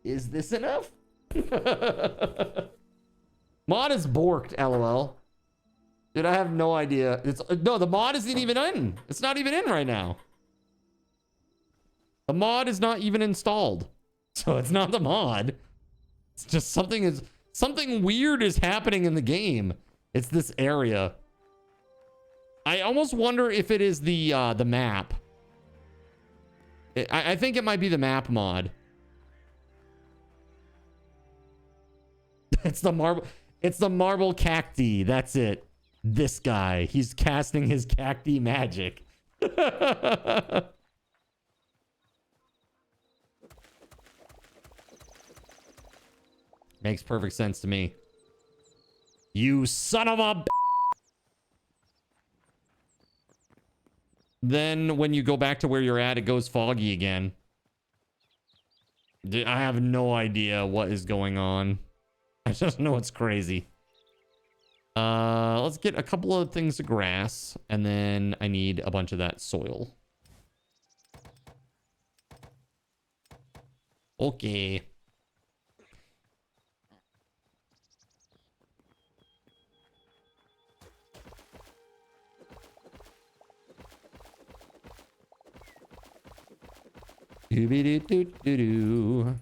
Is this enough? Mod is borked, lol. Dude, I have no idea. No, the mod isn't even in. It's not even in right now. The mod is not even installed. So it's not the mod. It's just something weird is happening in the game. It's this area. I almost wonder if it is the map. I think it might be the map mod. It's the marble cacti. That's it. This guy. He's casting his cacti magic. Makes perfect sense to me. You son of a... Then when you go back to where you're at, it goes foggy again. I have no idea what is going on. I just know it's crazy. Let's get a couple of things of grass, and then I need a bunch of that soil. Okay. Doo-be-doo-doo-doo-doo.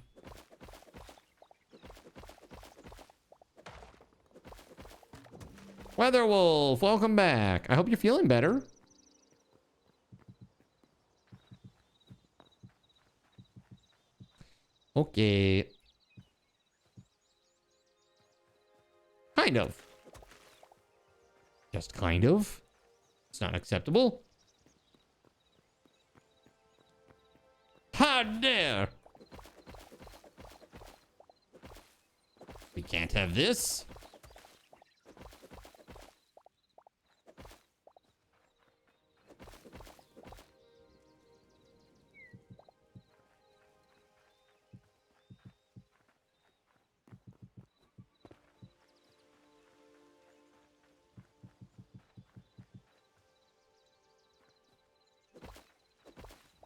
WeatherWolf, welcome back. I hope you're feeling better. Okay. Kind of. Just kind of. It's not acceptable. How dare! We can't have this.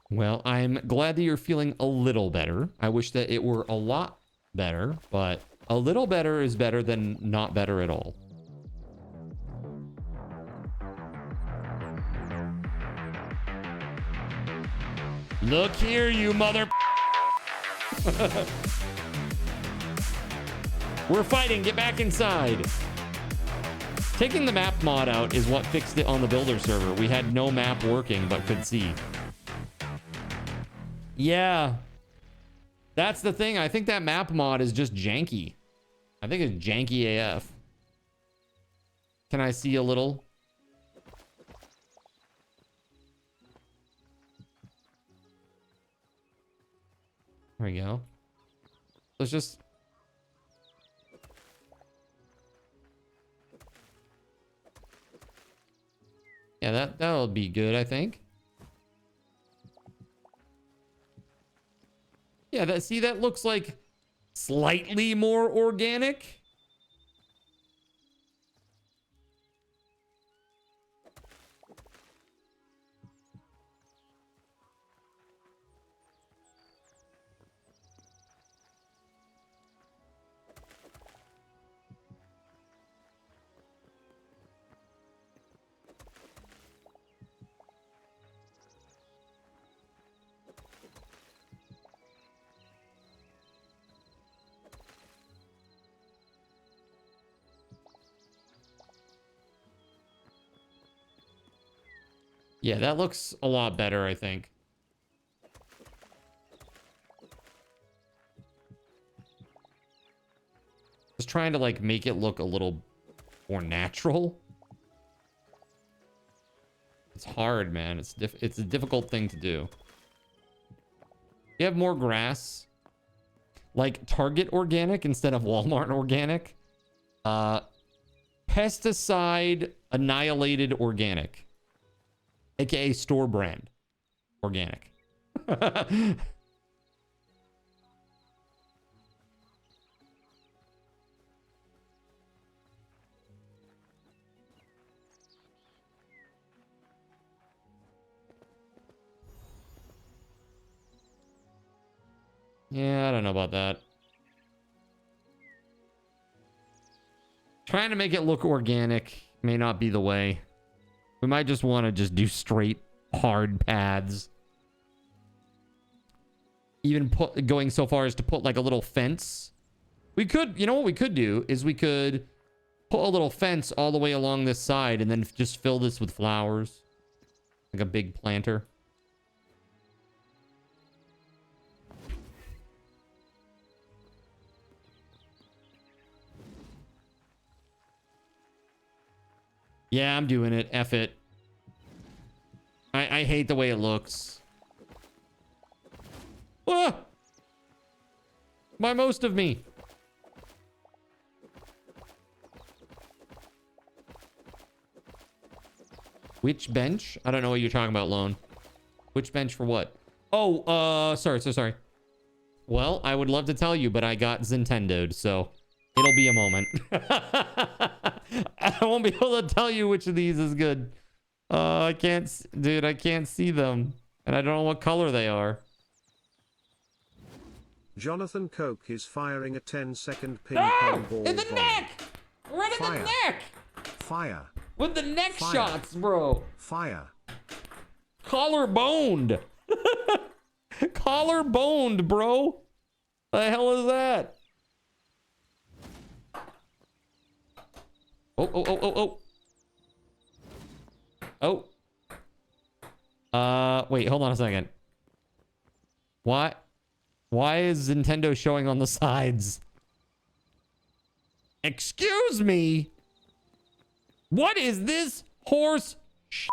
Well, I'm glad that you're feeling a little better. I wish that it were a lot better, but a little better is better than not better at all. Look here, you mother... We're fighting. Get back inside. Taking the map mod out is what fixed it on the builder server. We had no map working, but could see. Yeah. That's the thing. I think that map mod is just janky. I think it's janky AF. Can I see a little? There we go. Let's just... Yeah, that'll be good, I think. Yeah, that looks like slightly more organic. Yeah, that looks a lot better, I think. Just trying to like make it look a little more natural. It's hard, man. It's a difficult thing to do. You have more grass, like Target organic instead of Walmart organic. Pesticide annihilated organic. AKA store brand organic. Yeah, I don't know about that. Trying to make it look organic may not be the way. We might just want to just do straight hard paths. Even going so far as to put like a little fence. We could, you know what we could do is we could put a little fence all the way along this side and then just fill this with flowers. Like a big planter. Yeah, I'm doing it. F it. I hate the way it looks. Ah! By most of me. Which bench? I don't know what you're talking about, Lone. Which bench for what? Oh, sorry. Well, I would love to tell you, but I got Zintendo'd, so it'll be a moment. I won't be able to tell you which of these is good. I can't see them. And I don't know what color they are. Jonathan Coke is firing a 10-second ping-pong ball. In the neck! Right in the neck! Fire. With the neck shots, bro. Fire. Collarboned. Collarboned, bro. The hell is that? Oh. Wait, hold on a second. Why is Nintendo showing on the sides? Excuse me? What is this horse sh**?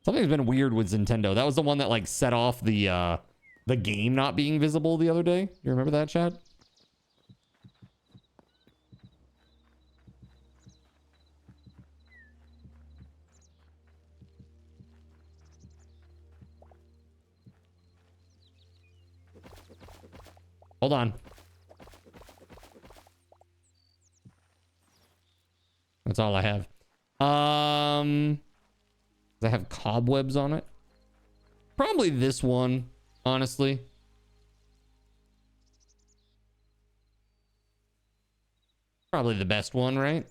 Something's been weird with Nintendo. That was the one that like set off the the game not being visible the other day. You remember that, chat? Hold on. That's all I have. Does that have cobwebs on it? Probably this one, honestly. Probably the best one, right?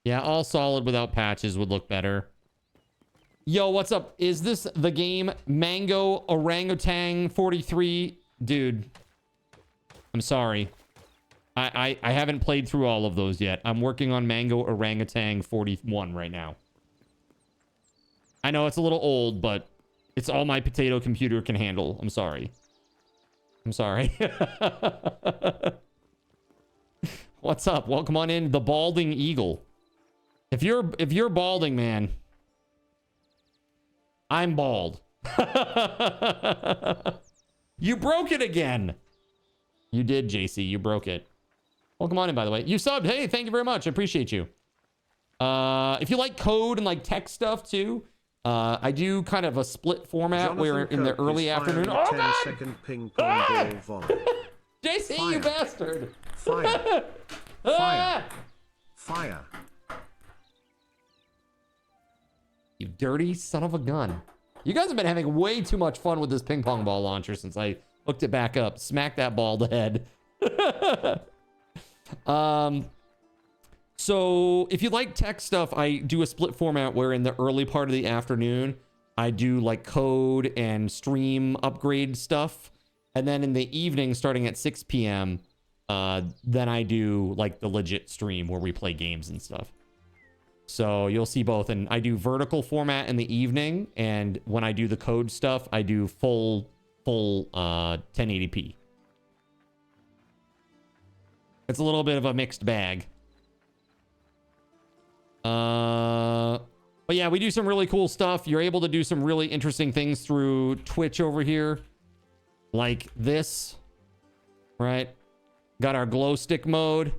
Yeah, all solid without patches would look better. Yo, what's up? Is this the game Mango Orangutan 43? Dude, I'm sorry. I haven't played through all of those yet. I'm working on Mango Orangutan 41 right now. I know it's a little old, but it's all my potato computer can handle. I'm sorry. I'm sorry. What's up? Welcome on in, the Balding Eagle. If you're balding, man, I'm bald. You broke it again. You did, JC. You broke it. Welcome on in, by the way. You subbed. Hey, thank you very much. I appreciate you. If you like code and like tech stuff too, I do kind of a split format Jonathan where in the Kirk early is afternoon. firing Oh, a God! 10-second ping pong ball volley. JC, Fire. you bastard! Fire. Fire. Fire. You dirty son of a gun. You guys have been having way too much fun with this ping pong ball launcher since I hooked it back up. Smack that bald head. So if you like tech stuff, I do a split format where in the early part of the afternoon, I do like code and stream upgrade stuff. And then in the evening, starting at 6 p.m., then I do like the legit stream where we play games and stuff. So you'll see both. And I do vertical format in the evening. And when I do the code stuff, I do full 1080p. It's a little bit of a mixed bag. But yeah, we do some really cool stuff. You're able to do some really interesting things through Twitch over here. Like this, right? Got our glow stick mode.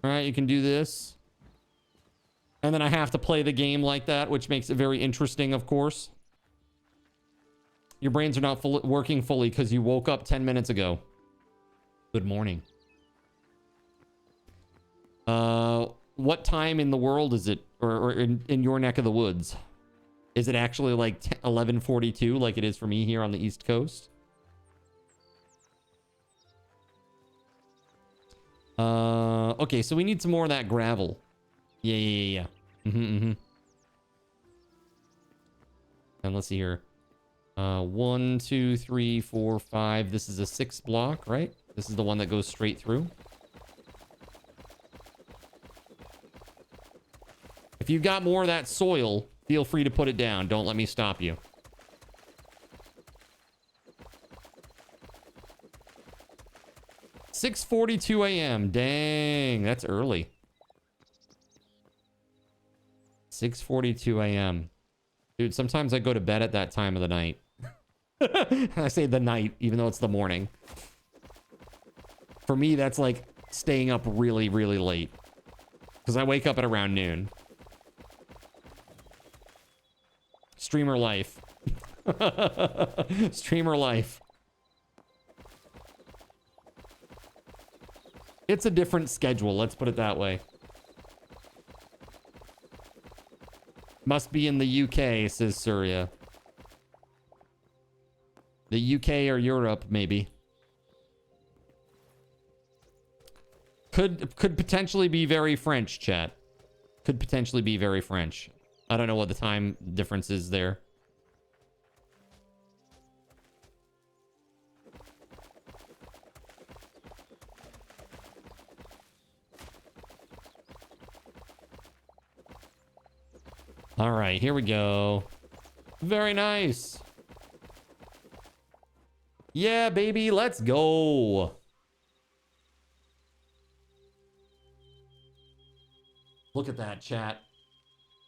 All right, you can do this. And then I have to play the game like that, which makes it very interesting, of course. Your brains are not working fully because you woke up 10 minutes ago. Good morning. What time in the world is it? Or in your neck of the woods? Is it actually like 11:42 like it is for me here on the East Coast? Okay, so we need some more of that gravel. Yeah. And let's see here. 1, 2, 3, 4, 5. This is a 6 block, right? This is the one that goes straight through. If you've got more of that soil, feel free to put it down. Don't let me stop you. $6:42 a.m. Dang, that's early. 6:42 a.m. Dude, sometimes I go to bed at that time of the night. I say the night, even though it's the morning. For me, that's like staying up really, really late. Because I wake up at around noon. Streamer life. Streamer life. It's a different schedule, let's put it that way. Must be in the UK, says Surya. The UK or Europe, maybe. Could potentially be very French, chat. Could potentially be very French. I don't know what the time difference is there. All right, here we go. Very nice. Yeah, baby, let's go. Look at that, chat.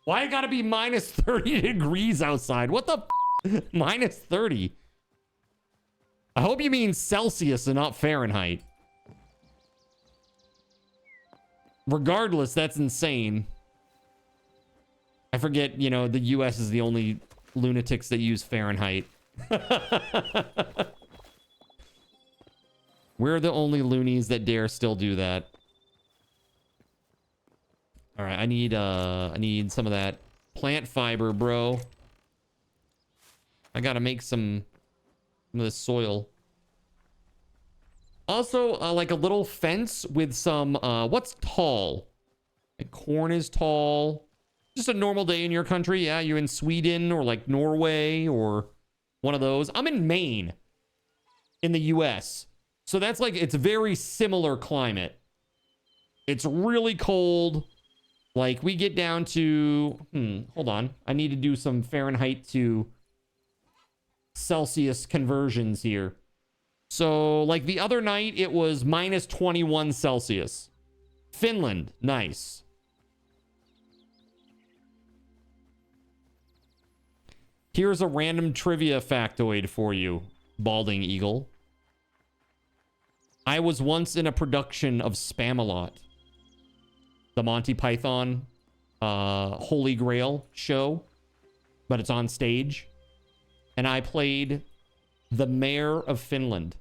Why it gotta be minus 30 degrees outside? What the minus 30? I hope you mean Celsius and not Fahrenheit. Regardless, that's insane. I forget, you know, the US is the only lunatics that use Fahrenheit. We're the only loonies that dare still do that. All right, I need some of that plant fiber, bro. I gotta make some of this soil. Also, like a little fence with some, what's tall? Like corn is tall. Just a normal day in your country. Yeah, you're in Sweden or like Norway or one of those. I'm in Maine in the US. So that's like, it's very similar climate. It's really cold. Like we get down to, hold on. I need to do some Fahrenheit to Celsius conversions here. So like the other night, it was minus 21 Celsius. Finland, nice. Here's a random trivia factoid for you, Balding Eagle. I was once in a production of Spamalot, the Monty Python Holy Grail show, but it's on stage. And I played the mayor of Finland.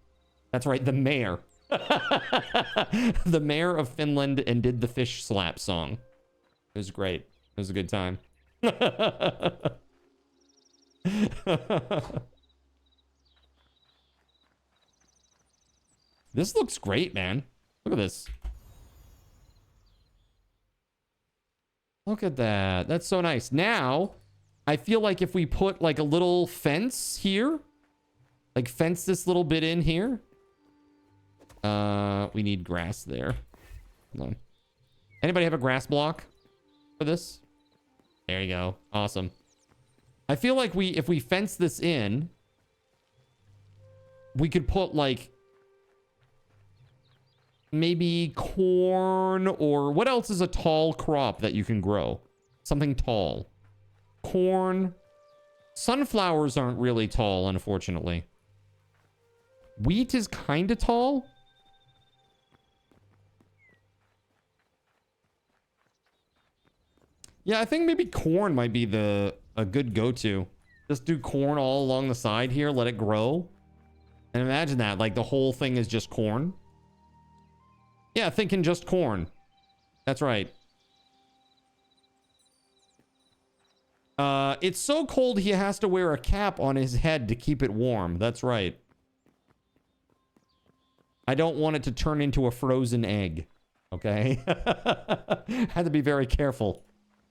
That's right, the mayor. The mayor of Finland, and did the fish slap song. It was great. It was a good time. This looks great, man. Look at this. Look at that. That's so nice. Now, I feel like if we put like a little fence here, like fence this little bit in here. We need grass there. Hold on. Anybody have a grass block for this? There you go. Awesome. I feel like if we fence this in, we could put like maybe corn, or what else is a tall crop that you can grow? Something tall. Corn. Sunflowers aren't really tall, unfortunately. Wheat is kind of tall. Yeah, I think maybe corn might be a good go-to. Just do corn all along the side here, let it grow. And imagine that, like the whole thing is just corn. Yeah, thinking just corn. That's right. It's so cold he has to wear a cap on his head to keep it warm. That's right. I don't want it to turn into a frozen egg. Okay? Had to be very careful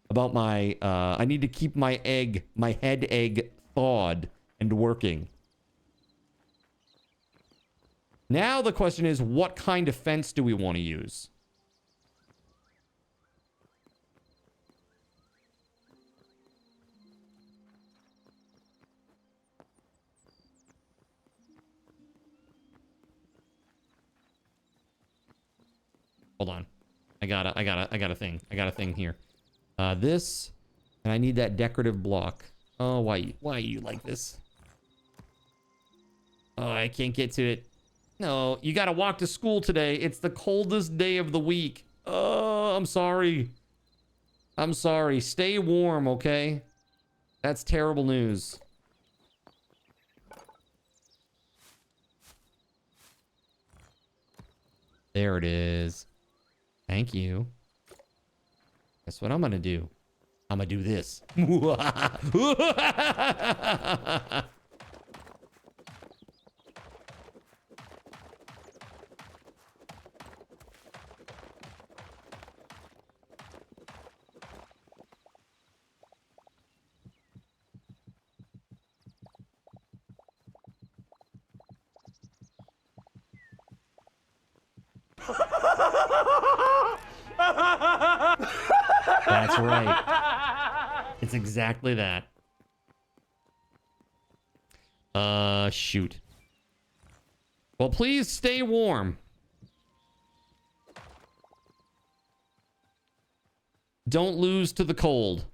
about my... I need to keep my head egg thawed and working. Now the question is, what kind of fence do we want to use? Hold on. I got a thing here. This, and I need that decorative block. Oh, why are you like this? Oh, I can't get to it. No, you gotta walk to school today. It's the coldest day of the week. Oh, I'm sorry. I'm sorry. Stay warm, okay? That's terrible news. There it is. Thank you. That's what I'm gonna do. I'm gonna do this. That's right. It's exactly that. Shoot. Well, please stay warm. Don't lose to the cold.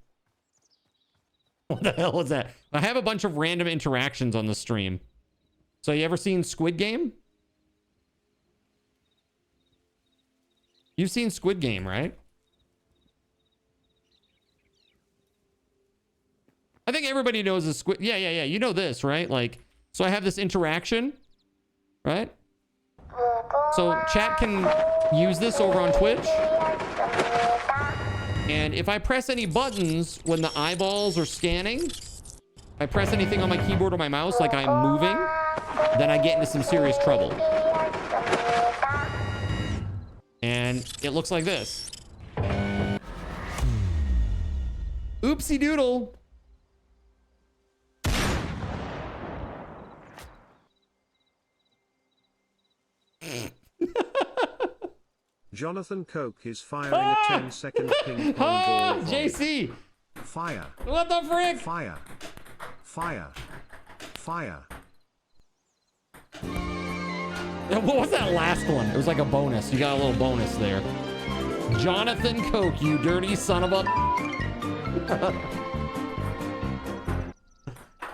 What the hell was that? I have a bunch of random interactions on the stream. So you ever seen Squid Game? You've seen Squid Game, right? I think everybody knows the Squid. Yeah. You know this, right? Like, so I have this interaction, right? So chat can use this over on Twitch. And if I press any buttons when the eyeballs are scanning, if I press anything on my keyboard or my mouse like I'm moving, then I get into some serious trouble. And it looks like this. Oopsie doodle. Jonathan Coke is firing a 10-second ping pong ball volley. JC! Fire. What the frick? Fire. Fire. Fire. What was that last one? It was like a bonus. You got a little bonus there. Jonathan Coke, you dirty son of a...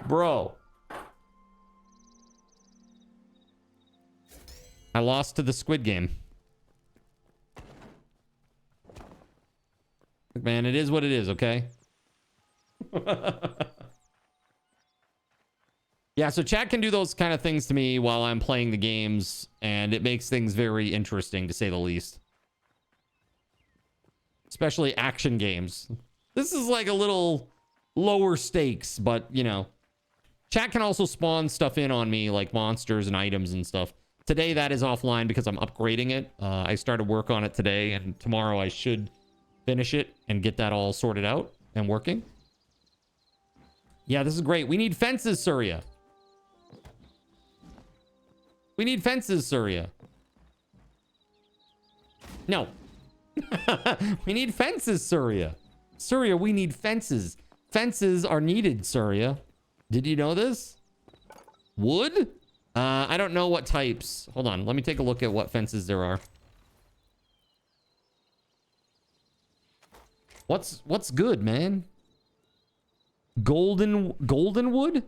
Bro. I lost to the Squid Game. Man, it is what it is, okay? Yeah, so chat can do those kind of things to me while I'm playing the games, and it makes things very interesting, to say the least. Especially action games. This is like a little lower stakes, but, you know. Chat can also spawn stuff in on me, like monsters and items and stuff. Today, that is offline because I'm upgrading it. I started work on it today, and tomorrow I should finish it and get that all sorted out and working. Yeah, this is great. We need fences, Surya. We need fences, Surya. No. We need fences, Surya. Surya, we need fences. Fences are needed, Surya. Did you know this? Wood? I don't know what types. Hold on. Let me take a look at what fences there are. What's good, man? Golden wood?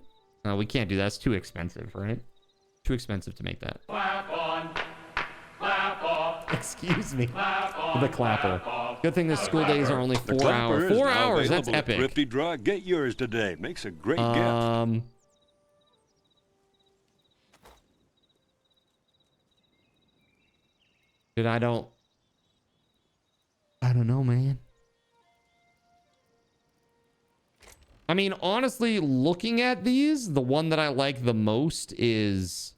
No, we can't do that. It's too expensive, right? Too expensive to make that. Clap on. Clap off. Excuse me. Clap on, The clapper. clap off. Good thing the school days are only The 4 clapper hours. is 4 now hours. That's available at epic. Thrifty Draw. Get yours today. Makes a great gift. Dude, I don't know, man. I mean, honestly, looking at these, the one that I like the most is...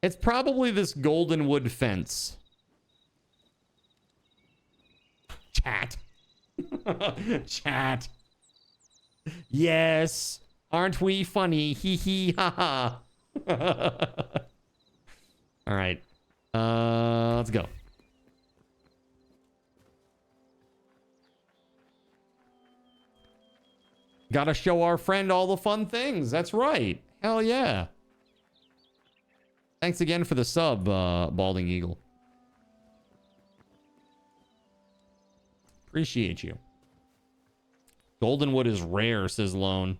It's probably this golden wood fence. Chat. Chat. Yes. Aren't we funny? Hee hee ha ha. All right. Let's go. Gotta show our friend all the fun things. That's right. Hell yeah. Thanks again for the sub, Balding Eagle. Appreciate you. Goldenwood is rare, says Lone.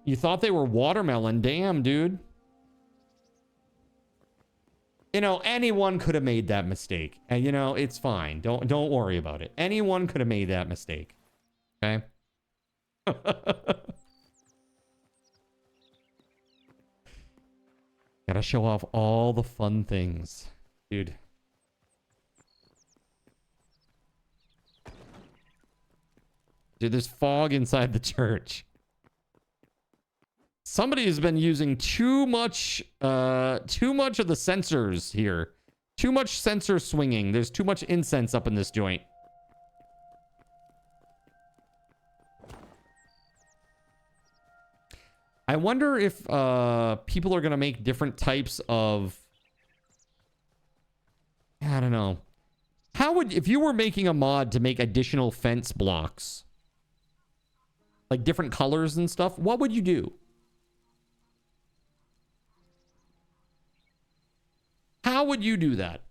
You thought they were watermelon. Damn, dude. You know, anyone could have made that mistake. And, you know, it's fine. Don't worry about it. Anyone could have made that mistake. Okay? Gotta show off all the fun things. Dude. Dude, there's fog inside the church. Somebody has been using too much of the sensors here. Too much sensor swinging. There's too much incense up in this joint. I wonder if people are gonna make different types of... I don't know. How would... If you were making a mod to make additional fence blocks, like different colors and stuff, what would you do? How would you do that?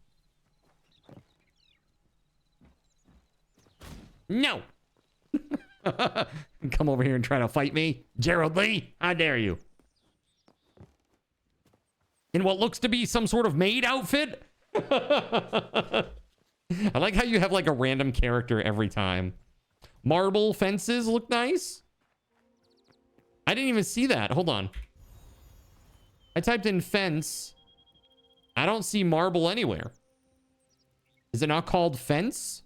No. Come over here and try to fight me. Gerald Lee, how dare you? In what looks to be some sort of maid outfit? I like how you have like a random character every time. Marble fences look nice. I didn't even see that. Hold on. I typed in fence. I don't see marble anywhere. Is it not called fence?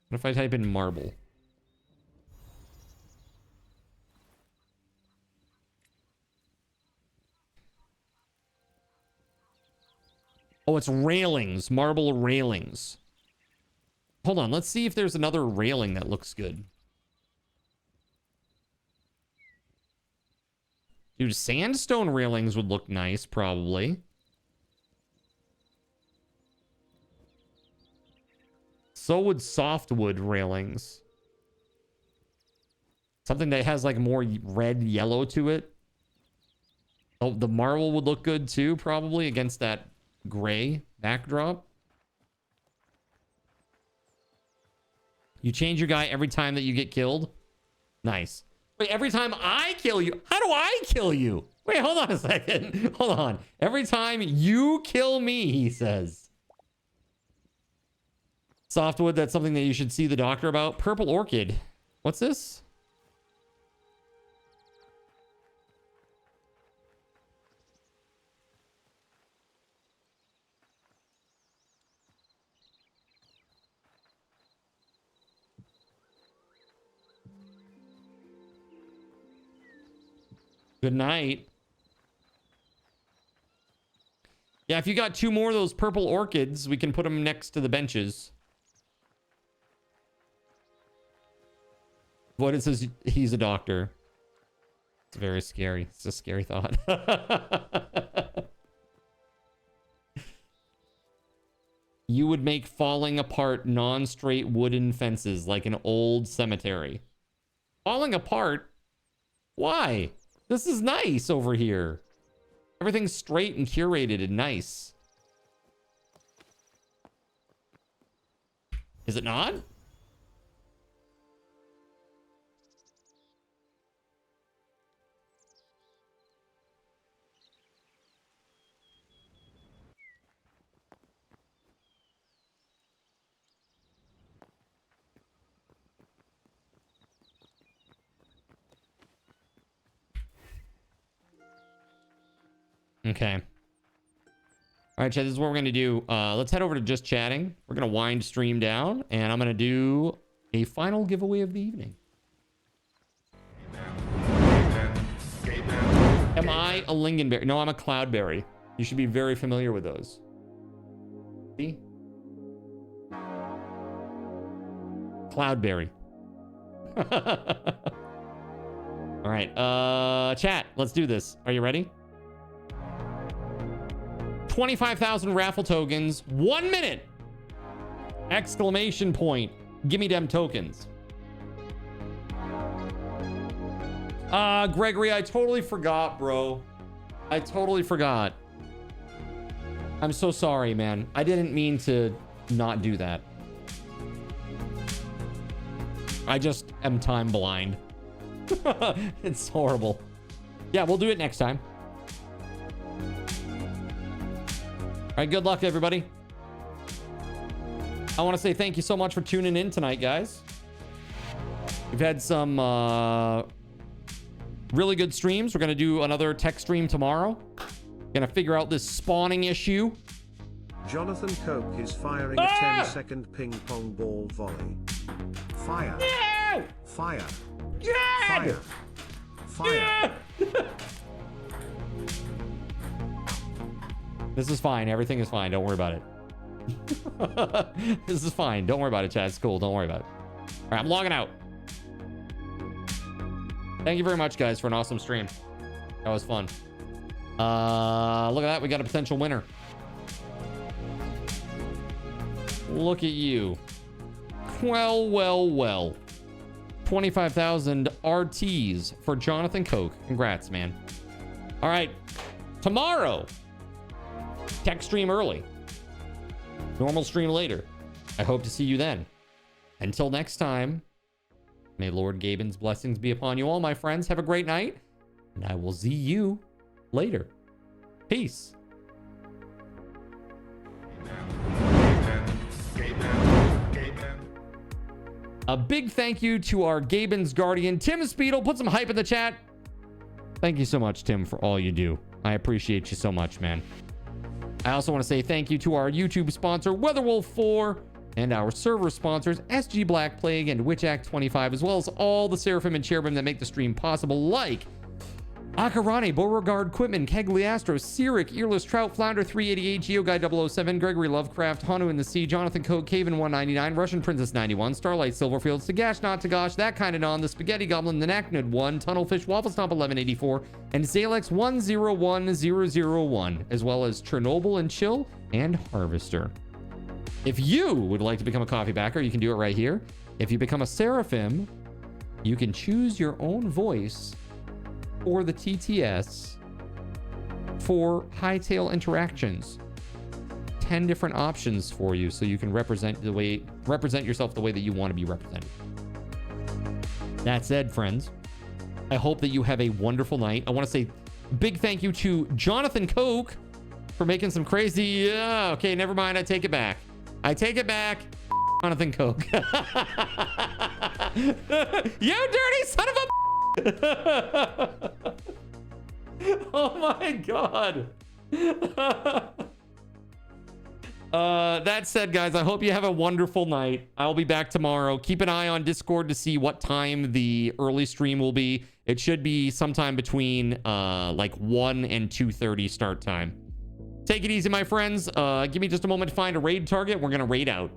What if I type in marble? Oh, it's railings. Marble railings. Hold on. Let's see if there's another railing that looks good. Dude, sandstone railings would look nice, probably. So would softwood railings. Something that has like more red yellow to it. Oh, the marble would look good too, probably, against that gray backdrop. You change your guy every time that you get killed. Nice. Wait, every time I kill you? How do I kill you? Wait, hold on a second. Hold on. Every time you kill me, he says. Softwood, that's something that you should see the doctor about. Purple orchid. What's this? Good night. Yeah, if you got 2 more of those purple orchids, we can put them next to the benches. What it says, he's a doctor. It's very scary. It's a scary thought. You would make falling apart non-straight wooden fences like an old cemetery. Falling apart? Why? This is nice over here. Everything's straight and curated and nice. Is it not? Okay. All right, chat, this is what we're going to do. Let's head over to just chatting. We're going to wind stream down, and I'm going to do a final giveaway of the evening. Am I a lingonberry? No, I'm a cloudberry. You should be very familiar with those. See? Cloudberry. All right, chat, let's do this. Are you ready? 25,000 raffle tokens. 1 minute! Exclamation point. Give me them tokens. Gregory, I totally forgot, bro. I totally forgot. I'm so sorry, man. I didn't mean to not do that. I just am time blind. It's horrible. Yeah, we'll do it next time. All right, good luck, everybody. I want to say thank you so much for tuning in tonight, guys. We've had some really good streams. We're going to do another tech stream tomorrow. Going to figure out this spawning issue. Jonathan Coke is firing a 10-second ping pong ball volley. Fire. No! Fire. God! Fire. Fire. This is fine. Everything is fine. Don't worry about it. This is fine. Don't worry about it, chat. It's cool. Don't worry about it. All right, I'm logging out. Thank you very much, guys, for an awesome stream. That was fun. Look at that. We got a potential winner. Look at you. Well, well, well. 25,000 RTs for Jonathan Coke. Congrats, man. All right. Tomorrow, tech stream early. Normal stream later. I hope to see you then. Until next time, may Lord Gaben's blessings be upon you all, my friends. Have a great night, and I will see you later. Peace. A big thank you to our Gaben's guardian, TimSpeedle. Put some hype in the chat. Thank you so much, Tim, for all you do. I appreciate you so much, man. I also want to say thank you to our YouTube sponsor, WeatherWolf4, and our server sponsors, SG Black Plague and WitchAct25, as well as all the Seraphim and Cherubim that make the stream possible, like Akarane, Beauregard, Quitman, Kegliastro, Cyric, Earless Trout, Flounder 388, GeoGuy 007, Gregory Lovecraft, Hanu in the Sea, Jonathan Coke, Caven 199, Russian Princess 91, Starlight Silverfield, Sagash Not Tagash, That Kind of Non, The Spaghetti Goblin, The Knacknud 1, Tunnelfish, Waffle Stomp 1184, and Zalex 101001, as well as Chernobyl and Chill and Harvester. If you would like to become a coffee backer, you can do it right here. If you become a Seraphim, you can choose your own voice or the TTS for Hytale interactions. 10 different options for you, so you can represent yourself the way that you want to be represented. That said, friends, I hope that you have a wonderful night. I want to say big thank you to Jonathan Coke for making some crazy. Okay, never mind. I take it back. Jonathan Coke. You dirty son of a. Oh my god. That said, guys, I hope you have a wonderful night. I'll be back tomorrow. Keep an eye on Discord to see what time the early stream will be. It should be sometime between like 1 and 2:30 start time. Take it easy, my friends. Give me just a moment to find a raid target. We're gonna raid out.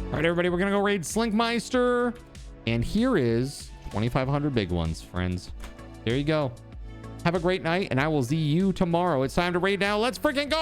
All right, everybody, we're going to go raid Slinkmeister. And here is 2,500 big ones, friends. There you go. Have a great night, and I will see you tomorrow. It's time to raid now. Let's freaking go!